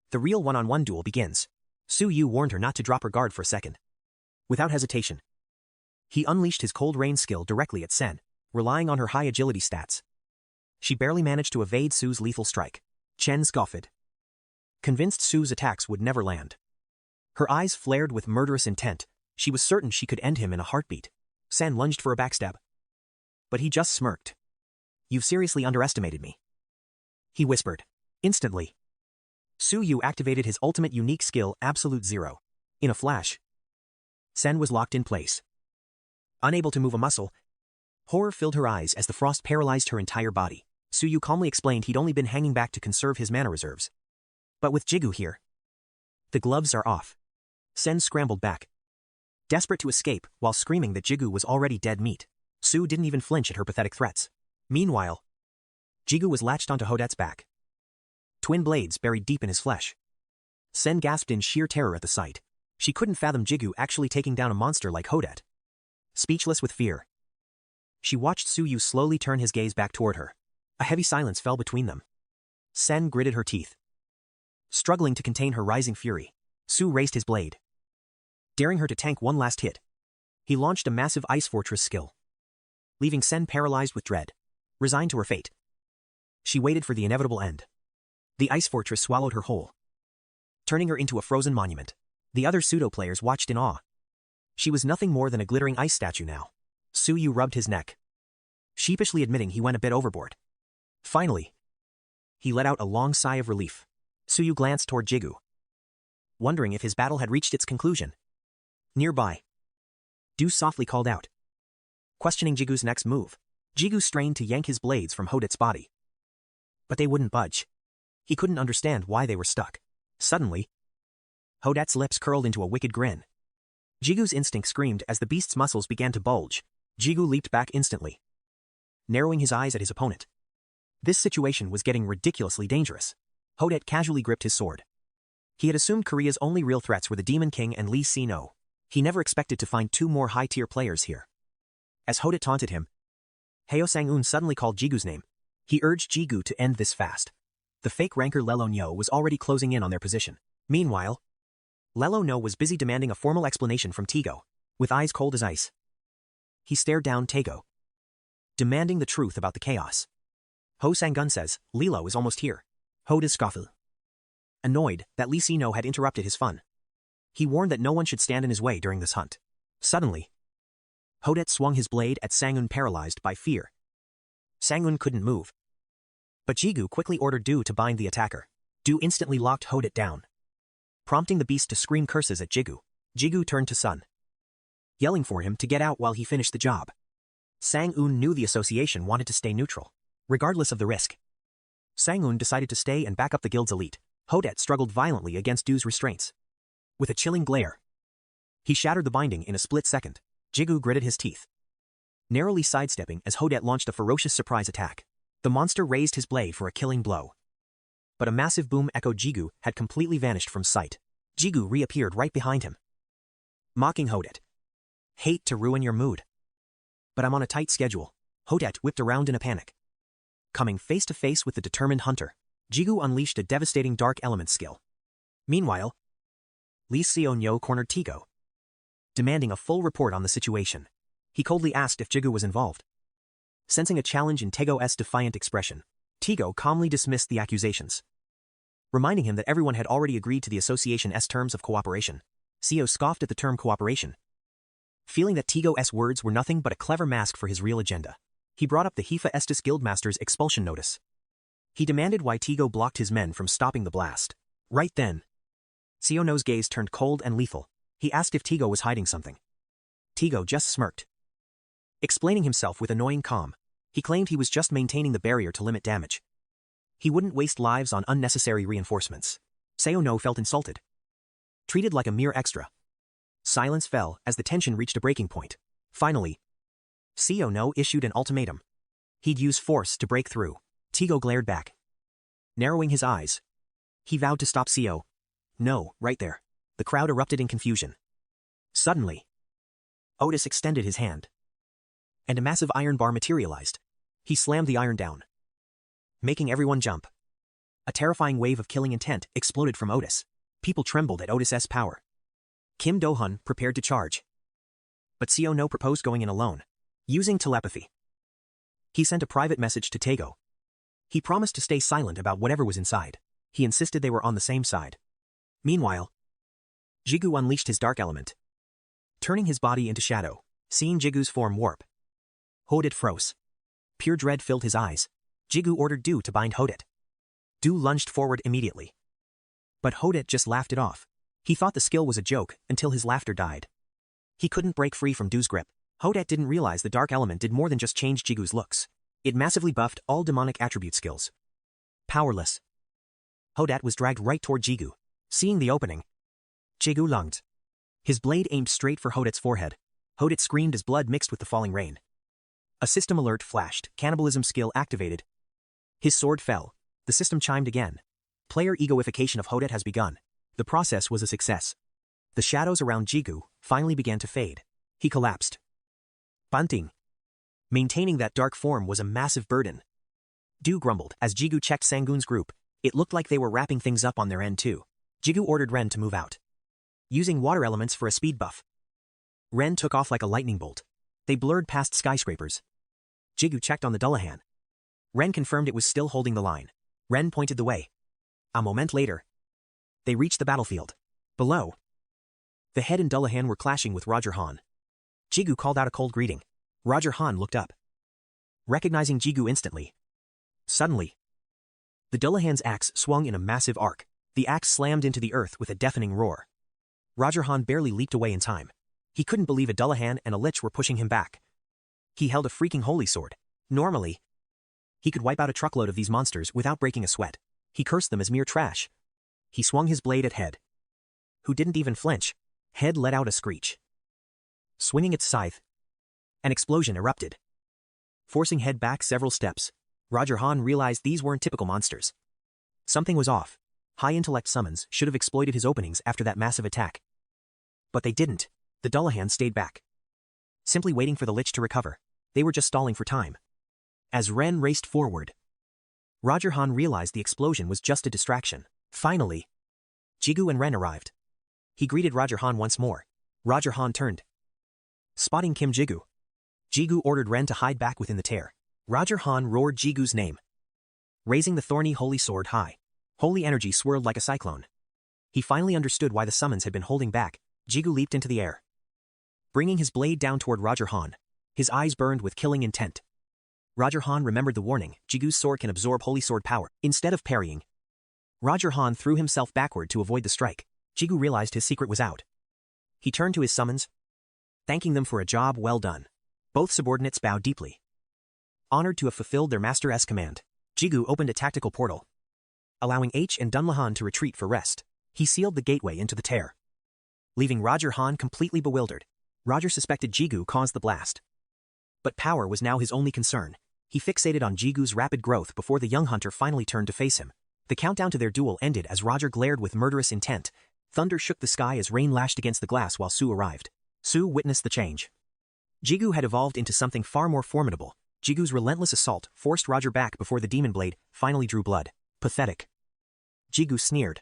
The real one-on-one duel begins. Su Yu warned her not to drop her guard for a second. Without hesitation, he unleashed his cold rain skill directly at Sen, relying on her high agility stats. She barely managed to evade Su's lethal strike. Chen scoffed, convinced Su's attacks would never land. Her eyes flared with murderous intent. She was certain she could end him in a heartbeat. Sen lunged for a backstab, but he just smirked. "You've seriously underestimated me," he whispered. Instantly, Su Yu activated his ultimate unique skill, Absolute Zero. In a flash, Sen was locked in place. Unable to move a muscle, horror filled her eyes as the frost paralyzed her entire body. Su Yu calmly explained he'd only been hanging back to conserve his mana reserves. "But with Jigu here, the gloves are off." Sen scrambled back, desperate to escape while screaming that Jigu was already dead meat. Su didn't even flinch at her pathetic threats. Meanwhile, Jigu was latched onto Hodet's back, twin blades buried deep in his flesh. Sen gasped in sheer terror at the sight. She couldn't fathom Jigu actually taking down a monster like Hodet. Speechless with fear, she watched Su Yu slowly turn his gaze back toward her. A heavy silence fell between them. Sen gritted her teeth, struggling to contain her rising fury. Su raised his blade, daring her to tank one last hit. He launched a massive Ice Fortress skill, leaving Sen paralyzed with dread, resigned to her fate. She waited for the inevitable end. The Ice Fortress swallowed her whole, turning her into a frozen monument. The other pseudo-players watched in awe. She was nothing more than a glittering ice statue now. Su Yu rubbed his neck, sheepishly admitting he went a bit overboard. Finally, he let out a long sigh of relief. Su Yu glanced toward Jigu, wondering if his battle had reached its conclusion. Nearby, Du softly called out, questioning Jigu's next move. Jigu strained to yank his blades from Hodet's body, but they wouldn't budge. He couldn't understand why they were stuck. Suddenly, Hodet's lips curled into a wicked grin. Jigu's instinct screamed as the beast's muscles began to bulge. Jigu leaped back instantly, narrowing his eyes at his opponent. This situation was getting ridiculously dangerous. Hodet casually gripped his sword. He had assumed Korea's only real threats were the Demon King and Lee Si-no. He never expected to find two more high-tier players here. As Hodet taunted him, Heo Sang-un suddenly called Jigu's name. He urged Jigu to end this fast. The fake ranker Lelo Nyo was already closing in on their position. Meanwhile, Lelo Nyo was busy demanding a formal explanation from Tigo. With eyes cold as ice, he stared down Tigo, demanding the truth about the chaos. Ho Sang-gun says, "Lilo is almost here." Hodet scoffed, annoyed that Lee Si-no had interrupted his fun. He warned that no one should stand in his way during this hunt. Suddenly, Hodet swung his blade at Sang-un, paralyzed by fear. Sang-un couldn't move, but Jigu quickly ordered Du to bind the attacker. Du instantly locked Hodet down, prompting the beast to scream curses at Jigu. Jigu turned to Sun, yelling for him to get out while he finished the job. Sang-un knew the association wanted to stay neutral, regardless of the risk. Sang-un decided to stay and back up the guild's elite. Hodet struggled violently against Du's restraints. With a chilling glare, he shattered the binding in a split second. Jigu gritted his teeth, narrowly sidestepping as Hodet launched a ferocious surprise attack. The monster raised his blade for a killing blow, but a massive boom echoed Jigu had completely vanished from sight. Jigu reappeared right behind him, mocking Hodet. "Hate to ruin your mood, but I'm on a tight schedule." Hodet whipped around in a panic. Coming face to face with the determined hunter, Jigu unleashed a devastating dark element skill. Meanwhile, Lee Si-no cornered Tigo, demanding a full report on the situation. He coldly asked if Jigu was involved. Sensing a challenge in Tigo's defiant expression, Tigo calmly dismissed the accusations, reminding him that everyone had already agreed to the association's terms of cooperation. Si-no scoffed at the term cooperation, feeling that Tigo's words were nothing but a clever mask for his real agenda. He brought up the Hephaestus Guildmaster's expulsion notice. He demanded why Tigo blocked his men from stopping the blast. Right then, Si-no's gaze turned cold and lethal. He asked if Tigo was hiding something. Tigo just smirked, explaining himself with annoying calm. He claimed he was just maintaining the barrier to limit damage. He wouldn't waste lives on unnecessary reinforcements. Si-no felt insulted, treated like a mere extra. Silence fell as the tension reached a breaking point. Finally, Si-no issued an ultimatum. He'd use force to break through. 𝐃𝐄 glared back. Narrowing his eyes, he vowed to stop 𝐃𝐄. No, right there. The crowd erupted in confusion. Suddenly, Otis extended his hand, and a massive iron bar materialized. He slammed the iron down, making everyone jump. A terrifying wave of killing intent exploded from Otis. People trembled at Otis's power. Kim Do-hun prepared to charge. But Seo No proposed going in alone, using telepathy. He sent a private message to Taego. He promised to stay silent about whatever was inside. He insisted they were on the same side. Meanwhile, Jigu unleashed his dark element, turning his body into shadow. Seeing Jigu's form warp, Hodet froze. Pure dread filled his eyes. Jigu ordered Do to bind Hodet. Do lunged forward immediately, but Hodet just laughed it off. He thought the skill was a joke until his laughter died. He couldn't break free from Do's grip. Hodet didn't realize the dark element did more than just change Jigu's looks. It massively buffed all demonic attribute skills. Powerless, Hodet was dragged right toward Jigu. Seeing the opening, Jigu lunged. His blade aimed straight for Hodet's forehead. Hodet screamed as blood mixed with the falling rain. A system alert flashed. Cannibalism skill activated. His sword fell. The system chimed again. Player egoification of Hodet has begun. The process was a success. The shadows around Jigu finally began to fade. He collapsed. Bunting. Maintaining that dark form was a massive burden. Do grumbled as Jigu checked Sangun's group. It looked like they were wrapping things up on their end too. Jigu ordered Ren to move out, using water elements for a speed buff. Ren took off like a lightning bolt. They blurred past skyscrapers. Jigu checked on the Dullahan. Ren confirmed it was still holding the line. Ren pointed the way. A moment later, they reached the battlefield. Below, the head and Dullahan were clashing with Roger Han. Jigu called out a cold greeting. Roger Han looked up, recognizing Jigu instantly. Suddenly, the Dullahan's axe swung in a massive arc. The axe slammed into the earth with a deafening roar. Roger Han barely leaped away in time. He couldn't believe a Dullahan and a Lich were pushing him back. He held a freaking holy sword. Normally, he could wipe out a truckload of these monsters without breaking a sweat. He cursed them as mere trash. He swung his blade at Head, who didn't even flinch. Head let out a screech. Swinging its scythe, an explosion erupted, forcing Head back several steps. Roger Han realized these weren't typical monsters. Something was off. High-intellect summons should have exploited his openings after that massive attack. But they didn't. The Dullahan stayed back, simply waiting for the Lich to recover. They were just stalling for time. As Ren raced forward, Roger Han realized the explosion was just a distraction. Finally, Jigu and Ren arrived. He greeted Roger Han once more. Roger Han turned, spotting Kim Jigu. Jigu ordered Ren to hide back within the tear. Roger Han roared Jigu's name, raising the thorny holy sword high. Holy energy swirled like a cyclone. He finally understood why the summons had been holding back. Jigu leaped into the air, bringing his blade down toward Roger Han. His eyes burned with killing intent. Roger Han remembered the warning. Jigu's sword can absorb holy sword power. Instead of parrying, Roger Han threw himself backward to avoid the strike. Jigu realized his secret was out. He turned to his summons, thanking them for a job well done. Both subordinates bowed deeply, honored to have fulfilled their master's command. Jigu opened a tactical portal, allowing H and Dunlahan to retreat for rest. He sealed the gateway into the tear, leaving Roger Han completely bewildered. Roger suspected Jigu caused the blast, but power was now his only concern. He fixated on Jigu's rapid growth before the young hunter finally turned to face him. The countdown to their duel ended as Roger glared with murderous intent. Thunder shook the sky as rain lashed against the glass while Su arrived. Su witnessed the change. Jigu had evolved into something far more formidable. Jigu's relentless assault forced Roger back before the demon blade finally drew blood. Pathetic, Jigu sneered,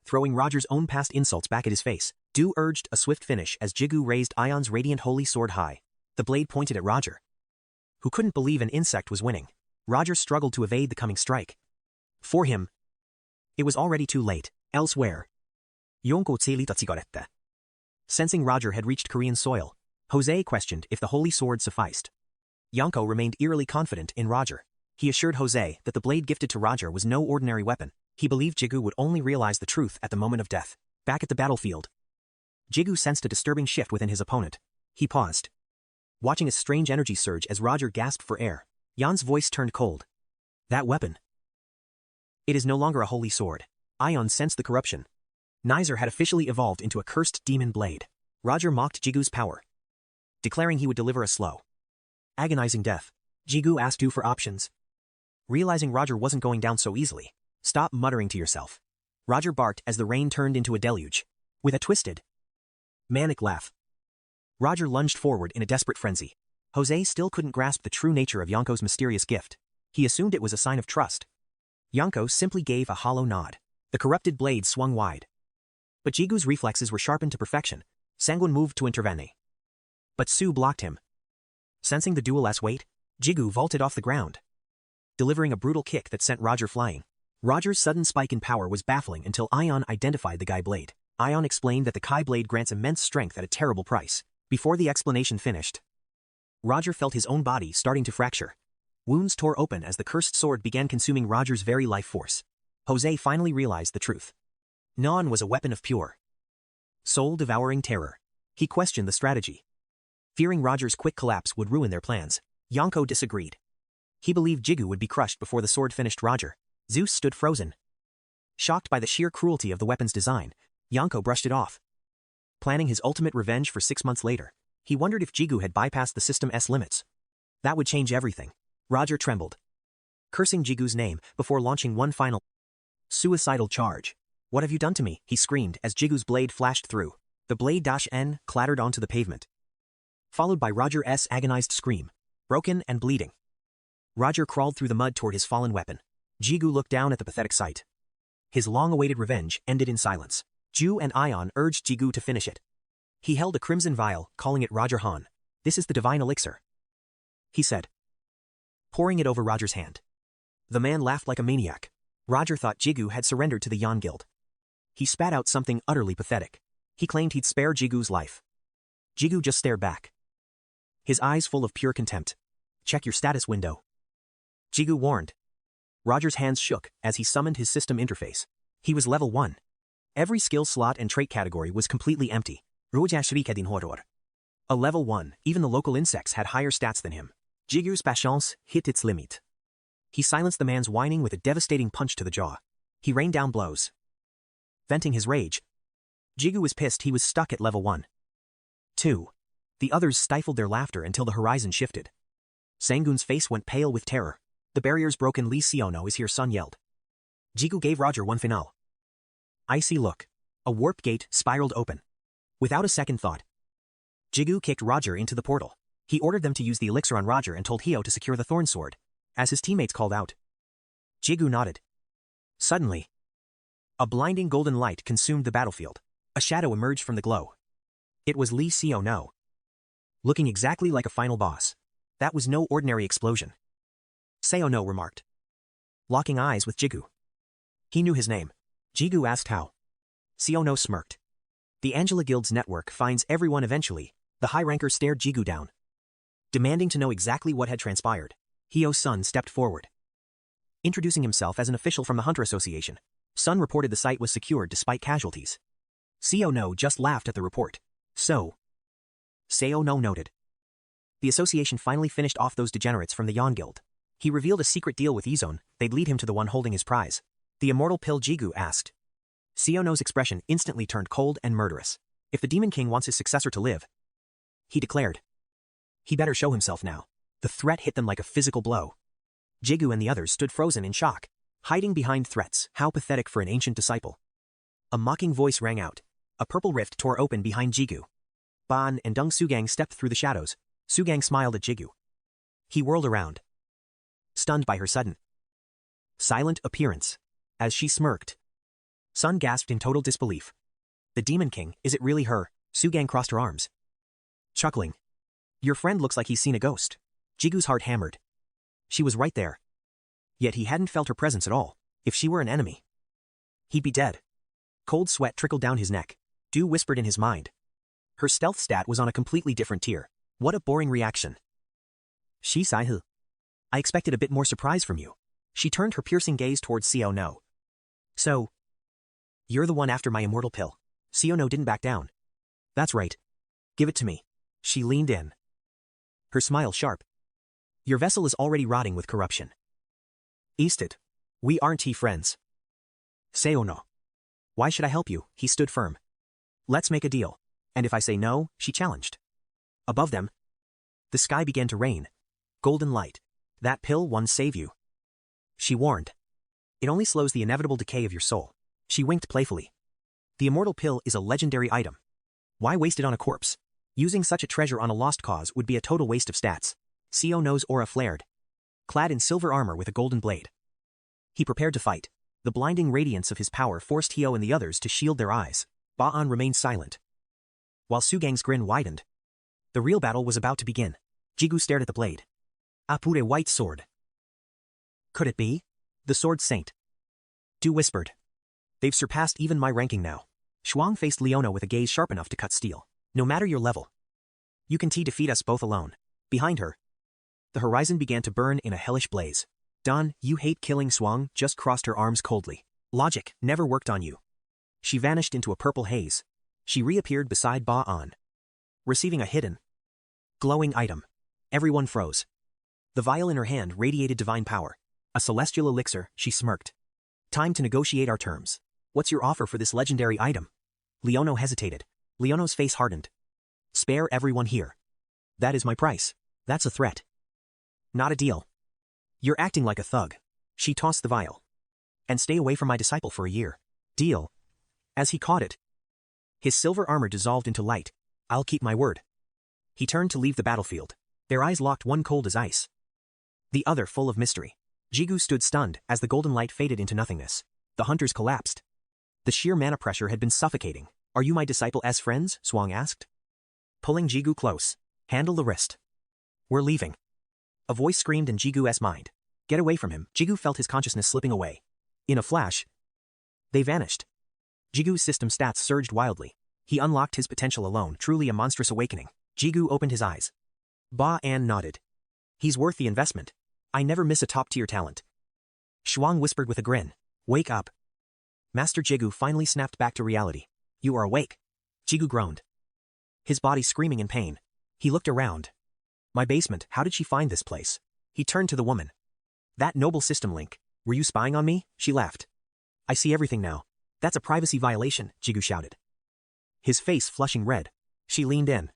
throwing Roger's own past insults back at his face. Du urged a swift finish as Jigu raised Ion's radiant holy sword high. The blade pointed at Roger, who couldn't believe an insect was winning. Roger struggled to evade the coming strike. For him, it was already too late. Elsewhere, 𝐆𝐎𝐃-𝐓𝐈𝐄𝐑. Sensing Roger had reached Korean soil, Jose questioned if the holy sword sufficed. Yonko remained eerily confident in Roger. He assured Jose that the blade gifted to Roger was no ordinary weapon. He believed Jigu would only realize the truth at the moment of death. Back at the battlefield, Jigu sensed a disturbing shift within his opponent. He paused, watching a strange energy surge as Roger gasped for air. Yan's voice turned cold. That weapon, it is no longer a holy sword. Ion sensed the corruption. Nizer had officially evolved into a cursed demon blade. Roger mocked Jigu's power, declaring he would deliver a slow, agonizing death. Jigu asked Du for options. Realizing Roger wasn't going down so easily. Stop muttering to yourself. Roger barked as the rain turned into a deluge. With a twisted, manic laugh, Roger lunged forward in a desperate frenzy. Jose still couldn't grasp the true nature of 𝐆𝐿𝐄𝐑's mysterious gift. He assumed it was a sign of trust. 𝐆𝐿𝐄𝐑 simply gave a hollow nod. The corrupted blade swung wide. But Jigu's reflexes were sharpened to perfection. Sanguine moved to intervene. But Su blocked him. Sensing the duel's weight, Jigu vaulted off the ground, delivering a brutal kick that sent Roger flying. Roger's sudden spike in power was baffling until Ion identified the Guy blade. Ion explained that the Kai blade grants immense strength at a terrible price. Before the explanation finished, Roger felt his own body starting to fracture. Wounds tore open as the cursed sword began consuming Roger's very life force. Jose finally realized the truth. Non was a weapon of pure, soul-devouring terror. He questioned the strategy, fearing Roger's quick collapse would ruin their plans. 𝐆𝐿𝐄𝐑 disagreed. He believed Jigu would be crushed before the sword finished Roger. Zeus stood frozen. Shocked by the sheer cruelty of the weapon's design, 𝐆𝐿𝐄𝐑 brushed it off. Planning his ultimate revenge for 6 months later, he wondered if Jigu had bypassed the system's limits. That would change everything. Roger trembled, cursing Jigu's name before launching one final suicidal charge. "What have you done to me?" he screamed as Jigu's blade flashed through. The blade-N clattered onto the pavement, followed by Roger's agonized scream, broken and bleeding. Roger crawled through the mud toward his fallen weapon. Jigu looked down at the pathetic sight. His long-awaited revenge ended in silence. Ju and Ion urged Jigu to finish it. He held a crimson vial, calling it Roger Han. "This is the divine elixir," he said, pouring it over Roger's hand. The man laughed like a maniac. Roger thought Jigu had surrendered to the Yan Guild. He spat out something utterly pathetic. He claimed he'd spare Jigu's life. Jigu just stared back, his eyes full of pure contempt. "Check your status window," Jigu warned. Roger's hands shook as he summoned his system interface. He was level 1. Every skill slot and trait category was completely empty. A level 1, even the local insects had higher stats than him. Jigu's patience hit its limit. He silenced the man's whining with a devastating punch to the jaw. He rained down blows, venting his rage. Jigu was pissed he was stuck at level 1. 2. The others stifled their laughter until the horizon shifted. Sangun's face went pale with terror. "The barrier's broken, Lee Siono is here," Sun yelled. Jigu gave Roger one final icy look. A warp gate spiraled open. Without a second thought, Jigu kicked Roger into the portal. He ordered them to use the elixir on Roger and told 𝐆𝐿𝐄𝐑 to secure the thorn sword. As his teammates called out, Jigu nodded. Suddenly, a blinding golden light consumed the battlefield. A shadow emerged from the glow. It was Lee Siono, looking exactly like a final boss. That was no ordinary explosion, Siono remarked, locking eyes with Jigu. He knew his name. Jigu asked how. Siono smirked. "The Angela Guild's network finds everyone eventually." The high ranker stared Jigu down, demanding to know exactly what had transpired. 𝐆𝐿𝐄 Sun stepped forward, introducing himself as an official from the Hunter Association. Sun reported the site was secured despite casualties. Siono just laughed at the report. "So," Siono noted, "the association finally finished off those degenerates from the Yan Guild." He revealed a secret deal with Izone. They'd lead him to the one holding his prize. "The immortal pill?" Jigu asked. Siono's expression instantly turned cold and murderous. "If the Demon King wants his successor to live," he declared, "he better show himself now." The threat hit them like a physical blow. Jigu and the others stood frozen in shock, hiding behind threats. How pathetic for an ancient disciple. A mocking voice rang out. A purple rift tore open behind Jigu. Ban and Dung Sugang stepped through the shadows. Sugang smiled at Jigu. He whirled around, stunned by her sudden, silent appearance. As she smirked, Sun gasped in total disbelief. "The Demon King, is it really her?" Sugang crossed her arms, chuckling. "Your friend looks like he's seen a ghost." Jigu's heart hammered. She was right there. Yet he hadn't felt her presence at all. If she were an enemy, he'd be dead. Cold sweat trickled down his neck. Du whispered in his mind. Her stealth stat was on a completely different tier. What a boring reaction. "Shi Sai-hu. I expected a bit more surprise from you." She turned her piercing gaze towards Siono. "So, you're the one after my immortal pill." Siono didn't back down. "That's right. Give it to me." She leaned in, her smile sharp. "Your vessel is already rotting with corruption. Easted. We aren't friends." Siono. "Why should I help you?" He stood firm. "Let's make a deal. And if I say no," she challenged. Above them, the sky began to rain. Golden light. "That pill won't save you." She warned. It only slows the inevitable decay of your soul. She winked playfully. The immortal pill is a legendary item. Why waste it on a corpse? Using such a treasure on a lost cause would be a total waste of stats. Xiaono's aura flared. Clad in silver armor with a golden blade. He prepared to fight. The blinding radiance of his power forced Hio and the others to shield their eyes. Ba'an remained silent. While Sugang's grin widened. The real battle was about to begin. Jigu stared at the blade. Apure white sword. Could it be? The sword saint. Du whispered. They've surpassed even my ranking now. Shuang faced Leona with a gaze sharp enough to cut steel. No matter your level. You can defeat us both alone. Behind her. The horizon began to burn in a hellish blaze. Don, you hate killing Shuang, just crossed her arms coldly. Logic never worked on you. She vanished into a purple haze. She reappeared beside Ba'an. Receiving a hidden, glowing item. Everyone froze. The vial in her hand radiated divine power. A celestial elixir, she smirked. Time to negotiate our terms. What's your offer for this legendary item? Leono hesitated. Leono's face hardened. Spare everyone here. That is my price. That's a threat. Not a deal. You're acting like a thug. She tossed the vial. And stay away from my disciple for a year. Deal. As he caught it, his silver armor dissolved into light. I'll keep my word. He turned to leave the battlefield. Their eyes locked, one cold as ice. The other full of mystery. Jigu stood stunned as the golden light faded into nothingness. The hunters collapsed. The sheer mana pressure had been suffocating. Are you my disciple as friends? Shuang asked. Pulling Jigu close. Handle the wrist. We're leaving. A voice screamed in Jigu's mind. Get away from him. Jigu felt his consciousness slipping away. In a flash, they vanished. Jigu's system stats surged wildly. He unlocked his potential alone, truly a monstrous awakening. Jigu opened his eyes. Ba'an nodded. He's worth the investment. I never miss a top-tier talent. Shuang whispered with a grin. Wake up. Master Jigu finally snapped back to reality. You are awake. Jigu groaned. His body screaming in pain. He looked around. My basement, how did she find this place? He turned to the woman. That noble system link. Were you spying on me? She laughed. I see everything now. That's a privacy violation, Jigu shouted. His face flushing red. She leaned in.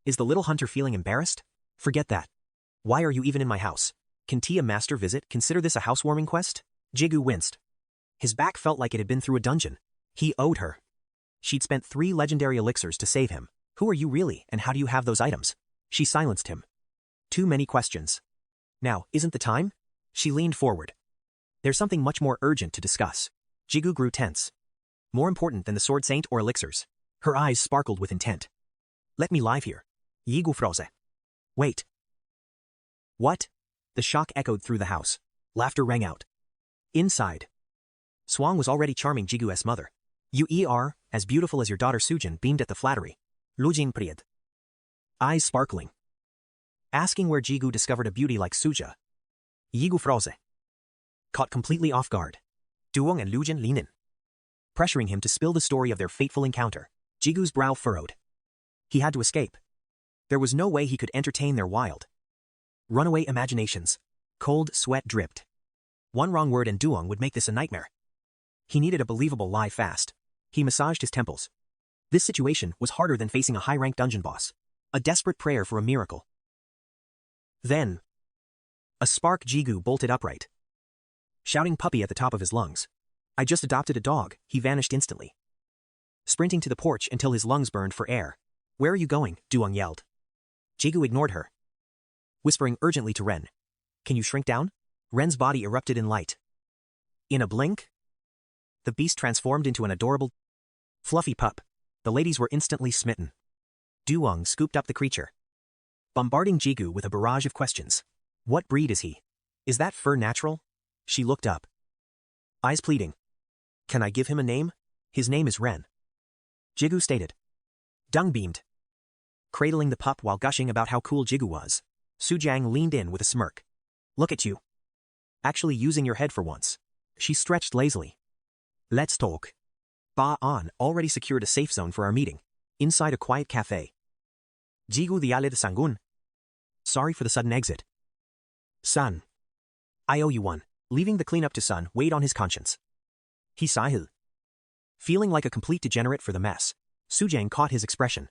Is the little hunter feeling embarrassed? Forget that. Why are you even in my house? Can Tia Master visit? Consider this a housewarming quest? Jigu winced. His back felt like it had been through a dungeon. He owed her. She'd spent 3 legendary elixirs to save him. Who are you really, and how do you have those items? She silenced him. Too many questions. Now, isn't the time? She leaned forward. There's something much more urgent to discuss. Jigu grew tense. More important than the sword saint or elixirs. Her eyes sparkled with intent. Let me live here. Jigu froze. Wait. What? The shock echoed through the house. Laughter rang out. Inside. Shuang was already charming Jigu's mother. You are, as beautiful as your daughter Sujin, beamed at the flattery. Lujin Priad. Eyes sparkling. Asking where Jigu discovered a beauty like Suja. Jigu froze. Caught completely off guard. Duong and Lujin lean in. Pressuring him to spill the story of their fateful encounter. Jigu's brow furrowed. He had to escape. There was no way he could entertain their wild, runaway imaginations. Cold sweat dripped. One wrong word and Duong would make this a nightmare. He needed a believable lie fast. He massaged his temples. This situation was harder than facing a high-ranked dungeon boss. A desperate prayer for a miracle. Then, a spark. Jigu bolted upright, shouting puppy at the top of his lungs. I just adopted a dog. He vanished instantly, sprinting to the porch until his lungs burned for air. Where are you going? Duong yelled. Jigu ignored her, whispering urgently to Ren. Can you shrink down? Ren's body erupted in light. In a blink, the beast transformed into an adorable, fluffy pup. The ladies were instantly smitten. Duong scooped up the creature, bombarding Jigu with a barrage of questions. What breed is he? Is that fur natural? She looked up, eyes pleading. Can I give him a name? His name is Ren. Jigu stated. Dung beamed, cradling the pup while gushing about how cool Jigu was. Sujang leaned in with a smirk. Look at you. Actually using your head for once. She stretched lazily. Let's talk. Ba'an already secured a safe zone for our meeting, inside a quiet cafe. Jigu the Alid Sangun. Sorry for the sudden exit. Son. I owe you one. Leaving the cleanup to Son weighed on his conscience. He sighed. Feeling like a complete degenerate for the mess, Sujang caught his expression.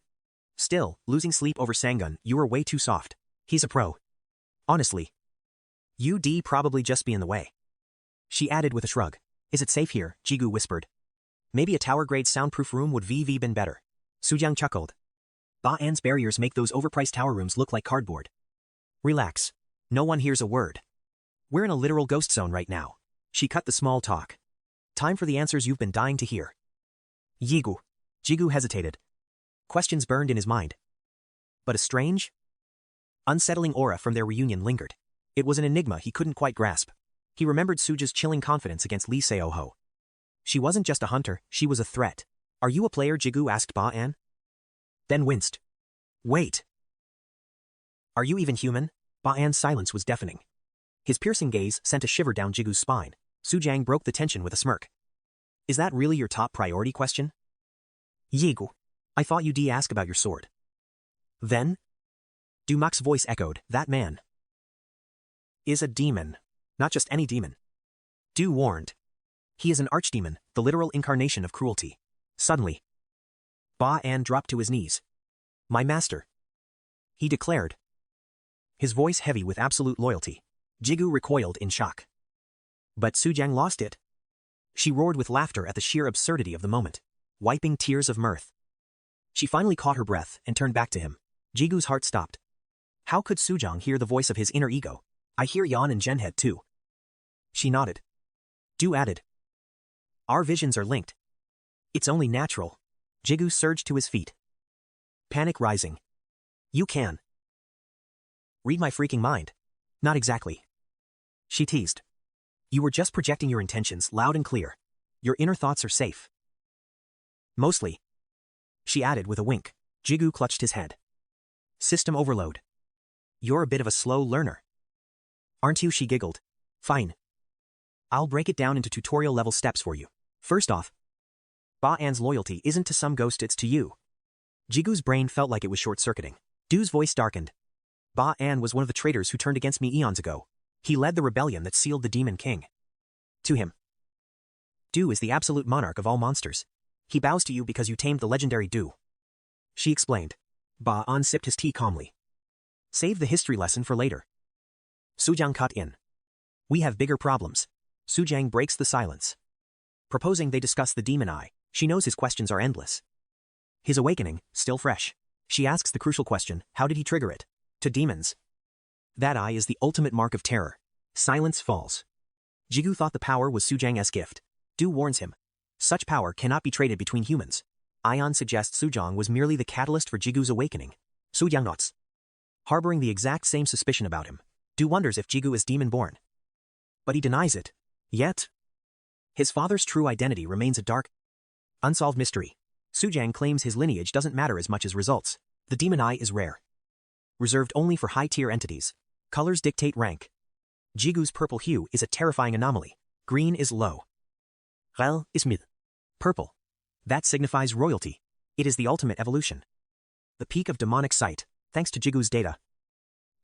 Still, losing sleep over Sangun, you were way too soft. He's a pro. Honestly. UD probably just be in the way. She added with a shrug. Is it safe here? Jigu whispered. Maybe a tower-grade soundproof room would been better. Sujiang chuckled. Ba-An's barriers make those overpriced tower rooms look like cardboard. Relax. No one hears a word. We're in a literal ghost zone right now. She cut the small talk. Time for the answers you've been dying to hear. Jigu. Jigu hesitated. Questions burned in his mind. But a strange, unsettling aura from their reunion lingered. It was an enigma he couldn't quite grasp. He remembered Suja's chilling confidence against Lee Seo-ho. She wasn't just a hunter, she was a threat. Are you a player? Jigu asked Ba-An. Then winced. Wait. Are you even human? Ba-An's silence was deafening. His piercing gaze sent a shiver down Jigu's spine. Sujiang broke the tension with a smirk. Is that really your top priority question? Jigu. I thought you'd ask about your sword. Then? Dumak's voice echoed, that man is a demon. Not just any demon. Du warned. He is an archdemon, the literal incarnation of cruelty. Suddenly, Ba-An dropped to his knees. My master, he declared, his voice heavy with absolute loyalty. Jigu recoiled in shock. But Sujiang lost it. She roared with laughter at the sheer absurdity of the moment, wiping tears of mirth. She finally caught her breath and turned back to him. Jigu's heart stopped. How could Sujiang hear the voice of his inner ego? I hear Yan and Genhead too. She nodded. Du added. Our visions are linked. It's only natural. Jigu surged to his feet. Panic rising. You can read my freaking mind. Not exactly. She teased. You were just projecting your intentions loud and clear. Your inner thoughts are safe. Mostly. She added with a wink. Jigu clutched his head. System overload. You're a bit of a slow learner. Aren't you? She giggled. Fine. I'll break it down into tutorial-level steps for you. First off, Ba-An's loyalty isn't to some ghost, it's to you. Jigu's brain felt like it was short-circuiting. Du's voice darkened. Ba-An was one of the traitors who turned against me eons ago. He led the rebellion that sealed the Demon King. To him, Du is the absolute monarch of all monsters. He bows to you because you tamed the legendary Du. She explained. Ba-An sipped his tea calmly. Save the history lesson for later. Sujiang cut in. We have bigger problems. Sujiang breaks the silence. Proposing they discuss the demon eye, she knows his questions are endless. His awakening, still fresh. She asks the crucial question, how did he trigger it? To demons. That eye is the ultimate mark of terror. Silence falls. Jigu thought the power was Sujiang's gift. Du warns him. Such power cannot be traded between humans. Ion suggests Sujiang was merely the catalyst for Jigu's awakening. Sujiang nods. Harboring the exact same suspicion about him. Du wonders if Jigu is demon-born. But he denies it. Yet, his father's true identity remains a dark, unsolved mystery. Sujiang claims his lineage doesn't matter as much as results. The demon eye is rare. Reserved only for high-tier entities. Colors dictate rank. Jigu's purple hue is a terrifying anomaly. Green is low. Red is mid. Purple. That signifies royalty. It is the ultimate evolution. The peak of demonic sight, thanks to Jigu's data.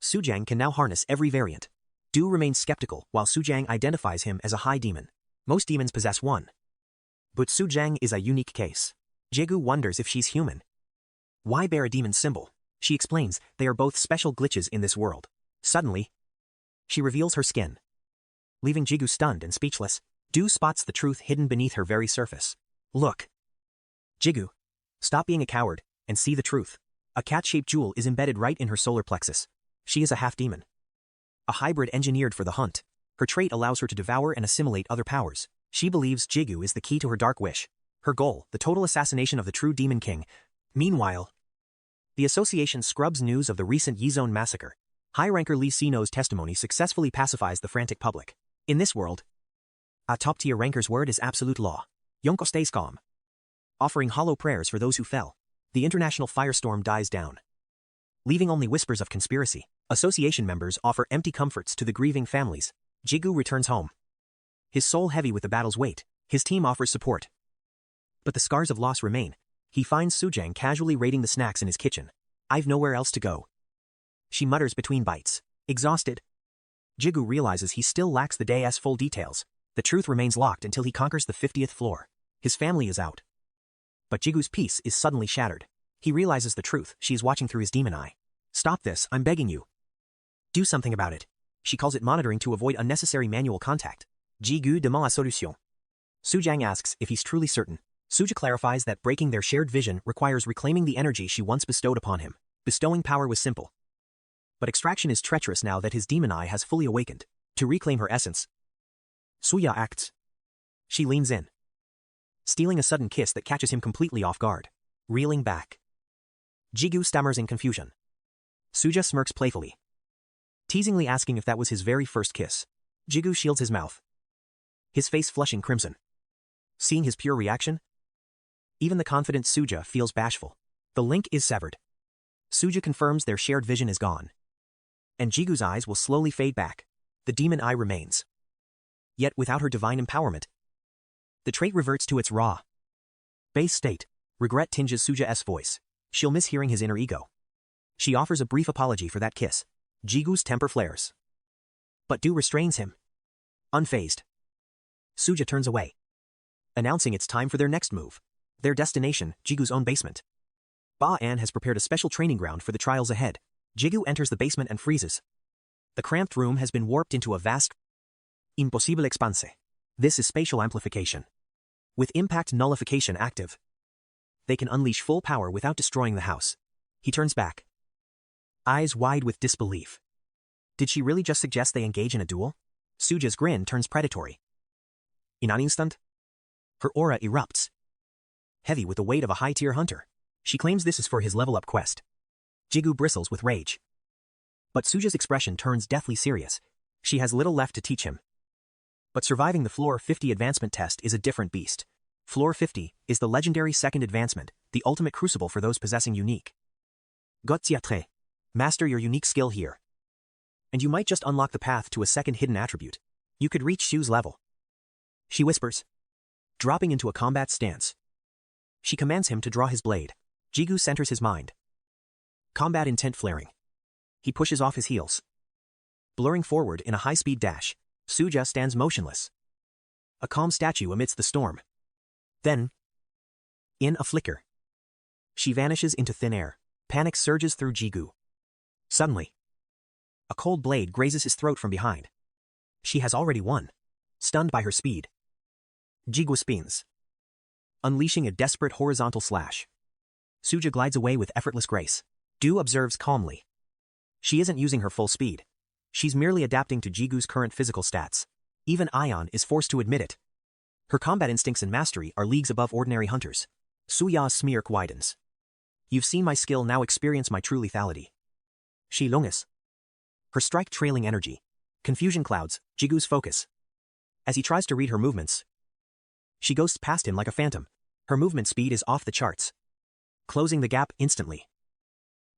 Sujiang can now harness every variant. Du remains skeptical while Sujiang identifies him as a high demon. Most demons possess one. But Sujiang is a unique case. Jigu wonders if she's human. Why bear a demon symbol? She explains they are both special glitches in this world. Suddenly, she reveals her skin. Leaving Jigu stunned and speechless, Du spots the truth hidden beneath her very surface. Look. Jigu, stop being a coward and see the truth. A cat-shaped jewel is embedded right in her solar plexus. She is a half-demon. A hybrid engineered for the hunt. Her trait allows her to devour and assimilate other powers. She believes Jigu is the key to her dark wish. Her goal, the total assassination of the true Demon King. Meanwhile, the association scrubs news of the recent Yizone massacre. High-ranker Lee Sino's testimony successfully pacifies the frantic public. In this world, a top-tier ranker's word is absolute law. Yonko stays calm. Offering hollow prayers for those who fell. The international firestorm dies down, leaving only whispers of conspiracy. Association members offer empty comforts to the grieving families. Jigu returns home. His soul heavy with the battle's weight. His team offers support. But the scars of loss remain. He finds Sujiang casually raiding the snacks in his kitchen. I've nowhere else to go. She mutters between bites. Exhausted. Jigu realizes he still lacks the day's full details. The truth remains locked until he conquers the 50th floor. His family is out. But Jigu's peace is suddenly shattered. He realizes the truth. She is watching through his demon eye. Stop this, I'm begging you. Do something about it. She calls it monitoring to avoid unnecessary manual contact. Jigu demande la solution. Sujang asks if he's truly certain. Suja clarifies that breaking their shared vision requires reclaiming the energy she once bestowed upon him. Bestowing power was simple. But extraction is treacherous now that his demon eye has fully awakened. To reclaim her essence, Suya acts. She leans in, stealing a sudden kiss that catches him completely off guard. Reeling back, Jigu stammers in confusion. Suja smirks playfully, teasingly asking if that was his very first kiss. Jigu shields his mouth, his face flushing crimson. Seeing his pure reaction, even the confident Suja feels bashful. The link is severed. Suja confirms their shared vision is gone, and Jigu's eyes will slowly fade back. The demon eye remains. Yet without her divine empowerment, the trait reverts to its raw, base state. Regret tinges Suja's voice. She'll miss hearing his inner ego. She offers a brief apology for that kiss. Jigu's temper flares, but Du restrains him. Unfazed, Suja turns away, announcing it's time for their next move. Their destination, Jigu's own basement. Ba-an has prepared a special training ground for the trials ahead. Jigu enters the basement and freezes. The cramped room has been warped into a vast, impossible expanse. This is spatial amplification. With impact nullification active, they can unleash full power without destroying the house. He turns back, eyes wide with disbelief. Did she really just suggest they engage in a duel? Suja's grin turns predatory. In an instant, her aura erupts, heavy with the weight of a high-tier hunter. She claims this is for his level-up quest. Jigu bristles with rage, but Suja's expression turns deathly serious. She has little left to teach him. But surviving the Floor 50 advancement test is a different beast. Floor 50 is the legendary second advancement, the ultimate crucible for those possessing unique 𝐃𝐄𝐋𝐈𝐕𝐄𝑑𝐘. Master your unique skill here, and you might just unlock the path to a second hidden attribute. You could reach Shu's level. She whispers, dropping into a combat stance. She commands him to draw his blade. Jigu centers his mind, combat intent flaring. He pushes off his heels, blurring forward in a high-speed dash. Suja stands motionless, a calm statue amidst the storm. Then, in a flicker, she vanishes into thin air. Panic surges through Jigu. Suddenly, a cold blade grazes his throat from behind. She has already won. Stunned by her speed, Jigu spins, unleashing a desperate horizontal slash. Suja glides away with effortless grace. Du observes calmly. She isn't using her full speed. She's merely adapting to Jigu's current physical stats. Even Ion is forced to admit it. Her combat instincts and mastery are leagues above ordinary hunters. Suya's smirk widens. You've seen my skill, now experience my true lethality. She lunges, her strike trailing energy. Confusion clouds Jigu's focus. As he tries to read her movements, she ghosts past him like a phantom. Her movement speed is off the charts, closing the gap instantly.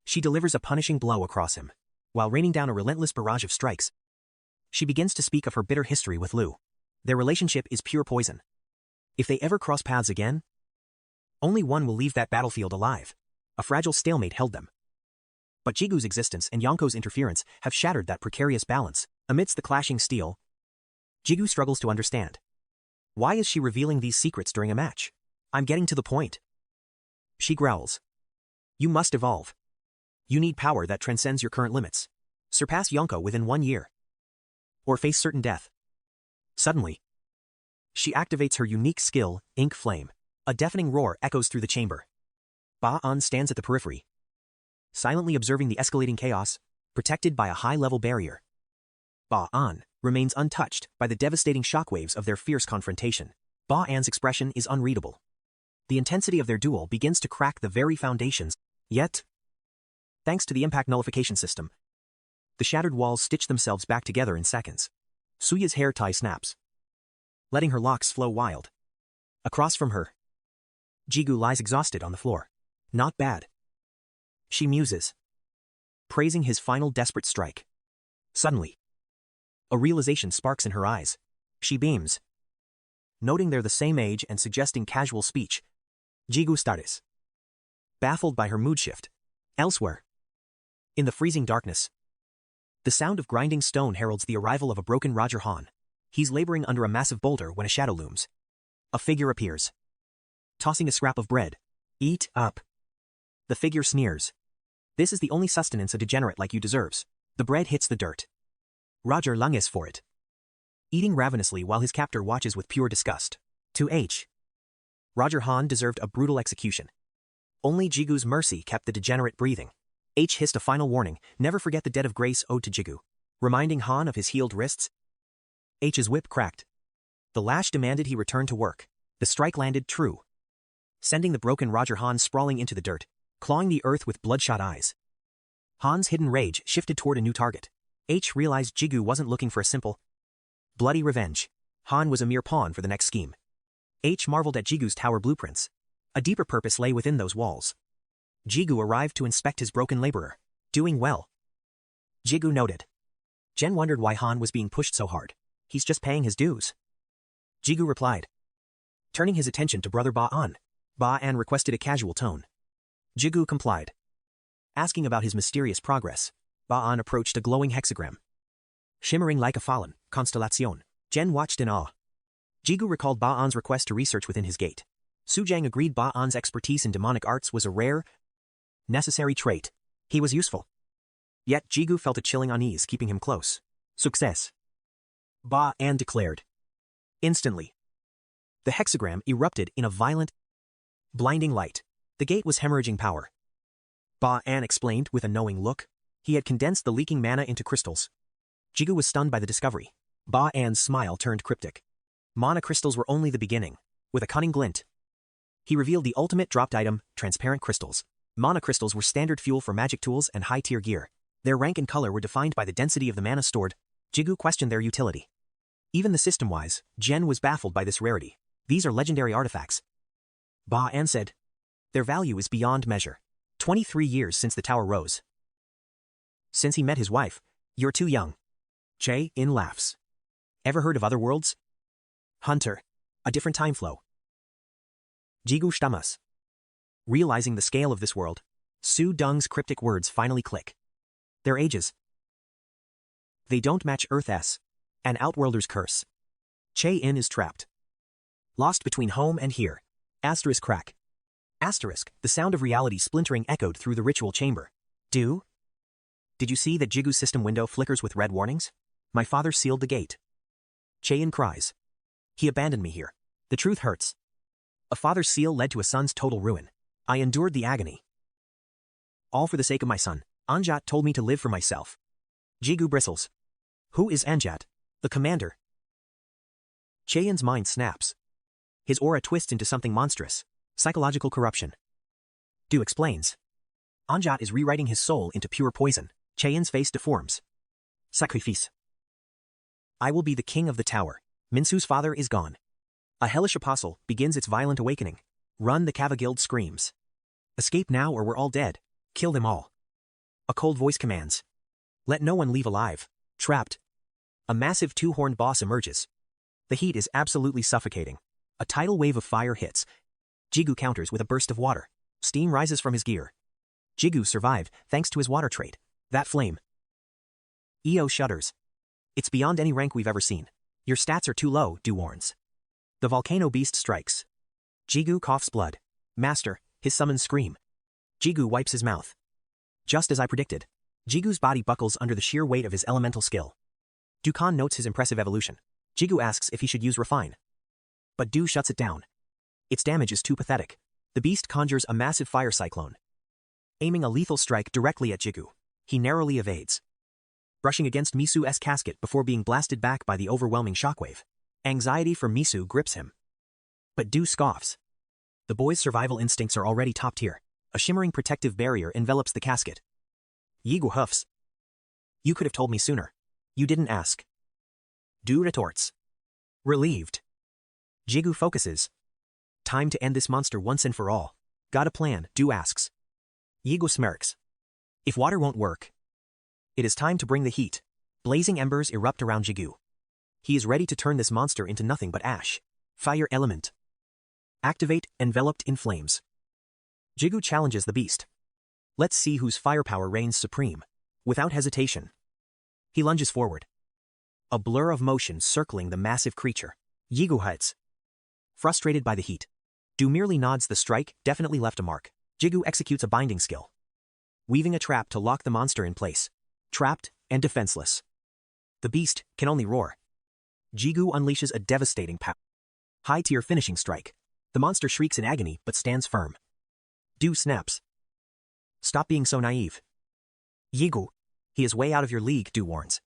She delivers a punishing blow across him, while raining down a relentless barrage of strikes. She begins to speak of her bitter history with Lu. Their relationship is pure poison. If they ever cross paths again, only one will leave that battlefield alive. A fragile stalemate held them. But Jigu's existence and Yonko's interference have shattered that precarious balance. Amidst the clashing steel, Jigu struggles to understand. Why is she revealing these secrets during a match? I'm getting to the point. She growls. You must evolve. You need power that transcends your current limits. Surpass Yonko within 1 year, or face certain death. Suddenly, she activates her unique skill, Ink Flame. A deafening roar echoes through the chamber. Ba-an stands at the periphery, silently observing the escalating chaos, protected by a high-level barrier. Ba-an remains untouched by the devastating shockwaves of their fierce confrontation. Ba-an's expression is unreadable. The intensity of their duel begins to crack the very foundations. Yet, thanks to the impact nullification system, the shattered walls stitch themselves back together in seconds. Suya's hair tie snaps, letting her locks flow wild. Across from her, Jigu lies exhausted on the floor. Not bad, she muses, praising his final desperate strike. Suddenly, a realization sparks in her eyes. She beams, noting they're the same age and suggesting casual speech. Jigu stares, baffled by her mood shift. Elsewhere, in the freezing darkness, the sound of grinding stone heralds the arrival of a broken Roger Han. He's laboring under a massive boulder when a shadow looms. A figure appears, tossing a scrap of bread. Eat up. The figure sneers. This is the only sustenance a degenerate like you deserves. The bread hits the dirt, Roger lunges for it, eating ravenously while his captor watches with pure disgust. To 𝐄. Roger Han deserved a brutal execution. Only Jigu's mercy kept the degenerate breathing. 𝐄 hissed a final warning, never forget the debt of grace owed to Jigu. Reminding Han of his healed wrists, 𝐄's whip cracked. The lash demanded he return to work. The strike landed true, sending the broken Roger Han sprawling into the dirt, clawing the earth with bloodshot eyes. Han's hidden rage shifted toward a new target. 𝐄 realized Jigu wasn't looking for a simple, bloody revenge. Han was a mere pawn for the next scheme. 𝐄 marveled at Jigu's tower blueprints. A deeper purpose lay within those walls. Jigu arrived to inspect his broken laborer. Doing well. Jigu noted. Jen wondered why Han was being pushed so hard. He's just paying his dues. Jigu replied, turning his attention to brother Ba-an. Ba-an requested a casual tone. Jigu complied. Asking about his mysterious progress, Ba-an approached a glowing hexagram, shimmering like a fallen constellation. Jen watched in awe. Jigu recalled Ba-an's request to research within his gate. Sujang agreed Ba-an's expertise in demonic arts was a rare, necessary trait. He was useful. Yet Jigu felt a chilling unease keeping him close. Success, Ba-an declared. Instantly, the hexagram erupted in a violent, blinding light. The gate was hemorrhaging power. Ba-an explained with a knowing look. He had condensed the leaking mana into crystals. Jigu was stunned by the discovery. Ba-an's smile turned cryptic. Mana crystals were only the beginning. With a cunning glint, he revealed the ultimate dropped item, transparent crystals. Mana crystals were standard fuel for magic tools and high-tier gear. Their rank and color were defined by the density of the mana stored. Jigu questioned their utility. Even the system-wise, Jen was baffled by this rarity. These are legendary artifacts. Ba-an said. Their value is beyond measure. 23 years since the tower rose. Since he met his wife, you're too young. Jae-in laughs. Ever heard of other worlds? Hunter. A different time flow. Jigu stammas. Realizing the scale of this world, Su Dung's cryptic words finally click. Their ages. They don't match Earth's. An outworlder's curse. Jae-in is trapped. Lost between home and here. Asterisk crack. Asterisk, the sound of reality splintering echoed through the ritual chamber. Did you see that Jigu's system window flickers with red warnings? My father sealed the gate. Jae-in cries. He abandoned me here. The truth hurts. A father's seal led to a son's total ruin. I endured the agony. All for the sake of my son. Anjat told me to live for myself. Jigu bristles. Who is Anjat? The commander. Jae-in's mind snaps. His aura twists into something monstrous. Psychological corruption. Du explains. Anjat is rewriting his soul into pure poison. Jae-in's face deforms. Sacrifice. I will be the king of the tower. Minsu's father is gone. A hellish apostle begins its violent awakening. Run, the Kava Guild screams. Escape now or we're all dead. Kill them all. A cold voice commands. Let no one leave alive. Trapped. A massive two-horned boss emerges. The heat is absolutely suffocating. A tidal wave of fire hits. Jigu counters with a burst of water. Steam rises from his gear. Jigu survived thanks to his water trait. That flame. Io shudders. It's beyond any rank we've ever seen. Your stats are too low, Du warns. The volcano beast strikes. Jigu coughs blood. Master, his summons scream. Jigu wipes his mouth. Just as I predicted. Jigu's body buckles under the sheer weight of his elemental skill. Dukan notes his impressive evolution. Jigu asks if he should use Refine. But Du shuts it down. Its damage is too pathetic. The beast conjures a massive fire cyclone, aiming a lethal strike directly at Jigu. He narrowly evades, brushing against Misu's casket before being blasted back by the overwhelming shockwave. Anxiety for Misu grips him. But Du scoffs. The boy's survival instincts are already top tier. A shimmering protective barrier envelops the casket. Jigu huffs. You could have told me sooner. You didn't ask. Du retorts. Relieved. Jigu focuses. Time to end this monster once and for all. Got a plan? Du asks. Jigu smirks. If water won't work, it is time to bring the heat. Blazing embers erupt around Jigu. He is ready to turn this monster into nothing but ash. Fire element. Activate, enveloped in flames. Jigu challenges the beast. Let's see whose firepower reigns supreme. Without hesitation, he lunges forward. A blur of motion circling the massive creature. Jigu hides. Frustrated by the heat, Du merely nods. The strike definitely left a mark. Jigu executes a binding skill, weaving a trap to lock the monster in place. Trapped and defenseless, The beast can only roar. Jigu unleashes a devastating power. High-tier finishing strike. The monster shrieks in agony but stands firm. Du snaps. Stop being so naive. Jigu. He is way out of your league, Du warns.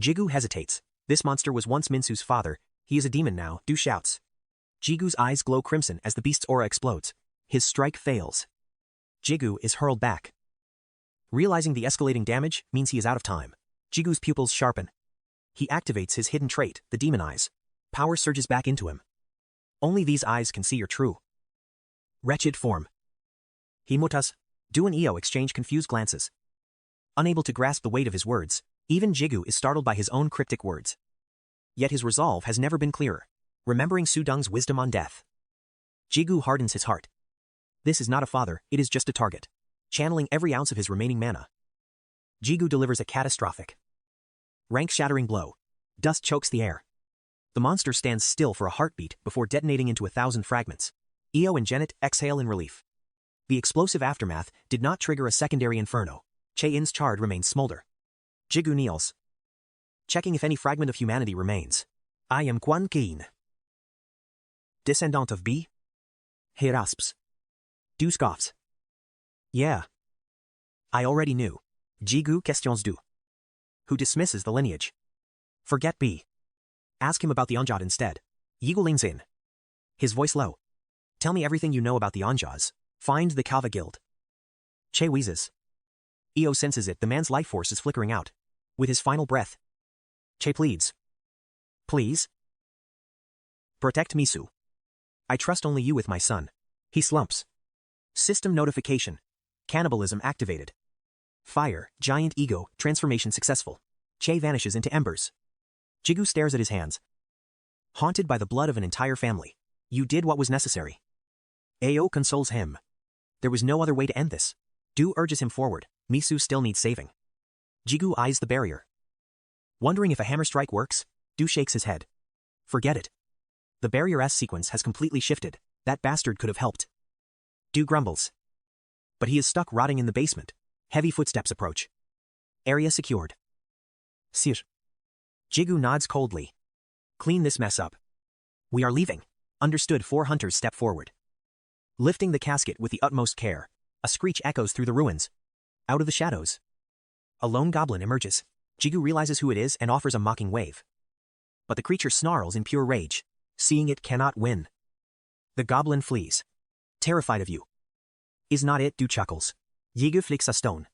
Jigu hesitates. This monster was once Minsu's father. He is a demon now, Du shouts. Jigu's eyes glow crimson as the beast's aura explodes. His strike fails. Jigu is hurled back. Realizing the escalating damage means he is out of time. Jigu's pupils sharpen. He activates his hidden trait, the demon eyes. Power surges back into him. Only these eyes can see your true wretched form. Himutas. Du and Io exchange confused glances. Unable to grasp the weight of his words, even Jigu is startled by his own cryptic words. Yet his resolve has never been clearer, remembering Sudong's wisdom on death. Jigu hardens his heart. This is not a father, it is just a target. Channeling every ounce of his remaining mana. Jigu delivers a catastrophic, rank-shattering blow. Dust chokes the air. The monster stands still for a heartbeat before detonating into 1,000 fragments. Io and Janet exhale in relief. The explosive aftermath did not trigger a secondary inferno. Che-in's charred remains smolder. Jigu kneels, checking if any fragment of humanity remains. I am Quan Keen, descendant of 𝐵-𝐻𝐃. Du scoffs. Yeah. I already knew. Jigu questions Du, who dismisses the lineage. Forget B. Ask him about the Onjad instead. Jigu leans in, his voice low. Tell me everything you know about the Onjas. Find the Kava Guild. Che wheezes. Io senses it, the man's life force is flickering out. With his final breath, Che pleads. Please? Protect Misu. I trust only you with my son. He slumps. System notification. Cannibalism activated. Fire, giant ego, transformation successful. Che vanishes into embers. Jigu stares at his hands. Haunted by the blood of an entire family. You did what was necessary. Ao consoles him. There was no other way to end this. Du urges him forward. Misu still needs saving. Jigu eyes the barrier. Wondering if a hammer strike works, Du shakes his head. Forget it. The barrier-S sequence has completely shifted. That bastard could have helped. Du grumbles. But he is stuck rotting in the basement. Heavy footsteps approach. Area secured. Sir. Jigu nods coldly. Clean this mess up. We are leaving. Understood. 4 hunters step forward. Lifting the casket with the utmost care, a screech echoes through the ruins. Out of the shadows, a lone goblin emerges. Jigu realizes who it is and offers a mocking wave. But the creature snarls in pure rage. Seeing it cannot win. The goblin flees. Terrified of you. Is not it? Du chuckles. Jigu flicks a stone,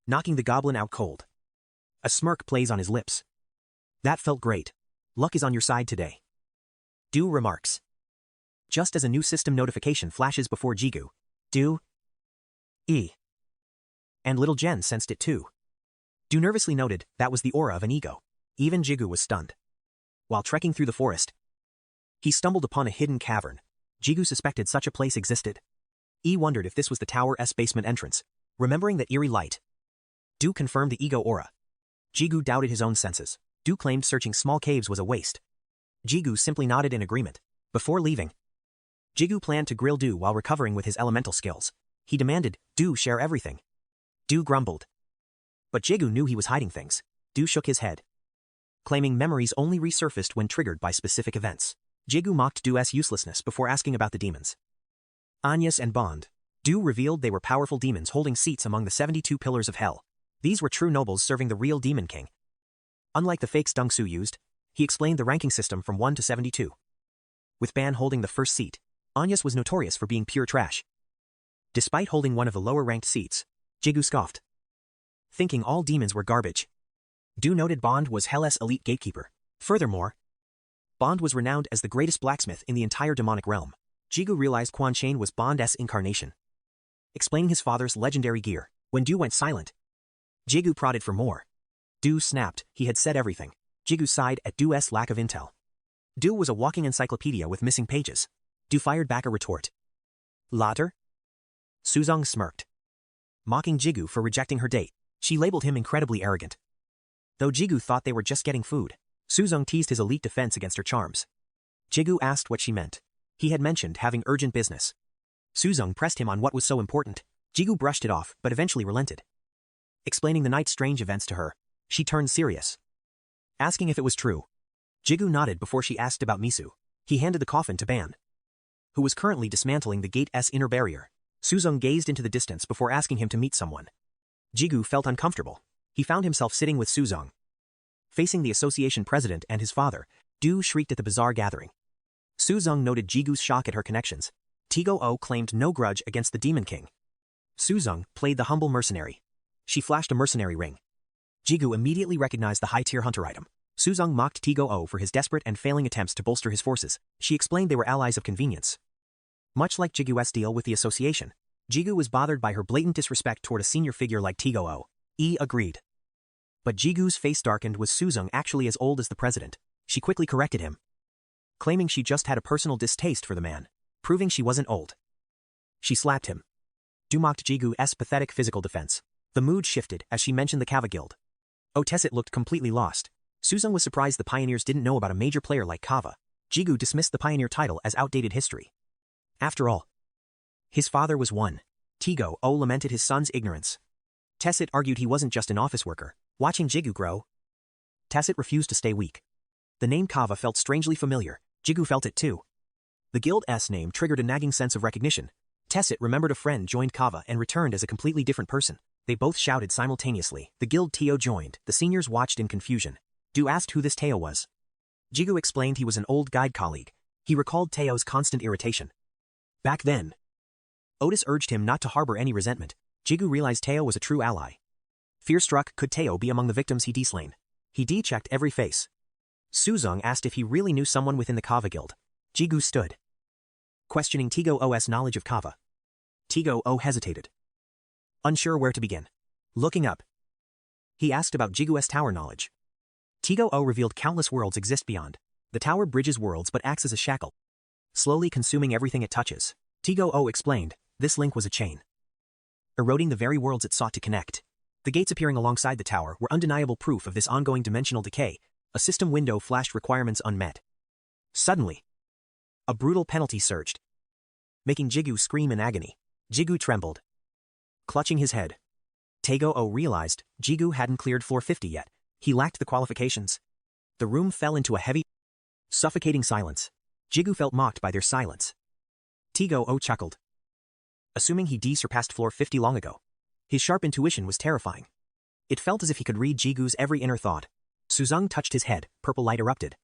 knocking the goblin out cold. A smirk plays on his lips. That felt great. Luck is on your side today. Du remarks. Just as a new system notification flashes before Jigu. Du. E. And little Jen sensed it too. Du nervously noted that was the aura of an ego. Even Jigu was stunned. While trekking through the forest, he stumbled upon a hidden cavern. Jigu suspected such a place existed. E wondered if this was the tower's basement entrance, remembering that eerie light. Du confirmed the ego aura. Jigu doubted his own senses. Du claimed searching small caves was a waste. Jigu simply nodded in agreement. Before leaving, Jigu planned to grill Du while recovering with his elemental skills. He demanded Du share everything. Du grumbled. But Jigu knew he was hiding things. Du shook his head, claiming memories only resurfaced when triggered by specific events. Jigu mocked Du's uselessness before asking about the demons. Agnes and Bond. Du revealed they were powerful demons holding seats among the 72 pillars of hell. These were true nobles serving the real Demon King. Unlike the fakes Deng Su used, he explained the ranking system from 1 to 72. With Ban holding the first seat, Agnes was notorious for being pure trash. Despite holding one of the lower-ranked seats, Jigu scoffed, thinking all demons were garbage. Du noted Bond was Hell's elite gatekeeper. Furthermore, Bond was renowned as the greatest blacksmith in the entire demonic realm. Jigu realized Quan Chain was Bond's incarnation, explaining his father's legendary gear. When Du went silent, Jigu prodded for more. Du snapped, he had said everything. Jigu sighed at Du's lack of intel. Du was a walking encyclopedia with missing pages. Du fired back a retort. Later? Suzong smirked, mocking Jigu for rejecting her date. She labeled him incredibly arrogant. Though Jigu thought they were just getting food, Suzong teased his elite defense against her charms. Jigu asked what she meant. He had mentioned having urgent business. Suzong pressed him on what was so important. Jigu brushed it off, but eventually relented. Explaining the night's strange events to her, she turned serious. asking if it was true. Jigu nodded before she asked about Misu. He handed the coffin to Ban, who was currently dismantling the gate's inner barrier. Suzong gazed into the distance before asking him to meet someone. Jigu felt uncomfortable. He found himself sitting with Suzong, facing the association president and his father. Du shrieked at the bizarre gathering. Suzong noted Jigu's shock at her connections. 𝐃𝐄 claimed no grudge against the Demon King. Suzong played the humble mercenary. She flashed a mercenary ring. Jigu immediately recognized the high-tier hunter item. Suzong mocked 𝐃𝐄 for his desperate and failing attempts to bolster his forces. She explained they were allies of convenience. Much like Jigu's deal with the association, Jigu was bothered by her blatant disrespect toward a senior figure like 𝐃𝐄. Agreed. But Jigu's face darkened. Was Suzong actually as old as the president? She quickly corrected him, claiming she just had a personal distaste for the man, proving she wasn't old. She slapped him. Du mocked Jigu's pathetic physical defense. The mood shifted as she mentioned the 𝐃𝐄 guild. 𝐃𝐿 looked completely lost. Suzong was surprised the pioneers didn't know about a major player like 𝐃𝐄. Jigu dismissed the pioneer title as outdated history. After all, his father was one. 𝐃𝐄 lamented his son's ignorance. 𝐃𝐿 argued he wasn't just an office worker. Watching Jigu grow, 𝐃𝐿 refused to stay weak. The name 𝐃𝐄 felt strangely familiar. Jigu felt it too. The guild's name triggered a nagging sense of recognition. 𝐃𝐿 remembered a friend joined 𝐃𝐄 and returned as a completely different person. They both shouted simultaneously. The guild 𝐃𝐄 joined. The seniors watched in confusion. Du asked who this 𝐃𝐄 was. Jigu explained he was an old guide colleague. He recalled 𝐃𝐄's constant irritation. Back then, Otis urged him not to harbor any resentment. Jigu realized 𝐃𝐄 was a true ally. Fear-struck, could 𝐃𝐄 be among the victims he'd slain? He checked every face. Suzong asked if he really knew someone within the 𝐃𝐄 guild. Jigu stood, questioning 𝐃𝐄's knowledge of 𝐃𝐄. 𝐃𝐄 hesitated, unsure where to begin. Looking up, he asked about Jigu's tower knowledge. 𝐃𝐄 revealed countless worlds exist beyond. The tower bridges worlds but acts as a shackle, slowly consuming everything it touches. 𝐃𝐄 explained, this link was a chain, eroding the very worlds it sought to connect. The gates appearing alongside the tower were undeniable proof of this ongoing dimensional decay. A system window flashed requirements unmet. Suddenly, a brutal penalty surged, making Jigu scream in agony. Jigu trembled, clutching his head. 𝐃𝐄 realized Jigu hadn't cleared floor 50 yet. He lacked the qualifications. The room fell into a heavy, suffocating silence. Jigu felt mocked by their silence. 𝐃𝐄 chuckled, assuming he surpassed floor 50 long ago. His sharp intuition was terrifying. It felt as if he could read Jigu's every inner thought. Suzong touched his head. Purple light erupted.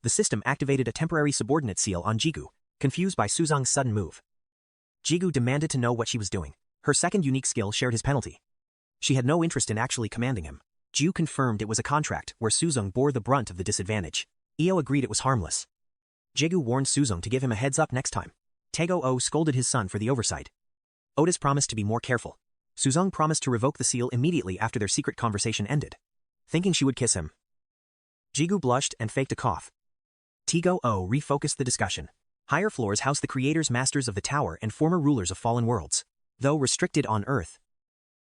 The system activated a temporary subordinate seal on Jigu, confused by Suzong's sudden move. Jigu demanded to know what she was doing. Her second unique skill shared his penalty. She had no interest in actually commanding him. Jigu confirmed it was a contract where Suzong bore the brunt of the disadvantage. 𝐃𝐄 agreed it was harmless. Jigu warned Suzong to give him a heads up next time. 𝐃𝐄 scolded his son for the oversight. Otis promised to be more careful. Suzong promised to revoke the seal immediately after their secret conversation ended, thinking she would kiss him. Jigu blushed and faked a cough. 𝐃𝐄 refocused the discussion. Higher floors house the creators, masters of the tower, and former rulers of fallen worlds. Though restricted on Earth,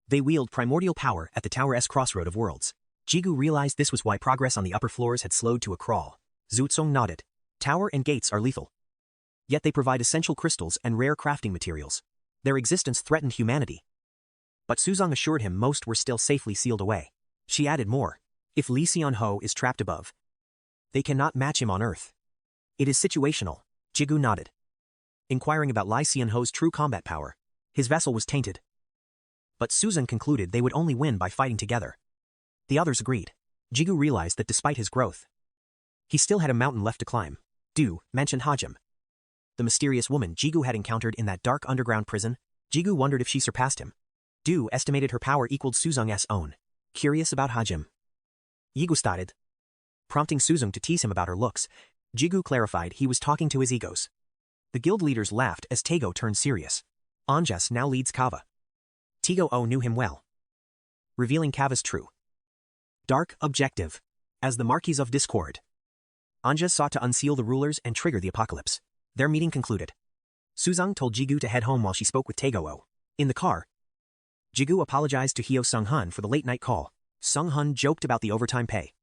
they wield primordial power at the tower's crossroad of worlds. Jigu realized this was why progress on the upper floors had slowed to a crawl. Zhutsong nodded. Tower and gates are lethal, yet they provide essential crystals and rare crafting materials. Their existence threatened humanity. But Suzong assured him most were still safely sealed away. She added more. If Lee Xianho is trapped above, they cannot match him on Earth. It is situational. Jigu nodded, inquiring about Lee Xianho's true combat power. His vessel was tainted. But Suzong concluded they would only win by fighting together. The others agreed. Jigu realized that despite his growth, he still had a mountain left to climb. Du mentioned 𝐵𝐿, the mysterious woman Jigu had encountered in that dark underground prison. Jigu wondered if she surpassed him. Du estimated her power equaled Suzong's own. Curious about 𝐵𝐿, Jigu started, prompting Suzong to tease him about her looks. Jigu clarified he was talking to his egos. The guild leaders laughed as 𝐃𝐄 turned serious. Anjas now leads 𝐃𝐄. 𝐃𝐄 knew him well, revealing 𝐃𝐄's true dark objective as the Marquis of Discord. Anjas sought to unseal the rulers and trigger the apocalypse. Their meeting concluded. Suzong told Jigu to head home while she spoke with 𝐃𝐄. In the car, Jigu apologized to Hyo Sung-hun for the late-night call. Sung-hun joked about the overtime pay,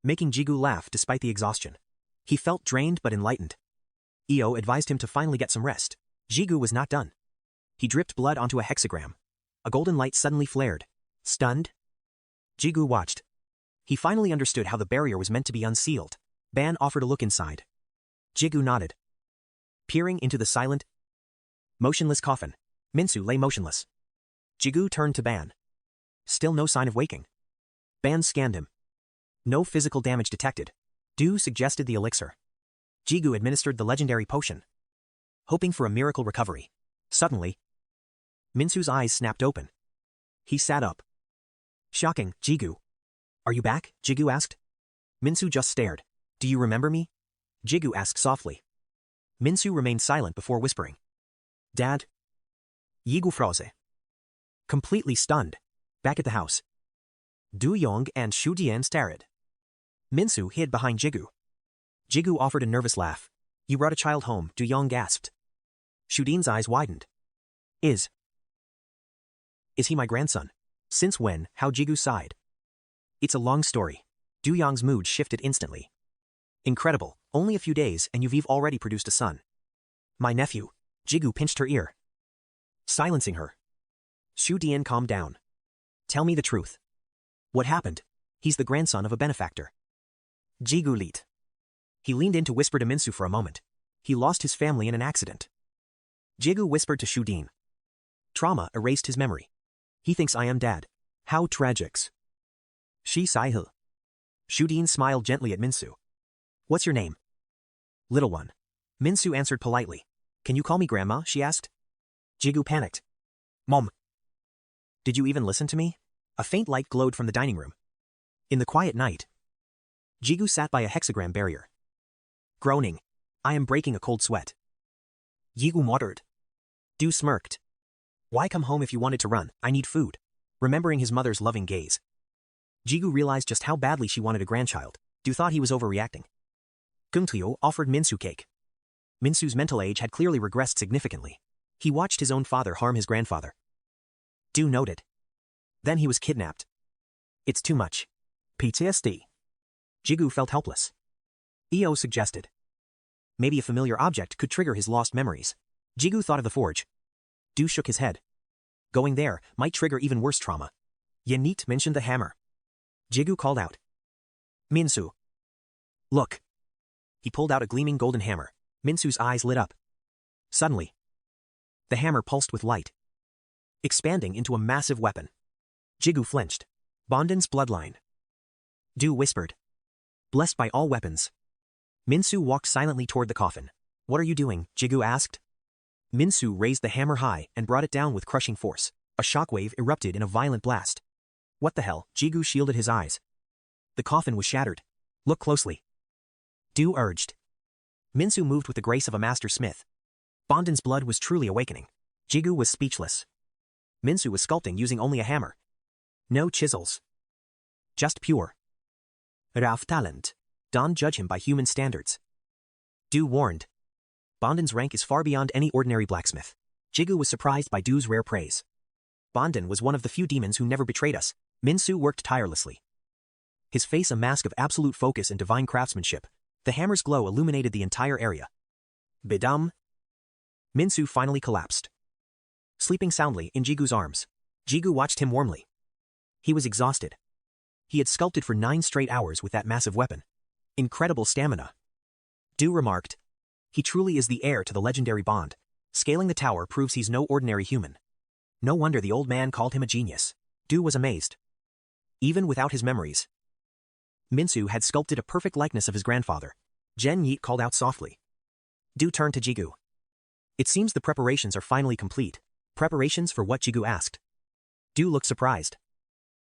making Jigu laugh despite the exhaustion. He felt drained but enlightened. Hyo advised him to finally get some rest. Jigu was not done. He dripped blood onto a hexagram. A golden light suddenly flared. Stunned, Jigu watched. He finally understood how the barrier was meant to be unsealed. Ban offered a look inside. Jigu nodded. Peering into the silent, motionless coffin, Minsu lay motionless. Jigu turned to Ban. Still no sign of waking. Ban scanned him. No physical damage detected. Du suggested the elixir. Jigu administered the legendary potion, hoping for a miracle recovery. Suddenly, Minsu's eyes snapped open. He sat up. Shocking, Jigu. Are you back? Jigu asked. Minsu just stared. Do you remember me? Jigu asked softly. Minsu remained silent before whispering. Dad? Jigu froze. Completely stunned. Back at the house, Du Yong and Shu Dian stared. Minsu hid behind Jigu. Jigu offered a nervous laugh. You brought a child home, Du Yong gasped. Shu Dian's eyes widened. Is he my grandson? Since when? How? Jigu sighed. It's a long story. Du Yong's mood shifted instantly. Incredible, only a few days and you've already produced a son. My nephew. Jigu pinched her ear, silencing her. Shu Dian calmed down. Tell me the truth. What happened? He's the grandson of a benefactor. Jigu leaped. He leaned in to whisper to Minsu for a moment. He lost his family in an accident. Jigu whispered to Shu Dian. Trauma erased his memory. He thinks I am dad. How tragic. She sighed. Shu Dian smiled gently at Minsu. What's your name? Little one. Minsu answered politely. Can you call me grandma? She asked. Jigu panicked. Mom. Did you even listen to me? A faint light glowed from the dining room. In the quiet night, Jigu sat by a hexagram barrier, groaning. I am breaking a cold sweat. Jigu muttered. Du smirked. Why come home if you wanted to run? I need food. Remembering his mother's loving gaze, Jigu realized just how badly she wanted a grandchild. Du thought he was overreacting. 𝐃𝐄 offered Minsu cake. Minsu's mental age had clearly regressed significantly. He watched his own father harm his grandfather. Du noted. Then he was kidnapped. It's too much. PTSD. Jigu felt helpless. 𝐆𝐿 suggested. Maybe a familiar object could trigger his lost memories. Jigu thought of the forge. Du shook his head. Going there might trigger even worse trauma. Yanit mentioned the hammer. Jigu called out. Minsu. Look. He pulled out a gleaming golden hammer. Minsu's eyes lit up. Suddenly, the hammer pulsed with light, expanding into a massive weapon. Jigu flinched. Bonden's bloodline. Du whispered. Blessed by all weapons. Minsu walked silently toward the coffin. What are you doing? Jigu asked. Minsu raised the hammer high and brought it down with crushing force. A shockwave erupted in a violent blast. What the hell? Jigu shielded his eyes. The coffin was shattered. Look closely. Du urged. Minsu moved with the grace of a master smith. Bonden's blood was truly awakening. Jigu was speechless. Minsu was sculpting using only a hammer. No chisels. Just pure, raw talent. Don't judge him by human standards. Du warned. Bonden's rank is far beyond any ordinary blacksmith. Jigu was surprised by Du's rare praise. Bonden was one of the few demons who never betrayed us. Minsu worked tirelessly, his face a mask of absolute focus and divine craftsmanship. The hammer's glow illuminated the entire area. Bidam. Minsu finally collapsed, sleeping soundly in Jigu's arms. Jigu watched him warmly. He was exhausted. He had sculpted for 9 straight hours with that massive weapon. Incredible stamina. Du remarked. He truly is the heir to the legendary bond. Scaling the tower proves he's no ordinary human. No wonder the old man called him a genius. Du was amazed. Even without his memories, Minsu had sculpted a perfect likeness of his grandfather. Jen Yeet called out softly. Du turned to Jigu. It seems the preparations are finally complete. Preparations for what? Jigu asked. Du looked surprised.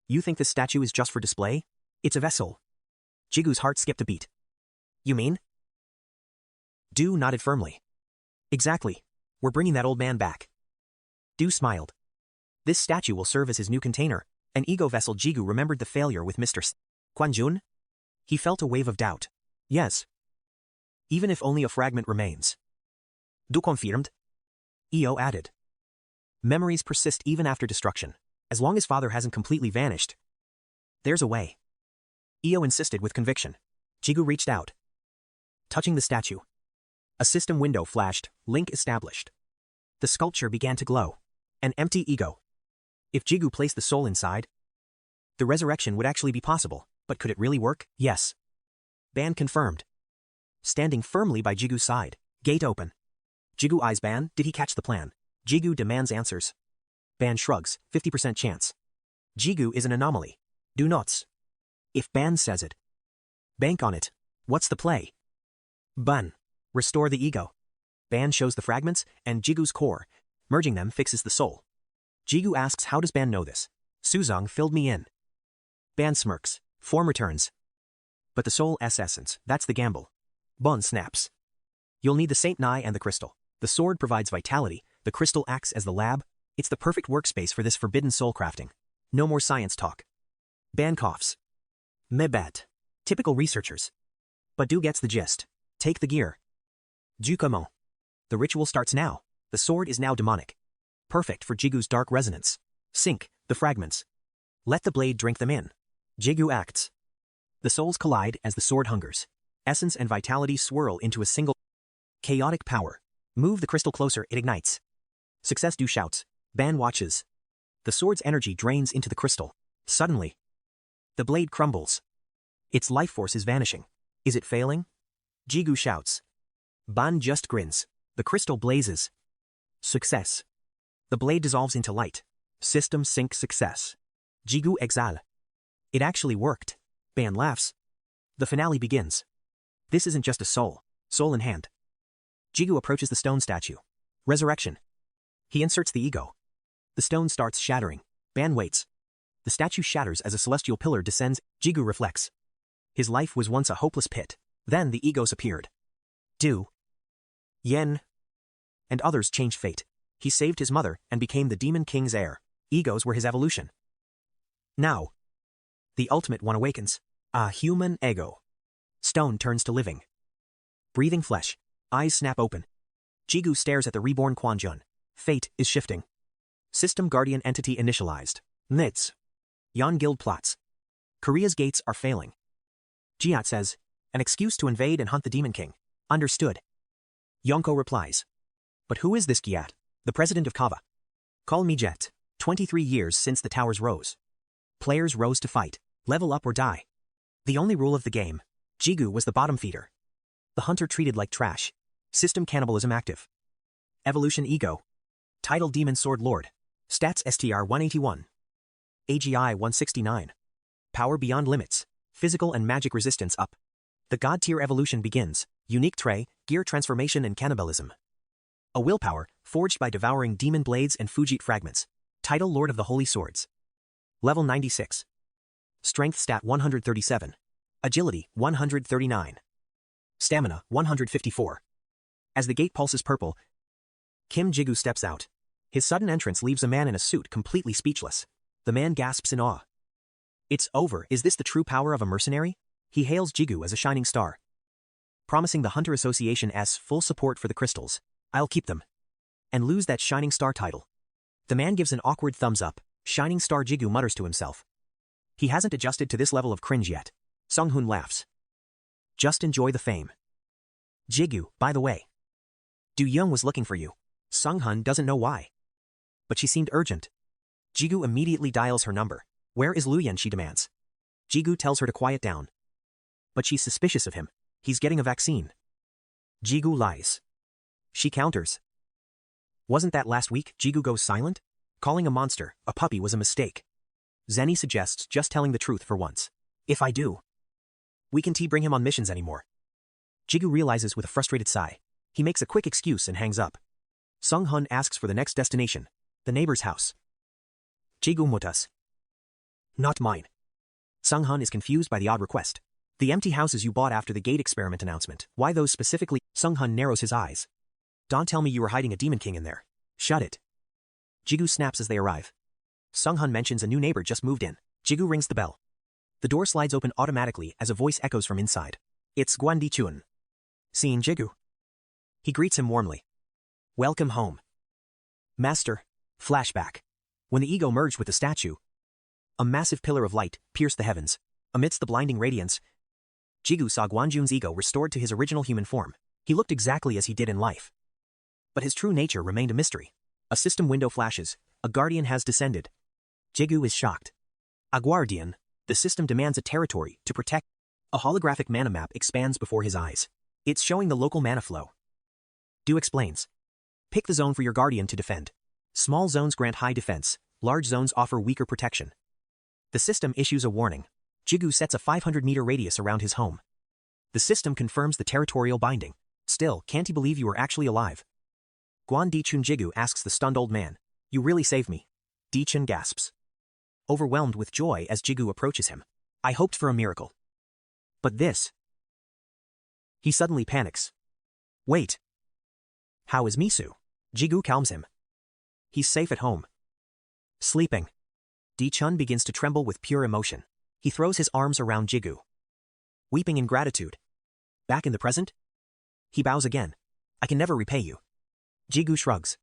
You think this statue is just for display? It's a vessel. Jigu's heart skipped a beat. You mean? Du nodded firmly. Exactly. We're bringing that old man back. Du smiled. This statue will serve as his new container, an ego vessel. Jigu remembered the failure with Mr. Kwanjun. He felt a wave of doubt. Yes. Even if only a fragment remains. Du confirmed. 𝐆𝐿 added. Memories persist even after destruction. As long as father hasn't completely vanished, there's a way. 𝐆𝐿 insisted with conviction. Jigu reached out, touching the statue. A system window flashed, link established. The sculpture began to glow. An empty ego. If Jigu placed the soul inside, the resurrection would actually be possible. But could it really work? Yes. Ban confirmed. Standing firmly by Jigu's side. Gate open. Jigu eyes Ban. Did he catch the plan? Jigu demands answers. Ban shrugs. 50% chance. Jigu is an anomaly. Do nots. If Ban says it. Bank on it. What's the play? Ban. Restore the ego. Ban shows the fragments and Jigu's core. Merging them fixes the soul. Jigu asks, how does Ban know this? Suzong filled me in. Ban smirks. Form returns. But the soul's essence, that's the gamble. Bun snaps. You'll need the Saint Nai and the crystal. The sword provides vitality, the crystal acts as the lab. It's the perfect workspace for this forbidden soul crafting. No more science talk. Ban coughs. Mebat. Typical researchers. But Du gets the gist. Take the gear. Jukomon. The ritual starts now. The sword is now demonic. Perfect for Jigu's dark resonance. Sink the fragments. Let the blade drink them in. Jigu acts. The souls collide as the sword hungers. Essence and vitality swirl into a single chaotic power. Move the crystal closer, it ignites. Success Du shouts. Ban watches. The sword's energy drains into the crystal. Suddenly, the blade crumbles. Its life force is vanishing. Is it failing? Jigu shouts. Ban just grins. The crystal blazes. Success. The blade dissolves into light. System sync success. Jigu exhale. It actually worked. Ban laughs. The finale begins. This isn't just a soul in hand. Jigu approaches the stone statue. Resurrection. He inserts the ego. The stone starts shattering. Ban waits. The statue shatters as a celestial pillar descends. Jigu reflects. His life was once a hopeless pit. Then the egos appeared. Du, Yen, and others changed fate. He saved his mother and became the demon king's heir. Egos were his evolution. Now, the ultimate one awakens. A human ego. Stone turns to living. Breathing flesh. Eyes snap open. Jigu stares at the reborn Quanjun. Fate is shifting. System guardian entity initialized. Nits. Yan guild plots. Korea's gates are failing. Jiat says, an excuse to invade and hunt the demon king. Understood. Yonko replies. But who is this Giat? The president of Kava. Call me Jet. 23 years since the towers rose. Players rose to fight. Level up or die. The only rule of the game. Jigu was the bottom feeder. The hunter treated like trash. System cannibalism active. Evolution ego. Title Demon Sword Lord. Stats STR 181. AGI 169. Power beyond limits. Physical and magic resistance up. The god tier evolution begins. Unique trait, gear transformation and cannibalism. A willpower, forged by devouring demon blades and Fujit fragments. Title Lord of the Holy Swords. Level 96. Strength stat 137. Agility 139. Stamina 154. As the gate pulses purple, Kim Jigu steps out. His sudden entrance leaves a man in a suit completely speechless. The man gasps in awe. It's over. Is this the true power of a mercenary? He hails Jigu as a shining star. Promising the Hunter Association's full support for the crystals. I'll keep them. And lose that shining star title. The man gives an awkward thumbs up. Shining star Jigu mutters to himself. He hasn't adjusted to this level of cringe yet. Sung-hoon laughs. Just enjoy the fame. Jigu, by the way. Du Young was looking for you. Sung-hoon doesn't know why. But she seemed urgent. Jigu immediately dials her number. Where is Luyen, she demands. Jigu tells her to quiet down. But she's suspicious of him. He's getting a vaccine. Jigu lies. She counters. Wasn't that last week? Jigu goes silent? Calling a monster, a puppy was a mistake. Zenny suggests just telling the truth for once. If I do, we can't bring him on missions anymore. Jigu realizes with a frustrated sigh. He makes a quick excuse and hangs up. Sung-hoon asks for the next destination, the neighbor's house. Jigu mutas. Not mine. Sung-hoon is confused by the odd request. The empty houses you bought after the gate experiment announcement. Why those specifically? Sung-hoon narrows his eyes. Don't tell me you were hiding a demon king in there. Shut it. Jigu snaps as they arrive. Sung-hoon mentions a new neighbor just moved in. Jigu rings the bell. The door slides open automatically as a voice echoes from inside. It's Gwandi Chun. Seeing Jigu. He greets him warmly. Welcome home. Master. Flashback. When the ego merged with the statue, a massive pillar of light pierced the heavens. Amidst the blinding radiance, Jigu saw Guanjun's ego restored to his original human form. He looked exactly as he did in life. But his true nature remained a mystery. A system window flashes. A guardian has descended. Jigu is shocked. A guardian? The system demands a territory to protect. A holographic mana map expands before his eyes. It's showing the local mana flow. Do explains. Pick the zone for your guardian to defend. Small zones grant high defense, large zones offer weaker protection. The system issues a warning. Jigu sets a 500-meter radius around his home. The system confirms the territorial binding. Still, can't he believe you are actually alive? Guan Dichun Jigu asks the stunned old man. You really saved me. Dichun gasps. Overwhelmed with joy as Jigu approaches him. I hoped for a miracle. But this. He suddenly panics. Wait. How is Misu? Jigu calms him. He's safe at home. Sleeping. Dichun begins to tremble with pure emotion. He throws his arms around Jigu. Weeping in gratitude. Back in the present? He bows again. I can never repay you. Jigu shrugs.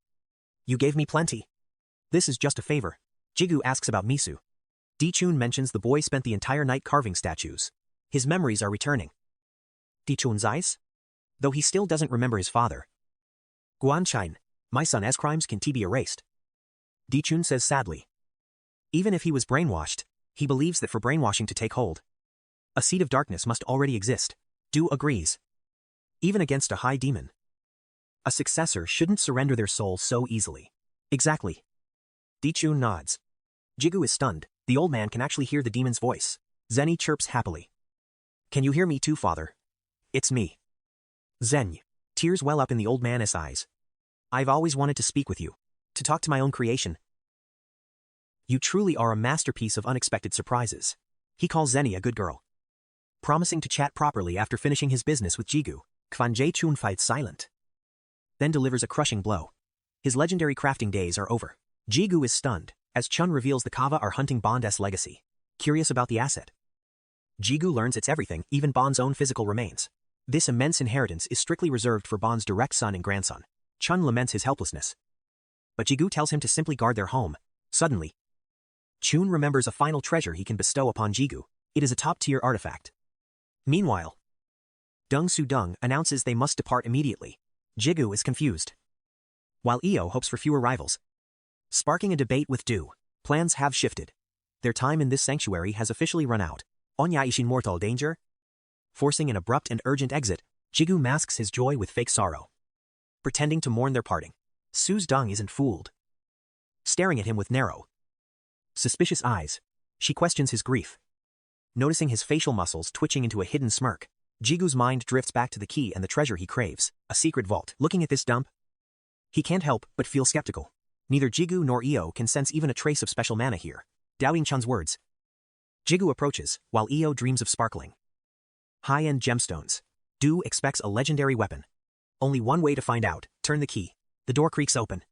You gave me plenty. This is just a favor. Jigu asks about Misu. Dichun mentions the boy spent the entire night carving statues. His memories are returning. Dichun's eyes? Though he still doesn't remember his father. Guanchain, my son's crimes can be erased. Dichun says sadly. Even if he was brainwashed, he believes that for brainwashing to take hold, a seed of darkness must already exist. Du agrees. Even against a high demon, a successor shouldn't surrender their soul so easily. Exactly. Dichun nods. Jigu is stunned. The old man can actually hear the demon's voice. Zenny chirps happily. Can you hear me too, father? It's me. Zen. Tears well up in the old man's eyes. I've always wanted to speak with you. To talk to my own creation. You truly are a masterpiece of unexpected surprises. He calls Zenny a good girl. Promising to chat properly after finishing his business with Jigu, Quan Jie Chun fights silent. Then delivers a crushing blow. His legendary crafting days are over. Jigu is stunned, as Chun reveals the Kava are hunting Bond's legacy. Curious about the asset. Jigu learns it's everything, even Bond's own physical remains. This immense inheritance is strictly reserved for Bond's direct son and grandson. Chun laments his helplessness. But Jigu tells him to simply guard their home. Suddenly, Chun remembers a final treasure he can bestow upon Jigu. It is a top-tier artifact. Meanwhile, Deng Su-dung announces they must depart immediately. Jigu is confused, while Io hopes for fewer rivals. Sparking a debate with Du, plans have shifted. Their time in this sanctuary has officially run out. Onya Ishin mortal danger? Forcing an abrupt and urgent exit, Jigu masks his joy with fake sorrow. Pretending to mourn their parting. Su's Dung isn't fooled. Staring at him with narrow, suspicious eyes, she questions his grief. Noticing his facial muscles twitching into a hidden smirk, Jigu's mind drifts back to the key and the treasure he craves, a secret vault. Looking at this dump, he can't help but feel skeptical. Neither Jigu nor Io can sense even a trace of special mana here. Doubting Chun's words, Jigu approaches, while Io dreams of sparkling high-end gemstones. Du expects a legendary weapon. Only one way to find out, turn the key. The door creaks open,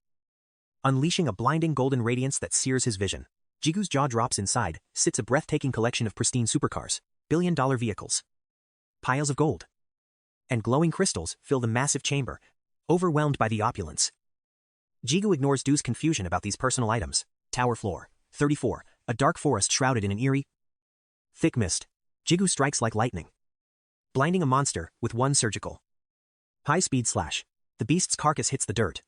unleashing a blinding golden radiance that sears his vision. Jigu's jaw drops inside, sits a breathtaking collection of pristine supercars, billion-dollar vehicles. Piles of gold and glowing crystals fill the massive chamber, overwhelmed by the opulence. Jigu ignores Du's confusion about these personal items. Tower floor, 34, a dark forest shrouded in an eerie, thick mist. Jigu strikes like lightning, blinding a monster with one surgical, high-speed slash. The beast's carcass hits the dirt,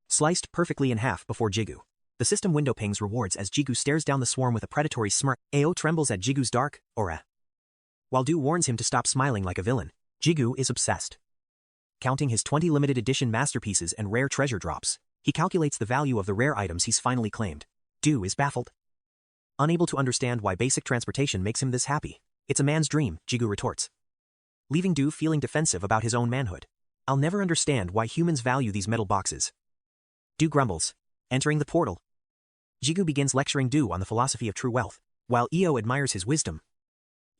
sliced perfectly in half before Jigu. The system window pings rewards as Jigu stares down the swarm with a predatory smirk. Ao trembles at Jigu's dark aura, while Du warns him to stop smiling like a villain. Jigu is obsessed, counting his 20 limited edition masterpieces and rare treasure drops. He calculates the value of the rare items he's finally claimed. Du is baffled, unable to understand why basic transportation makes him this happy. It's a man's dream, Jigu retorts, leaving Du feeling defensive about his own manhood. I'll never understand why humans value these metal boxes. Du grumbles, entering the portal. Jigu begins lecturing Du on the philosophy of true wealth, while Io admires his wisdom.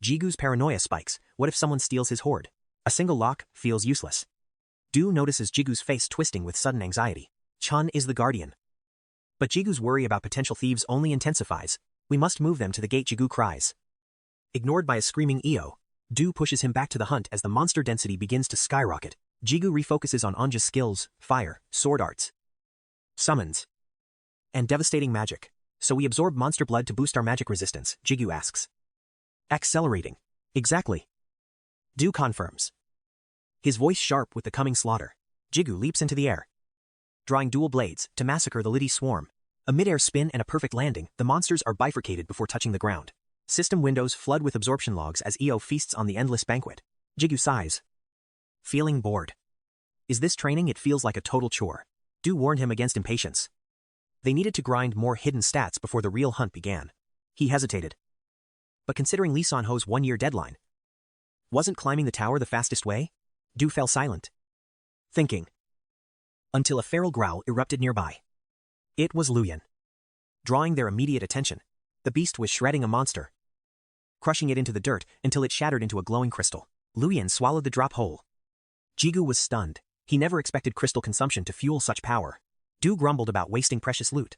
Jigu's paranoia spikes. What if someone steals his hoard? A single lock feels useless. Du notices Jigu's face twisting with sudden anxiety. Chun is the guardian, but Jigu's worry about potential thieves only intensifies. We must move them to the gate, Jigu cries. Ignored by a screaming Io, Du pushes him back to the hunt as the monster density begins to skyrocket. Jigu refocuses on Anja's skills, fire, sword arts, summons, and devastating magic. So we absorb monster blood to boost our magic resistance, Jigu asks. Accelerating. Exactly. Du confirms, his voice sharp with the coming slaughter. Jigu leaps into the air, drawing dual blades to massacre the Liddy swarm. A mid-air spin and a perfect landing, the monsters are bifurcated before touching the ground. System windows flood with absorption logs as 𝐃𝐄 feasts on the endless banquet. Jigu sighs. Feeling bored. Is this training? It feels like a total chore. Du warned him against impatience. They needed to grind more hidden stats before the real hunt began. He hesitated. But considering Lee San-ho's 1-year deadline, wasn't climbing the tower the fastest way? Du fell silent, thinking, until a feral growl erupted nearby. It was Luyan. Drawing their immediate attention, the beast was shredding a monster, crushing it into the dirt until it shattered into a glowing crystal. Luyan swallowed the drop whole. Jigu was stunned. He never expected crystal consumption to fuel such power. Du grumbled about wasting precious loot.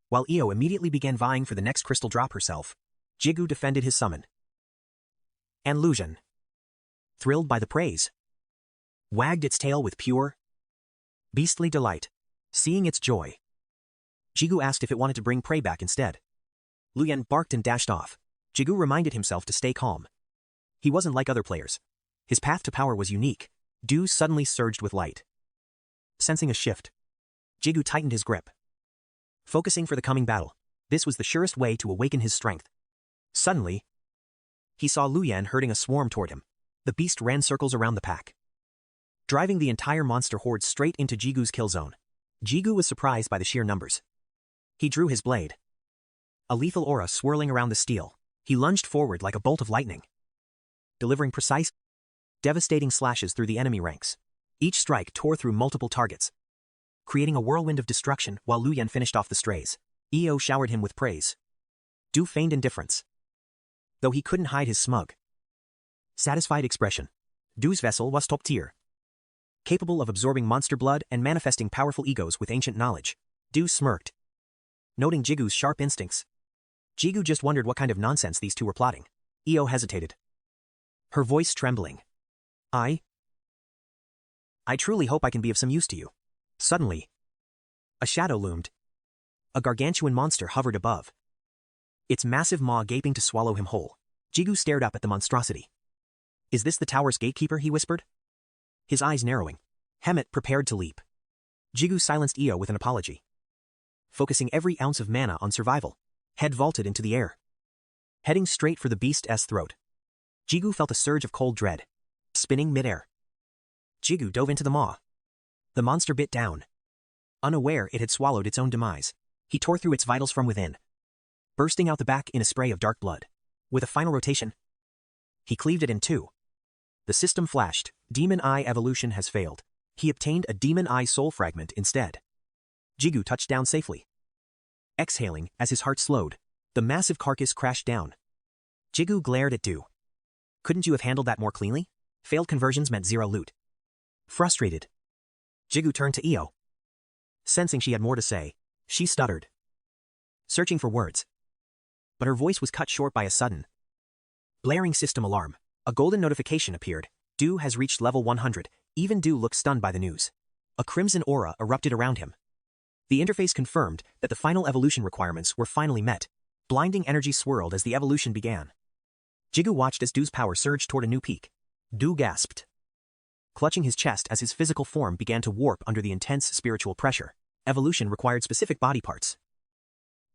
While 𝐃𝐄 immediately began vying for the next crystal drop herself, Jigu defended his summon. And Luyan, thrilled by the praise, wagged its tail with pure, beastly delight. Seeing its joy, Jigu asked if it wanted to bring prey back instead. Luyan barked and dashed off. Jigu reminded himself to stay calm. He wasn't like other players. His path to power was unique. Du suddenly surged with light. Sensing a shift, Jigu tightened his grip, focusing for the coming battle. This was the surest way to awaken his strength. Suddenly, he saw Luyan herding a swarm toward him. The beast ran circles around the pack, driving the entire monster horde straight into Jigu's kill zone. Jigu was surprised by the sheer numbers. He drew his blade, a lethal aura swirling around the steel. He lunged forward like a bolt of lightning, delivering precise, devastating slashes through the enemy ranks. Each strike tore through multiple targets, creating a whirlwind of destruction while Luyan finished off the strays. 𝐃𝐄 showered him with praise. Du feigned indifference, though he couldn't hide his smug, satisfied expression. Du's vessel was top tier, capable of absorbing monster blood and manifesting powerful 𝐃𝐄s with ancient knowledge. Du smirked, noting Jigu's sharp instincts. Jigu just wondered what kind of nonsense these two were plotting. 𝐃𝐄 hesitated, her voice trembling. I truly hope I can be of some use to you. Suddenly, a shadow loomed. A gargantuan monster hovered above, its massive maw gaping to swallow him whole. Jigu stared up at the monstrosity. Is this the tower's gatekeeper? He whispered, his eyes narrowing. Hemet prepared to leap. Jigu silenced 𝐃𝐄 with an apology, focusing every ounce of mana on survival. Head vaulted into the air, heading straight for the beast's throat. Jigu felt a surge of cold dread, spinning midair. Jigu dove into the maw. The monster bit down, unaware it had swallowed its own demise. He tore through its vitals from within, bursting out the back in a spray of dark blood. With a final rotation, he cleaved it in two. The system flashed. Demon Eye evolution has failed. He obtained a Demon Eye soul fragment instead. Jigu touched down safely, exhaling as his heart slowed. The massive carcass crashed down. Jigu glared at Du. Couldn't you have handled that more cleanly? Failed conversions meant 0 loot. Frustrated, Jigu turned to 𝐃𝐄. Sensing she had more to say, she stuttered, searching for words. But her voice was cut short by a sudden, blaring system alarm. A golden notification appeared. Du has reached level 100. Even Du looked stunned by the news. A crimson aura erupted around him. The interface confirmed that the final evolution requirements were finally met. Blinding energy swirled as the evolution began. Jigu watched as Du's power surged toward a new peak. Du gasped, clutching his chest as his physical form began to warp under the intense spiritual pressure. Evolution required specific body parts,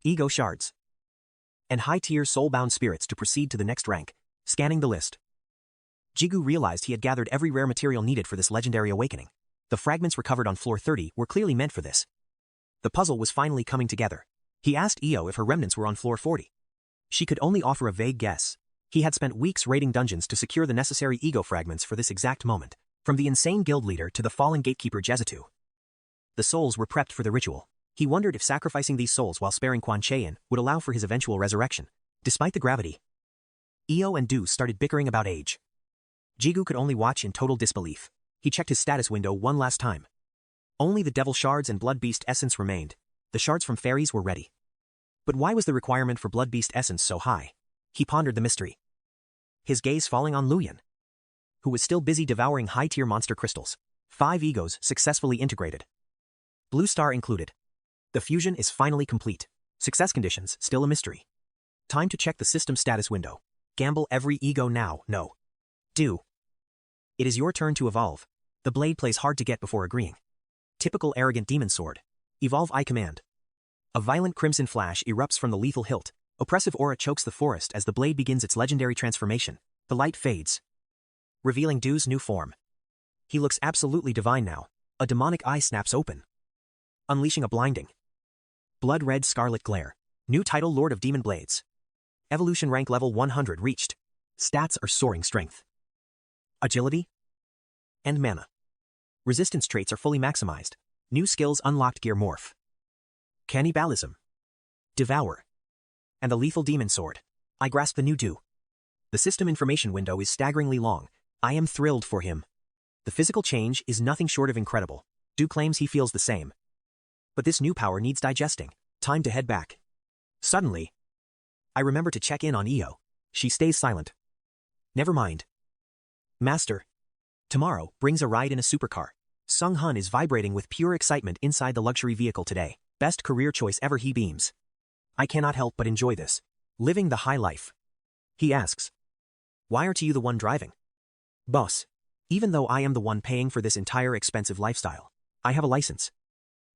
ego shards, and high-tier soul-bound spirits to proceed to the next rank. Scanning the list, Jigu realized he had gathered every rare material needed for this legendary awakening. The fragments recovered on floor 30 were clearly meant for this. The puzzle was finally coming together. He asked 𝐃𝐄 if her remnants were on floor 40. She could only offer a vague guess. He had spent weeks raiding dungeons to secure the necessary ego fragments for this exact moment. From the insane guild leader to the fallen gatekeeper 𝐆𝐿, the souls were prepped for the ritual. He wondered if sacrificing these souls while sparing Quan Chaeyin would allow for his eventual resurrection. Despite the gravity, 𝐃𝐄 and Du started bickering about age. Jigu could only watch in total disbelief. He checked his status window one last time. Only the devil shards and blood beast essence remained. The shards from fairies were ready. But why was the requirement for blood beast essence so high? He pondered the mystery, his gaze falling on Luyan, who was still busy devouring high-tier monster crystals. 5 𝐃𝐄s successfully integrated, Blue Star included. The fusion is finally complete. Success conditions still a mystery. Time to check the system status window. Gamble every 𝐃𝐄 now. No. Du, it is your turn to evolve. The blade plays hard to get before agreeing. Typical arrogant demon sword. Evolve I command. A violent crimson flash erupts from the lethal hilt, Oppressive aura chokes the forest as the blade begins its legendary transformation. The light fades, revealing Du's new form. He looks absolutely divine now. A demonic eye snaps open, unleashing a blinding, blood-red scarlet glare. New title, Lord of Demon Blades. Evolution rank level 100 reached. Stats are soaring: strength, agility, and mana. Resistance traits are fully maximized. New skills unlocked: Gear Morph, Cannibalism, Devour, and the Lethal Demon Sword. I grasp the new Du. The system information window is staggeringly long. I am thrilled for him. The physical change is nothing short of incredible. Du claims he feels the same. But this new power needs digesting. Time to head back. Suddenly, I remember to check in on 𝐆𝐿. She stays silent. Never mind, Master. Tomorrow brings a ride in a supercar. Sung Hun is vibrating with pure excitement inside the luxury vehicle today. Best career choice ever, he beams. I cannot help but enjoy this. Living the high life. He asks, why aren't you the one driving? Boss, even though I am the one paying for this entire expensive lifestyle, I have a license.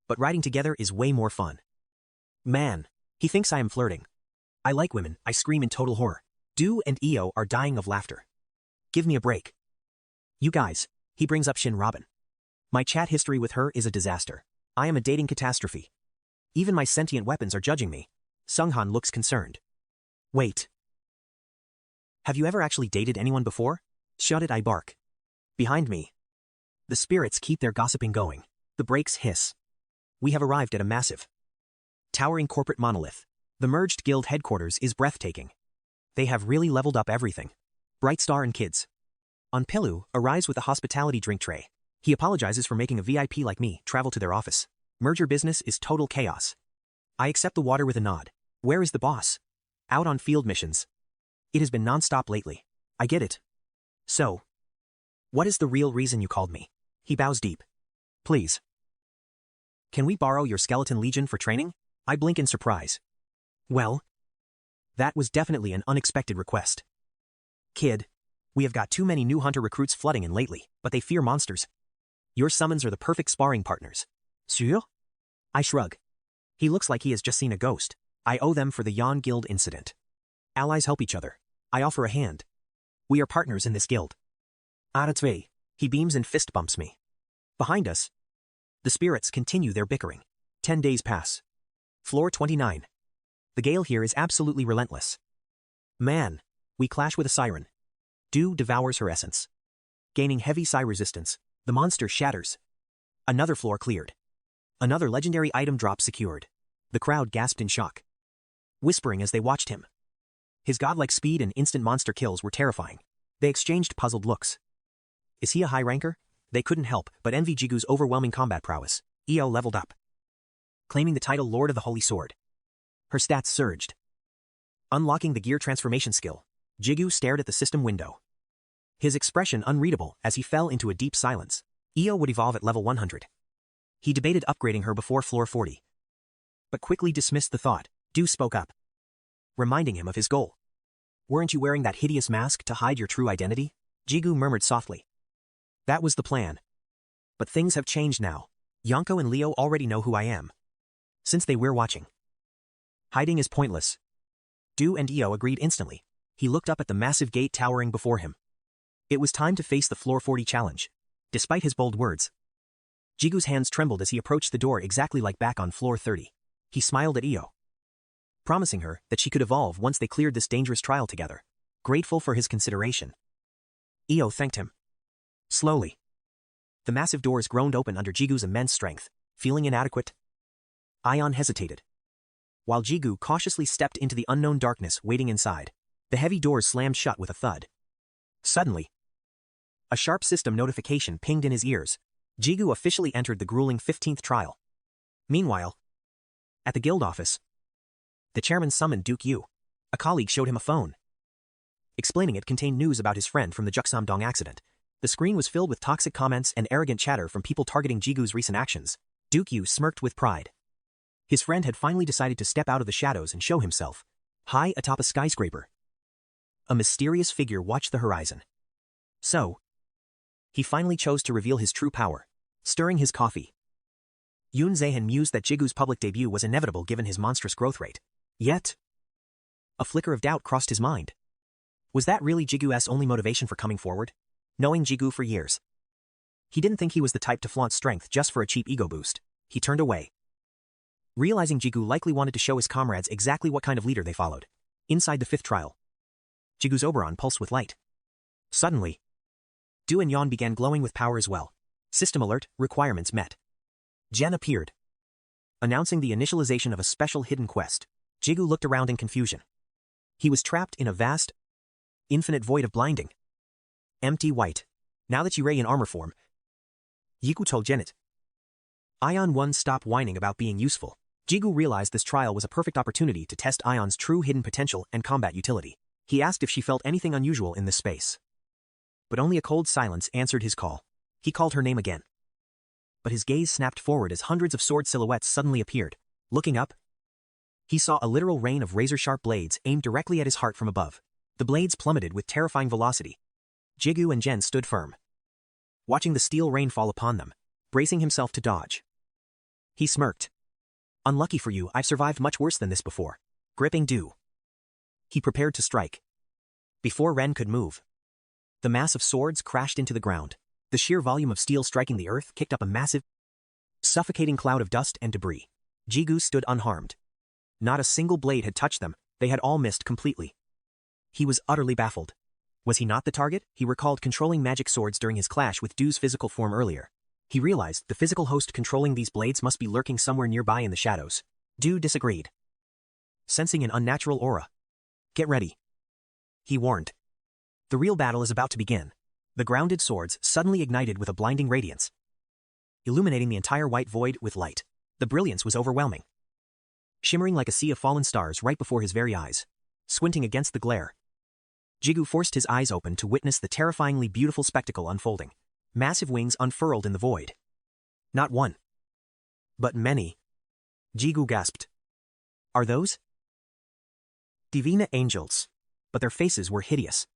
But riding together is way more fun. Man, he thinks I am flirting. I like women, I scream in total horror. Du and 𝐆𝐿 are dying of laughter. Give me a break. You guys, he brings up Shin Robin. My chat history with her is a disaster. I am a dating catastrophe. Even my sentient weapons are judging me. Sung Han looks concerned. Wait. Have you ever actually dated anyone before? Shut it, I bark. Behind me, the spirits keep their gossiping going. The brakes hiss. We have arrived at a massive, towering corporate monolith. The merged guild headquarters is breathtaking. They have really leveled up everything. Bright Star and kids. On Pilu arrives with a hospitality drink tray. He apologizes for making a VIP like me travel to their office. Merger business is total chaos. I accept the water with a nod. Where is the boss? Out on field missions. It has been non-stop lately. I get it. So, what is the real reason you called me? He bows deep. Please. Can we borrow your skeleton legion for training? I blink in surprise. Well, that was definitely an unexpected request. Kid, we have got too many new hunter recruits flooding in lately, but they fear monsters. Your summons are the perfect sparring partners. Sûr? I shrug. He looks like he has just seen a ghost. I owe them for the Yon Guild incident. Allies help each other. I offer a hand. We are partners in this guild. Aratzvei. He beams and fist bumps me. Behind us, the spirits continue their bickering. 10 days pass. Floor 29. The gale here is absolutely relentless. Man, we clash with a siren. Du devours her essence. Gaining heavy psi resistance, the monster shatters. Another floor cleared. Another legendary item drop secured. The crowd gasped in shock, whispering as they watched him. His godlike speed and instant monster kills were terrifying. They exchanged puzzled looks. Is he a high ranker? They couldn't help but envy Jigu's overwhelming combat prowess. 𝐆𝐿 leveled up, claiming the title Lord of the Holy Sword. Her stats surged. Unlocking the gear transformation skill, Jigu stared at the system window, his expression unreadable as he fell into a deep silence. 𝐆𝐿 would evolve at level 100. He debated upgrading her before floor 40, but quickly dismissed the thought. Du spoke up, reminding him of his goal. Weren't you wearing that hideous mask to hide your true identity? Jigu murmured softly. That was the plan. But things have changed now. Yonko and Leo already know who I am, since they were watching. Hiding is pointless. Du and 𝐆𝐿 agreed instantly. He looked up at the massive gate towering before him. It was time to face the floor 40 challenge. Despite his bold words, Jigu's hands trembled as he approached the door, exactly like back on floor 30. He smiled at 𝐆𝐿, promising her that she could evolve once they cleared this dangerous trial together. Grateful for his consideration, 𝐆𝐿 thanked him. Slowly, the massive doors groaned open under Jigu's immense strength. Feeling inadequate, Ion hesitated, while Jigu cautiously stepped into the unknown darkness waiting inside. The heavy doors slammed shut with a thud. Suddenly, a sharp system notification pinged in his ears. Jigu officially entered the grueling 15th trial. Meanwhile, at the guild office, the chairman summoned Duke Yu. A colleague showed him a phone, explaining it contained news about his friend from the Juksamdong accident. The screen was filled with toxic comments and arrogant chatter from people targeting Jigu's recent actions. Duke Yu smirked with pride. His friend had finally decided to step out of the shadows and show himself. High atop a skyscraper, a mysterious figure watched the horizon. So, he finally chose to reveal his true power. Stirring his coffee, Yoon Zaehan mused that Jigu's public debut was inevitable given his monstrous growth rate. Yet, A flicker of doubt crossed his mind. Was that really Jigu's only motivation for coming forward? Knowing Jigu for years, he didn't think he was the type to flaunt strength just for a cheap ego boost. He turned away, realizing Jigu likely wanted to show his comrades exactly what kind of leader they followed. Inside the fifth trial, Jigu's Oberon pulsed with light. Suddenly, Du and Yan began glowing with power as well. System alert, requirements met. Jen appeared, announcing the initialization of a special hidden quest. Jigu looked around in confusion. He was trapped in a vast, infinite void of blinding, empty white. Now that Ray in armor form, Jigu told Janet. Ion 1 stopped whining about being useful. Jigu realized this trial was a perfect opportunity to test Ion's true hidden potential and combat utility. He asked if she felt anything unusual in this space. But only a cold silence answered his call. He called her name again. But his gaze snapped forward as hundreds of sword silhouettes suddenly appeared. Looking up, he saw a literal rain of razor-sharp blades aimed directly at his heart from above. The blades plummeted with terrifying velocity. Jigu and Jen stood firm, watching the steel rain fall upon them, bracing himself to dodge. He smirked. Unlucky for you, I've survived much worse than this before. Gripping Du, he prepared to strike. Before Ren could move, the mass of swords crashed into the ground. The sheer volume of steel striking the earth kicked up a massive, suffocating cloud of dust and debris. Jigu stood unharmed. Not a single blade had touched them, they had all missed completely. He was utterly baffled. Was he not the target? He recalled controlling magic swords during his clash with Du's physical form earlier. He realized the physical host controlling these blades must be lurking somewhere nearby in the shadows. Du disagreed, sensing an unnatural aura. Get ready, he warned. The real battle is about to begin. The grounded swords suddenly ignited with a blinding radiance, illuminating the entire white void with light. The brilliance was overwhelming, shimmering like a sea of fallen stars right before his very eyes. Squinting against the glare, Jigu forced his eyes open to witness the terrifyingly beautiful spectacle unfolding. Massive wings unfurled in the void. Not one, but many. Jigu gasped. Are those Divina angels? But their faces were hideous.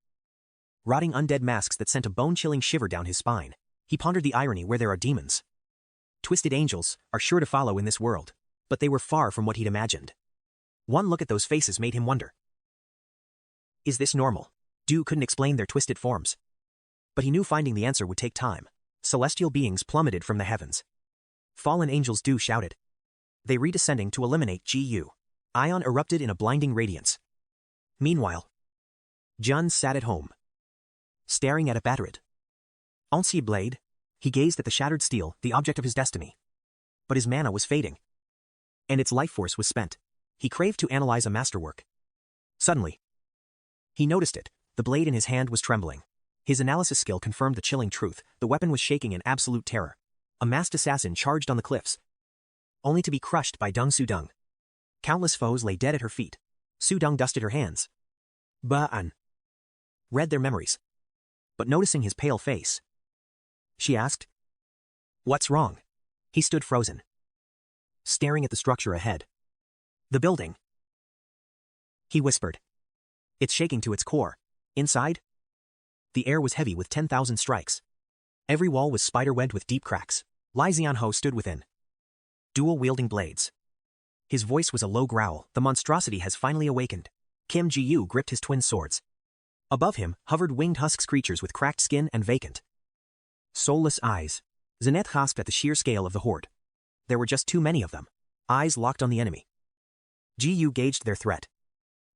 Rotting undead masks that sent a bone-chilling shiver down his spine. He pondered the irony where there are demons. Twisted angels are sure to follow in this world, but they were far from what he'd imagined. One look at those faces made him wonder. Is this normal? Du couldn't explain their twisted forms, but he knew finding the answer would take time. Celestial beings plummeted from the heavens. Fallen angels, Du shouted. They redescending to eliminate Gu. Ion erupted in a blinding radiance. Meanwhile, Jun sat at home, staring at a battered, ancien blade. He gazed at the shattered steel, the object of his destiny. But his mana was fading, and its life force was spent. He craved to analyze a masterwork. Suddenly, he noticed it. The blade in his hand was trembling. His analysis skill confirmed the chilling truth. The weapon was shaking in absolute terror. A masked assassin charged on the cliffs, only to be crushed by Deng Sudong. Countless foes lay dead at her feet. Sudong dusted her hands. Ba'an read their memories. But noticing his pale face, she asked, "What's wrong?" He stood frozen, staring at the structure ahead. The building, he whispered. It's shaking to its core. Inside, the air was heavy with 10,000 strikes. Every wall was spider-webbed with deep cracks. Lai Xianho stood within, dual-wielding blades. His voice was a low growl. The monstrosity has finally awakened. Kim Ji-yu gripped his twin swords. Above him hovered winged husks, creatures with cracked skin and vacant, soulless eyes. Zenet gasped at the sheer scale of the horde. There were just too many of them. Eyes locked on the enemy. Ji-yu gauged their threat.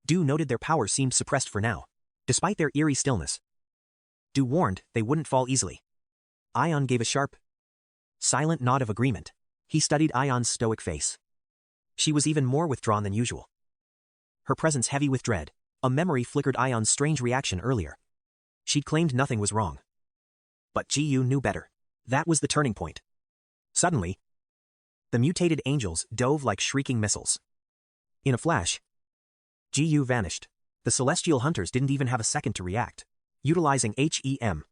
Du noted their power seemed suppressed for now, despite their eerie stillness. Du warned they wouldn't fall easily. Ion gave a sharp, silent nod of agreement. He studied Ion's stoic face. She was even more withdrawn than usual, her presence heavy with dread. A memory flickered Ion's strange reaction earlier. She'd claimed nothing was wrong. But Ji-yu knew better. That was the turning point. Suddenly, the mutated angels dove like shrieking missiles. In a flash, Ji-yu vanished. The celestial hunters didn't even have a second to react. Utilizing HEM,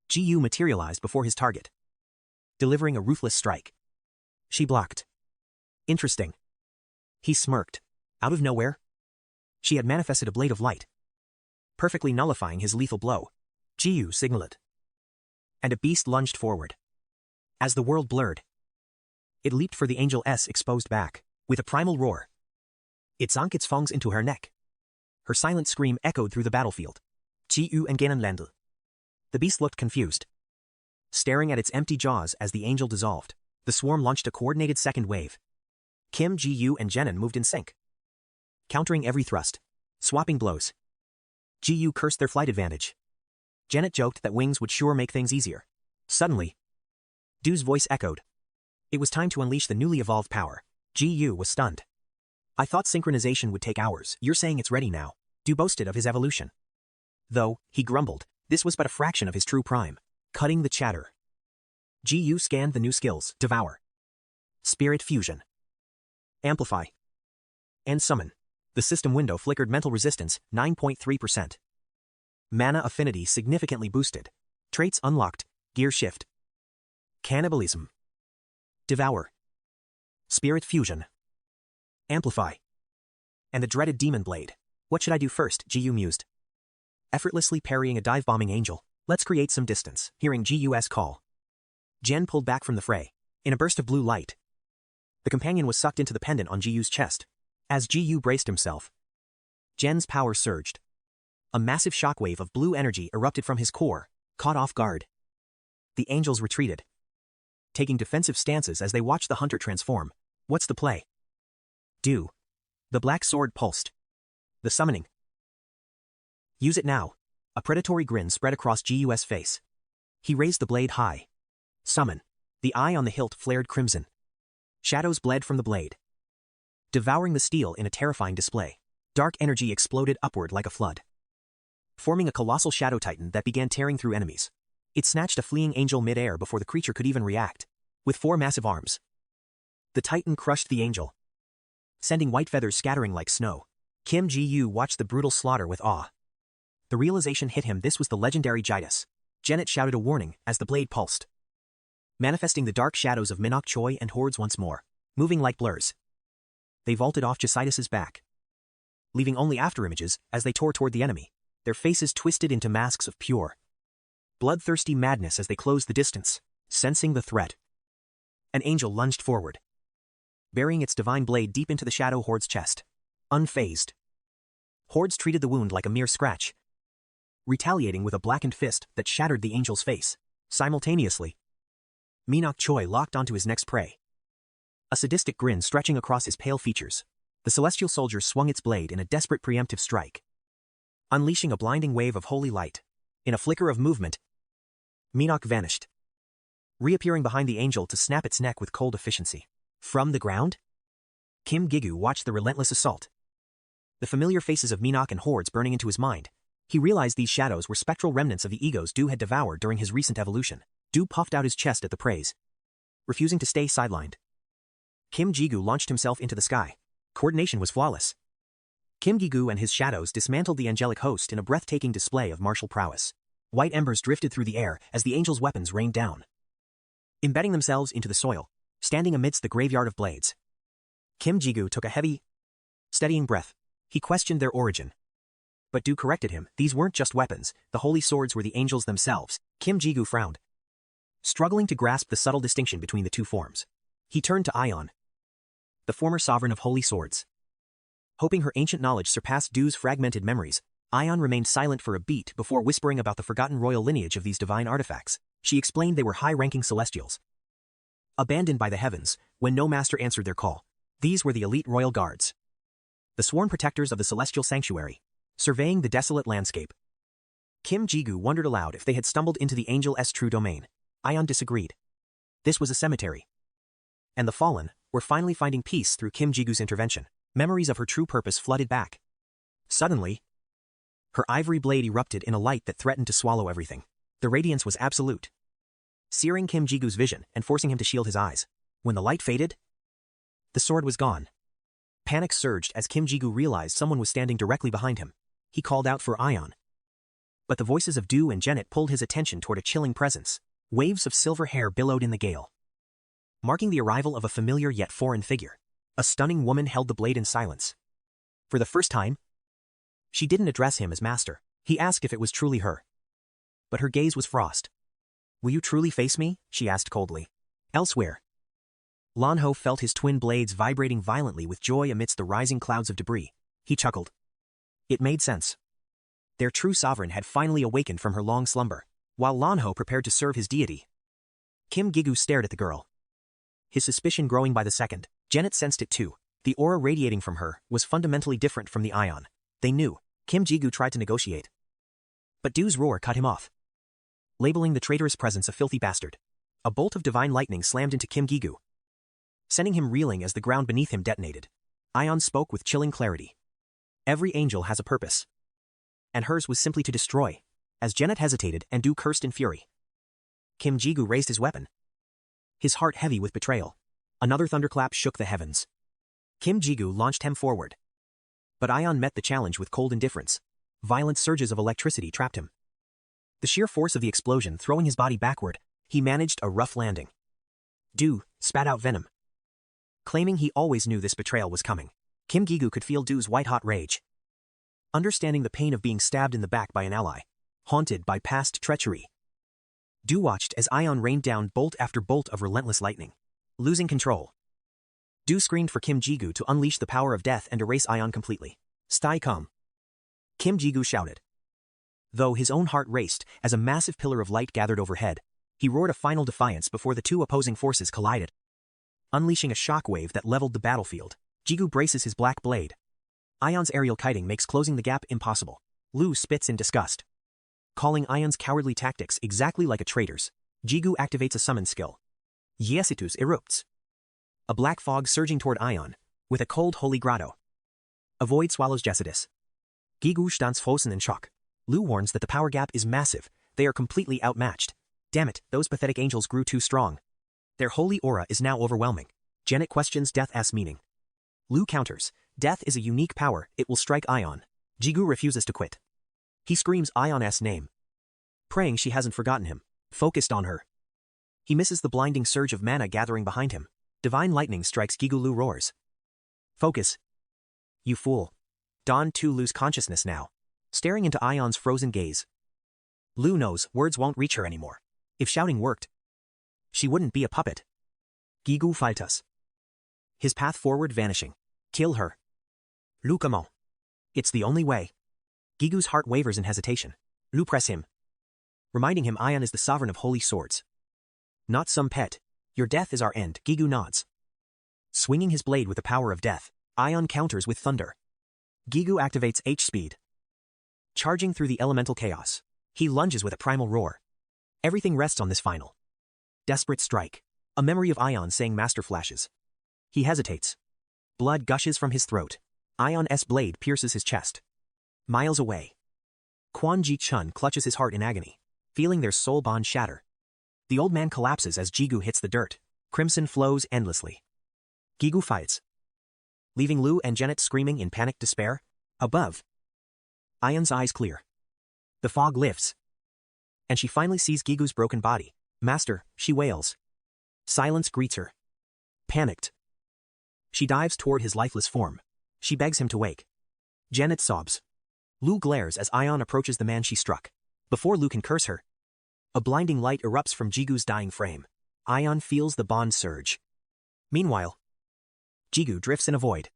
Ji-yu materialized before his target, delivering a ruthless strike. She blocked. Interesting. He smirked. Out of nowhere, she had manifested a blade of light, perfectly nullifying his lethal blow. Ji-yu signaled, and a beast lunged forward. As the world blurred, it leaped for the angel's exposed back. With a primal roar, it sunk its fangs into her neck, Her silent scream echoed through the battlefield. 𝐃𝐄𝐋𝐈𝐕𝐄𝐑. The beast looked confused, staring at its empty jaws as the angel dissolved. The swarm launched a coordinated second wave. Kim, Jigu, and Jenin moved in sync, countering every thrust, swapping blows. Jigu cursed their flight advantage. Janet joked that wings would sure make things easier. Suddenly, Du's voice echoed. It was time to unleash the newly evolved power. Jigu was stunned. I thought synchronization would take hours. You're saying it's ready now. Du boasted of his evolution. Though, he grumbled, this was but a fraction of his true prime. Cutting the chatter. Jigu scanned the new skills: Devour, Spirit Fusion, Amplify, and Summon. The system window flickered. Mental resistance, 9.3%. Mana affinity significantly boosted. Traits unlocked: Gear Shift, Cannibalism, Devour, Spirit Fusion, Amplify, and the dreaded Demon Blade. What should I do first? Jigu mused. Effortlessly parrying a dive-bombing angel. Let's create some distance. Hearing Jiu's call, Jen pulled back from the fray. In a burst of blue light, the companion was sucked into the pendant on Jiu's chest. As Jiu braced himself, Jen's power surged. A massive shockwave of blue energy erupted from his core. Caught off guard, the angels retreated, taking defensive stances as they watched the hunter transform. What's the play? Du. The black sword pulsed. The summoning. Use it now. A predatory grin spread across Jiu's face. He raised the blade high. Summon. The eye on the hilt flared crimson. Shadows bled from the blade, devouring the steel in a terrifying display. Dark energy exploded upward like a flood, forming a colossal shadow titan that began tearing through enemies. It snatched a fleeing angel mid-air before the creature could even react. With 4 massive arms, the titan crushed the angel, sending white feathers scattering like snow. Kim Jiu watched the brutal slaughter with awe. The realization hit him: this was the legendary Jitus. Janet shouted a warning as the blade pulsed, manifesting the dark shadows of Manhwa Choi and hordes once more. Moving like blurs, they vaulted off Jitus's back, leaving only afterimages as they tore toward the enemy, their faces twisted into masks of pure, bloodthirsty madness as they closed the distance. Sensing the threat, an angel lunged forward, burying its divine blade deep into the shadow horde's chest. Unfazed, hordes treated the wound like a mere scratch, retaliating with a blackened fist that shattered the angel's face. Simultaneously, Manhwa Choi locked onto his next prey, a sadistic grin stretching across his pale features. The celestial soldier swung its blade in a desperate preemptive strike, unleashing a blinding wave of holy light. In a flicker of movement, Manhwa vanished, reappearing behind the angel to snap its neck with cold efficiency. From the ground, Kim Jigu watched the relentless assault, the familiar faces of Manhwa and hordes burning into his mind. He realized these shadows were spectral remnants of the egos Du had devoured during his recent evolution. Du puffed out his chest at the praise, refusing to stay sidelined. Kim Jigu launched himself into the sky. Coordination was flawless. Kim Jigu and his shadows dismantled the angelic host in a breathtaking display of martial prowess. White embers drifted through the air as the angel's weapons rained down, embedding themselves into the soil, standing amidst the graveyard of blades. Kim Jigu took a heavy, steadying breath. He questioned their origin, but Du corrected him. These weren't just weapons, the holy swords were the angels themselves. Kim Jigu frowned, struggling to grasp the subtle distinction between the two forms. He turned to Ion, the former sovereign of holy swords. Hoping her ancient knowledge surpassed Du's fragmented memories, Ion remained silent for a beat before whispering about the forgotten royal lineage of these divine artifacts. She explained they were high-ranking celestials, abandoned by the heavens when no master answered their call. These were the elite royal guards, the sworn protectors of the celestial sanctuary. Surveying the desolate landscape, Kim Jigu wondered aloud if they had stumbled into the angel's true domain. Ion disagreed. This was a cemetery, and the fallen were finally finding peace through Kim Jigu's intervention. Memories of her true purpose flooded back. Suddenly, her ivory blade erupted in a light that threatened to swallow everything. The radiance was absolute, searing Kim Jigu's vision and forcing him to shield his eyes. When the light faded, the sword was gone. Panic surged as Kim Jigu realized someone was standing directly behind him. He called out for Ion, but the voices of Du and Janet pulled his attention toward a chilling presence. Waves of silver hair billowed in the gale, marking the arrival of a familiar yet foreign figure. A stunning woman held the blade in silence. For the first time, she didn't address him as master. He asked if it was truly her, but her gaze was frost. Will you truly face me? She asked coldly. Elsewhere, Lanho felt his twin blades vibrating violently with joy amidst the rising clouds of debris. He chuckled. It made sense. Their true sovereign had finally awakened from her long slumber, while Lanho prepared to serve his deity. Kim-Jigu stared at the girl, his suspicion growing by the second. Janet sensed it too. The aura radiating from her was fundamentally different from the ion. They knew. Kim-Jigu tried to negotiate, but Du's roar cut him off, labeling the traitorous presence a filthy bastard. A bolt of divine lightning slammed into Kim-Jigu, sending him reeling as the ground beneath him detonated. Ion spoke with chilling clarity. Every angel has a purpose, and hers was simply to destroy. As Janet hesitated and Du cursed in fury, Kim-Jigu raised his weapon, his heart heavy with betrayal. Another thunderclap shook the heavens. Kim-Jigu launched him forward, but Ion met the challenge with cold indifference. Violent surges of electricity trapped him. The sheer force of the explosion throwing his body backward, he managed a rough landing. Du spat out venom, claiming he always knew this betrayal was coming. Kim-Jigu could feel Du's white-hot rage, understanding the pain of being stabbed in the back by an ally, haunted by past treachery. Du watched as Ion rained down bolt after bolt of relentless lightning. Losing control, Du screamed for Kim-Jigu to unleash the power of death and erase Ion completely. "Stay calm," Kim-Jigu shouted. Though his own heart raced as a massive pillar of light gathered overhead, he roared a final defiance before the two opposing forces collided, unleashing a shockwave that leveled the battlefield. Jigu braces his black blade. Ion's aerial kiting makes closing the gap impossible. Lu spits in disgust, calling Ion's cowardly tactics exactly like a traitor's. Jigu activates a summon skill. 𝐆𝐎𝐃-𝐓𝐈𝐄𝐑. A black fog surging toward Ion, with a cold holy grotto. A void swallows Jessidus. Jigu stands frozen in shock. Lu warns that the power gap is massive. They are completely outmatched. Damn it, those pathetic angels grew too strong. Their holy aura is now overwhelming. Janet questions death's meaning. Lu counters, death is a unique power, it will strike Ion. Jigu refuses to quit. He screams Ion's name, praying she hasn't forgotten him, focused on her. He misses the blinding surge of mana gathering behind him. Divine lightning strikes Jigu. Lu roars, "Focus, you fool." Dawn too lose consciousness now, staring into Ion's frozen gaze. Lu knows words won't reach her anymore. If shouting worked, she wouldn't be a puppet. Jigu fight us. His path forward vanishing. Kill her. Lu, come on. It's the only way. Gigu's heart wavers in hesitation. Lu press him, reminding him Ion is the sovereign of holy swords, not some pet. Your death is our end. Jigu nods, swinging his blade with the power of death. Ion counters with thunder. Jigu activates H-speed, charging through the elemental chaos. He lunges with a primal roar. Everything rests on this final desperate strike. A memory of Ion saying master flashes. He hesitates. Blood gushes from his throat. Ion's blade pierces his chest. Miles away, Quan Ji-chun clutches his heart in agony, feeling their soul bond shatter. The old man collapses as Jigu hits the dirt. Crimson flows endlessly. Jigu fights, leaving Lu and Janet screaming in panicked despair. Above, Ion's eyes clear. The fog lifts, and she finally sees Gigu's broken body. "Master," she wails. Silence greets her. Panicked, she dives toward his lifeless form. She begs him to wake. Janet sobs. Lu glares as Ion approaches the man she struck. Before Lu can curse her, a blinding light erupts from Jigu's dying frame. Ion feels the bond surge. Meanwhile, Jigu drifts in a void,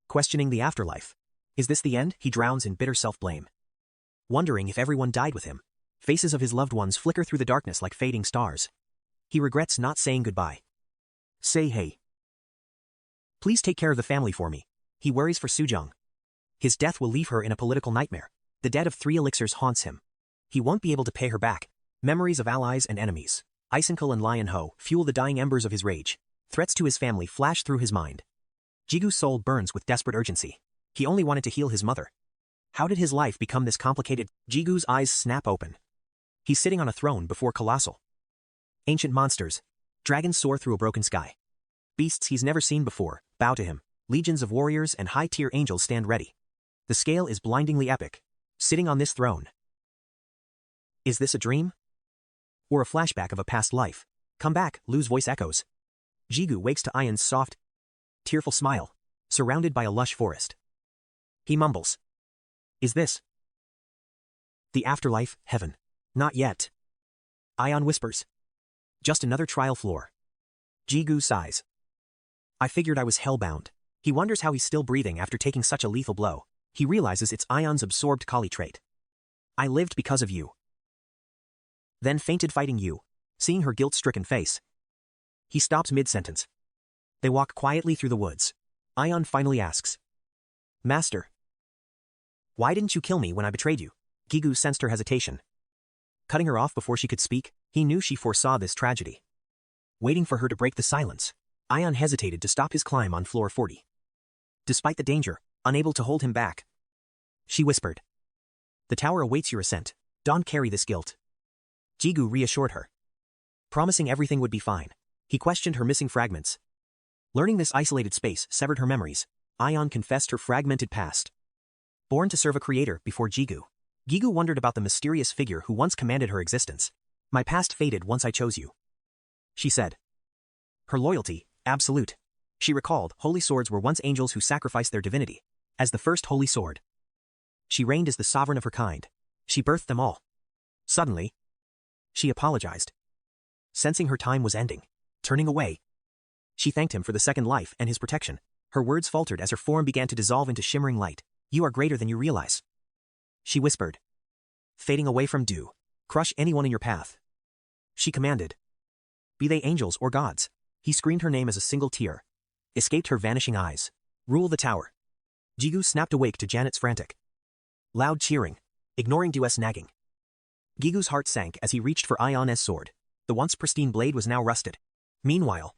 questioning the afterlife. Is this the end? He drowns in bitter self-blame, wondering if everyone died with him. Faces of his loved ones flicker through the darkness like fading stars. He regrets not saying goodbye. "Say hey. Please take care of the family for me." He worries for Sujong. His death will leave her in a political nightmare. The debt of 3 elixirs haunts him. He won't be able to pay her back. Memories of allies and enemies, Isenkel and Lion Ho, fuel the dying embers of his rage. Threats to his family flash through his mind. Jigu's soul burns with desperate urgency. He only wanted to heal his mother. How did his life become this complicated? Jigu's eyes snap open. He's sitting on a throne before colossal, ancient monsters. Dragons soar through a broken sky. Beasts he's never seen before bow to him. Legions of warriors and high-tier angels stand ready. The scale is blindingly epic. Sitting on this throne. Is this a dream? Or a flashback of a past life? Come back, Lu's voice echoes. Jigu wakes to Ion's soft, tearful smile, surrounded by a lush forest. He mumbles. Is this the afterlife, heaven? Not yet. Ion whispers. Just another trial floor. Jigu sighs. I figured I was hellbound. He wonders how he's still breathing after taking such a lethal blow. He realizes it's Ion's absorbed collie trait. I lived because of you. Then fainted fighting you, seeing her guilt-stricken face. He stops mid-sentence. They walk quietly through the woods. Ion finally asks, Master, why didn't you kill me when I betrayed you? Jigu sensed her hesitation. Cutting her off before she could speak, he knew she foresaw this tragedy. Waiting for her to break the silence, Ion hesitated to stop his climb on floor 40. Despite the danger, unable to hold him back, she whispered, The tower awaits your ascent. Don't carry this guilt. Jigu reassured her, promising everything would be fine. He questioned her missing fragments. Learning this isolated space severed her memories, Ion confessed her fragmented past. Born to serve a creator before Jigu, Jigu wondered about the mysterious figure who once commanded her existence. My past faded once I chose you, she said. Her loyalty, absolute. She recalled holy swords were once angels who sacrificed their divinity. As the first holy sword, she reigned as the sovereign of her kind. She birthed them all. Suddenly, she apologized. Sensing her time was ending, turning away, she thanked him for the second life and his protection. Her words faltered as her form began to dissolve into shimmering light. You are greater than you realize, she whispered. Fading away from dew. Crush anyone in your path, she commanded. Be they angels or gods. He screamed her name as a single tear escaped her vanishing eyes. Rule the tower. Jigu snapped awake to Janet's frantic, loud cheering, ignoring Du's nagging. Gigu's heart sank as he reached for Ion's sword. The once pristine blade was now rusted. Meanwhile,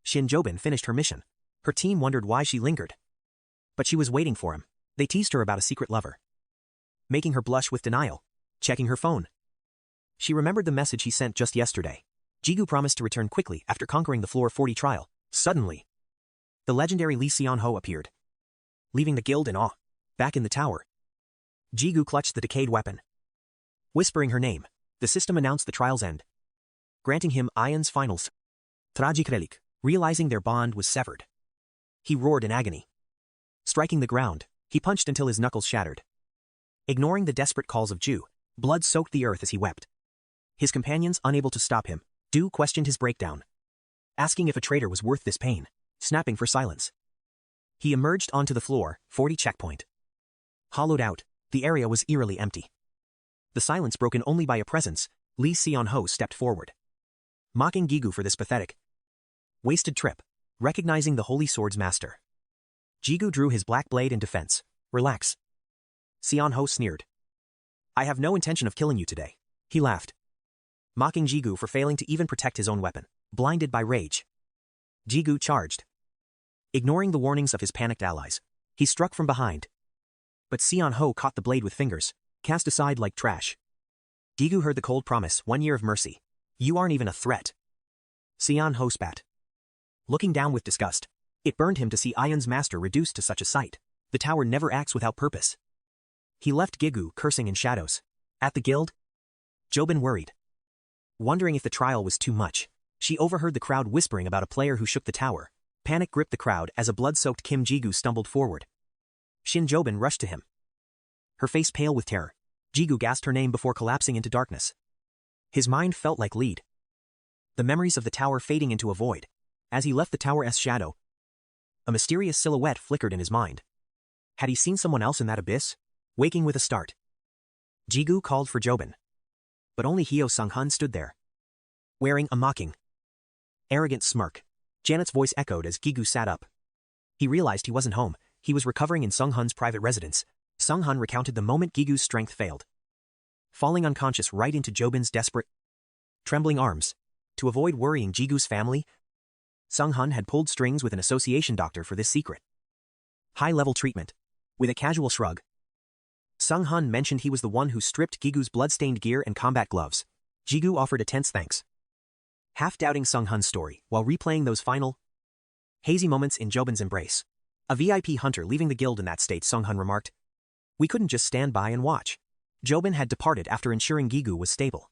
Shinjobin finished her mission. Her team wondered why she lingered. But she was waiting for him. They teased her about a secret lover, making her blush with denial, checking her phone. She remembered the message he sent just yesterday. Jigu promised to return quickly after conquering the floor 40 trial. Suddenly, the legendary Lee Seon-ho appeared, leaving the guild in awe. Back in the tower, Jigu clutched the decayed weapon. Whispering her name, the system announced the trial's end, granting him Ion's finals. Tragic relic. Realizing their bond was severed, he roared in agony. Striking the ground, he punched until his knuckles shattered. Ignoring the desperate calls of Ju, blood soaked the earth as he wept. His companions unable to stop him, Du questioned his breakdown, asking if a traitor was worth this pain, snapping for silence. He emerged onto the floor, 40 checkpoint. Hollowed out, the area was eerily empty. The silence broken only by a presence, Lee Seon-ho stepped forward, mocking Jigu for this pathetic, wasted trip, recognizing the holy sword's master. Jigu drew his black blade in defense. Relax. Seon-ho sneered. I have no intention of killing you today. He laughed, mocking Jigu for failing to even protect his own weapon. Blinded by rage, Jigu charged. Ignoring the warnings of his panicked allies, he struck from behind. But Seon-ho caught the blade with fingers, cast aside like trash. Jigu heard the cold promise, 1 year of mercy. You aren't even a threat. Seon-ho spat, looking down with disgust. It burned him to see Ion's master reduced to such a sight. The tower never acts without purpose. He left Jigu cursing in shadows. At the guild, Jobin worried, wondering if the trial was too much. She overheard the crowd whispering about a player who shook the tower. Panic gripped the crowd as a blood-soaked Kim Jigu stumbled forward. Shinjobin rushed to him, her face pale with terror. Jigu gasped her name before collapsing into darkness. His mind felt like lead, the memories of the tower fading into a void. As he left the tower's shadow, a mysterious silhouette flickered in his mind. Had he seen someone else in that abyss? Waking with a start, Jigu called for Jobin. But only Hyo Sung-hun stood there, wearing a mocking, arrogant smirk. Janet's voice echoed as Jigu sat up. He realized he wasn't home. He was recovering in Sung-hun's private residence. Sung-hun recounted the moment Gigu's strength failed, falling unconscious right into Jobin's desperate, trembling arms. To avoid worrying Jigu's family, Sung-hun had pulled strings with an association doctor for this secret high-level treatment. With a casual shrug, Sung-hun mentioned he was the one who stripped Gigu's blood-stained gear and combat gloves. Jigu offered a tense thanks, half-doubting Sung-hun's story while replaying those final, hazy moments in Jobin's embrace. A VIP hunter leaving the guild in that state, Sung-hun remarked. We couldn't just stand by and watch. Jobin had departed after ensuring Jigu was stable.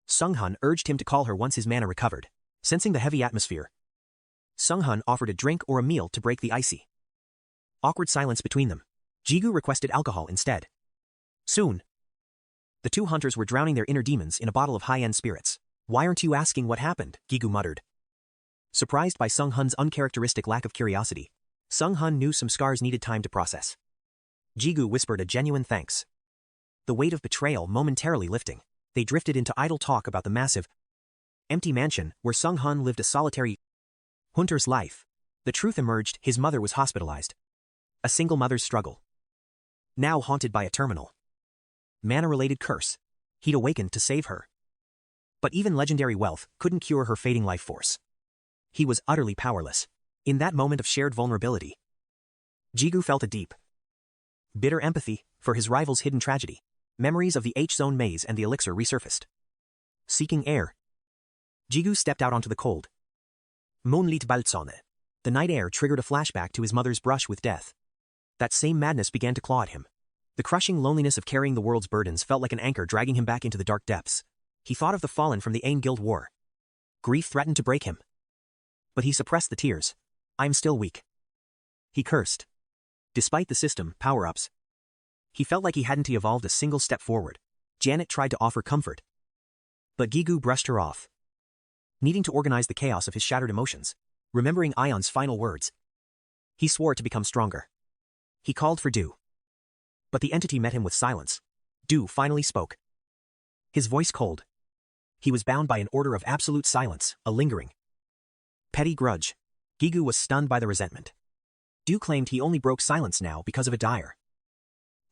Sung-hun urged him to call her once his mana recovered. Sensing the heavy atmosphere, Sung-hun offered a drink or a meal to break the icy, awkward silence between them. Jigu requested alcohol instead. Soon, the two hunters were drowning their inner demons in a bottle of high-end spirits. Why aren't you asking what happened? Jigu muttered. Surprised by Sung-hun's uncharacteristic lack of curiosity, Sung-hun knew some scars needed time to process. Jigu whispered a genuine thanks. The weight of betrayal momentarily lifting, they drifted into idle talk about the massive, empty mansion where Sung Hun lived a solitary hunter's life. The truth emerged: his mother was hospitalized. A single mother's struggle. Now haunted by a terminal mana-related curse. He'd awakened to save her. But even legendary wealth couldn't cure her fading life force. He was utterly powerless. In that moment of shared vulnerability, Jigu felt a deep, bitter empathy for his rival's hidden tragedy. Memories of the H-Zone maze and the elixir resurfaced. Seeking air, Jigu stepped out onto the cold, moonlit balzone. The night air triggered a flashback to his mother's brush with death. That same madness began to claw at him. The crushing loneliness of carrying the world's burdens felt like an anchor dragging him back into the dark depths. He thought of the fallen from the Aang Guild War. Grief threatened to break him. But he suppressed the tears. "I'm still weak," he cursed. Despite the system, power-ups, he felt like he hadn't evolved a single step forward. Janet tried to offer comfort, but Jigu brushed her off. Needing to organize the chaos of his shattered emotions, remembering Ion's final words, he swore to become stronger. He called for Du. But the entity met him with silence. Du finally spoke. His voice cold. He was bound by an order of absolute silence, a lingering, petty grudge. Jigu was stunned by the resentment. Du claimed he only broke silence now because of a dire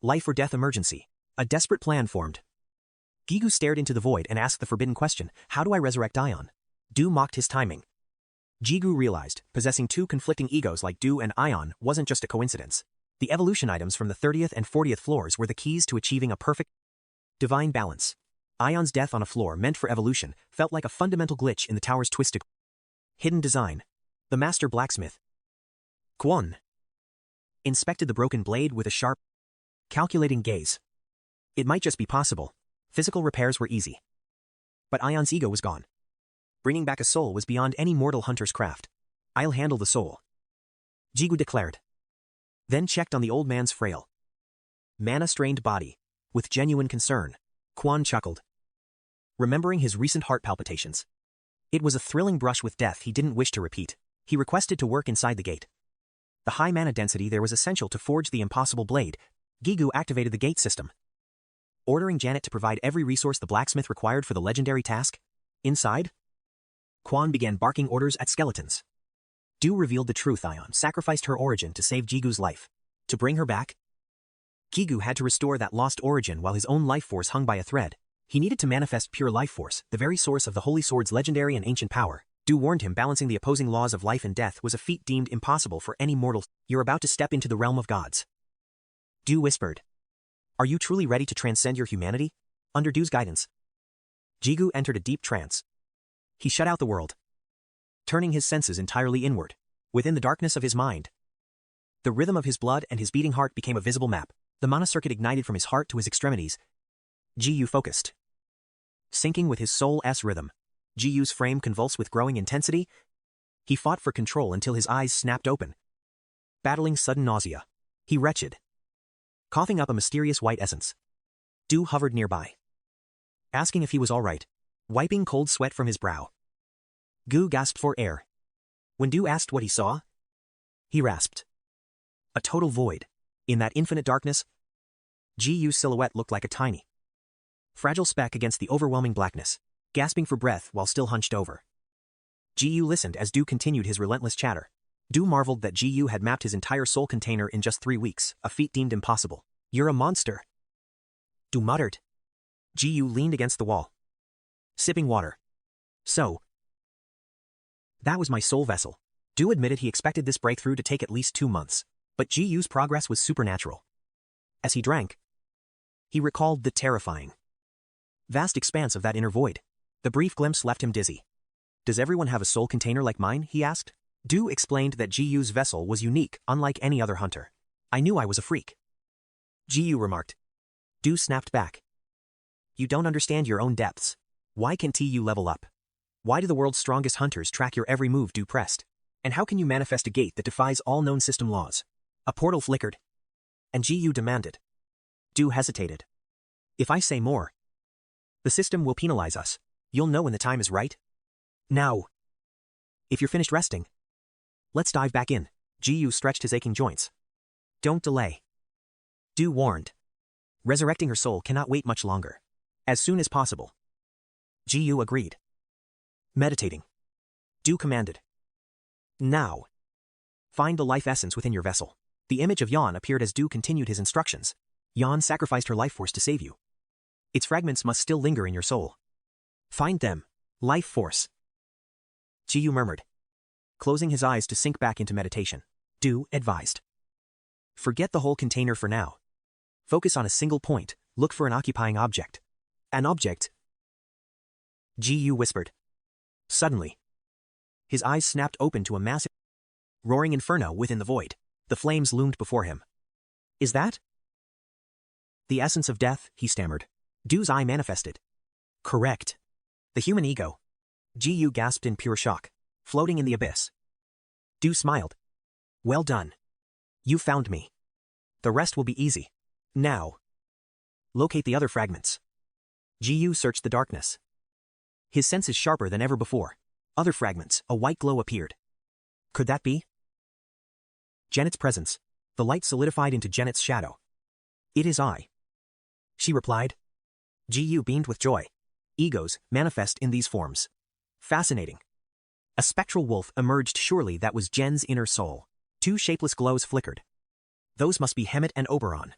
life-or-death emergency. A desperate plan formed. Jigu stared into the void and asked the forbidden question: "How do I resurrect Ion?" Du mocked his timing. Jigu realized, possessing two conflicting egos like Du and Ion wasn't just a coincidence. The evolution items from the 30th and 40th floors were the keys to achieving a perfect, divine balance. Ion's death on a floor meant for evolution felt like a fundamental glitch in the tower's twisted, hidden design. The master blacksmith, Kwon, inspected the broken blade with a sharp, calculating gaze. It might just be possible. Physical repairs were easy. But Ion's ego was gone. Bringing back a soul was beyond any mortal hunter's craft. "I'll handle the soul," Jigu declared. Then checked on the old man's frail, mana-strained body. With genuine concern, Kwon chuckled, remembering his recent heart palpitations. It was a thrilling brush with death he didn't wish to repeat. He requested to work inside the gate. The high mana density there was essential to forge the impossible blade. Jigu activated the gate system, ordering Janet to provide every resource the blacksmith required for the legendary task. Inside, Kwon began barking orders at skeletons. Du revealed the truth: Ion sacrificed her origin to save Jigu's life. To bring her back, Jigu had to restore that lost origin while his own life force hung by a thread. He needed to manifest pure life force, the very source of the Holy Sword's legendary and ancient power. Du warned him balancing the opposing laws of life and death was a feat deemed impossible for any mortal. "You're about to step into the realm of gods," Du whispered. "Are you truly ready to transcend your humanity?" Under Du's guidance, Jigu entered a deep trance. He shut out the world, turning his senses entirely inward. Within the darkness of his mind, the rhythm of his blood and his beating heart became a visible map. The mana circuit ignited from his heart to his extremities. Jigu focused, syncing with his soul's rhythm. Jigu's frame convulsed with growing intensity. He fought for control until his eyes snapped open, battling sudden nausea. He retched, coughing up a mysterious white essence. Du hovered nearby, asking if he was all right, wiping cold sweat from his brow. Gu gasped for air. When Du asked what he saw, he rasped, "A total void." In that infinite darkness, Jigu's silhouette looked like a tiny, fragile speck against the overwhelming blackness, gasping for breath while still hunched over. Jigu listened as Du continued his relentless chatter. Du marveled that Jigu had mapped his entire soul container in just 3 weeks, a feat deemed impossible. "You're a monster," Du muttered. Jigu leaned against the wall, sipping water. "So, that was my soul vessel." Du admitted he expected this breakthrough to take at least 2 months, but Jigu's progress was supernatural. As he drank, he recalled the terrifying, vast expanse of that inner void. The brief glimpse left him dizzy. "Does everyone have a soul container like mine?" he asked. Du explained that Jigu's vessel was unique, unlike any other hunter. "I knew I was a freak," Jigu remarked. Du snapped back. "You don't understand your own depths. Why can't you level up? Why do the world's strongest hunters track your every move?" Du pressed. "And how can you manifest a gate that defies all known system laws?" A portal flickered, and Jigu demanded. Du hesitated. "If I say more, the system will penalize us. You'll know when the time is right. Now, if you're finished resting, let's dive back in." Jigu stretched his aching joints. "Don't delay." Du warned. Resurrecting her soul cannot wait much longer. As soon as possible. Jigu agreed. Meditating. Du commanded. Now. Find the life essence within your vessel. The image of Yan appeared as Du continued his instructions. Yan sacrificed her life force to save you. Its fragments must still linger in your soul. Find them. Life force. Jigu murmured, closing his eyes to sink back into meditation. Du advised. Forget the whole container for now. Focus on a single point, look for an occupying object. An object? Jigu whispered. Suddenly, his eyes snapped open to a massive, roaring inferno within the void. The flames loomed before him. Is that? The essence of death, he stammered. Du's eye manifested. Correct. The human ego. Jigu gasped in pure shock, floating in the abyss. Du smiled. Well done. You found me. The rest will be easy. Now. Locate the other fragments. Jigu searched the darkness. His senses sharper than ever before. Other fragments, a white glow appeared. Could that be? Janet's presence. The light solidified into Janet's shadow. It is I. She replied. Jigu beamed with joy. Egos manifest in these forms. Fascinating. A spectral wolf emerged. Surely that was Jen's inner soul. Two shapeless glows flickered. Those must be 𝐵𝐻𝐃 and 𝐵𝐿𝐵.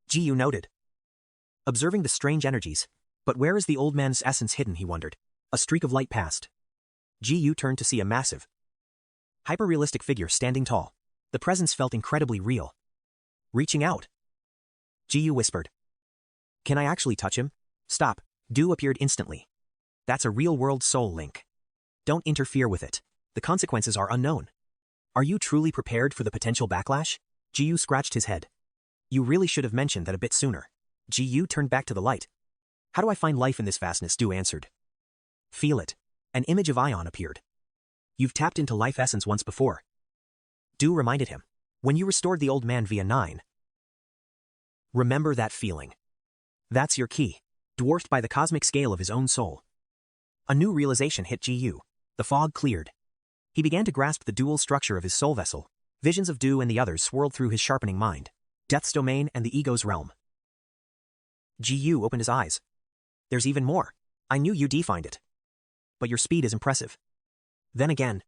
Jigu noted. Observing the strange energies. But where is the old man's essence hidden, he wondered. A streak of light passed. Jigu turned to see a massive, hyper-realistic figure standing tall. The presence felt incredibly real. Reaching out. Jigu whispered. Can I actually touch him? Stop. Du appeared instantly. That's a real-world soul link. Don't interfere with it. The consequences are unknown. Are you truly prepared for the potential backlash? Jigu scratched his head. You really should have mentioned that a bit sooner. Jigu turned back to the light. How do I find life in this vastness? Du answered. Feel it. An image of Ion appeared. You've tapped into life essence once before. Du reminded him. When you restored the old man via 9. Remember that feeling. That's your key. Dwarfed by the cosmic scale of his own soul. A new realization hit Jigu. The fog cleared. He began to grasp the dual structure of his soul vessel. Visions of Du and the others swirled through his sharpening mind. Death's domain and the ego's realm. Jigu opened his eyes. There's even more. I knew you'd find it. But your speed is impressive. Then again,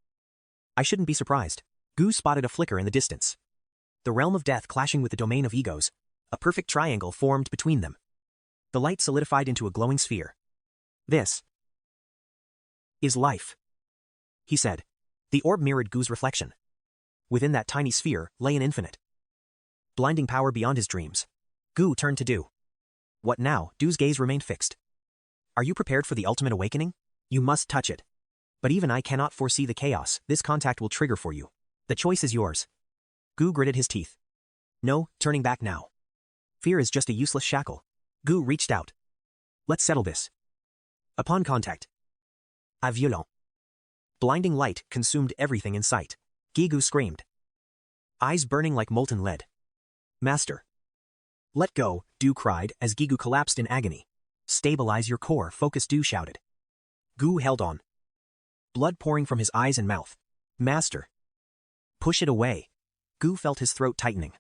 I shouldn't be surprised. Gu spotted a flicker in the distance. The realm of death clashing with the domain of egos. A perfect triangle formed between them. The light solidified into a glowing sphere. This is life, he said. The orb mirrored Gu's reflection. Within that tiny sphere lay an infinite, blinding power beyond his dreams. Gu turned to Du. What now? Du's gaze remained fixed. Are you prepared for the ultimate awakening? You must touch it. But even I cannot foresee the chaos this contact will trigger for you. The choice is yours. Gu gritted his teeth. No, turning back now. Fear is just a useless shackle. Gu reached out. Let's settle this. Upon contact. 𝐵𝐿𝐵𝐄𝐑. Blinding light consumed everything in sight. Jigu screamed. Eyes burning like molten lead. Master. Let go, Du cried as Jigu collapsed in agony. Stabilize your core, focus, Du shouted. Gu held on. Blood pouring from his eyes and mouth. Master. Push it away. Gu felt his throat tightening.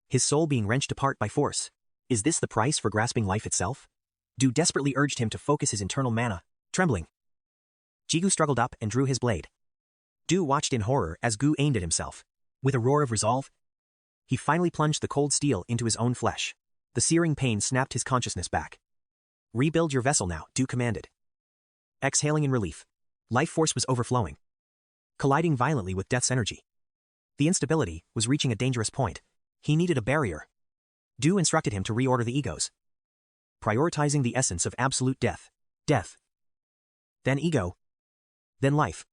His soul being wrenched apart by force. Is this the price for grasping life itself? Du desperately urged him to focus his internal mana, trembling. Jigu struggled up and drew his blade. Du watched in horror as Gu aimed at himself. With a roar of resolve, he finally plunged the cold steel into his own flesh. The searing pain snapped his consciousness back. Rebuild your vessel now, Du commanded. Exhaling in relief. Life force was overflowing, colliding violently with death's energy. The instability was reaching a dangerous point. He needed a barrier. Du instructed him to reorder the egos, prioritizing the essence of absolute death. Death. Then ego. Then life.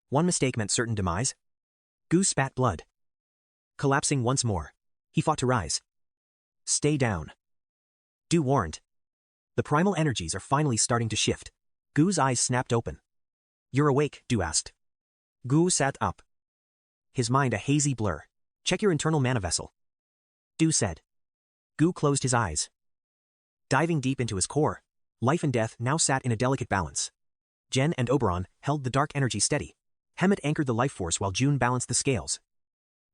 One mistake meant certain demise. Gu spat blood. Collapsing once more, he fought to rise. Stay down. Du warned. The primal energies are finally starting to shift. Gu's eyes snapped open. You're awake, Du asked. Gu sat up. His mind a hazy blur. Check your internal mana vessel. Du said. Gu closed his eyes. Diving deep into his core, life and death now sat in a delicate balance. Jen and Oberon held the dark energy steady. 𝐵𝐻𝐃 anchored the life force while June balanced the scales.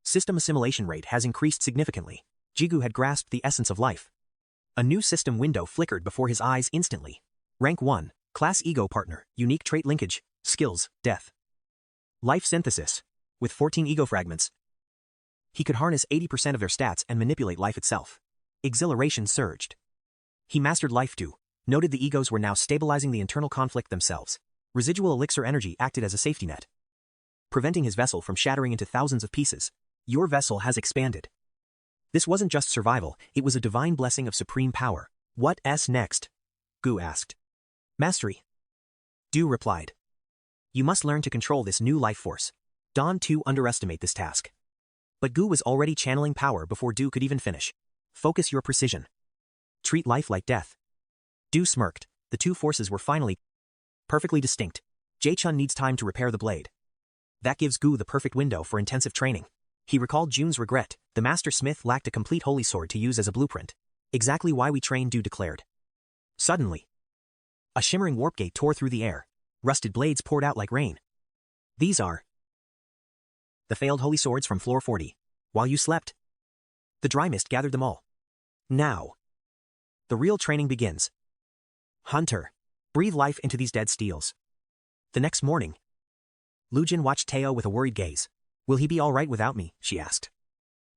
System assimilation rate has increased significantly. Jigu had grasped the essence of life. A new system window flickered before his eyes instantly. Rank 1, Class Ego Partner, Unique Trait Linkage, Skills, Death. Life Synthesis. With 14 ego fragments, he could harness 80% of their stats and manipulate life itself. Exhilaration surged. He mastered life too, noted the egos were now stabilizing the internal conflict themselves. Residual elixir energy acted as a safety net, preventing his vessel from shattering into thousands of pieces. Your vessel has expanded. This wasn't just survival, it was a divine blessing of supreme power. What's next? Gu asked. Mastery. Du replied. You must learn to control this new life force. Don't underestimate this task. But Gu was already channeling power before Du could even finish. Focus your precision. Treat life like death. Du smirked. The two forces were finally perfectly distinct. Jae-chun needs time to repair the blade. That gives Gu the perfect window for intensive training. He recalled Jun's regret. The master smith lacked a complete holy sword to use as a blueprint. Exactly why we trained, Du declared. Suddenly, a shimmering warp gate tore through the air. Rusted blades poured out like rain. These are the failed holy swords from floor 40. While you slept, the dry mist gathered them all. Now, the real training begins. Hunter, breathe life into these dead steels. The next morning, Lujin watched Teo with a worried gaze. Will he be all right without me? She asked.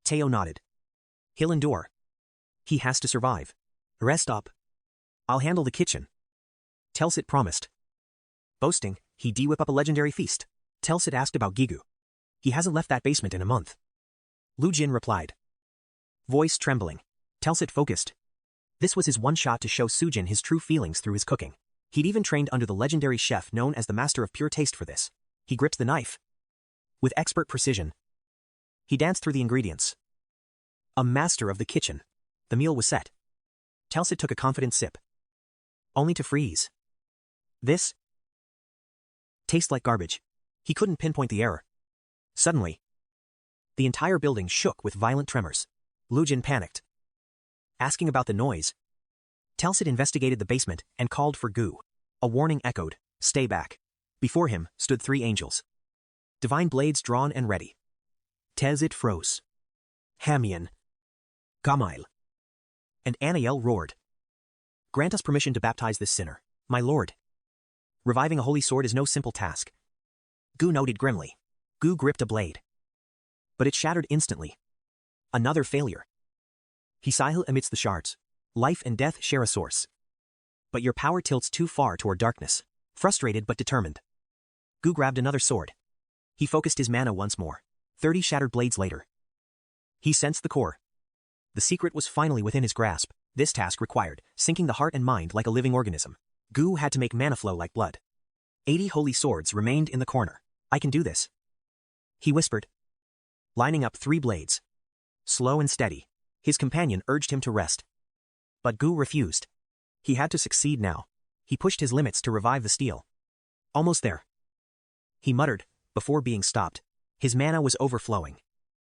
Teo nodded. He'll endure. He has to survive. Rest up. I'll handle the kitchen. Telsit promised. Boasting, he de-whip up a legendary feast. Telsit asked about Jigu. He hasn't left that basement in a month. Lujin replied. Voice trembling. Telsit focused. This was his one shot to show Sujin his true feelings through his cooking. He'd even trained under the legendary chef known as the Master of Pure Taste for this. He gripped the knife. With expert precision, he danced through the ingredients. A master of the kitchen. The meal was set. Telsit took a confident sip. Only to freeze. This tastes like garbage. He couldn't pinpoint the error. Suddenly, the entire building shook with violent tremors. Lujin panicked. Asking about the noise, Telsit investigated the basement and called for Gu. A warning echoed. Stay back. Before him stood 3 angels. Divine blades drawn and ready. Telsit froze. Hamian, Gamail, and Anael roared. Grant us permission to baptize this sinner, my lord. Reviving a holy sword is no simple task. Gu noted grimly. Gu gripped a blade. But it shattered instantly. Another failure. He sighed amidst the shards. Life and death share a source. But your power tilts too far toward darkness. Frustrated but determined, Gu grabbed another sword. He focused his mana once more. 30 shattered blades later, he sensed the core. The secret was finally within his grasp. This task required sinking the heart and mind like a living organism. Gu had to make mana flow like blood. 80 holy swords remained in the corner. I can do this, he whispered, lining up 3 blades. Slow and steady, his companion urged him to rest. But Gu refused. He had to succeed now. He pushed his limits to revive the steel. Almost there, he muttered, before being stopped. His mana was overflowing.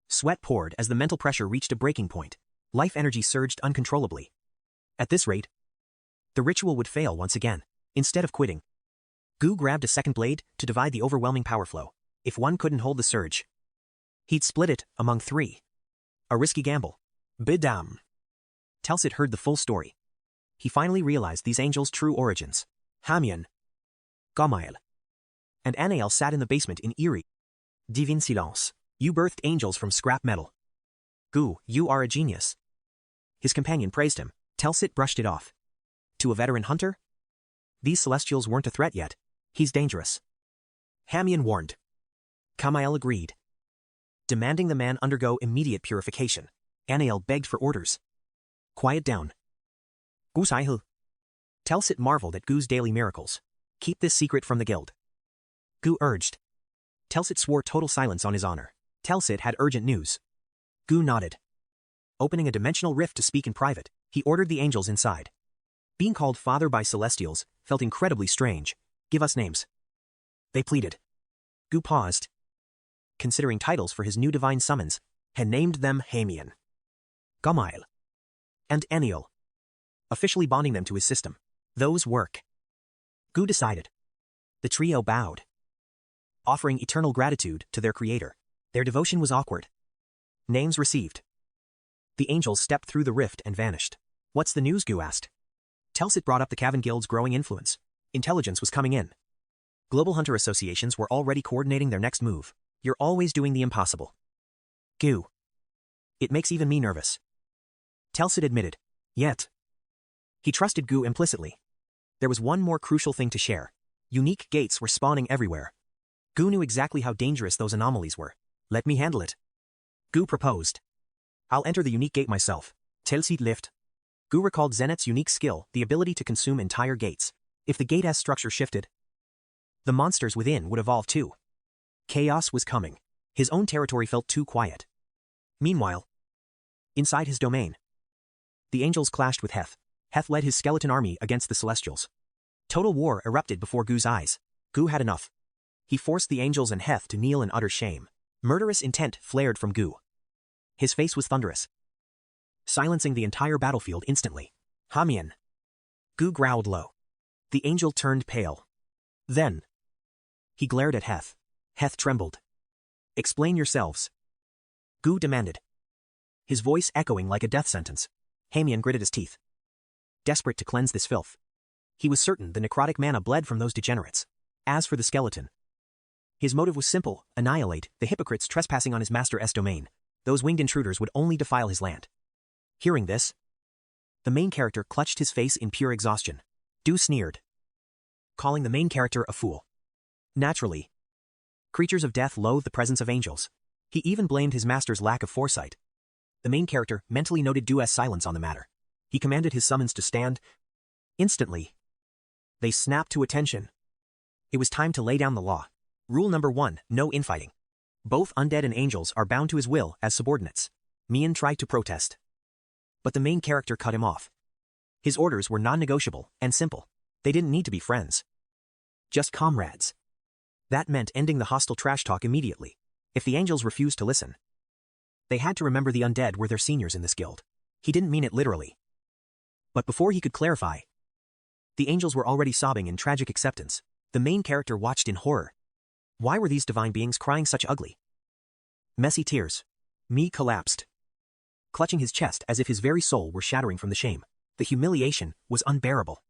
Sweat poured as the mental pressure reached a breaking point. Life energy surged uncontrollably. At this rate, the ritual would fail once again. Instead of quitting, Gu grabbed a second blade to divide the overwhelming power flow. If one couldn't hold the surge, he'd split it among 3. A risky gamble. Bidam. Telsit heard the full story. He finally realized these angels' true origins. Hamian, Gamail, and Anael sat in the basement in eerie, divin silence. You birthed angels from scrap metal. Gu, you are a genius. His companion praised him. Telsit brushed it off. To a veteran hunter, these celestials weren't a threat yet. He's dangerous, Hamian warned. Gamail agreed, demanding the man undergo immediate purification. Anael begged for orders. Quiet down, Gu Saihil. Telsit marveled at Gu's daily miracles. Keep this secret from the guild, Gu urged. Telsit swore total silence on his honor. Telsit had urgent news. Gu nodded. Opening a dimensional rift to speak in private, he ordered the angels inside. Being called father by celestials felt incredibly strange. Give us names, they pleaded. Gu paused, considering titles for his new divine summons, and named them Hamian, Gamail, and Anael, officially bonding them to his system. Those work, Gu decided. The trio bowed, offering eternal gratitude to their creator. Their devotion was awkward. Names received. The angels stepped through the rift and vanished. What's the news, Gu asked. 𝐃𝐄𝐋𝐈𝐕𝐄𝐑 brought up the Cavan Guild's growing influence. Intelligence was coming in. Global hunter associations were already coordinating their next move. You're always doing the impossible. Gu. It makes even me nervous. 𝐃𝐿SID admitted. Yet. He trusted Gu implicitly. There was one more crucial thing to share. Unique gates were spawning everywhere. Gu knew exactly how dangerous those anomalies were. Let me handle it. Gu proposed. I'll enter the unique gate myself. 𝐃𝐿SID lift. Gu recalled Zenith's unique skill, the ability to consume entire gates. If the gate's structure shifted, the monsters within would evolve too. Chaos was coming. His own territory felt too quiet. Meanwhile, inside his domain, the angels clashed with 𝐻𝐿. 𝐻𝐿 led his skeleton army against the Celestials. Total war erupted before Gu's eyes. Gu had enough. He forced the angels and 𝐻𝐿 to kneel in utter shame. Murderous intent flared from Gu. His face was thunderous, silencing the entire battlefield instantly. Hamian. Gu growled low. The angel turned pale. Then, he glared at 𝐻𝐿. 𝐻𝐿 trembled. Explain yourselves. Gu demanded, his voice echoing like a death sentence. Hamian gritted his teeth, desperate to cleanse this filth. He was certain the necrotic mana bled from those degenerates. As for the skeleton, his motive was simple: annihilate the hypocrites trespassing on his master's domain. Those winged intruders would only defile his land. Hearing this, the main character clutched his face in pure exhaustion. Gu sneered, calling the main character a fool. Naturally, creatures of death loathe the presence of angels. He even blamed his master's lack of foresight. The main character mentally noted Gu's silence on the matter. He commanded his summons to stand. Instantly, they snapped to attention. It was time to lay down the law. Rule number 1, no infighting. Both undead and angels are bound to his will as subordinates. Mian tried to protest, but the main character cut him off. His orders were non-negotiable and simple. They didn't need to be friends, just comrades. That meant ending the hostile trash talk immediately. If the angels refused to listen, they had to remember the undead were their seniors in this guild. He didn't mean it literally. But before he could clarify, the angels were already sobbing in tragic acceptance. The main character watched in horror. Why were these divine beings crying such ugly, messy tears? Mi collapsed, clutching his chest as if his very soul were shattering from the shame. The humiliation was unbearable.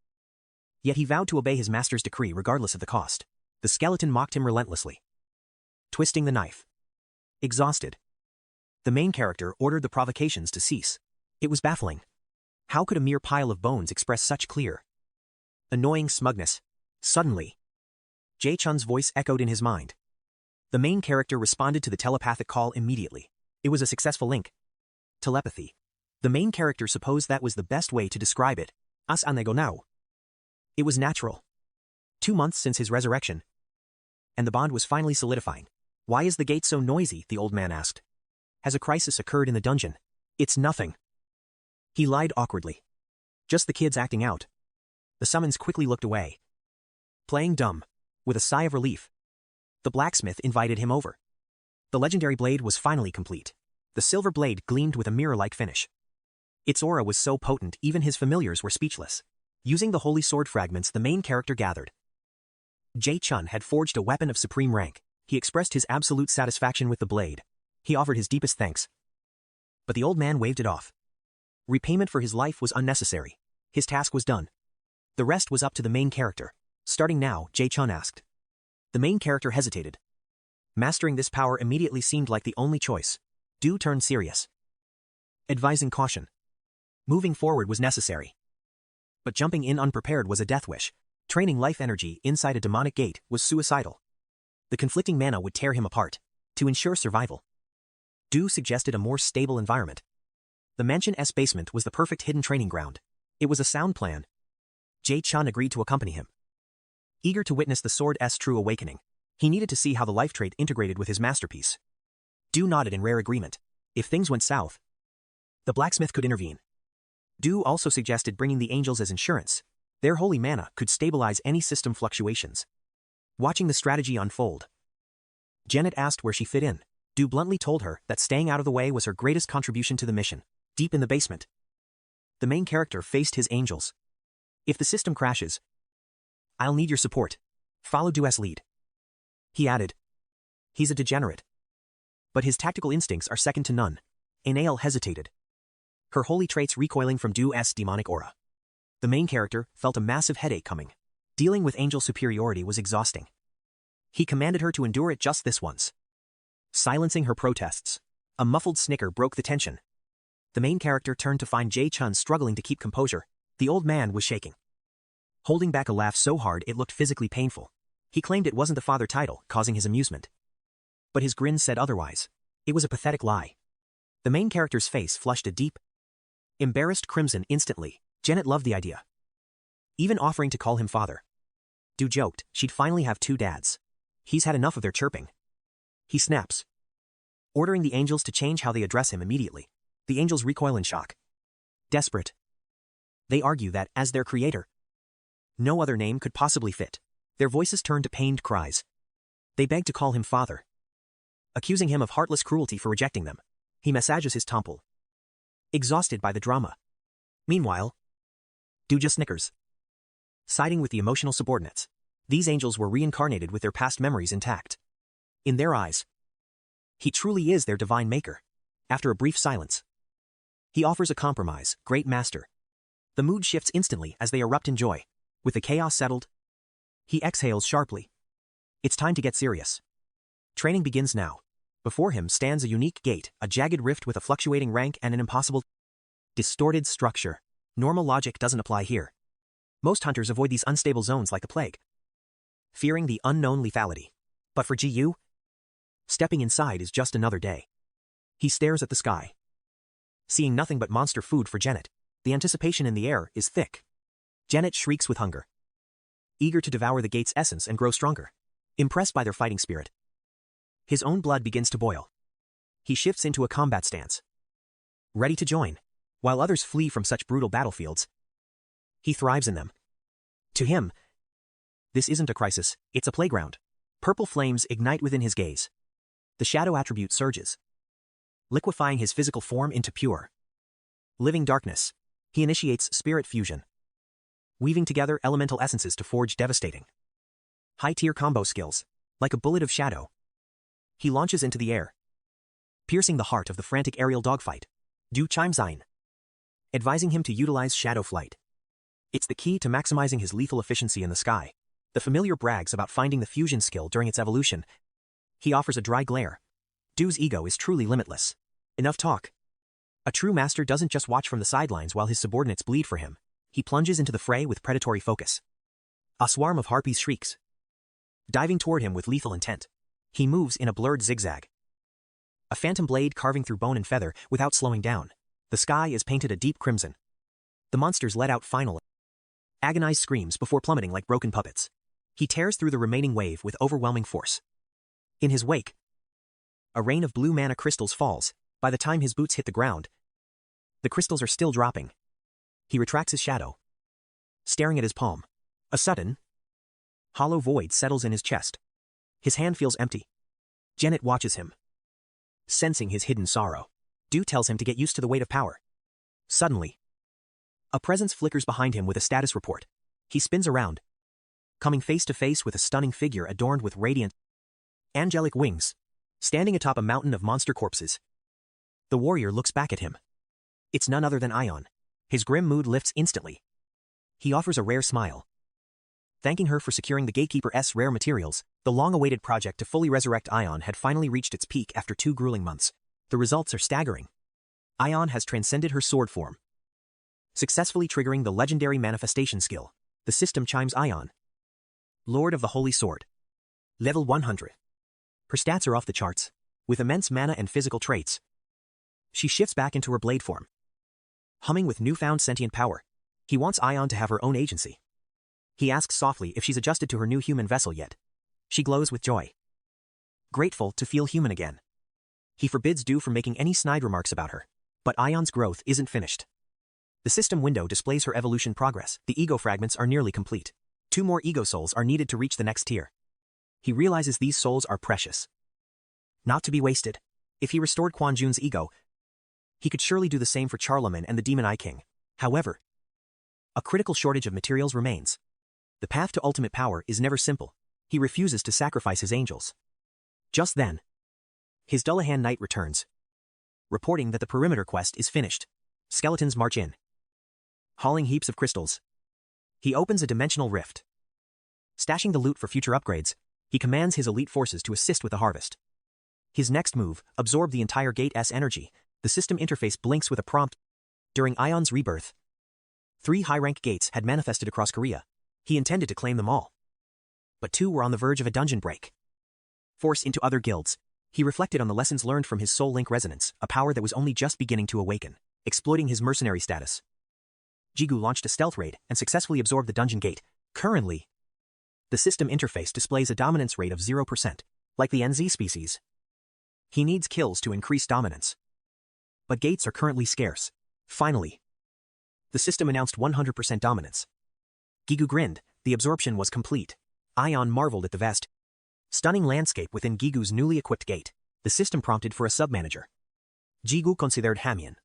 Yet he vowed to obey his master's decree regardless of the cost. The skeleton mocked him relentlessly, twisting the knife. Exhausted, the main character ordered the provocations to cease. It was baffling. How could a mere pile of bones express such clear, annoying smugness? Suddenly, Jae-chun's voice echoed in his mind. The main character responded to the telepathic call immediately. It was a successful link. Telepathy. The main character supposed that was the best way to describe it. As anego now. It was natural. 2 months since his resurrection, and the bond was finally solidifying. Why is the gate so noisy? The old man asked. Has a crisis occurred in the dungeon? It's nothing. He lied awkwardly. Just the kids acting out. The summons quickly looked away, playing dumb. With a sigh of relief, the blacksmith invited him over. The legendary blade was finally complete. The silver blade gleamed with a mirror-like finish. Its aura was so potent even his familiars were speechless. Using the holy sword fragments the main character gathered, Jae-chun had forged a weapon of supreme rank. He expressed his absolute satisfaction with the blade. He offered his deepest thanks, but the old man waved it off. Repayment for his life was unnecessary. His task was done. The rest was up to the main character. Starting now, Jae-chun asked. The main character hesitated. Mastering this power immediately seemed like the only choice. Gu turned serious, advising caution. Moving forward was necessary, but jumping in unprepared was a death wish. Training life energy inside a demonic gate was suicidal. The conflicting mana would tear him apart. To ensure survival, Gu suggested a more stable environment. The mansion's basement was the perfect hidden training ground. It was a sound plan. Jae-chun agreed to accompany him, eager to witness the sword's true awakening. He needed to see how the life trait integrated with his masterpiece. Gu nodded in rare agreement. If things went south, the blacksmith could intervene. Gu also suggested bringing the angels as insurance. Their holy mana could stabilize any system fluctuations. Watching the strategy unfold, Janet asked where she fit in. Gu bluntly told her that staying out of the way was her greatest contribution to the mission. Deep in the basement, the main character faced his angels. If the system crashes, I'll need your support. Follow Gu's lead. He added. He's a degenerate, but his tactical instincts are second to none. Anael hesitated. her holy traits recoiling from 𝐷's demonic aura. The main character felt a massive headache coming. Dealing with angel superiority was exhausting. He commanded her to endure it just this once. Silencing her protests, a muffled snicker broke the tension. The main character turned to find Jae-chun struggling to keep composure. The old man was shaking, holding back a laugh so hard it looked physically painful. He claimed it wasn't the father title causing his amusement. But his grin said otherwise. It was a pathetic lie. The main character's face flushed a deep, embarrassed crimson instantly. Janet loved the idea, even offering to call him father. Du joked she'd finally have two dads. He's had enough of their chirping. He snaps, ordering the angels to change how they address him immediately. The angels recoil in shock. Desperate, they argue that, as their creator, no other name could possibly fit. Their voices turn to pained cries. They beg to call him father, accusing him of heartless cruelty for rejecting them. He massages his temple, exhausted by the drama. Meanwhile, Du just snickers, siding with the emotional subordinates. These angels were reincarnated with their past memories intact. In their eyes, he truly is their divine maker. After a brief silence, he offers a compromise. Great master. The mood shifts instantly as they erupt in joy. With the chaos settled, he exhales sharply. It's time to get serious. Training begins now. Before him stands a unique gate, a jagged rift with a fluctuating rank and an impossible, distorted structure. Normal logic doesn't apply here. Most hunters avoid these unstable zones like the plague, fearing the unknown lethality. But for Jigu, stepping inside is just another day. He stares at the sky, seeing nothing but monster food for Janet. The anticipation in the air is thick. Janet shrieks with hunger, eager to devour the gate's essence and grow stronger. Impressed by their fighting spirit, his own blood begins to boil. He shifts into a combat stance, ready to join. While others flee from such brutal battlefields, he thrives in them. To him, this isn't a crisis, it's a playground. Purple flames ignite within his gaze. The shadow attribute surges, liquefying his physical form into pure, living darkness. He initiates spirit fusion, weaving together elemental essences to forge devastating, high-tier combo skills. Like a bullet of shadow, he launches into the air, piercing the heart of the frantic aerial dogfight. Du chimes in, advising him to utilize shadow flight. It's the key to maximizing his lethal efficiency in the sky. The familiar brags about finding the fusion skill during its evolution. He offers a dry glare. Du's ego is truly limitless. Enough talk. A true master doesn't just watch from the sidelines while his subordinates bleed for him. He plunges into the fray with predatory focus. A swarm of harpies shrieks, diving toward him with lethal intent. He moves in a blurred zigzag, a phantom blade carving through bone and feather without slowing down. The sky is painted a deep crimson. The monsters let out final, agonized screams before plummeting like broken puppets. He tears through the remaining wave with overwhelming force. In his wake, a rain of blue mana crystals falls. By the time his boots hit the ground, the crystals are still dropping. He retracts his shadow, staring at his palm. A sudden, hollow void settles in his chest. His hand feels empty. Janet watches him, sensing his hidden sorrow. Du tells him to get used to the weight of power. Suddenly, a presence flickers behind him with a status report. He spins around, coming face to face with a stunning figure adorned with radiant, angelic wings, standing atop a mountain of monster corpses. The warrior looks back at him. It's none other than Ion. His grim mood lifts instantly. He offers a rare smile, thanking her for securing the gatekeeper's rare materials. The long-awaited project to fully resurrect Ion had finally reached its peak after 2 grueling months. The results are staggering. Ion has transcended her sword form, successfully triggering the legendary manifestation skill. The system chimes Ion, Lord of the Holy Sword. Level 100. Her stats are off the charts. With immense mana and physical traits, she shifts back into her blade form, humming with newfound sentient power. He wants Ion to have her own agency. He asks softly if she's adjusted to her new human vessel yet. She glows with joy, grateful to feel human again. He forbids Du from making any snide remarks about her. But Ion's growth isn't finished. The system window displays her evolution progress. The ego fragments are nearly complete. 2 more ego souls are needed to reach the next tier. He realizes these souls are precious, not to be wasted. If he restored Quan Jun's ego, he could surely do the same for Charlemagne and the Demon Eye King. However, a critical shortage of materials remains. The path to ultimate power is never simple. He refuses to sacrifice his angels. Just then, his Dullahan Knight returns, reporting that the perimeter quest is finished. Skeletons march in, hauling heaps of crystals. He opens a dimensional rift. Stashing the loot for future upgrades, he commands his elite forces to assist with the harvest. His next move, absorb the entire gate's energy. The system interface blinks with a prompt. During Ion's rebirth, 3 high-rank gates had manifested across Korea. He intended to claim them all. But 2 were on the verge of a dungeon break. Force into other guilds. He reflected on the lessons learned from his soul link resonance, a power that was only just beginning to awaken, exploiting his mercenary status. Jigu launched a stealth raid and successfully absorbed the dungeon gate. Currently, the system interface displays a dominance rate of 0%, like the NZ species. He needs kills to increase dominance. But gates are currently scarce. Finally, the system announced 100% dominance. Jigu grinned. The absorption was complete. Ion marveled at the vast, stunning landscape within Gigu's newly equipped gate. The system prompted for a sub-manager. Jigu considered Hamian,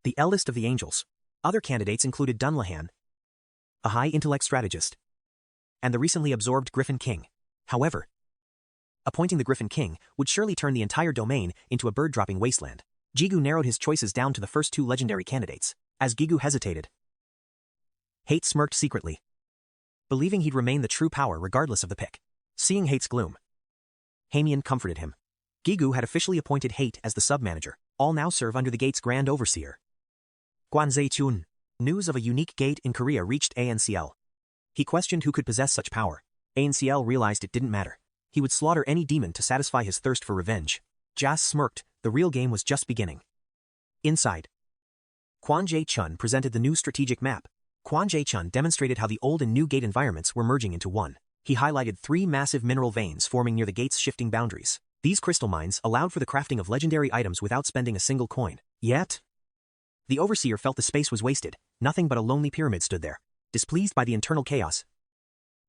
the eldest of the angels. Other candidates included Dunlahan, a high-intellect strategist, and the recently absorbed Griffin King. However, appointing the Griffin King would surely turn the entire domain into a bird-dropping wasteland. Jigu narrowed his choices down to the first 2 legendary candidates. As Jigu hesitated, Hate smirked secretly, believing he'd remain the true power regardless of the pick. Seeing Hate's gloom, Hamian comforted him. Jigu had officially appointed Hate as the sub-manager. All now serve under the gate's grand overseer. Gwanzae-chun. News of a unique gate in Korea reached ANCL. He questioned who could possess such power. ANCL realized it didn't matter. He would slaughter any demon to satisfy his thirst for revenge. Jas smirked. The real game was just beginning. Inside, Gwanzae-chun presented the new strategic map. Gwanzae-chun demonstrated how the old and new gate environments were merging into one. He highlighted 3 massive mineral veins forming near the gate's shifting boundaries. These crystal mines allowed for the crafting of legendary items without spending a single coin. Yet, the overseer felt the space was wasted. Nothing but a lonely pyramid stood there. Displeased by the internal chaos,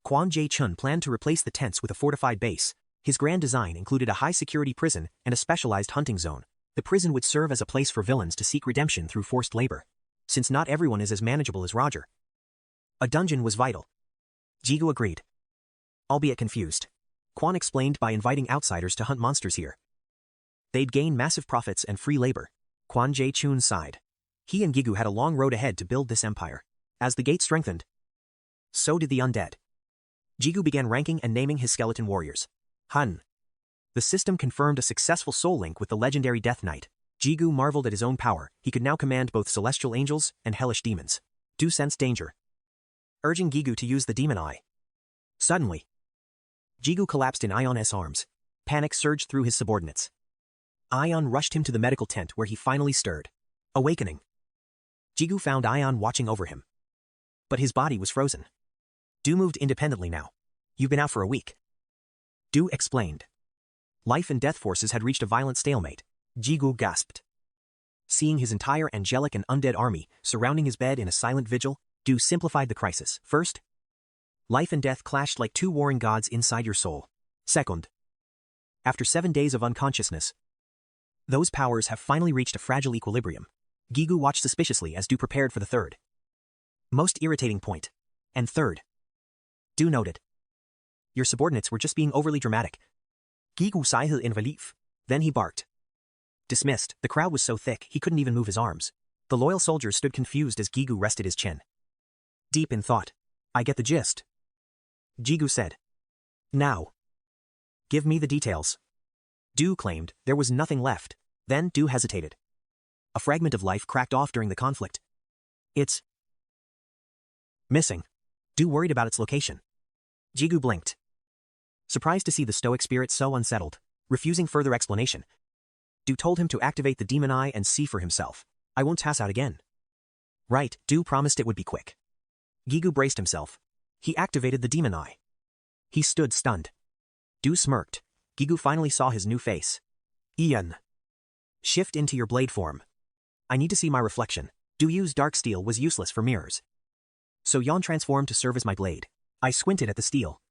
Gwanzae-chun planned to replace the tents with a fortified base. His grand design included a high-security prison and a specialized hunting zone. The prison would serve as a place for villains to seek redemption through forced labor. Since not everyone is as manageable as Roger, a dungeon was vital. Jigu agreed, albeit confused. Quan explained by inviting outsiders to hunt monsters here, they'd gain massive profits and free labor. Gwanzae-chun sighed. He and Jigu had a long road ahead to build this empire. As the gate strengthened, so did the undead. Jigu began ranking and naming his skeleton warriors. Hun. The system confirmed a successful soul link with the legendary Death Knight. Jigu marveled at his own power. He could now command both celestial angels and hellish demons. Du sensed danger, urging Jigu to use the demon eye. Suddenly, Jigu collapsed in Ion's arms. Panic surged through his subordinates. Ion rushed him to the medical tent where he finally stirred. Awakening, Jigu found Ion watching over him, but his body was frozen. Du moved independently now. You've been out for a week, Du explained. Life and death forces had reached a violent stalemate. Jigu gasped. Seeing his entire angelic and undead army surrounding his bed in a silent vigil, Du simplified the crisis. First, life and death clashed like 2 warring gods inside your soul. Second, after 7 days of unconsciousness, those powers have finally reached a fragile equilibrium. Jigu watched suspiciously as Du prepared for the third, most irritating point. And third, Du noted, your subordinates were just being overly dramatic. Jigu sighed in relief. Then he barked. Dismissed. The crowd was so thick he couldn't even move his arms. The loyal soldiers stood confused as Jigu rested his chin. Deep in thought. I get the gist, Jigu said. Now, give me the details. Du claimed there was nothing left. Then Du hesitated. A fragment of life cracked off during the conflict. It's missing. Du worried about its location. Jigu blinked, surprised to see the stoic spirit so unsettled. Refusing further explanation, Du told him to activate the demon eye and see for himself. I won't pass out again. Right, Du promised it would be quick. Jigu braced himself. He activated the demon eye. He stood stunned. Du smirked. Jigu finally saw his new face. Ian. Shift into your blade form. I need to see my reflection. Du Yu's dark steel was useless for mirrors, so Yon transformed to serve as my blade. I squinted at the steel.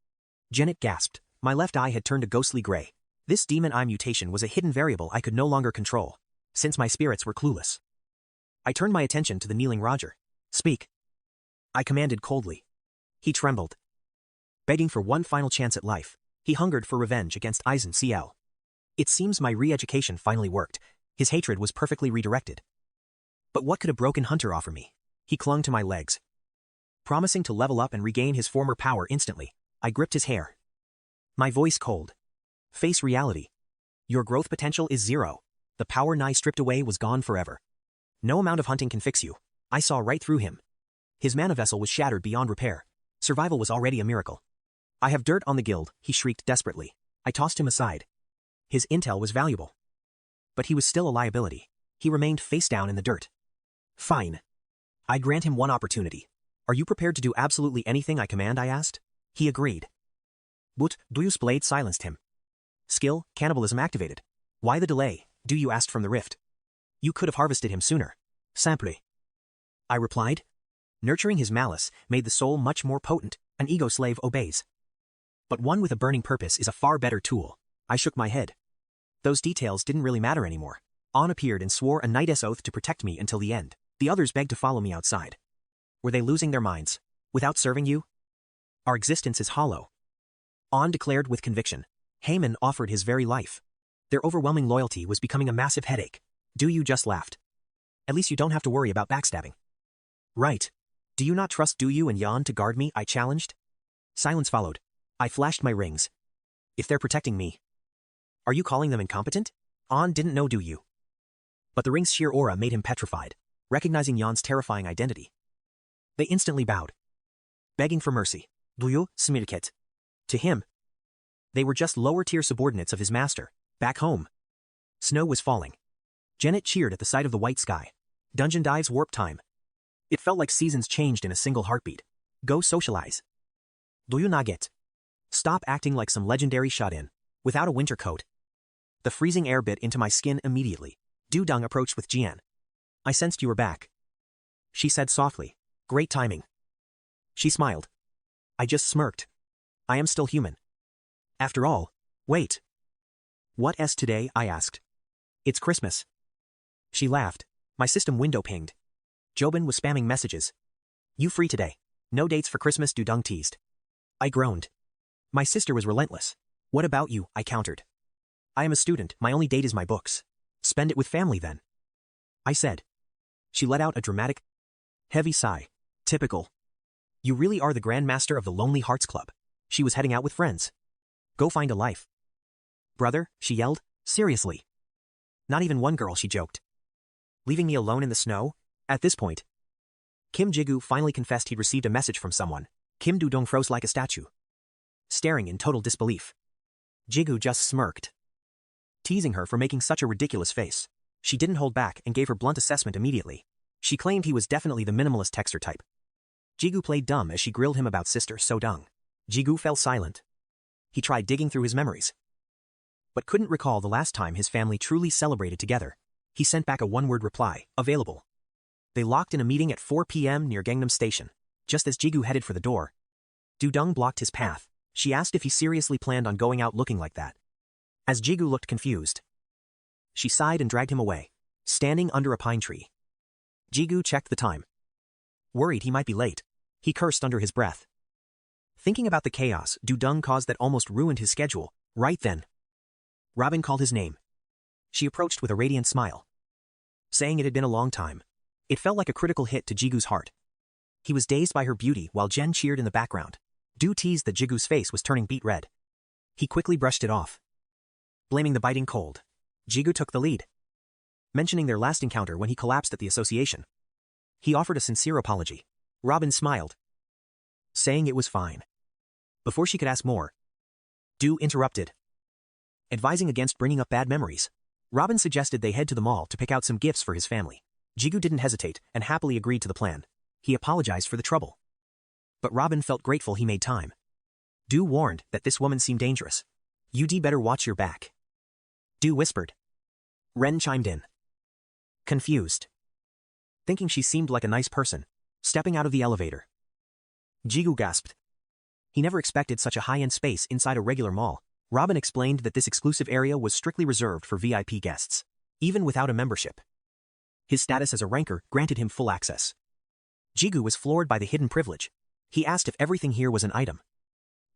Janet gasped. My left eye had turned a ghostly gray. This demon eye mutation was a hidden variable I could no longer control, since my spirits were clueless. I turned my attention to the kneeling Roger. Speak, I commanded coldly. He trembled, begging for one final chance at life. He hungered for revenge against Aizen CL. It seems my re-education finally worked. His hatred was perfectly redirected. But what could a broken hunter offer me? He clung to my legs. Promising to level up and regain his former power instantly, I gripped his hair. My voice cold. Face reality. Your growth potential is 0. The power Nai stripped away was gone forever. No amount of hunting can fix you. I saw right through him. His mana vessel was shattered beyond repair. Survival was already a miracle. I have dirt on the guild, he shrieked desperately. I tossed him aside. His intel was valuable. But he was still a liability. He remained face down in the dirt. Fine. I grant him one opportunity. Are you prepared to do absolutely anything I command? I asked. He agreed. But Duyu's blade silenced him. Skill, cannibalism activated. Why the delay? Duyu asked from the rift. You could have harvested him sooner. Simple. I replied. Nurturing his malice made the soul much more potent. An ego slave obeys. But one with a burning purpose is a far better tool. I shook my head. Those details didn't really matter anymore. An appeared and swore a knight's oath to protect me until the end. The others begged to follow me outside. Were they losing their minds? Without serving you? Our existence is hollow. An declared with conviction. Heyman offered his very life. Their overwhelming loyalty was becoming a massive headache. Duyu just laughed. At least you don't have to worry about backstabbing. Right. Do you not trust Duyu and Yan to guard me? I challenged. Silence followed. I flashed my rings. If they're protecting me. Are you calling them incompetent? An didn't know Duyu. But the ring's sheer aura made him petrified, recognizing Yan's terrifying identity. They instantly bowed, begging for mercy. Duyu, 𝐃𝐄𝐋𝐈𝐕𝐄𝐑. To him, they were just lower-tier subordinates of his master. Back home, snow was falling. Janet cheered at the sight of the white sky. Dungeon dives warp time. It felt like seasons changed in a single heartbeat. Go socialize. Duyu naget. Stop acting like some legendary shut-in. Without a winter coat. The freezing air bit into my skin immediately. Du Dung approached with Jian. I sensed you were back. She said softly. Great timing. She smiled. I just smirked. I am still human. After all, wait. What's today? I asked. It's Christmas. She laughed. My system window pinged. Jobin was spamming messages. You free today? No dates for Christmas, Du Dung teased. I groaned. My sister was relentless. What about you? I countered. I am a student, my only date is my books. Spend it with family then. I said. She let out a dramatic, heavy sigh. Typical. You really are the grandmaster of the Lonely Hearts Club. She was heading out with friends. Go find a life. Brother, she yelled. Seriously. Not even one girl, she joked. Leaving me alone in the snow? At this point, Kim Jigu finally confessed he'd received a message from someone. Kim Du-dong froze like a statue, staring in total disbelief. Jigu just smirked, teasing her for making such a ridiculous face. She didn't hold back and gave her blunt assessment immediately. She claimed he was definitely the minimalist texter type. Jigu played dumb as she grilled him about sister So-dung. Jigu fell silent. He tried digging through his memories, but couldn't recall the last time his family truly celebrated together. He sent back a one-word reply, available. They locked in a meeting at 4 p.m. near Gangnam Station. Just as Jigu headed for the door, Du-dung blocked his path. She asked if he seriously planned on going out looking like that. As Jigu looked confused, she sighed and dragged him away, standing under a pine tree. Jigu checked the time. Worried he might be late, he cursed under his breath. Thinking about the chaos Du-dung caused that almost ruined his schedule. Right then, Robin called his name. She approached with a radiant smile, saying it had been a long time. It felt like a critical hit to Jigu's heart. He was dazed by her beauty while Jen cheered in the background. Du teased that Jigu's face was turning beet red. He quickly brushed it off, blaming the biting cold. Jigu took the lead, mentioning their last encounter when he collapsed at the association. He offered a sincere apology. Robin smiled, saying it was fine. Before she could ask more, Du interrupted, advising against bringing up bad memories. Robin suggested they head to the mall to pick out some gifts for his family. Jigu didn't hesitate and happily agreed to the plan. He apologized for the trouble, but Robin felt grateful he made time. Du warned that this woman seemed dangerous. You'd better watch your back. Du whispered. Ren chimed in, confused, thinking she seemed like a nice person. Stepping out of the elevator, Jigu gasped. He never expected such a high-end space inside a regular mall. Robin explained that this exclusive area was strictly reserved for VIP guests, even without a membership. His status as a ranker granted him full access. Jigu was floored by the hidden privilege. He asked if everything here was an item.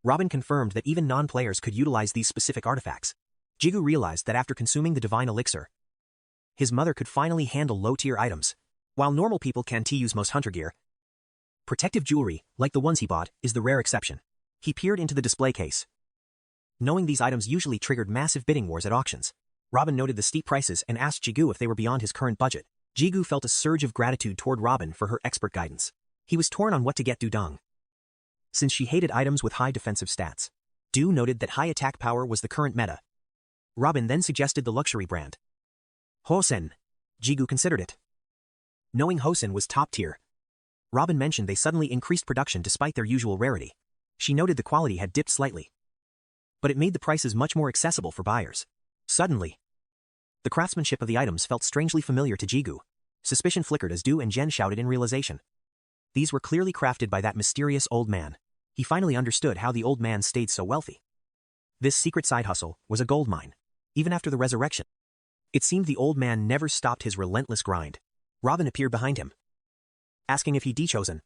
Robin confirmed that even non-players could utilize these specific artifacts. Jigu realized that after consuming the divine elixir, his mother could finally handle low-tier items. While normal people can use most hunter gear, protective jewelry, like the ones he bought, is the rare exception. He peered into the display case. Knowing these items usually triggered massive bidding wars at auctions, Robin noted the steep prices and asked Jigu if they were beyond his current budget. Jigu felt a surge of gratitude toward Robin for her expert guidance. He was torn on what to get Dudong, since she hated items with high defensive stats. Du noted that high attack power was the current meta. Robin then suggested the luxury brand 𝐆𝐎𝐃. Jigu considered it. Knowing 𝐆𝐿𝐼 was top tier, Robin mentioned they suddenly increased production despite their usual rarity. She noted the quality had dipped slightly, but it made the prices much more accessible for buyers. Suddenly, the craftsmanship of the items felt strangely familiar to Jigu. Suspicion flickered as Du and Jen shouted in realization. These were clearly crafted by that mysterious old man. He finally understood how the old man stayed so wealthy. This secret side hustle was a gold mine. Even after the resurrection, it seemed the old man never stopped his relentless grind. Robin appeared behind him, asking if he'd chosen.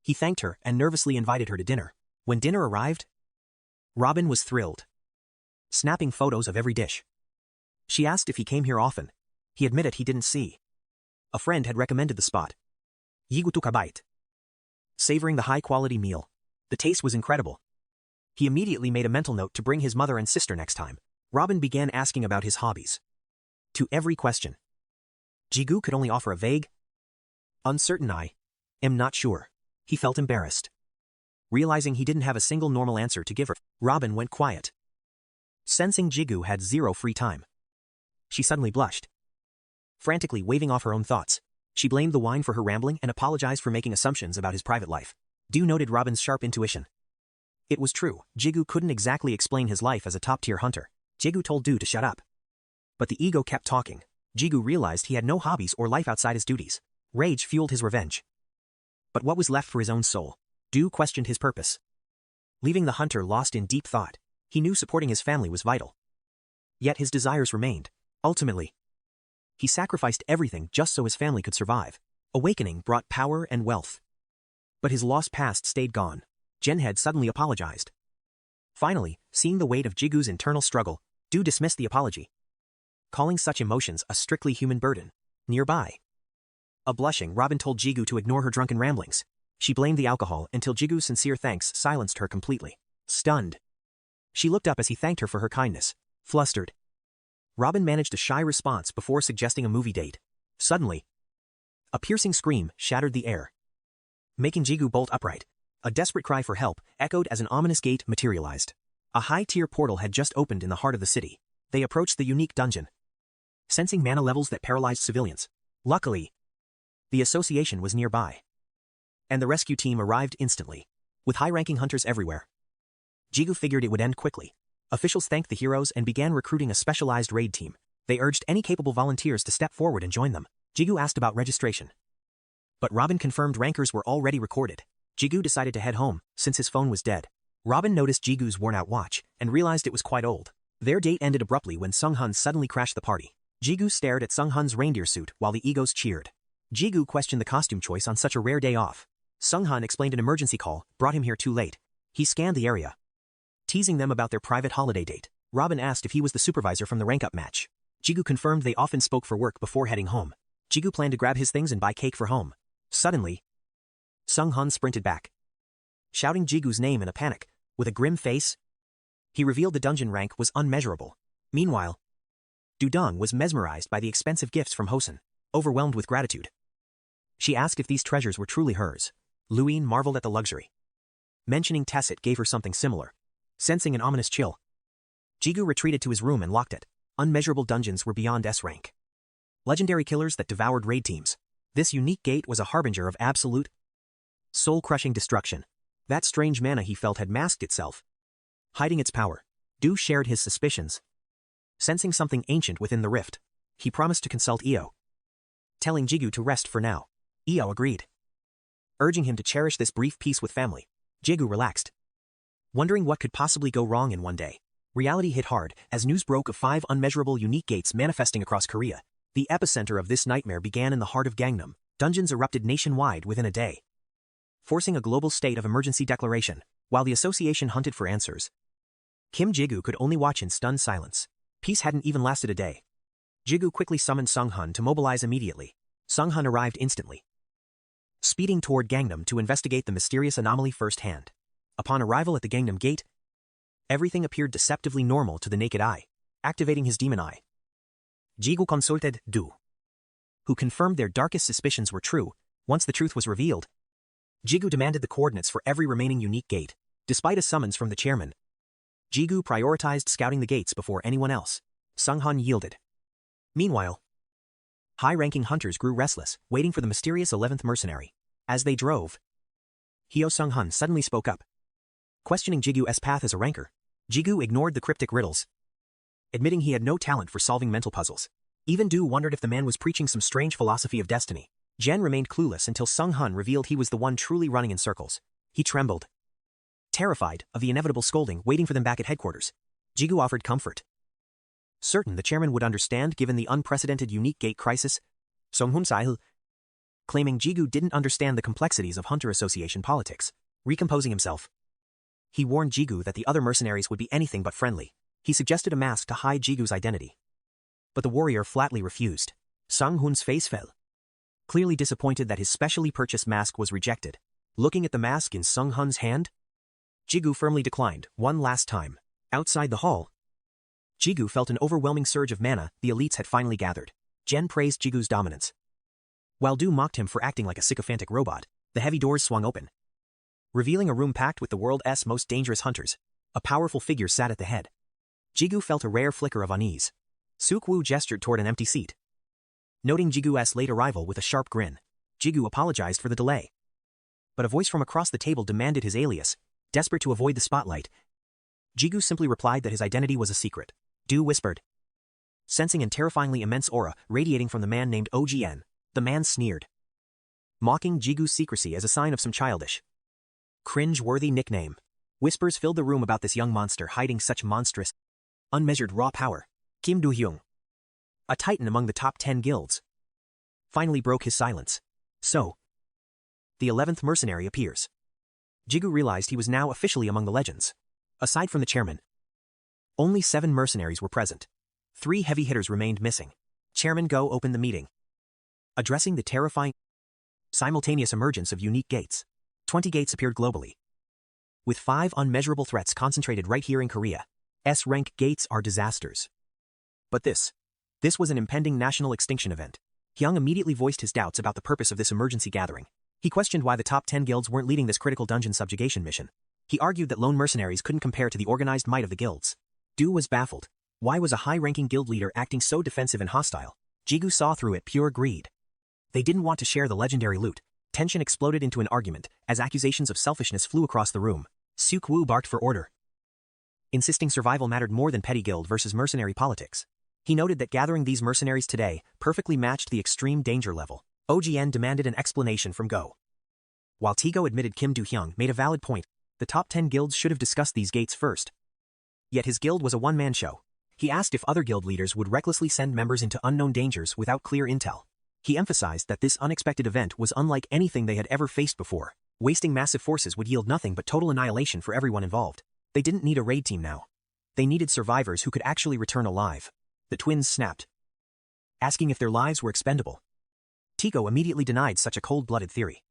He thanked her and nervously invited her to dinner. When dinner arrived, Robin was thrilled, snapping photos of every dish. She asked if he came here often. He admitted he didn't see. A friend had recommended the spot. 𝐆𝐿𝐼𝐄𝐑. Savoring the high-quality meal, the taste was incredible. He immediately made a mental note to bring his mother and sister next time. Robin began asking about his hobbies. To every question, Jigu could only offer a vague, uncertain "I am not sure." He felt embarrassed. Realizing he didn't have a single normal answer to give her, Robin went quiet. Sensing Jigu had zero free time, she suddenly blushed. Frantically waving off her own thoughts, she blamed the wine for her rambling and apologized for making assumptions about his private life. Du noted Robin's sharp intuition. It was true, Jigu couldn't exactly explain his life as a top-tier hunter. Jigu told Du to shut up. But the ego kept talking. Jigu realized he had no hobbies or life outside his duties. Rage fueled his revenge. But what was left for his own soul? Du questioned his purpose, leaving the hunter lost in deep thought. He knew supporting his family was vital. Yet his desires remained. Ultimately, he sacrificed everything just so his family could survive. Awakening brought power and wealth, but his lost past stayed gone. Jen had suddenly apologized. Finally, seeing the weight of Jigu's internal struggle, Du dismissed the apology, calling such emotions a strictly human burden. Nearby, a blushing Robin told Jigu to ignore her drunken ramblings. She blamed the alcohol until Jigu's sincere thanks silenced her completely. Stunned, she looked up as he thanked her for her kindness. Flustered, Robin managed a shy response before suggesting a movie date. Suddenly, a piercing scream shattered the air, making Jigu bolt upright. A desperate cry for help echoed as an ominous gate materialized. A high-tier portal had just opened in the heart of the city. They approached the unique dungeon, sensing mana levels that paralyzed civilians. Luckily, the association was nearby, and the rescue team arrived instantly, with high-ranking hunters everywhere. Jigu figured it would end quickly. Officials thanked the heroes and began recruiting a specialized raid team. They urged any capable volunteers to step forward and join them. Jigu asked about registration, but Robin confirmed rankers were already recorded. Jigu decided to head home, since his phone was dead. Robin noticed Jigu's worn-out watch and realized it was quite old. Their date ended abruptly when Sung-hun suddenly crashed the party. Jigu stared at Sung-hun's reindeer suit while the egos cheered. Jigu questioned the costume choice on such a rare day off. Sung-hun explained an emergency call brought him here too late. He scanned the area, teasing them about their private holiday date. Robin asked if he was the supervisor from the rank-up match. Jigu confirmed they often spoke for work before heading home. Jigu planned to grab his things and buy cake for home. Suddenly, Sung-hun sprinted back, shouting Jigu's name in a panic. With a grim face, he revealed the dungeon rank was unmeasurable. Meanwhile, Dudong was mesmerized by the expensive gifts from 𝐆𝐿𝐼𝐄𝐑. Overwhelmed with gratitude, she asked if these treasures were truly hers. Luin marveled at the luxury. Mentioning Tessit gave her something similar. Sensing an ominous chill, Jigu retreated to his room and locked it. Unmeasurable dungeons were beyond S rank, legendary killers that devoured raid teams. This unique gate was a harbinger of absolute, soul-crushing destruction. That strange mana he felt had masked itself, hiding its power. Du shared his suspicions, sensing something ancient within the rift. He promised to consult 𝐆𝐿𝐼𝐄𝐑, telling Jigu to rest for now. 𝐆𝐿𝐼𝐄𝐑 agreed, urging him to cherish this brief peace with family. Jigu relaxed, wondering what could possibly go wrong in one day. Reality hit hard as news broke of 5 unmeasurable unique gates manifesting across Korea. The epicenter of this nightmare began in the heart of Gangnam. Dungeons erupted nationwide within a day, forcing a global state of emergency declaration. While the association hunted for answers, Jigu could only watch in stunned silence. Peace hadn't even lasted a day. Jigu quickly summoned Sung-hun to mobilize immediately. Sung-hun arrived instantly, speeding toward Gangnam to investigate the mysterious anomaly firsthand. Upon arrival at the Gangnam gate, everything appeared deceptively normal to the naked eye, activating his demon eye. Jigu consulted Du, who confirmed their darkest suspicions were true. Once the truth was revealed, Jigu demanded the coordinates for every remaining unique gate. Despite a summons from the chairman, Jigu prioritized scouting the gates before anyone else. Sung-hun yielded. Meanwhile, high-ranking hunters grew restless, waiting for the mysterious 11th mercenary. As they drove, Hyo Sung-hun suddenly spoke up, questioning Jigu's path as a ranker. Jigu ignored the cryptic riddles, admitting he had no talent for solving mental puzzles. Even Du wondered if the man was preaching some strange philosophy of destiny. Jen remained clueless until Sung-hun revealed he was the one truly running in circles. He trembled, terrified of the inevitable scolding waiting for them back at headquarters. Jigu offered comfort, certain the chairman would understand given the unprecedented unique gate crisis. Sung-hun sighed, claiming Jigu didn't understand the complexities of Hunter Association politics. Recomposing himself, he warned Jigu that the other mercenaries would be anything but friendly. He suggested a mask to hide Jigu's identity, but the warrior flatly refused. Sung-hun's face fell, clearly disappointed that his specially purchased mask was rejected. Looking at the mask in Sung-hun's hand, Jigu firmly declined, one last time. Outside the hall, Jigu felt an overwhelming surge of mana. The elites had finally gathered. Jen praised Jigu's dominance, while Du mocked him for acting like a sycophantic robot. The heavy doors swung open, revealing a room packed with the world's most dangerous hunters. A powerful figure sat at the head. Jigu felt a rare flicker of unease. Suk-woo gestured toward an empty seat, noting Jigu's late arrival with a sharp grin. Jigu apologized for the delay, but a voice from across the table demanded his alias. Desperate to avoid the spotlight, Jigu simply replied that his identity was a secret. Du whispered, sensing an terrifyingly immense aura radiating from the man named OGN. The man sneered, mocking Jigu's secrecy as a sign of some childish, cringe-worthy nickname. Whispers filled the room about this young monster hiding such monstrous, unmeasured raw power. Kim Do-hyung, a titan among the top 10 guilds, finally broke his silence. So, the 11th mercenary appears. Jigu realized he was now officially among the legends. Aside from the chairman, only 7 mercenaries were present. 3 heavy hitters remained missing. Chairman Go opened the meeting, addressing the terrifying, simultaneous emergence of unique gates. 20 gates appeared globally, with 5 unmeasurable threats concentrated right here in Korea. S-rank gates are disasters. But this was an impending national extinction event. Hyung immediately voiced his doubts about the purpose of this emergency gathering. He questioned why the top 10 guilds weren't leading this critical dungeon subjugation mission. He argued that lone mercenaries couldn't compare to the organized might of the guilds. Du was baffled. Why was a high-ranking guild leader acting so defensive and hostile? Jigu saw through it: pure greed. They didn't want to share the legendary loot. Tension exploded into an argument as accusations of selfishness flew across the room. Suk-woo barked for order, insisting survival mattered more than petty guild versus mercenary politics. He noted that gathering these mercenaries today perfectly matched the extreme danger level. OGN demanded an explanation from Go, while Tigo admitted Kim Do-hyung made a valid point. The top 10 guilds should have discussed these gates first. Yet his guild was a one-man show. He asked if other guild leaders would recklessly send members into unknown dangers without clear intel. He emphasized that this unexpected event was unlike anything they had ever faced before. Wasting massive forces would yield nothing but total annihilation for everyone involved. They didn't need a raid team now. They needed survivors who could actually return alive. The twins snapped, asking if their lives were expendable. Tigo immediately denied such a cold-blooded theory.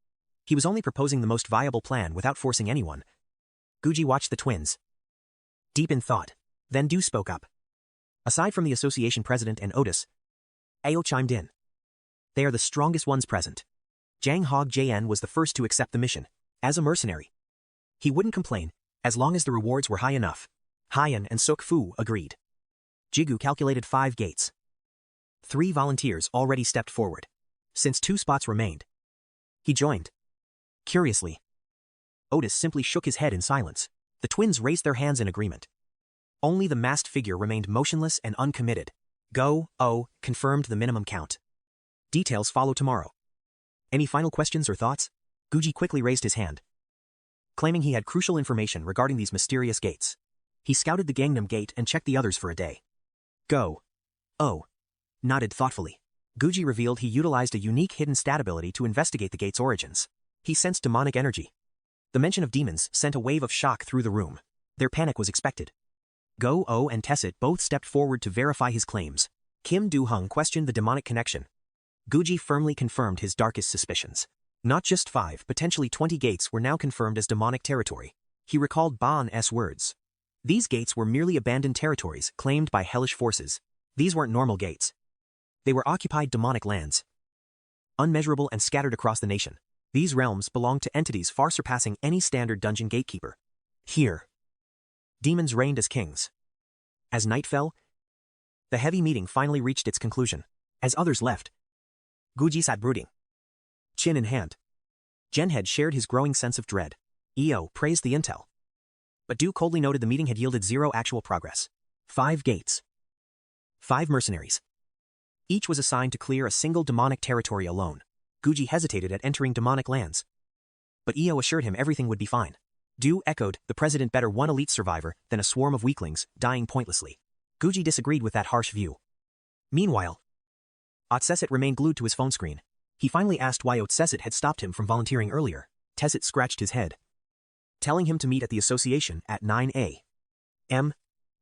He was only proposing the most viable plan without forcing anyone. Guji watched the twins, deep in thought. Then Du spoke up. Aside from the association president and Otis, Ao chimed in. They are the strongest ones present. Jang Hog JN was the first to accept the mission. As a mercenary, he wouldn't complain, as long as the rewards were high enough. Hyan and Suk-fu agreed. Jigu calculated 5 gates. 3 volunteers already stepped forward. Since 2 spots remained, he joined. Curiously, Otis simply shook his head in silence. The twins raised their hands in agreement. Only the masked figure remained motionless and uncommitted. Go confirmed the minimum count. Details follow tomorrow. Any final questions or thoughts? Guji quickly raised his hand, claiming he had crucial information regarding these mysterious gates. He scouted the Gangnam Gate and checked the others for a day. Go nodded thoughtfully. Guji revealed he utilized a unique hidden stat ability to investigate the gate's origins. He sensed demonic energy. The mention of demons sent a wave of shock through the room. Their panic was expected. Go and Tessit both stepped forward to verify his claims. Kim Do-hyung questioned the demonic connection, Guji firmly confirmed his darkest suspicions. Not just 5, potentially 20 gates were now confirmed as demonic territory. He recalled Baan's words. These gates were merely abandoned territories claimed by hellish forces. These weren't normal gates. They were occupied demonic lands. Unmeasurable and scattered across the nation. These realms belonged to entities far surpassing any standard dungeon gatekeeper. Here, demons reigned as kings. As night fell, the heavy meeting finally reached its conclusion. As others left, Guji sat brooding, chin in hand. Genhead shared his growing sense of dread. Io praised the intel. But Du coldly noted the meeting had yielded 0 actual progress. 5 gates. 5 mercenaries. Each was assigned to clear a single demonic territory alone. Guji hesitated at entering demonic lands. But Io assured him everything would be fine. Du echoed, the president better one elite survivor than a swarm of weaklings, dying pointlessly. Guji disagreed with that harsh view. Meanwhile, 𝐃𝐄𝐋𝐈𝐕𝐄𝐑 remained glued to his phone screen. He finally asked why 𝐃𝐄𝐋𝐈𝐕𝐄𝐑 had stopped him from volunteering earlier. 𝐃𝐄𝐋𝐈𝐕𝐄𝐑 scratched his head, telling him to meet at the association at 9 a.m.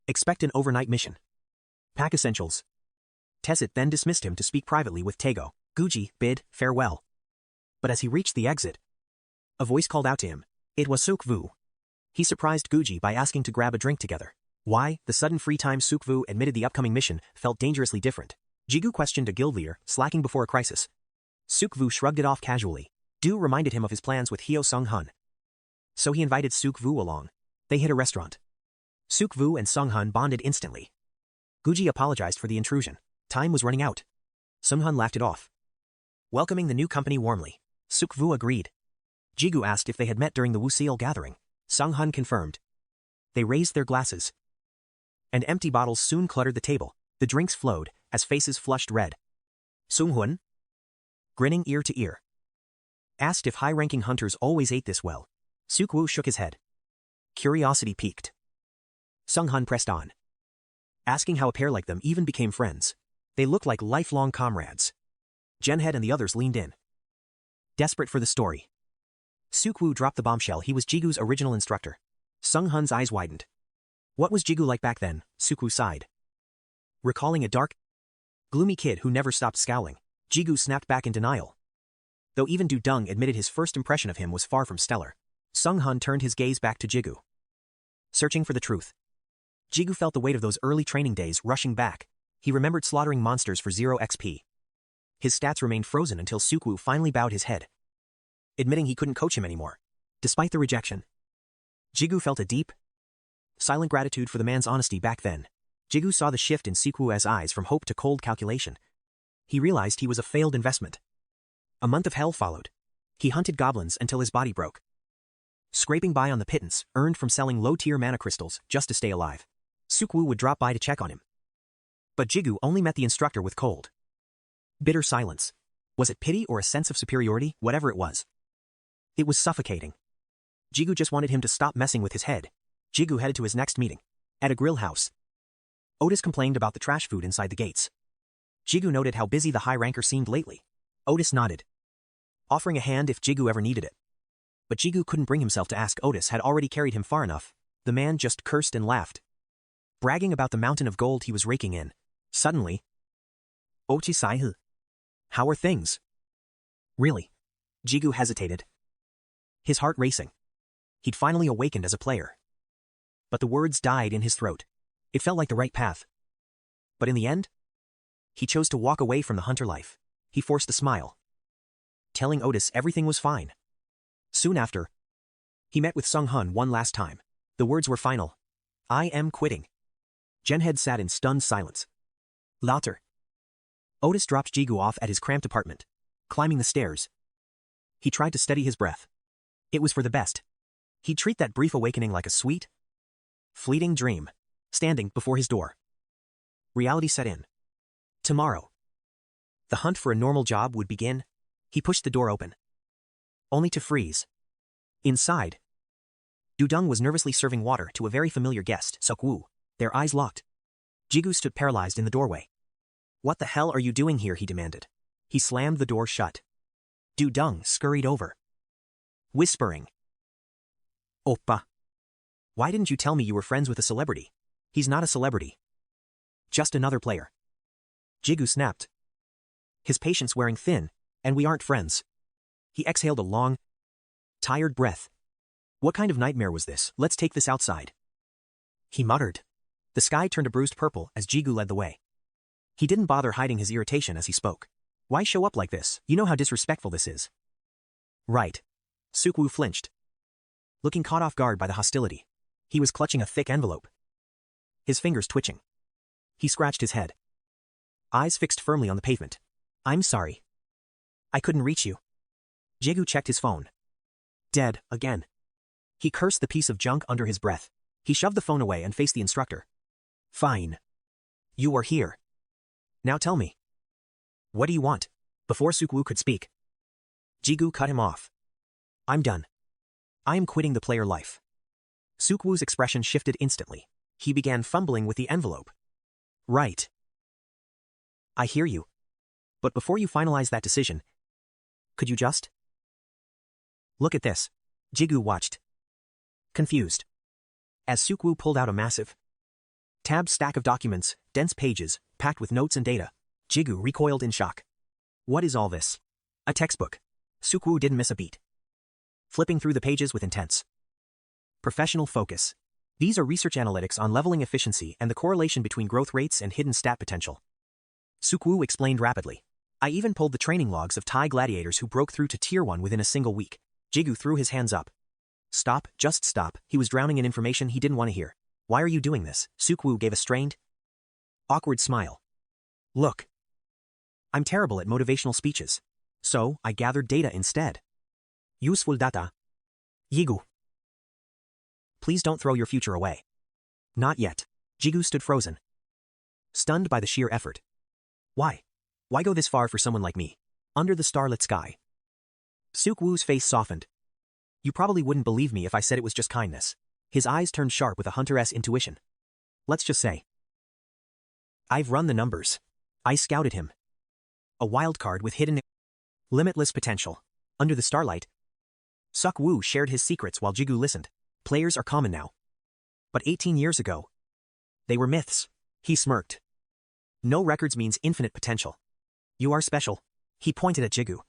Expect an overnight mission. Pack essentials. 𝐃𝐄𝐋𝐈𝐕𝐄𝐑 then dismissed him to speak privately with Taego. Guji bid farewell. But as he reached the exit, a voice called out to him. It was 𝐃𝐄𝐋𝐈𝐕𝐄𝐑. He surprised Guji by asking to grab a drink together. Why? The sudden free time 𝐃𝐄𝐋𝐈𝐕𝐄𝐑 admitted the upcoming mission felt dangerously different. Jigu questioned a guild leader, slacking before a crisis. 𝐃𝐄𝐋𝐈𝐕𝐄𝐑 shrugged it off casually. Du reminded him of his plans with Hyo Sung-hun. So he invited 𝐃𝐄𝐋𝐈𝐕𝐄𝐑 along. They hit a restaurant. 𝐃𝐄𝐋𝐈𝐕𝐄𝐑 and Sung-hun bonded instantly. Guji apologized for the intrusion. Time was running out. Sung-hun laughed it off, welcoming the new company warmly. 𝐃𝐄𝐋𝐈𝐕𝐄𝐑 agreed. Jigu asked if they had met during the Wuseal gathering. Sung-hun confirmed. They raised their glasses, and empty bottles soon cluttered the table. The drinks flowed, as faces flushed red. Sung-hun, grinning ear to ear, asked if high-ranking hunters always ate this well. 𝐃𝐄𝐋𝐈𝐕𝐄𝐑 shook his head. Curiosity piqued. Sung-hun pressed on, asking how a pair like them even became friends. They looked like lifelong comrades. Genhead and the others leaned in, desperate for the story. 𝐃𝐄𝐋𝐈𝐄𝐑 dropped the bombshell. He was Jigu's original instructor. Sung-hun's eyes widened. What was Jigu like back then? 𝐃𝐄𝐋𝐈𝐄𝐑 sighed, recalling a dark, gloomy kid who never stopped scowling. Jigu snapped back in denial, though even Du Dung admitted his first impression of him was far from stellar. Sung-hun turned his gaze back to Jigu, searching for the truth. Jigu felt the weight of those early training days rushing back. He remembered slaughtering monsters for 0 XP. His stats remained frozen until 𝐃𝐄𝐋𝐈𝐄𝐑 finally bowed his head, admitting he couldn't coach him anymore. Despite the rejection, Jigu felt a deep, silent gratitude for the man's honesty back then. Jigu saw the shift in 𝐃𝐄𝐋𝐈𝐄𝐑's eyes from hope to cold calculation. He realized he was a failed investment. A month of hell followed. He hunted goblins until his body broke, scraping by on the pittance earned from selling low-tier mana crystals just to stay alive. 𝐃𝐄𝐋𝐈𝐄𝐑 would drop by to check on him, but Jigu only met the instructor with cold, bitter silence. Was it pity or a sense of superiority? Whatever it was suffocating. Jigu just wanted him to stop messing with his head. Jigu headed to his next meeting. At a grill house, Otis complained about the trash food inside the gates. Jigu noted how busy the high ranker seemed lately. Otis nodded, offering a hand if Jigu ever needed it. But Jigu couldn't bring himself to ask. Otis had already carried him far enough. The man just cursed and laughed, bragging about the mountain of gold he was raking in. Suddenly, 𝐃𝐄𝐋𝐈𝐄𝐑, how are things? Really? Jigu hesitated, his heart racing. He'd finally awakened as a player. But the words died in his throat. It felt like the right path. But in the end, he chose to walk away from the hunter life. He forced a smile, telling Otis everything was fine. Soon after, he met with Sung-hun one last time. The words were final. I am quitting. Genhead sat in stunned silence. Later, Otis dropped Jigu off at his cramped apartment. Climbing the stairs, he tried to steady his breath. It was for the best. He'd treat that brief awakening like a sweet, fleeting dream. Standing before his door, reality set in. Tomorrow, the hunt for a normal job would begin. He pushed the door open, only to freeze. Inside, Du Dung was nervously serving water to a very familiar guest, 𝐃𝐄𝐋. Their eyes locked. Jigu stood paralyzed in the doorway. What the hell are you doing here? He demanded. He slammed the door shut. Du Dung scurried over, whispering, Oppa, why didn't you tell me you were friends with a celebrity? He's not a celebrity, just another player. Jigu snapped. His patience wearing thin, and we aren't friends. He exhaled a long, tired breath. What kind of nightmare was this? Let's take this outside. He muttered. The sky turned a bruised purple as Jigu led the way. He didn't bother hiding his irritation as he spoke. Why show up like this? You know how disrespectful this is. Right. Sukwu flinched, looking caught off guard by the hostility. He was clutching a thick envelope, his fingers twitching. He scratched his head, eyes fixed firmly on the pavement. I'm sorry. I couldn't reach you. Jigu checked his phone. Dead, again. He cursed the piece of junk under his breath. He shoved the phone away and faced the instructor. Fine. You are here. Now tell me. What do you want? Before Sukwu could speak, Jigu cut him off. I'm done. I am quitting the player life. Sukwu's expression shifted instantly. He began fumbling with the envelope. Right. I hear you. But before you finalize that decision, could you just look at this? Jigu watched, confused, as Sukwu pulled out a massive, tabbed stack of documents, dense pages, packed with notes and data. Jigu recoiled in shock. What is all this? A textbook. Sukwu didn't miss a beat, flipping through the pages with intense, professional focus. These are research analytics on leveling efficiency and the correlation between growth rates and hidden stat potential. Sukwu explained rapidly. I even pulled the training logs of Thai gladiators who broke through to Tier 1 within a single week. Jigu threw his hands up. Stop, just stop. He was drowning in information he didn't want to hear. Why are you doing this? Sukwu gave a strained, awkward smile. Look. I'm terrible at motivational speeches. So, I gathered data instead. Useful data. Jigu. Please don't throw your future away. Not yet. Jigu stood frozen, stunned by the sheer effort. Why? Why go this far for someone like me? Under the starlit sky. Sukwu's face softened. You probably wouldn't believe me if I said it was just kindness. His eyes turned sharp with a hunter-esque intuition. Let's just say I've run the numbers. I scouted him. A wild card with hidden, limitless potential. Under the starlight, Sukwu shared his secrets while Jigu listened. Players are common now. But 18 years ago, they were myths. He smirked. No records means infinite potential. You are special. He pointed at Jigu,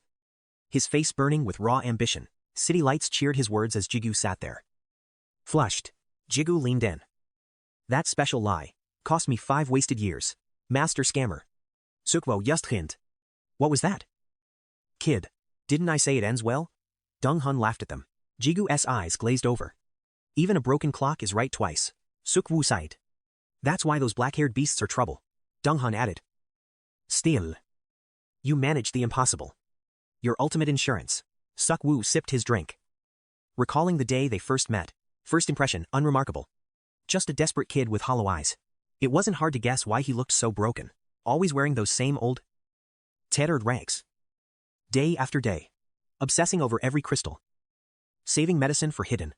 his face burning with raw ambition. City lights cheered his words as Jigu sat there. Flushed, Jigu leaned in. That special lie cost me 5 wasted years. Master scammer. Sukwo just hint. What was that? Kid, didn't I say it ends well? Dong Hun laughed at them. Jigu's eyes glazed over. Even a broken clock is right twice. Sukwu sighed. That's why those black-haired beasts are trouble. Dong Hun added. Still. You managed the impossible. Your ultimate insurance. Sukwu sipped his drink, recalling the day they first met. First impression, unremarkable. Just a desperate kid with hollow eyes. It wasn't hard to guess why he looked so broken, always wearing those same old, tattered rags. Day after day, obsessing over every crystal, saving medicine for hidden,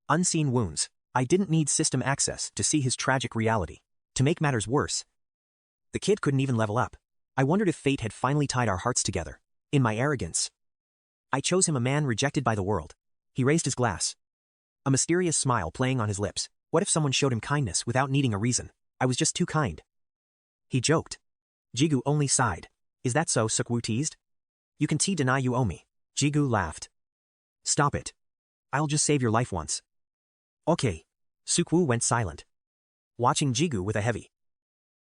unseen wounds. I didn't need system access to see his tragic reality. To make matters worse, the kid couldn't even level up. I wondered if fate had finally tied our hearts together. In my arrogance, I chose him, a man rejected by the world. He raised his glass, a mysterious smile playing on his lips. What if someone showed him kindness without needing a reason? I was just too kind. He joked. Jigu only sighed. Is that so? Sukwu teased. You can deny you owe me. Jigu laughed. Stop it. I'll just save your life once. Okay. Sukwu went silent, watching Jigu with a heavy,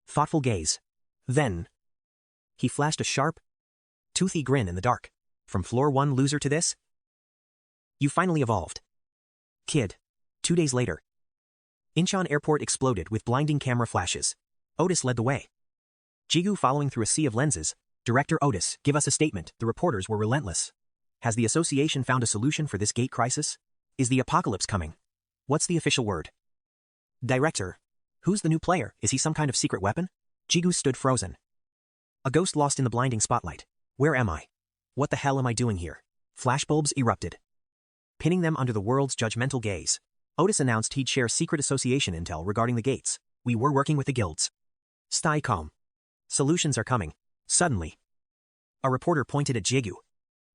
thoughtful gaze. Then, he flashed a sharp, toothy grin in the dark. From floor 1 loser to this? You finally evolved. Kid. 2 days later, Incheon Airport exploded with blinding camera flashes. Otis led the way, Jigu following through a sea of lenses. Director Otis, give us a statement. The reporters were relentless. Has the association found a solution for this gate crisis? Is the apocalypse coming? What's the official word? Director. Who's the new player? Is he some kind of secret weapon? Jigu stood frozen, a ghost lost in the blinding spotlight. Where am I? What the hell am I doing here? Flashbulbs erupted, pinning them under the world's judgmental gaze. Otis announced he'd share secret association intel regarding the gates. We were working with the guilds. Stay calm. Solutions are coming. Suddenly, a reporter pointed at Jigu.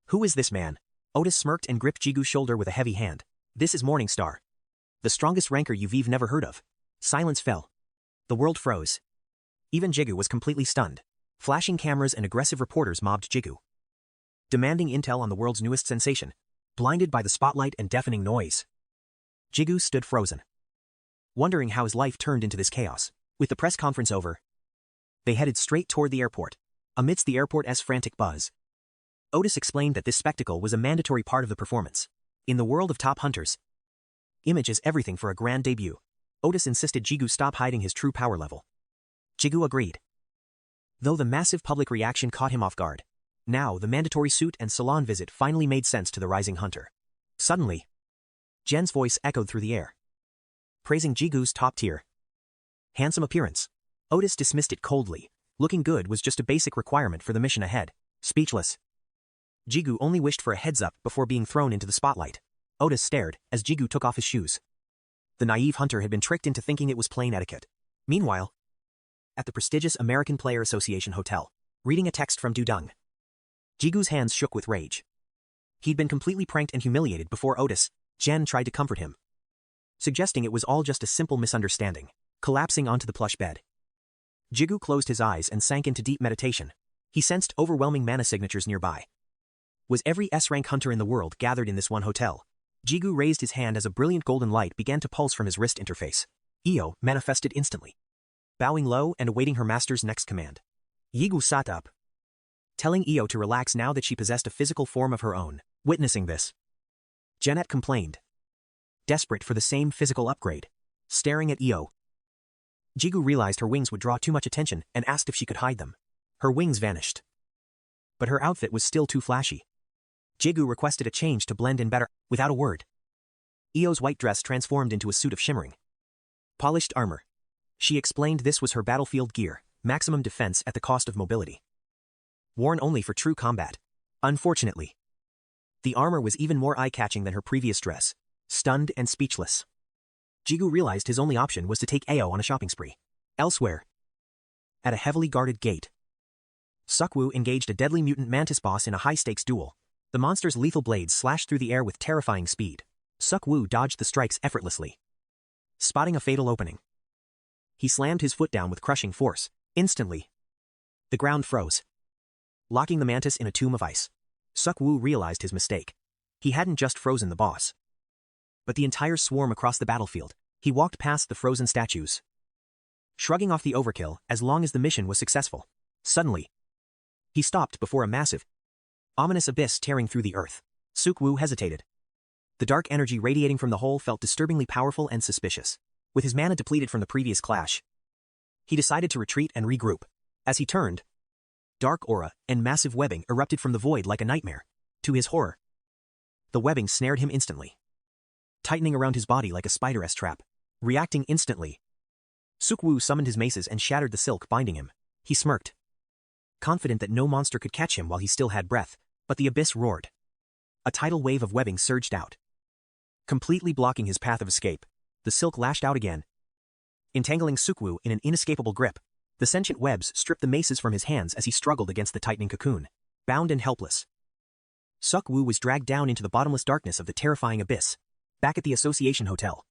Who is this man? Otis smirked and gripped Jigu's shoulder with a heavy hand. This is Morningstar, the strongest ranker you've never heard of. Silence fell. The world froze. Even Jigu was completely stunned. Flashing cameras and aggressive reporters mobbed Jigu, demanding intel on the world's newest sensation. Blinded by the spotlight and deafening noise, Jigu stood frozen, wondering how his life turned into this chaos. With the press conference over, they headed straight toward the airport. Amidst the airport's frantic buzz, Otis explained that this spectacle was a mandatory part of the performance. In the world of top hunters, image is everything for a grand debut. Otis insisted Jigu stop hiding his true power level. Jigu agreed, though the massive public reaction caught him off guard. Now, the mandatory suit and salon visit finally made sense to the rising hunter. Suddenly, Jen's voice echoed through the air, praising Jigu's top-tier, handsome appearance. Otis dismissed it coldly. Looking good was just a basic requirement for the mission ahead. Speechless, Jigu only wished for a heads-up before being thrown into the spotlight. Otis stared as Jigu took off his shoes. The naive hunter had been tricked into thinking it was plain etiquette. Meanwhile, at the prestigious American Player Association Hotel, reading a text from Dudung, Jigu's hands shook with rage. He'd been completely pranked and humiliated before Otis. Jen tried to comfort him, suggesting it was all just a simple misunderstanding. Collapsing onto the plush bed, Jigu closed his eyes and sank into deep meditation. He sensed overwhelming mana signatures nearby. Was every S-rank hunter in the world gathered in this one hotel? Jigu raised his hand as a brilliant golden light began to pulse from his wrist interface. Io manifested instantly, bowing low and awaiting her master's next command. Jigu sat up, telling Io to relax now that she possessed a physical form of her own. Witnessing this, Janet complained, desperate for the same physical upgrade. Staring at Io, Jigu realized her wings would draw too much attention and asked if she could hide them. Her wings vanished, but her outfit was still too flashy. Jigu requested a change to blend in better. Without a word, Io's white dress transformed into a suit of shimmering, polished armor. She explained this was her battlefield gear, maximum defense at the cost of mobility, worn only for true combat. Unfortunately, the armor was even more eye-catching than her previous dress. Stunned and speechless, Jigu realized his only option was to take Ao on a shopping spree. Elsewhere, at a heavily guarded gate, Seok-woo engaged a deadly mutant mantis boss in a high-stakes duel. The monster's lethal blades slashed through the air with terrifying speed. Seok-woo dodged the strikes effortlessly, spotting a fatal opening. He slammed his foot down with crushing force. Instantly, the ground froze, locking the mantis in a tomb of ice. Seok-woo realized his mistake. He hadn't just frozen the boss, but the entire swarm across the battlefield. He walked past the frozen statues, shrugging off the overkill as long as the mission was successful. Suddenly, he stopped before a massive, ominous abyss tearing through the earth. Seok-woo hesitated. The dark energy radiating from the hole felt disturbingly powerful and suspicious. With his mana depleted from the previous clash, he decided to retreat and regroup. As he turned, dark aura and massive webbing erupted from the void like a nightmare. To his horror, the webbing snared him instantly, tightening around his body like a spider's trap. Reacting instantly, Seok-woo summoned his maces and shattered the silk binding him. He smirked, confident that no monster could catch him while he still had breath. But the abyss roared. A tidal wave of webbing surged out, completely blocking his path of escape. The silk lashed out again, entangling Seok-woo in an inescapable grip. The sentient webs stripped the maces from his hands as he struggled against the tightening cocoon. Bound and helpless, Seok-woo was dragged down into the bottomless darkness of the terrifying abyss. Back at the Association Hotel,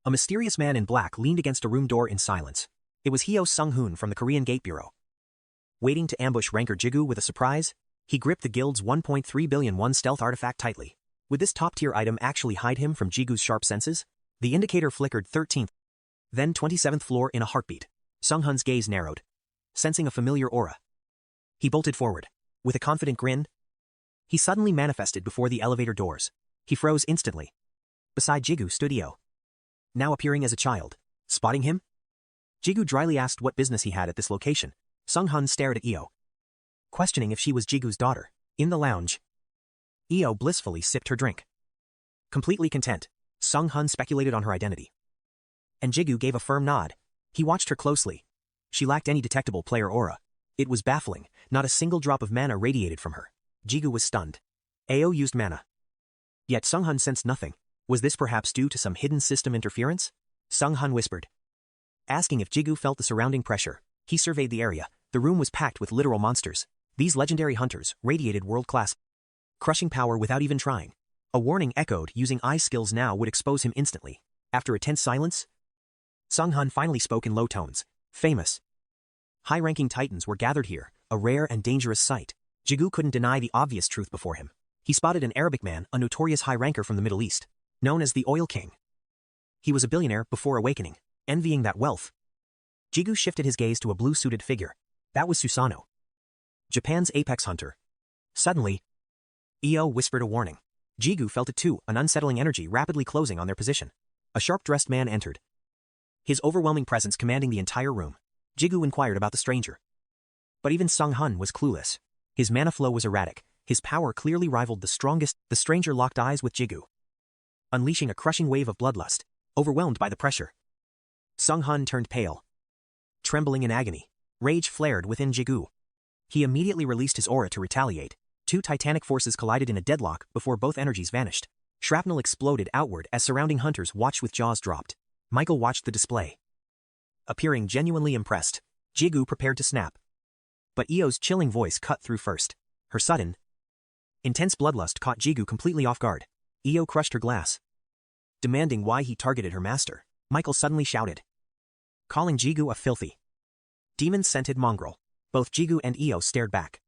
a mysterious man in black leaned against a room door in silence. It was Hyo Sung-hoon from the Korean Gate Bureau. Waiting to ambush ranker Jigu with a surprise, he gripped the guild's 1.3 billion won stealth artifact tightly. Would this top-tier item actually hide him from Jigu's sharp senses? The indicator flickered 13th, then 27th floor in a heartbeat. Sung-hoon's gaze narrowed, sensing a familiar aura. He bolted forward. With a confident grin, he suddenly manifested before the elevator doors. He froze instantly. Beside Jigu stood Io, now appearing as a child. Spotting him, Jigu dryly asked what business he had at this location. Sung-hoon stared at Io, questioning if she was Jigu's daughter. In the lounge, Io blissfully sipped her drink. Completely content, Sung-hoon speculated on her identity, and Jigu gave a firm nod. He watched her closely. She lacked any detectable player aura. It was baffling. Not a single drop of mana radiated from her. Jigu was stunned. Ao used mana, yet Sung-hoon sensed nothing. Was this perhaps due to some hidden system interference? Sung-hoon whispered, asking if Jigu felt the surrounding pressure. He surveyed the area. The room was packed with literal monsters. These legendary hunters radiated world-class, crushing power without even trying. A warning echoed. Using eye skills now would expose him instantly. After a tense silence, Sung-hoon finally spoke in low tones. Famous. High-ranking titans were gathered here, a rare and dangerous sight. Jigu couldn't deny the obvious truth before him. He spotted an Arabic man, a notorious high-ranker from the Middle East, known as the Oil King. He was a billionaire before awakening, envying that wealth. Jigu shifted his gaze to a blue-suited figure. That was Susanoo, Japan's apex hunter. Suddenly, 𝐆𝐿 whispered a warning. Jigu felt it too, an unsettling energy rapidly closing on their position. A sharp-dressed man entered, his overwhelming presence commanding the entire room. Jigu inquired about the stranger. But even Sung-hun was clueless. His mana flow was erratic. His power clearly rivaled the strongest. The stranger locked eyes with Jigu, unleashing a crushing wave of bloodlust, overwhelmed by the pressure. Sung-hun turned pale, trembling in agony. Rage flared within Jigu. He immediately released his aura to retaliate. Two titanic forces collided in a deadlock before both energies vanished. Shrapnel exploded outward as surrounding hunters watched with jaws dropped. Michael watched the display, appearing genuinely impressed. Jigu prepared to snap. But 𝐆𝐿's chilling voice cut through first. Her sudden, intense bloodlust caught Jigu completely off guard. 𝐆𝐿 crushed her glass, demanding why he targeted her master. Michael suddenly shouted, calling Jigu a filthy, demon-scented mongrel. Both Jigu and 𝐆𝐿 stared back,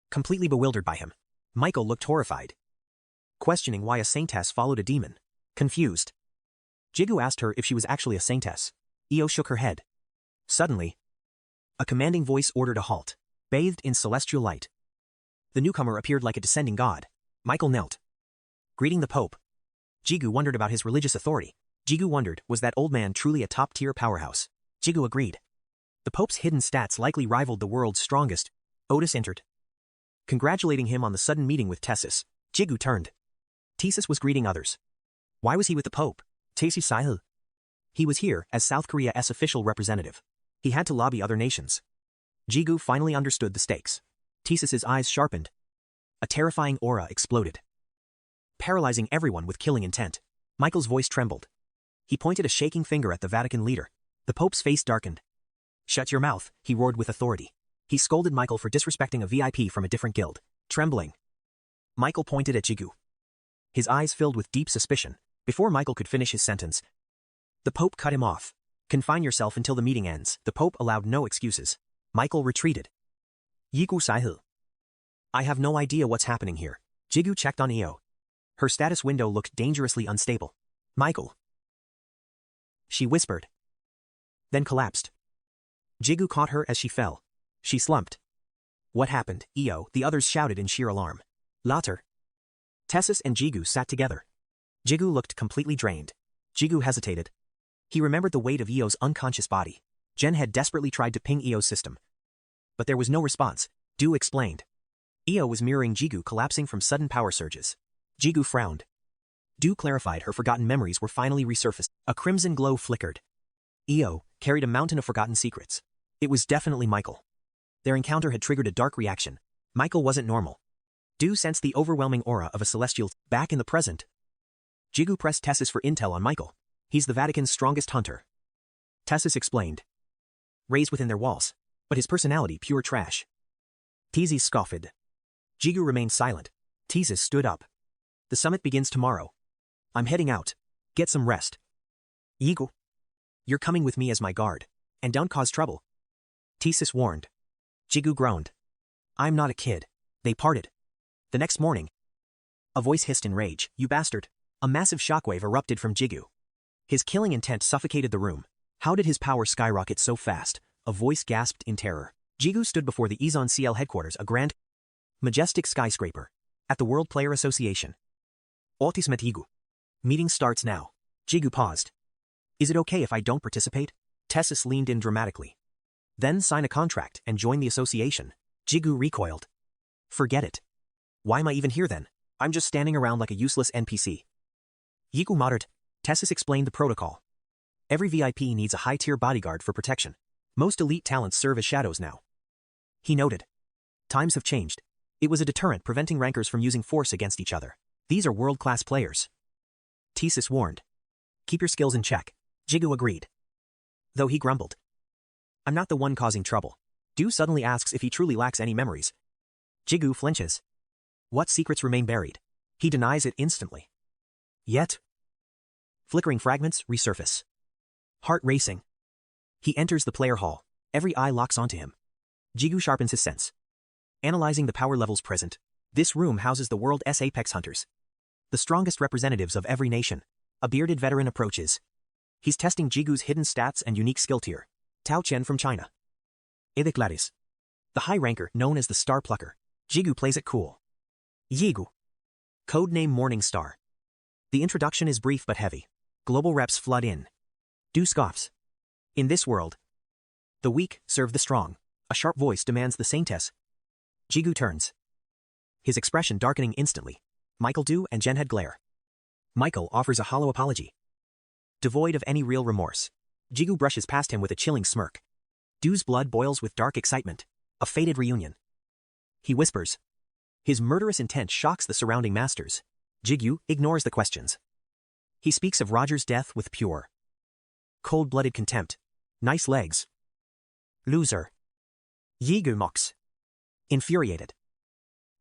completely bewildered by him. Michael looked horrified, questioning why a saintess followed a demon. Confused, Jigu asked her if she was actually a saintess. 𝐆𝐿 shook her head. Suddenly, a commanding voice ordered a halt. Bathed in celestial light, the newcomer appeared like a descending god. Michael knelt, greeting the Pope. Jigu wondered about his religious authority. Jigu wondered, was that old man truly a top-tier powerhouse? Jigu agreed. The Pope's hidden stats likely rivaled the world's strongest. Otis entered, congratulating him on the sudden meeting with Tessis. Jigu turned. Tessis was greeting others. Why was he with the Pope? Tessis Sahil. He was here as South Korea's official representative. He had to lobby other nations. Jigu finally understood the stakes. Tessis's eyes sharpened. A terrifying aura exploded, paralyzing everyone with killing intent. Michael's voice trembled. He pointed a shaking finger at the Vatican leader. The Pope's face darkened. Shut your mouth, he roared with authority. He scolded Michael for disrespecting a VIP from a different guild. Trembling, Michael pointed at Jigu. His eyes filled with deep suspicion. Before Michael could finish his sentence, the Pope cut him off. Confine yourself until the meeting ends. The Pope allowed no excuses. Michael retreated. Jigu Sahil. I have no idea what's happening here. Jigu checked on 𝐆𝐿. Her status window looked dangerously unstable. Michael, she whispered, then collapsed. Jigu caught her as she fell. She slumped. What happened, 𝐆𝐿? The others shouted in sheer alarm. Later, Tessis and Jigu sat together. Jigu looked completely drained. Jigu hesitated. He remembered the weight of 𝐆𝐿's unconscious body. Jen had desperately tried to ping 𝐆𝐿's system, but there was no response. Du explained. 𝐆𝐿 was mirroring Jigu collapsing from sudden power surges. Jigu frowned. Du clarified her forgotten memories were finally resurfaced. A crimson glow flickered. 𝐆𝐿 carried a mountain of forgotten secrets. It was definitely Michael. Their encounter had triggered a dark reaction. Michael wasn't normal. Du sensed the overwhelming aura of a celestial. Back in the present, Jigu pressed Tessis for intel on Michael. He's the Vatican's strongest hunter, Tessis explained. Raised within their walls, but his personality pure trash. Tessis scoffed. Jigu remained silent. Tessis stood up. The summit begins tomorrow. I'm heading out. Get some rest. Jigu, you're coming with me as my guard. And don't cause trouble, Tessis warned. Jigu groaned. I'm not a kid. They parted. The next morning, a voice hissed in rage. You bastard. A massive shockwave erupted from Jigu. His killing intent suffocated the room. How did his power skyrocket so fast? A voice gasped in terror. Jigu stood before the 𝐆𝐿 CL headquarters, a grand, majestic skyscraper, at the World Player Association. Otis met Jigu. Meeting starts now. Jigu paused. Is it okay if I don't participate? Tessis leaned in dramatically. Then sign a contract and join the association. Jigu recoiled. Forget it. Why am I even here then? I'm just standing around like a useless NPC. Jigu muttered. Tessis explained the protocol. Every VIP needs a high-tier bodyguard for protection. Most elite talents serve as shadows now. He noted. Times have changed. It was a deterrent preventing rankers from using force against each other. These are world-class players. Tessis warned. Keep your skills in check. Jigu agreed, though he grumbled. I'm not the one causing trouble. Du suddenly asks if he truly lacks any memories. Jigu flinches. What secrets remain buried? He denies it instantly. Yet, flickering fragments resurface. Heart racing. He enters the player hall. Every eye locks onto him. Jigu sharpens his sense. Analyzing the power levels present, this room houses the world's apex hunters. The strongest representatives of every nation. A bearded veteran approaches. He's testing Jigu's hidden stats and unique skill tier. Tao Chen from China. 𝐵𝐄𝐃, the high ranker known as the Star Plucker. Jigu plays it cool. Jigu. Codename Morning Star. The introduction is brief but heavy. Global reps flood in. Du scoffs. In this world, the weak serve the strong. A sharp voice demands the saintess. Jigu turns. His expression darkening instantly. Michael Du and Jen Head glare. Michael offers a hollow apology. Devoid of any real remorse, Jigu brushes past him with a chilling smirk. Du's blood boils with dark excitement. A fated reunion. He whispers. His murderous intent shocks the surrounding masters. Jigu ignores the questions. He speaks of Roger's death with pure, cold-blooded contempt. Nice legs. Loser. Jigu mocks. Infuriated.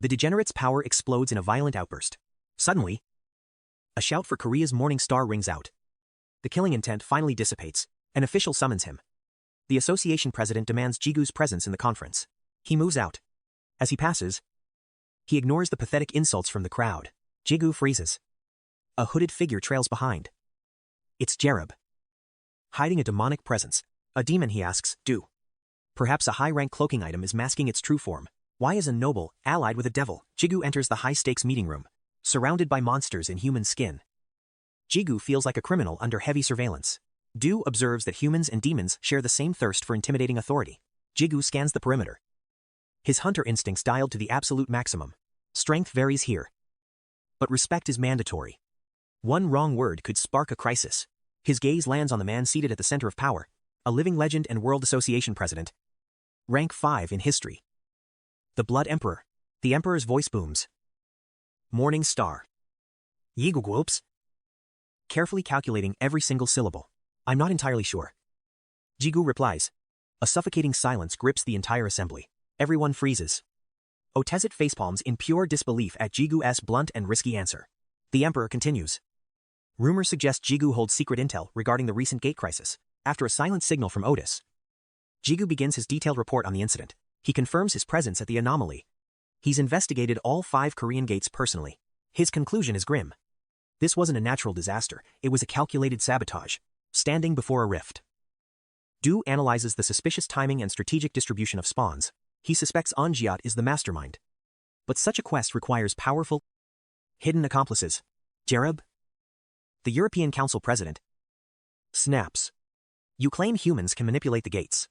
The degenerate's power explodes in a violent outburst. Suddenly, a shout for Korea's Morning Star rings out. The killing intent finally dissipates. An official summons him. The association president demands Jigu's presence in the conference. He moves out. As he passes, he ignores the pathetic insults from the crowd. Jigu freezes. A hooded figure trails behind. It's 𝐆𝐿. Hiding a demonic presence. A demon, he asks, Du. Perhaps a high-rank cloaking item is masking its true form. Why is a noble allied with a devil? Jigu enters the high-stakes meeting room, surrounded by monsters in human skin. Jigu feels like a criminal under heavy surveillance. Du observes that humans and demons share the same thirst for intimidating authority. Jigu scans the perimeter. His hunter instincts dialed to the absolute maximum. Strength varies here, but respect is mandatory. One wrong word could spark a crisis. His gaze lands on the man seated at the center of power, a living legend and World Association president. Rank 5 in history. The Blood Emperor. The Emperor's voice booms. Morning Star. Jigu gulps, carefully calculating every single syllable. I'm not entirely sure. Jigu replies. A suffocating silence grips the entire assembly. Everyone freezes. 𝐵𝐿𝐃 facepalms in pure disbelief at Jigu's blunt and risky answer. The Emperor continues. Rumors suggest Jigu holds secret intel regarding the recent gate crisis. After a silent signal from Otis, Jigu begins his detailed report on the incident. He confirms his presence at the anomaly. He's investigated all 5 Korean gates personally. His conclusion is grim. This wasn't a natural disaster, it was a calculated sabotage. Standing before a rift. Du analyzes the suspicious timing and strategic distribution of spawns. He suspects 𝐵𝐿𝐃 is the mastermind. But such a quest requires powerful, hidden accomplices. 𝐆𝐿𝐃, the European Council president, snaps. You claim humans can manipulate the gates.